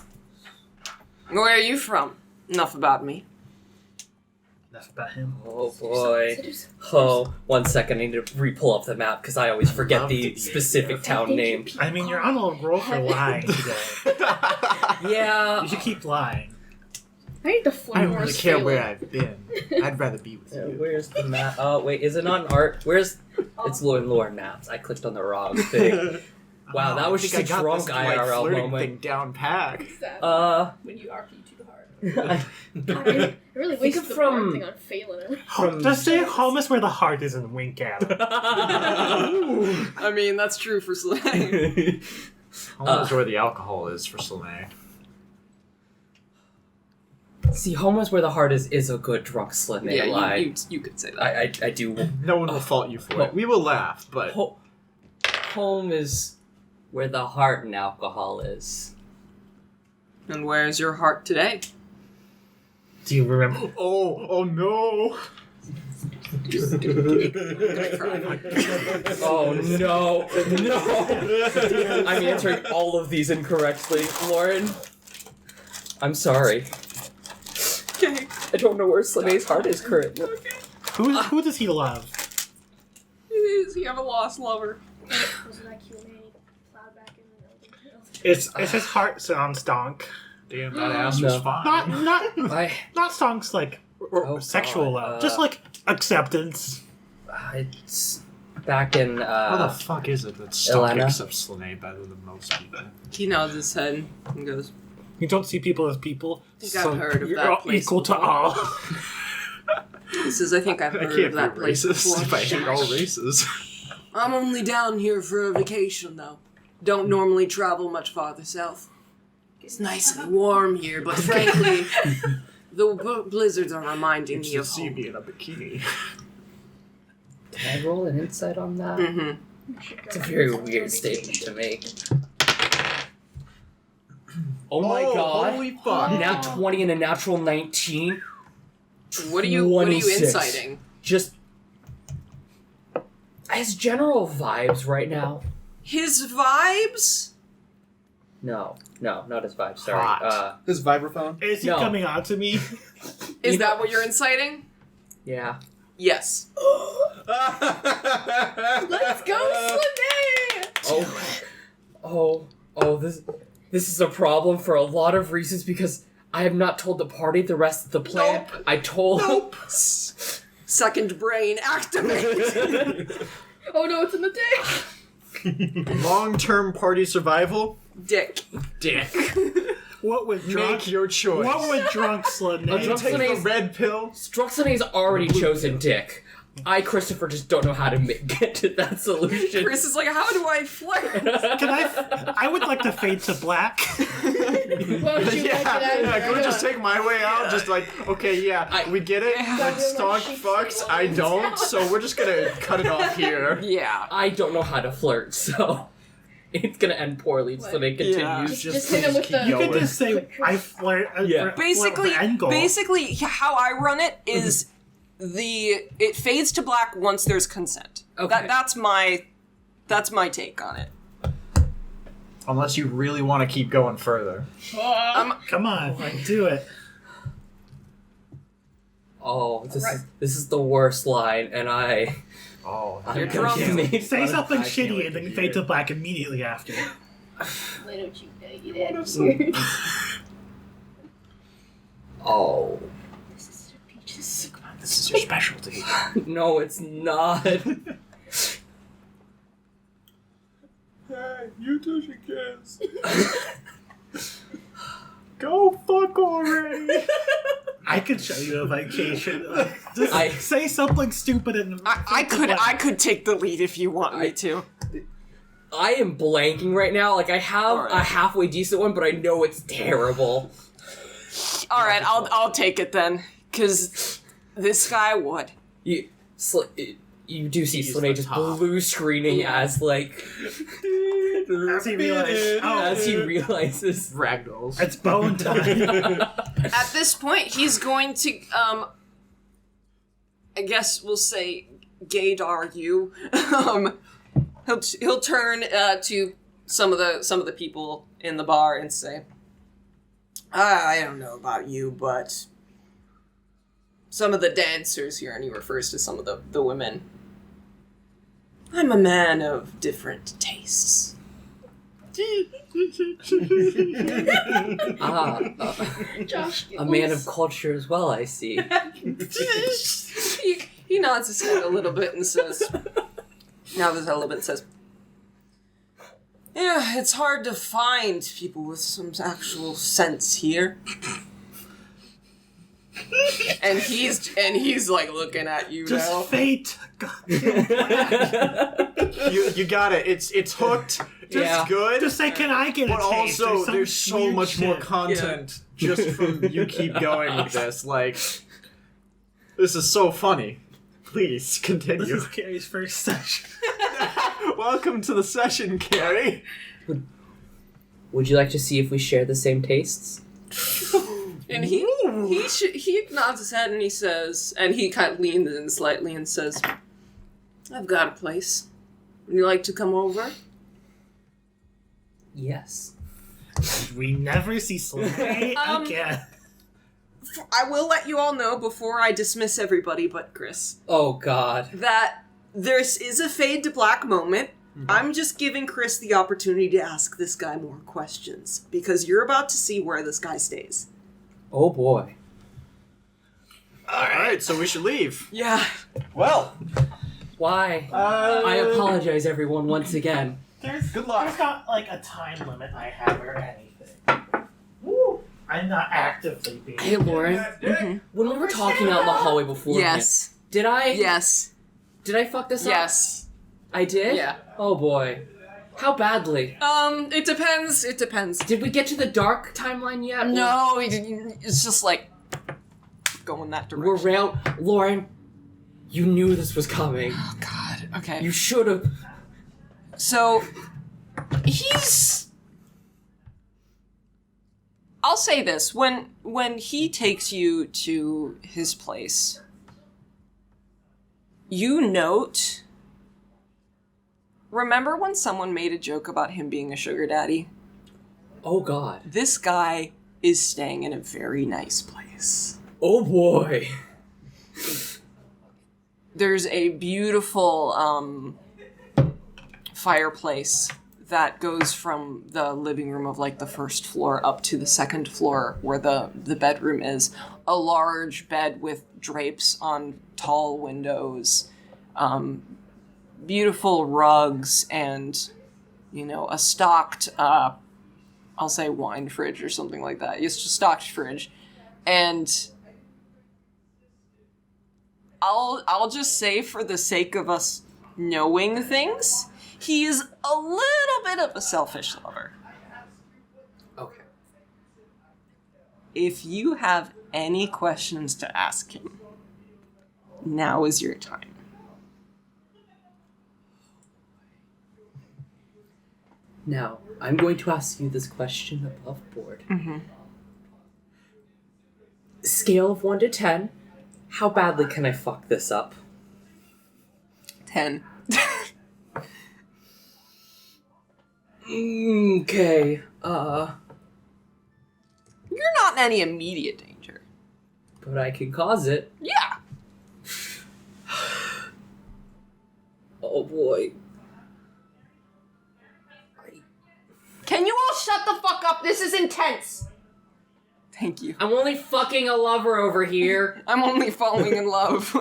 Where are you from? Enough about me. Enough about him. Oh boy. Oh, 1 second, I need to re-pull up the map because I always forget love the to be specific town name. I mean, you're on a roll for lying today. Yeah. You should keep lying. I need to flip I don't more really care where scaling. I've been. I'd rather be with you. Where's the map? Oh, wait, is it on art? Where's... It's Lore Maps. I clicked on the wrong thing. Wow, that was I just a think I got drunk this, IRL flirting moment. thing down pat. When you RP too hard. God, I really wasted the from- bar thing on Phelan. Just stay home is where the heart is and wink at him. I mean, that's true for Slane. Almost where the alcohol is for Slane. See, home is where the heart is a good drunk Slane Yeah, lie. you could say that. I do... No one will fault you for it. We will laugh, but Home is where the heart in alcohol is. And where's your heart today? Do you remember? oh no! Oh no, no! I'm answering all of these incorrectly, Lauren. I'm sorry. Okay. I don't know where Slane's heart is currently. Who does he love? Does he have a lost lover? Wasn't that Q&A plowed back in the building? It's his heart on Stonk. Damn, that ass was No. fine. Not Stonk's like Oh, sexual God. love, just like acceptance. It's back in, How the fuck is it that Stunk Elena? accepts Slane better than most people? He nods his head and goes, You don't see people as people. I think I've heard of you're that all place equal to before. all. he says, I think I've I heard can't of that be place racist if I hate before. all races. I'm only down here for a vacation, though. Don't normally travel much farther south. It's nice and warm here, but frankly, the blizzards are reminding You me of should see home. me in a bikini. Can I roll an insight on that? Mm-hmm. It's a very weird statement to make. Oh my god. Holy fuck. Nat 20 and a natural 19. What are you 26. inciting? Just his general vibes right now. His vibes? No, not his vibes. Sorry. Hot. His vibraphone. Is he No. coming on to me? Is You that know- what you're inciting? Yeah. Yes. Let's go, Slane! Oh, this is a problem for a lot of reasons because I have not told the party the rest of the plan. Nope. I told. Nope. Second brain activate. Oh no, it's in the dick! Long-term party survival? Dick. Dick. What would drunk? Make your choice. What would drunk Slane? drunk Take the Slane's- red pill? Struxone's already chosen Dick. I, Christopher, just don't know how to get to that solution. Chris is like, how do I flirt? Can I would like to fade to black. Can we just take my way out? Just like, okay, we get it. Like, Stonk fucks, I don't, so we're just gonna cut it off here. Yeah. I don't know how to flirt, so it's gonna end poorly, so they continue. Yeah. Just hit him with the. You could just say I flirt. Yeah. Basically, how I run it is it fades to black once there's consent. Okay. That's my take on it. Unless you really want to keep going further. Come on, like, do it. Oh, this is the worst line, and Oh, I'm You're gonna drunk. get made Say fun of. something I can't shitty wait and to then hear fade it. to black immediately after. Why don't you make it? Oh. This is peaches. this is your specialty. No, it's not. Hey, you two should kiss. Go fuck already. I could show you a vacation. Just I- say something stupid and I could take the lead if you want me to. I am blanking right now. Like, I have Alright. a halfway decent one, but I know it's terrible. All right, I'll take it then, because this guy would. You do see He's Slane the just top. blue screening as, like... As he realizes, as he realizes... Ragdolls. it's bone time. At this point, he's going to, I guess we'll say, gaydar you. He'll turn to some of the people in the bar and say, I don't know about you, but some of the dancers here, and he refers to some of the women. I'm a man of different tastes. Josh. A man of culture as well, I see. He nods his head a little bit and says, yeah, it's hard to find people with some actual sense here. and he's like looking at you Just now. fate. God, You got it. It's hooked. Yeah. It's good. just say, can I get a But taste? also, some there's so weird much more shit. content just from you keep going with this. Like, this is so funny. Please This continue. is Carrie's first session. Welcome to the session, Carrie. Would you like to see if we share the same tastes? And he nods his head and he says, and he kind of leans in slightly and says, I've got a place. Would you like to come over? Yes. We never see Slay again. I will let you all know before I dismiss everybody but Chris, Oh, God. that this is a fade to black moment. I'm just giving Chris the opportunity to ask this guy more questions, because you're about to see where this guy stays. Oh, boy. Alright, so we should leave. Yeah. Well, Why? I apologize, everyone, once again. Good luck. There's not like a time limit I have or anything. Woo. I'm not actively being. Hey, Lauren. When we were talking out in the hallway before, Yes. did I Yes. fuck this up? Yes. I did? Yeah. Oh, boy. How badly? It depends. It depends. Did we get to the dark timeline yet? No, it's just like going that direction. We're round. Lauren, you knew this was coming. Oh God. Okay. You should have. So he's. I'll say this: when he takes you to his place, you note. Remember when someone made a joke about him being a sugar daddy? Oh, God. This guy is staying in a very nice place. Oh, boy. There's a beautiful fireplace that goes from the living room of like the first floor up to the second floor where the bedroom is. A large bed with drapes on tall windows, beautiful rugs, and a stocked I'll say wine fridge or something like that. It's just a stocked fridge. And I'll just say, for the sake of us knowing things, he is a little bit of a selfish lover. Okay. If you have any questions to ask him, now is your time. Now, I'm going to ask you this question above board. Mm-hmm. Scale of 1 to 10, how badly can I fuck this up? 10. Okay, You're not in any immediate danger. but I can cause it. Yeah. Oh boy. Can you all shut the fuck up? This is intense. Thank you. I'm only fucking a lover over here. I'm only falling in love.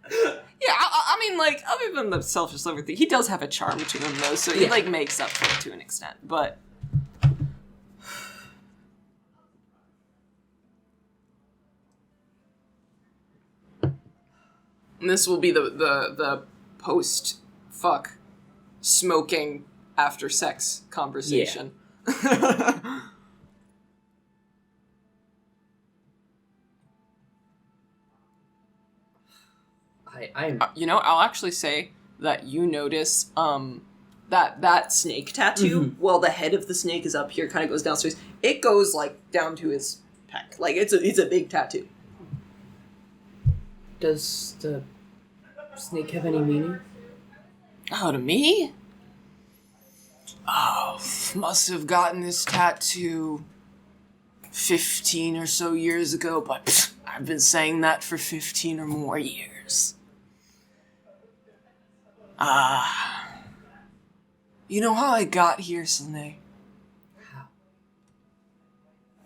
Yeah, I mean, like, other than the selfish lover thing, he does have a charm to him, though, so he, like, makes up for it to an extent, but... And this will be the post-fuck smoking after sex conversation. I'm You know, I'll actually say that you notice that snake tattoo, while the head of the snake is up here, kind of goes down, so it goes, like, down to his pec. Like, it's a big tattoo. Does the snake have any meaning? Oh, to me? Oh, must have gotten this tattoo 15 or so years ago, but pfft, I've been saying that for 15 or more years. You know how I got here, Snalei? How?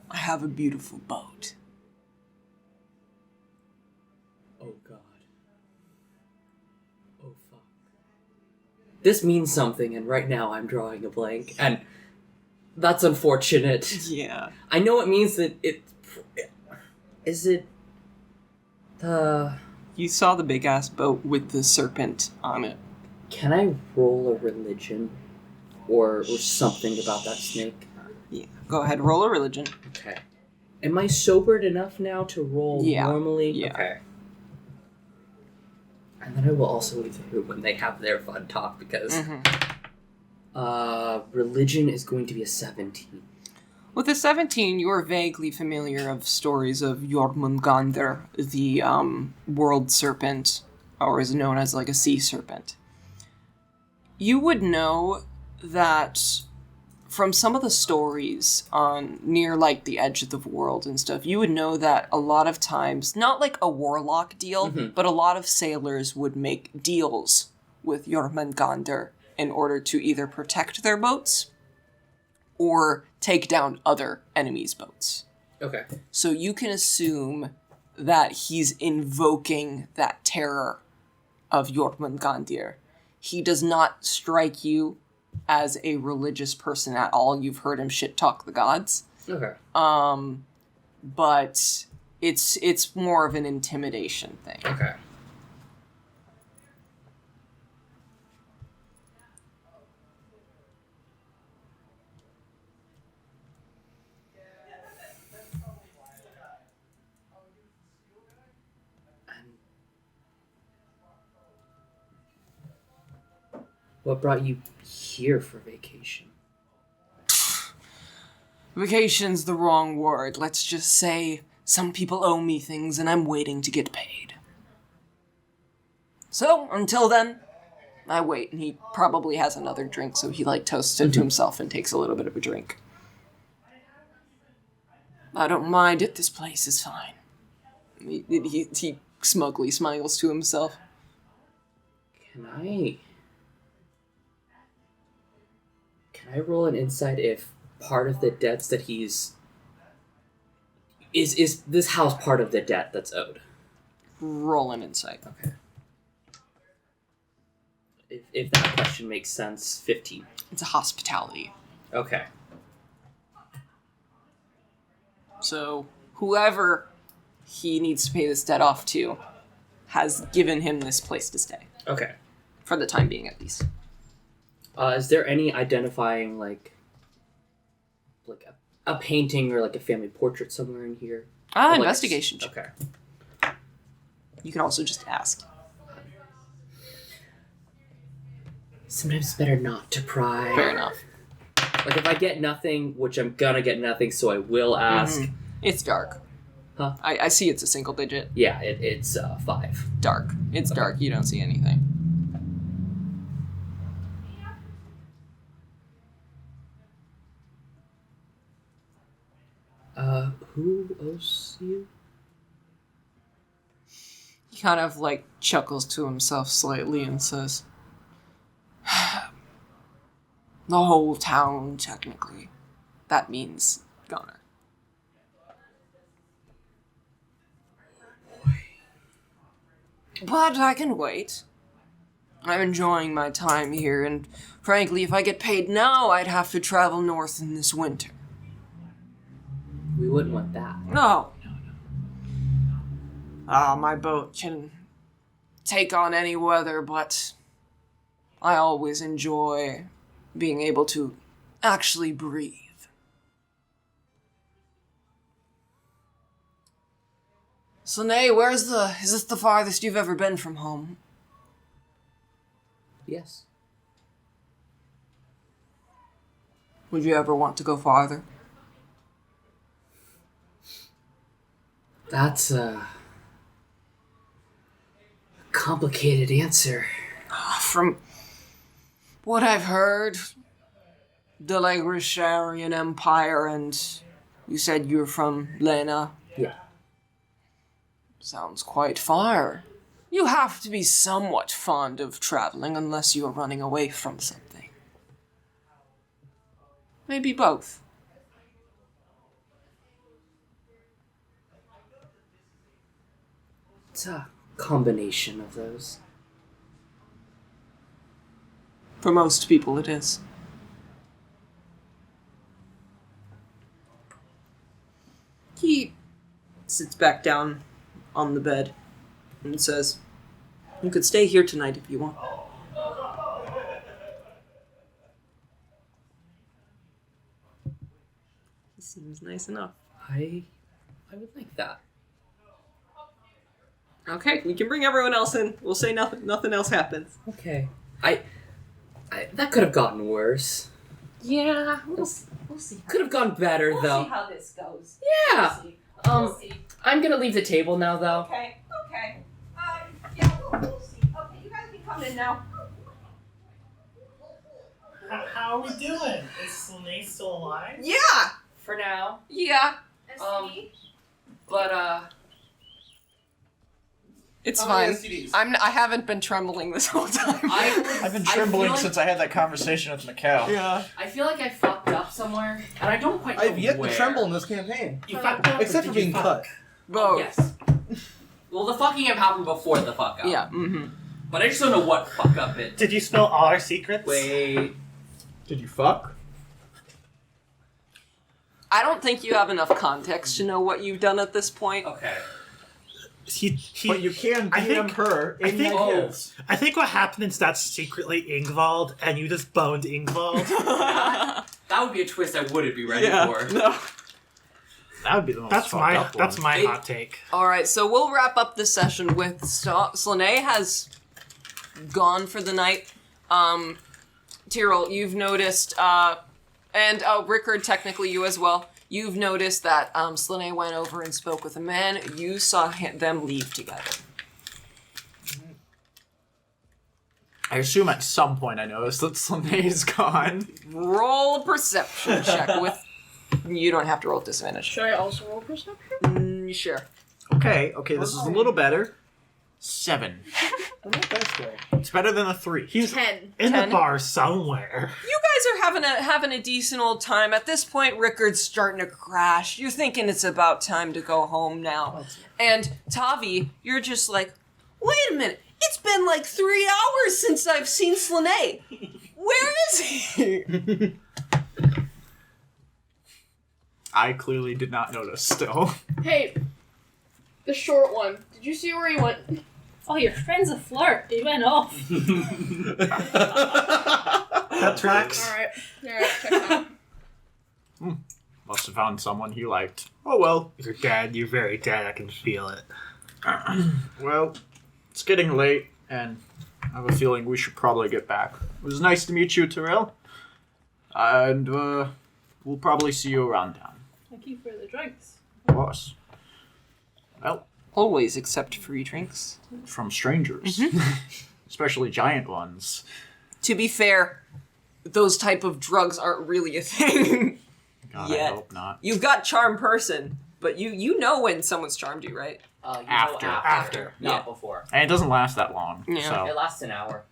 I have a beautiful boat. Oh god. Oh fuck. This means something, and right now I'm drawing a blank, and that's unfortunate. Yeah. I know it means that it... Is it... You saw the big-ass boat with the serpent on it. Can I roll a religion? Or something about that snake? Yeah. Go ahead, roll a religion. Okay. Am I sobered enough now to roll normally? Yeah. Okay. And then I will also leave the group when they have their fun talk, because... religion is going to be a 17. With a 17, you are vaguely familiar of stories of Jormungandr, the world serpent, or is known as like a sea serpent. You would know that from some of the stories on near like the edge of the world and stuff, you would know that a lot of times, not like a warlock deal, but a lot of sailors would make deals with Jormungandr in order to either protect their boats or take down other enemies' boats. Okay. So you can assume that he's invoking that terror of Jormungandr. He does not strike you as a religious person at all. You've heard him shit talk the gods. Okay. But it's more of an intimidation thing. Okay. What brought you here for vacation? Vacation's the wrong word. Let's just say some people owe me things and I'm waiting to get paid. So, until then, I wait, and he probably has another drink, so he, like, toasts it to himself and takes a little bit of a drink. I don't mind it, this place is fine. He smugly smiles to himself. Can I roll an insight if part of the debts that he's... Is this house part of the debt that's owed? Roll an insight. Okay. If that question makes sense, 15. It's a hospitality. Okay. So, whoever he needs to pay this debt off to has given him this place to stay. Okay. For the time being, at least. Is there any identifying, like a painting or like a family portrait somewhere in here? Like Investigation check. Okay. You can also just ask. Sometimes it's better not to pry. Fair enough. Like if I get nothing, which I'm gonna get nothing, so I will ask. Mm-hmm. It's dark. Huh? I see it's a single digit. Yeah, it's 5. Dark. It's dark. You don't see anything. Who owes you? He kind of like chuckles to himself slightly and says, the whole town, technically. That means Gunnar. But I can wait. I'm enjoying my time here, and frankly, if I get paid now, I'd have to travel north in this winter. We wouldn't want that. No. My boat can take on any weather, but I always enjoy being able to actually breathe. Snalei, is this the farthest you've ever been from home? Yes. Would you ever want to go farther? That's a complicated answer. From what I've heard, the Lagrisharian Empire, and you said you're from Lena. Yeah. Sounds quite far. You have to be somewhat fond of traveling unless you're running away from something. Maybe both. It's a combination of those. For most people, it is. He sits back down on the bed and says, "You could stay here tonight if you want." He seems nice enough. I would like that. Okay, we can bring everyone else in. We'll say nothing else happens. Okay. I that could have gotten worse. Yeah, we'll see. Could have gone better though. We'll see how this goes. Yeah. We'll see. I'm gonna leave the table now though. Okay. Yeah, we'll see. Okay, you guys can come in now. How are we doing? Is Snalei still alive? Yeah. For now. Yeah. But It's How fine. many STDs? I haven't been trembling this whole time. I've been trembling since I had that conversation with Mikhail. Yeah. I feel like I fucked up somewhere, and I don't quite know I've yet where. to tremble in this campaign. You fucked up, Except or for did you being fuck? cut. Both. Yes. Well, the fucking up happened before the fuck up. Yeah. Mm-hmm. But I just don't know what fuck up it. Did you spill all our secrets? Wait. Did you fuck? I don't think you have enough context to know what you've done at this point. Okay. But you can I DM think- her in I think- negatives. I think what happened is that's secretly Ingvald, and you just boned Ingvald. That would be a twist I wouldn't be ready for. No. That would be the most That's fucked my up that's one. my Hey. hot take. All right, so we'll wrap up this session with Snalei has gone for the night. Tiril, you've noticed, and Rickard, technically you as well. You've noticed that Snalei went over and spoke with a man. You saw them leave together. I assume at some point I noticed that Slane's gone. Roll a perception check with. You don't have to roll disadvantage. Should I also roll perception? Sure. Okay, this is a little better. 7. That's good. It's better than a 3. He's 10. in 10. the bar somewhere. You guys are having a decent old time. At this point, Rickard's starting to crash. You're thinking it's about time to go home now. And Tavi, you're just like, wait a minute. It's been like 3 hours since I've seen Snalei. Where is he? I clearly did not notice still. Hey, The short one. Did you see where he went? Oh, your friend's a flirt. He went off. That tracks. Alright, check it out. Must have found someone he liked. Oh well. You're dead. You're very dead. I can feel it. Well, it's getting late, and I have a feeling we should probably get back. It was nice to meet you, Tiril. And we'll probably see you around town. Thank you for the drinks. Of course. Well, Always accept free drinks. from strangers. Especially giant ones. To be fair, those type of drugs aren't really a thing. God, Yet. I hope not. You've got charm person, but you know when someone's charmed you, right? After. Not before. And it doesn't last that long. Yeah. So. It lasts an hour.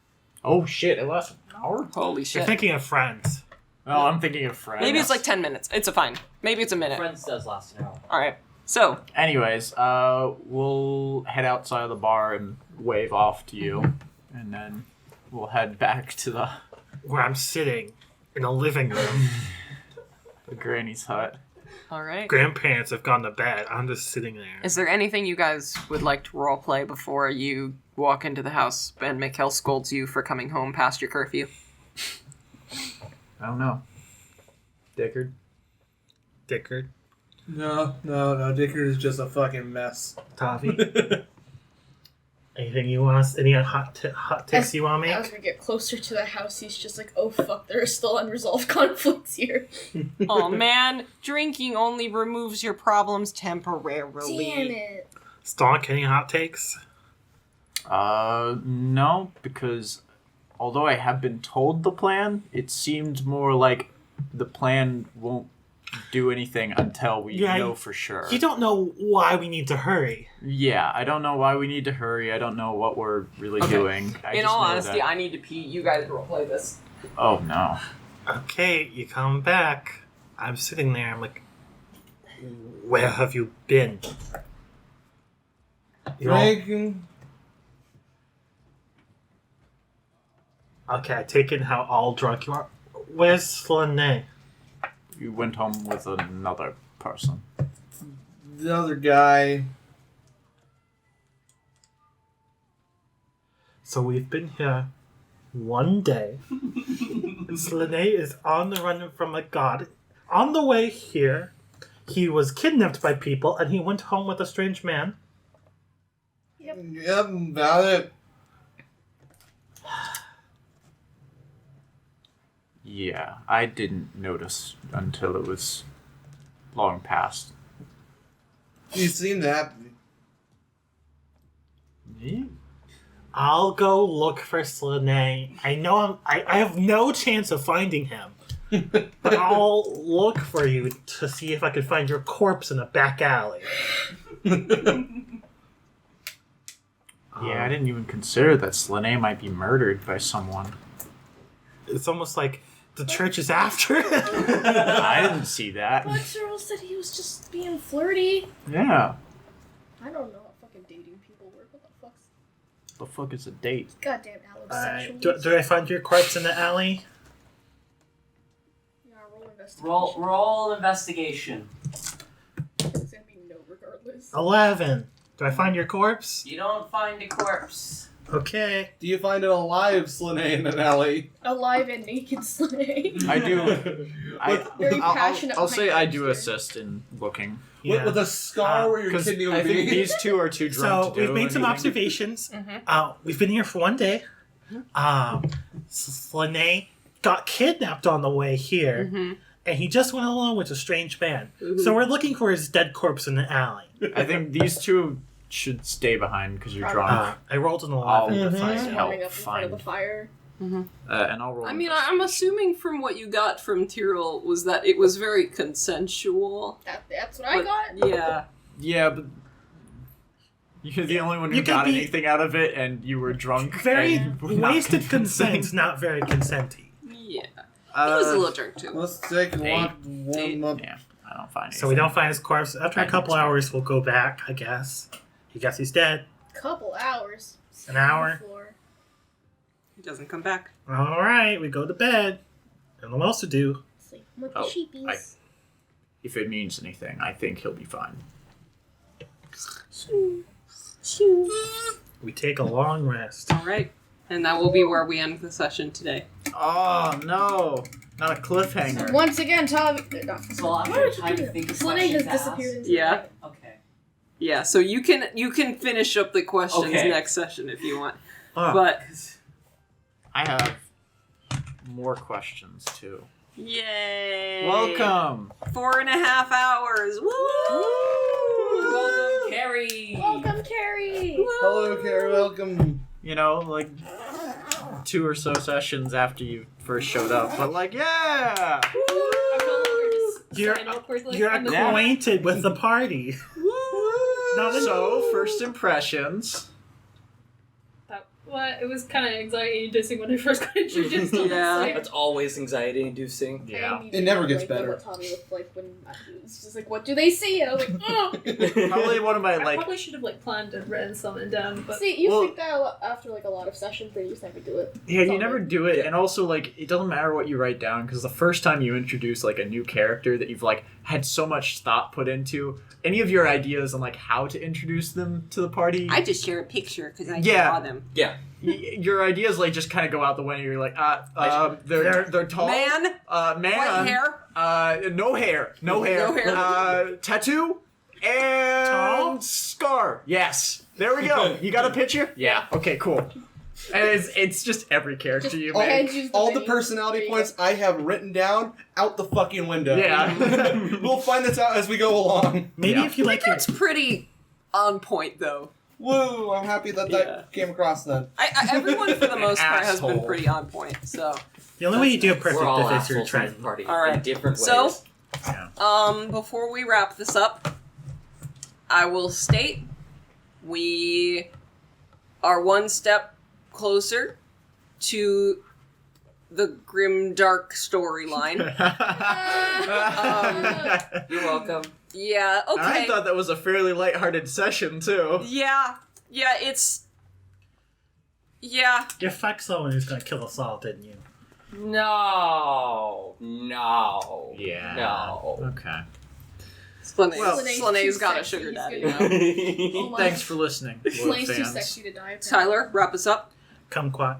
Oh shit, it lasts an hour? Holy You're shit. thinking of friends. Oh, I'm thinking of friends. Maybe it's like 10 minutes. It's fine. Maybe it's a minute. Friends does last an hour. Alright. So, Anyways, we'll head outside of the bar and wave off to you. And then we'll head back to the Where I'm sitting in a living room. granny's hut. alright. Grandparents have gone to bed. I'm just sitting there. Is there anything you guys would like to roleplay before you walk into the house and Mikkel scolds you for coming home past your curfew? I don't know. Dickard? Dickard. No. Dickard is just a fucking mess. Tavi. Anything you want? Any hot takes you want me? As we get closer to the house, he's just like, oh fuck, there are still unresolved conflicts here. Oh man, drinking only removes your problems temporarily. Damn it. Stonk, any hot takes? No, because although I have been told the plan, it seemed more like the plan won't do anything until we know for sure. You don't know why we need to hurry. Yeah, I don't know why we need to hurry. I don't know what we're really doing. In all honesty, I need to pee. You guys roleplay this. Oh, no. Okay, you come back. I'm sitting there. I'm like, where have you been? You know- Drinking. Okay, I take in how all drunk you are. Where's Slane? You went home with another person. The other guy. So we've been here one day. Slane is on the run from a god. On the way here, he was kidnapped by people and he went home with a strange man. Yep, about it. Yeah, I didn't notice until it was long past. You seemed happy. Yeah. I'll go look for Slane. I know I have no chance of finding him. But I'll look for you to see if I can find your corpse in a back alley. Yeah, I didn't even consider that Slane might be murdered by someone. It's almost like the church is after him. I didn't see that. But Tiril said he was just being flirty. Yeah. I don't know how fucking dating people work. What the fuck's... The fuck is a date? Goddamn allosexuals. Do I find your corpse in the alley? Yeah, roll investigation. Roll investigation. It's gonna be no regardless. 11. Do I find your corpse? You don't find a corpse. Okay. Do you find an alive Slane in an alley? Alive and naked Slane. I do. Very passionate I'll say behind I do here. assist in looking. Yeah. With a scar where you're 'Cause kidney I would think be. these two are too drunk So to do we've made some anything. observations. We've been here for one day. Slane got kidnapped on the way here, and he just went along with a strange man. So we're looking for his dead corpse in the alley. I think these two should stay behind because you're drunk. I rolled an 11 to find Just him. warming up in front of the find. fire. And I'll roll. I mean, I'm assuming from what you got from Tiril was that it was very consensual. That's what I But, got. yeah. Yeah, but you're the only one who You could got be- anything out of it, and you were drunk. Very and not wasted convincing. consent, not very consenty. Yeah. He was a little drunk too. Let's take a walk, Eight. warm up. Yeah, I don't find anything. So we don't find his corpse. After a couple hours, we'll go back, I guess. He guess he's dead. Couple hours. An hour. Floor. He doesn't come back. All right, we go to bed. Don't know what else to do. Sleep with Oh, the sheepies. If it means anything, I think he'll be fine. We take a long rest. All right, and that will be where we end the session today. Oh no, not a cliffhanger. Once again, Tommy. So I'm gonna try to think of Slane has questions to disappeared ask. into Yeah. the night. Okay. Yeah, so you can finish up the questions Okay. next session if you want. Oh, But I have more questions too. yay! Welcome. 4.5 hours. Woo! Welcome, Carrie. Welcome, Carrie. Hello, Carrie. Welcome. You know, like 2 or so sessions after you first showed up, but like, yeah. I'm no longer just You're- standing awkwardly You're on the acquainted with the party. So, first impressions. Well, it was kind of anxiety-inducing when I first got introduced. Honestly. Yeah. That's always anxiety-inducing. Yeah. It never gets better. What Tommy looked like when it's just like, what do they see? And I was like, oh. Probably one of my I like. probably should have planned and written something down, but See, you Well- think that after a lot of sessions, then you just never do it. Yeah, you Something. never do it, Yeah. and also like it doesn't matter what you write down because the first time you introduce like a new character that you've like had so much thought put into, any of your ideas on like how to introduce them to the party, I just share a picture because I Yeah. draw them. Yeah. your ideas like just kind of go out the window. You're like, they're tall, Man, man, white hair. no hair, no hair, No hair. tattoo, and Tall? scar. Yes, there we go. You got a picture? Yeah. Okay, cool. And it's just every character Just you all- make. use All the menu. personality points I have written down out the fucking window. Yeah. We'll find this out as we go along. Maybe Yeah. if you like your That's pretty on point, though. Woo! I'm happy that Yeah. came across then. Everyone for the most part has been Asshole. pretty on point. So, the only way you do it perfect We're all is if you're assholes in trying. this party. All right. In different ways. So- Yeah. before we wrap this up, I will state we are one step closer to the grim dark storyline. You're welcome. Yeah. Okay. I thought that was a fairly lighthearted session too. Yeah. Yeah. It's. Yeah. You fucked someone who's gonna kill us all, didn't you? No. Yeah. No. Okay. Slane. Well, Slane's got a too sugar sexy, daddy he's now. Oh my- Thanks for listening, loyal Slane's too fans. sexy to die. apparently. Tyler, wrap us up. Kumquat.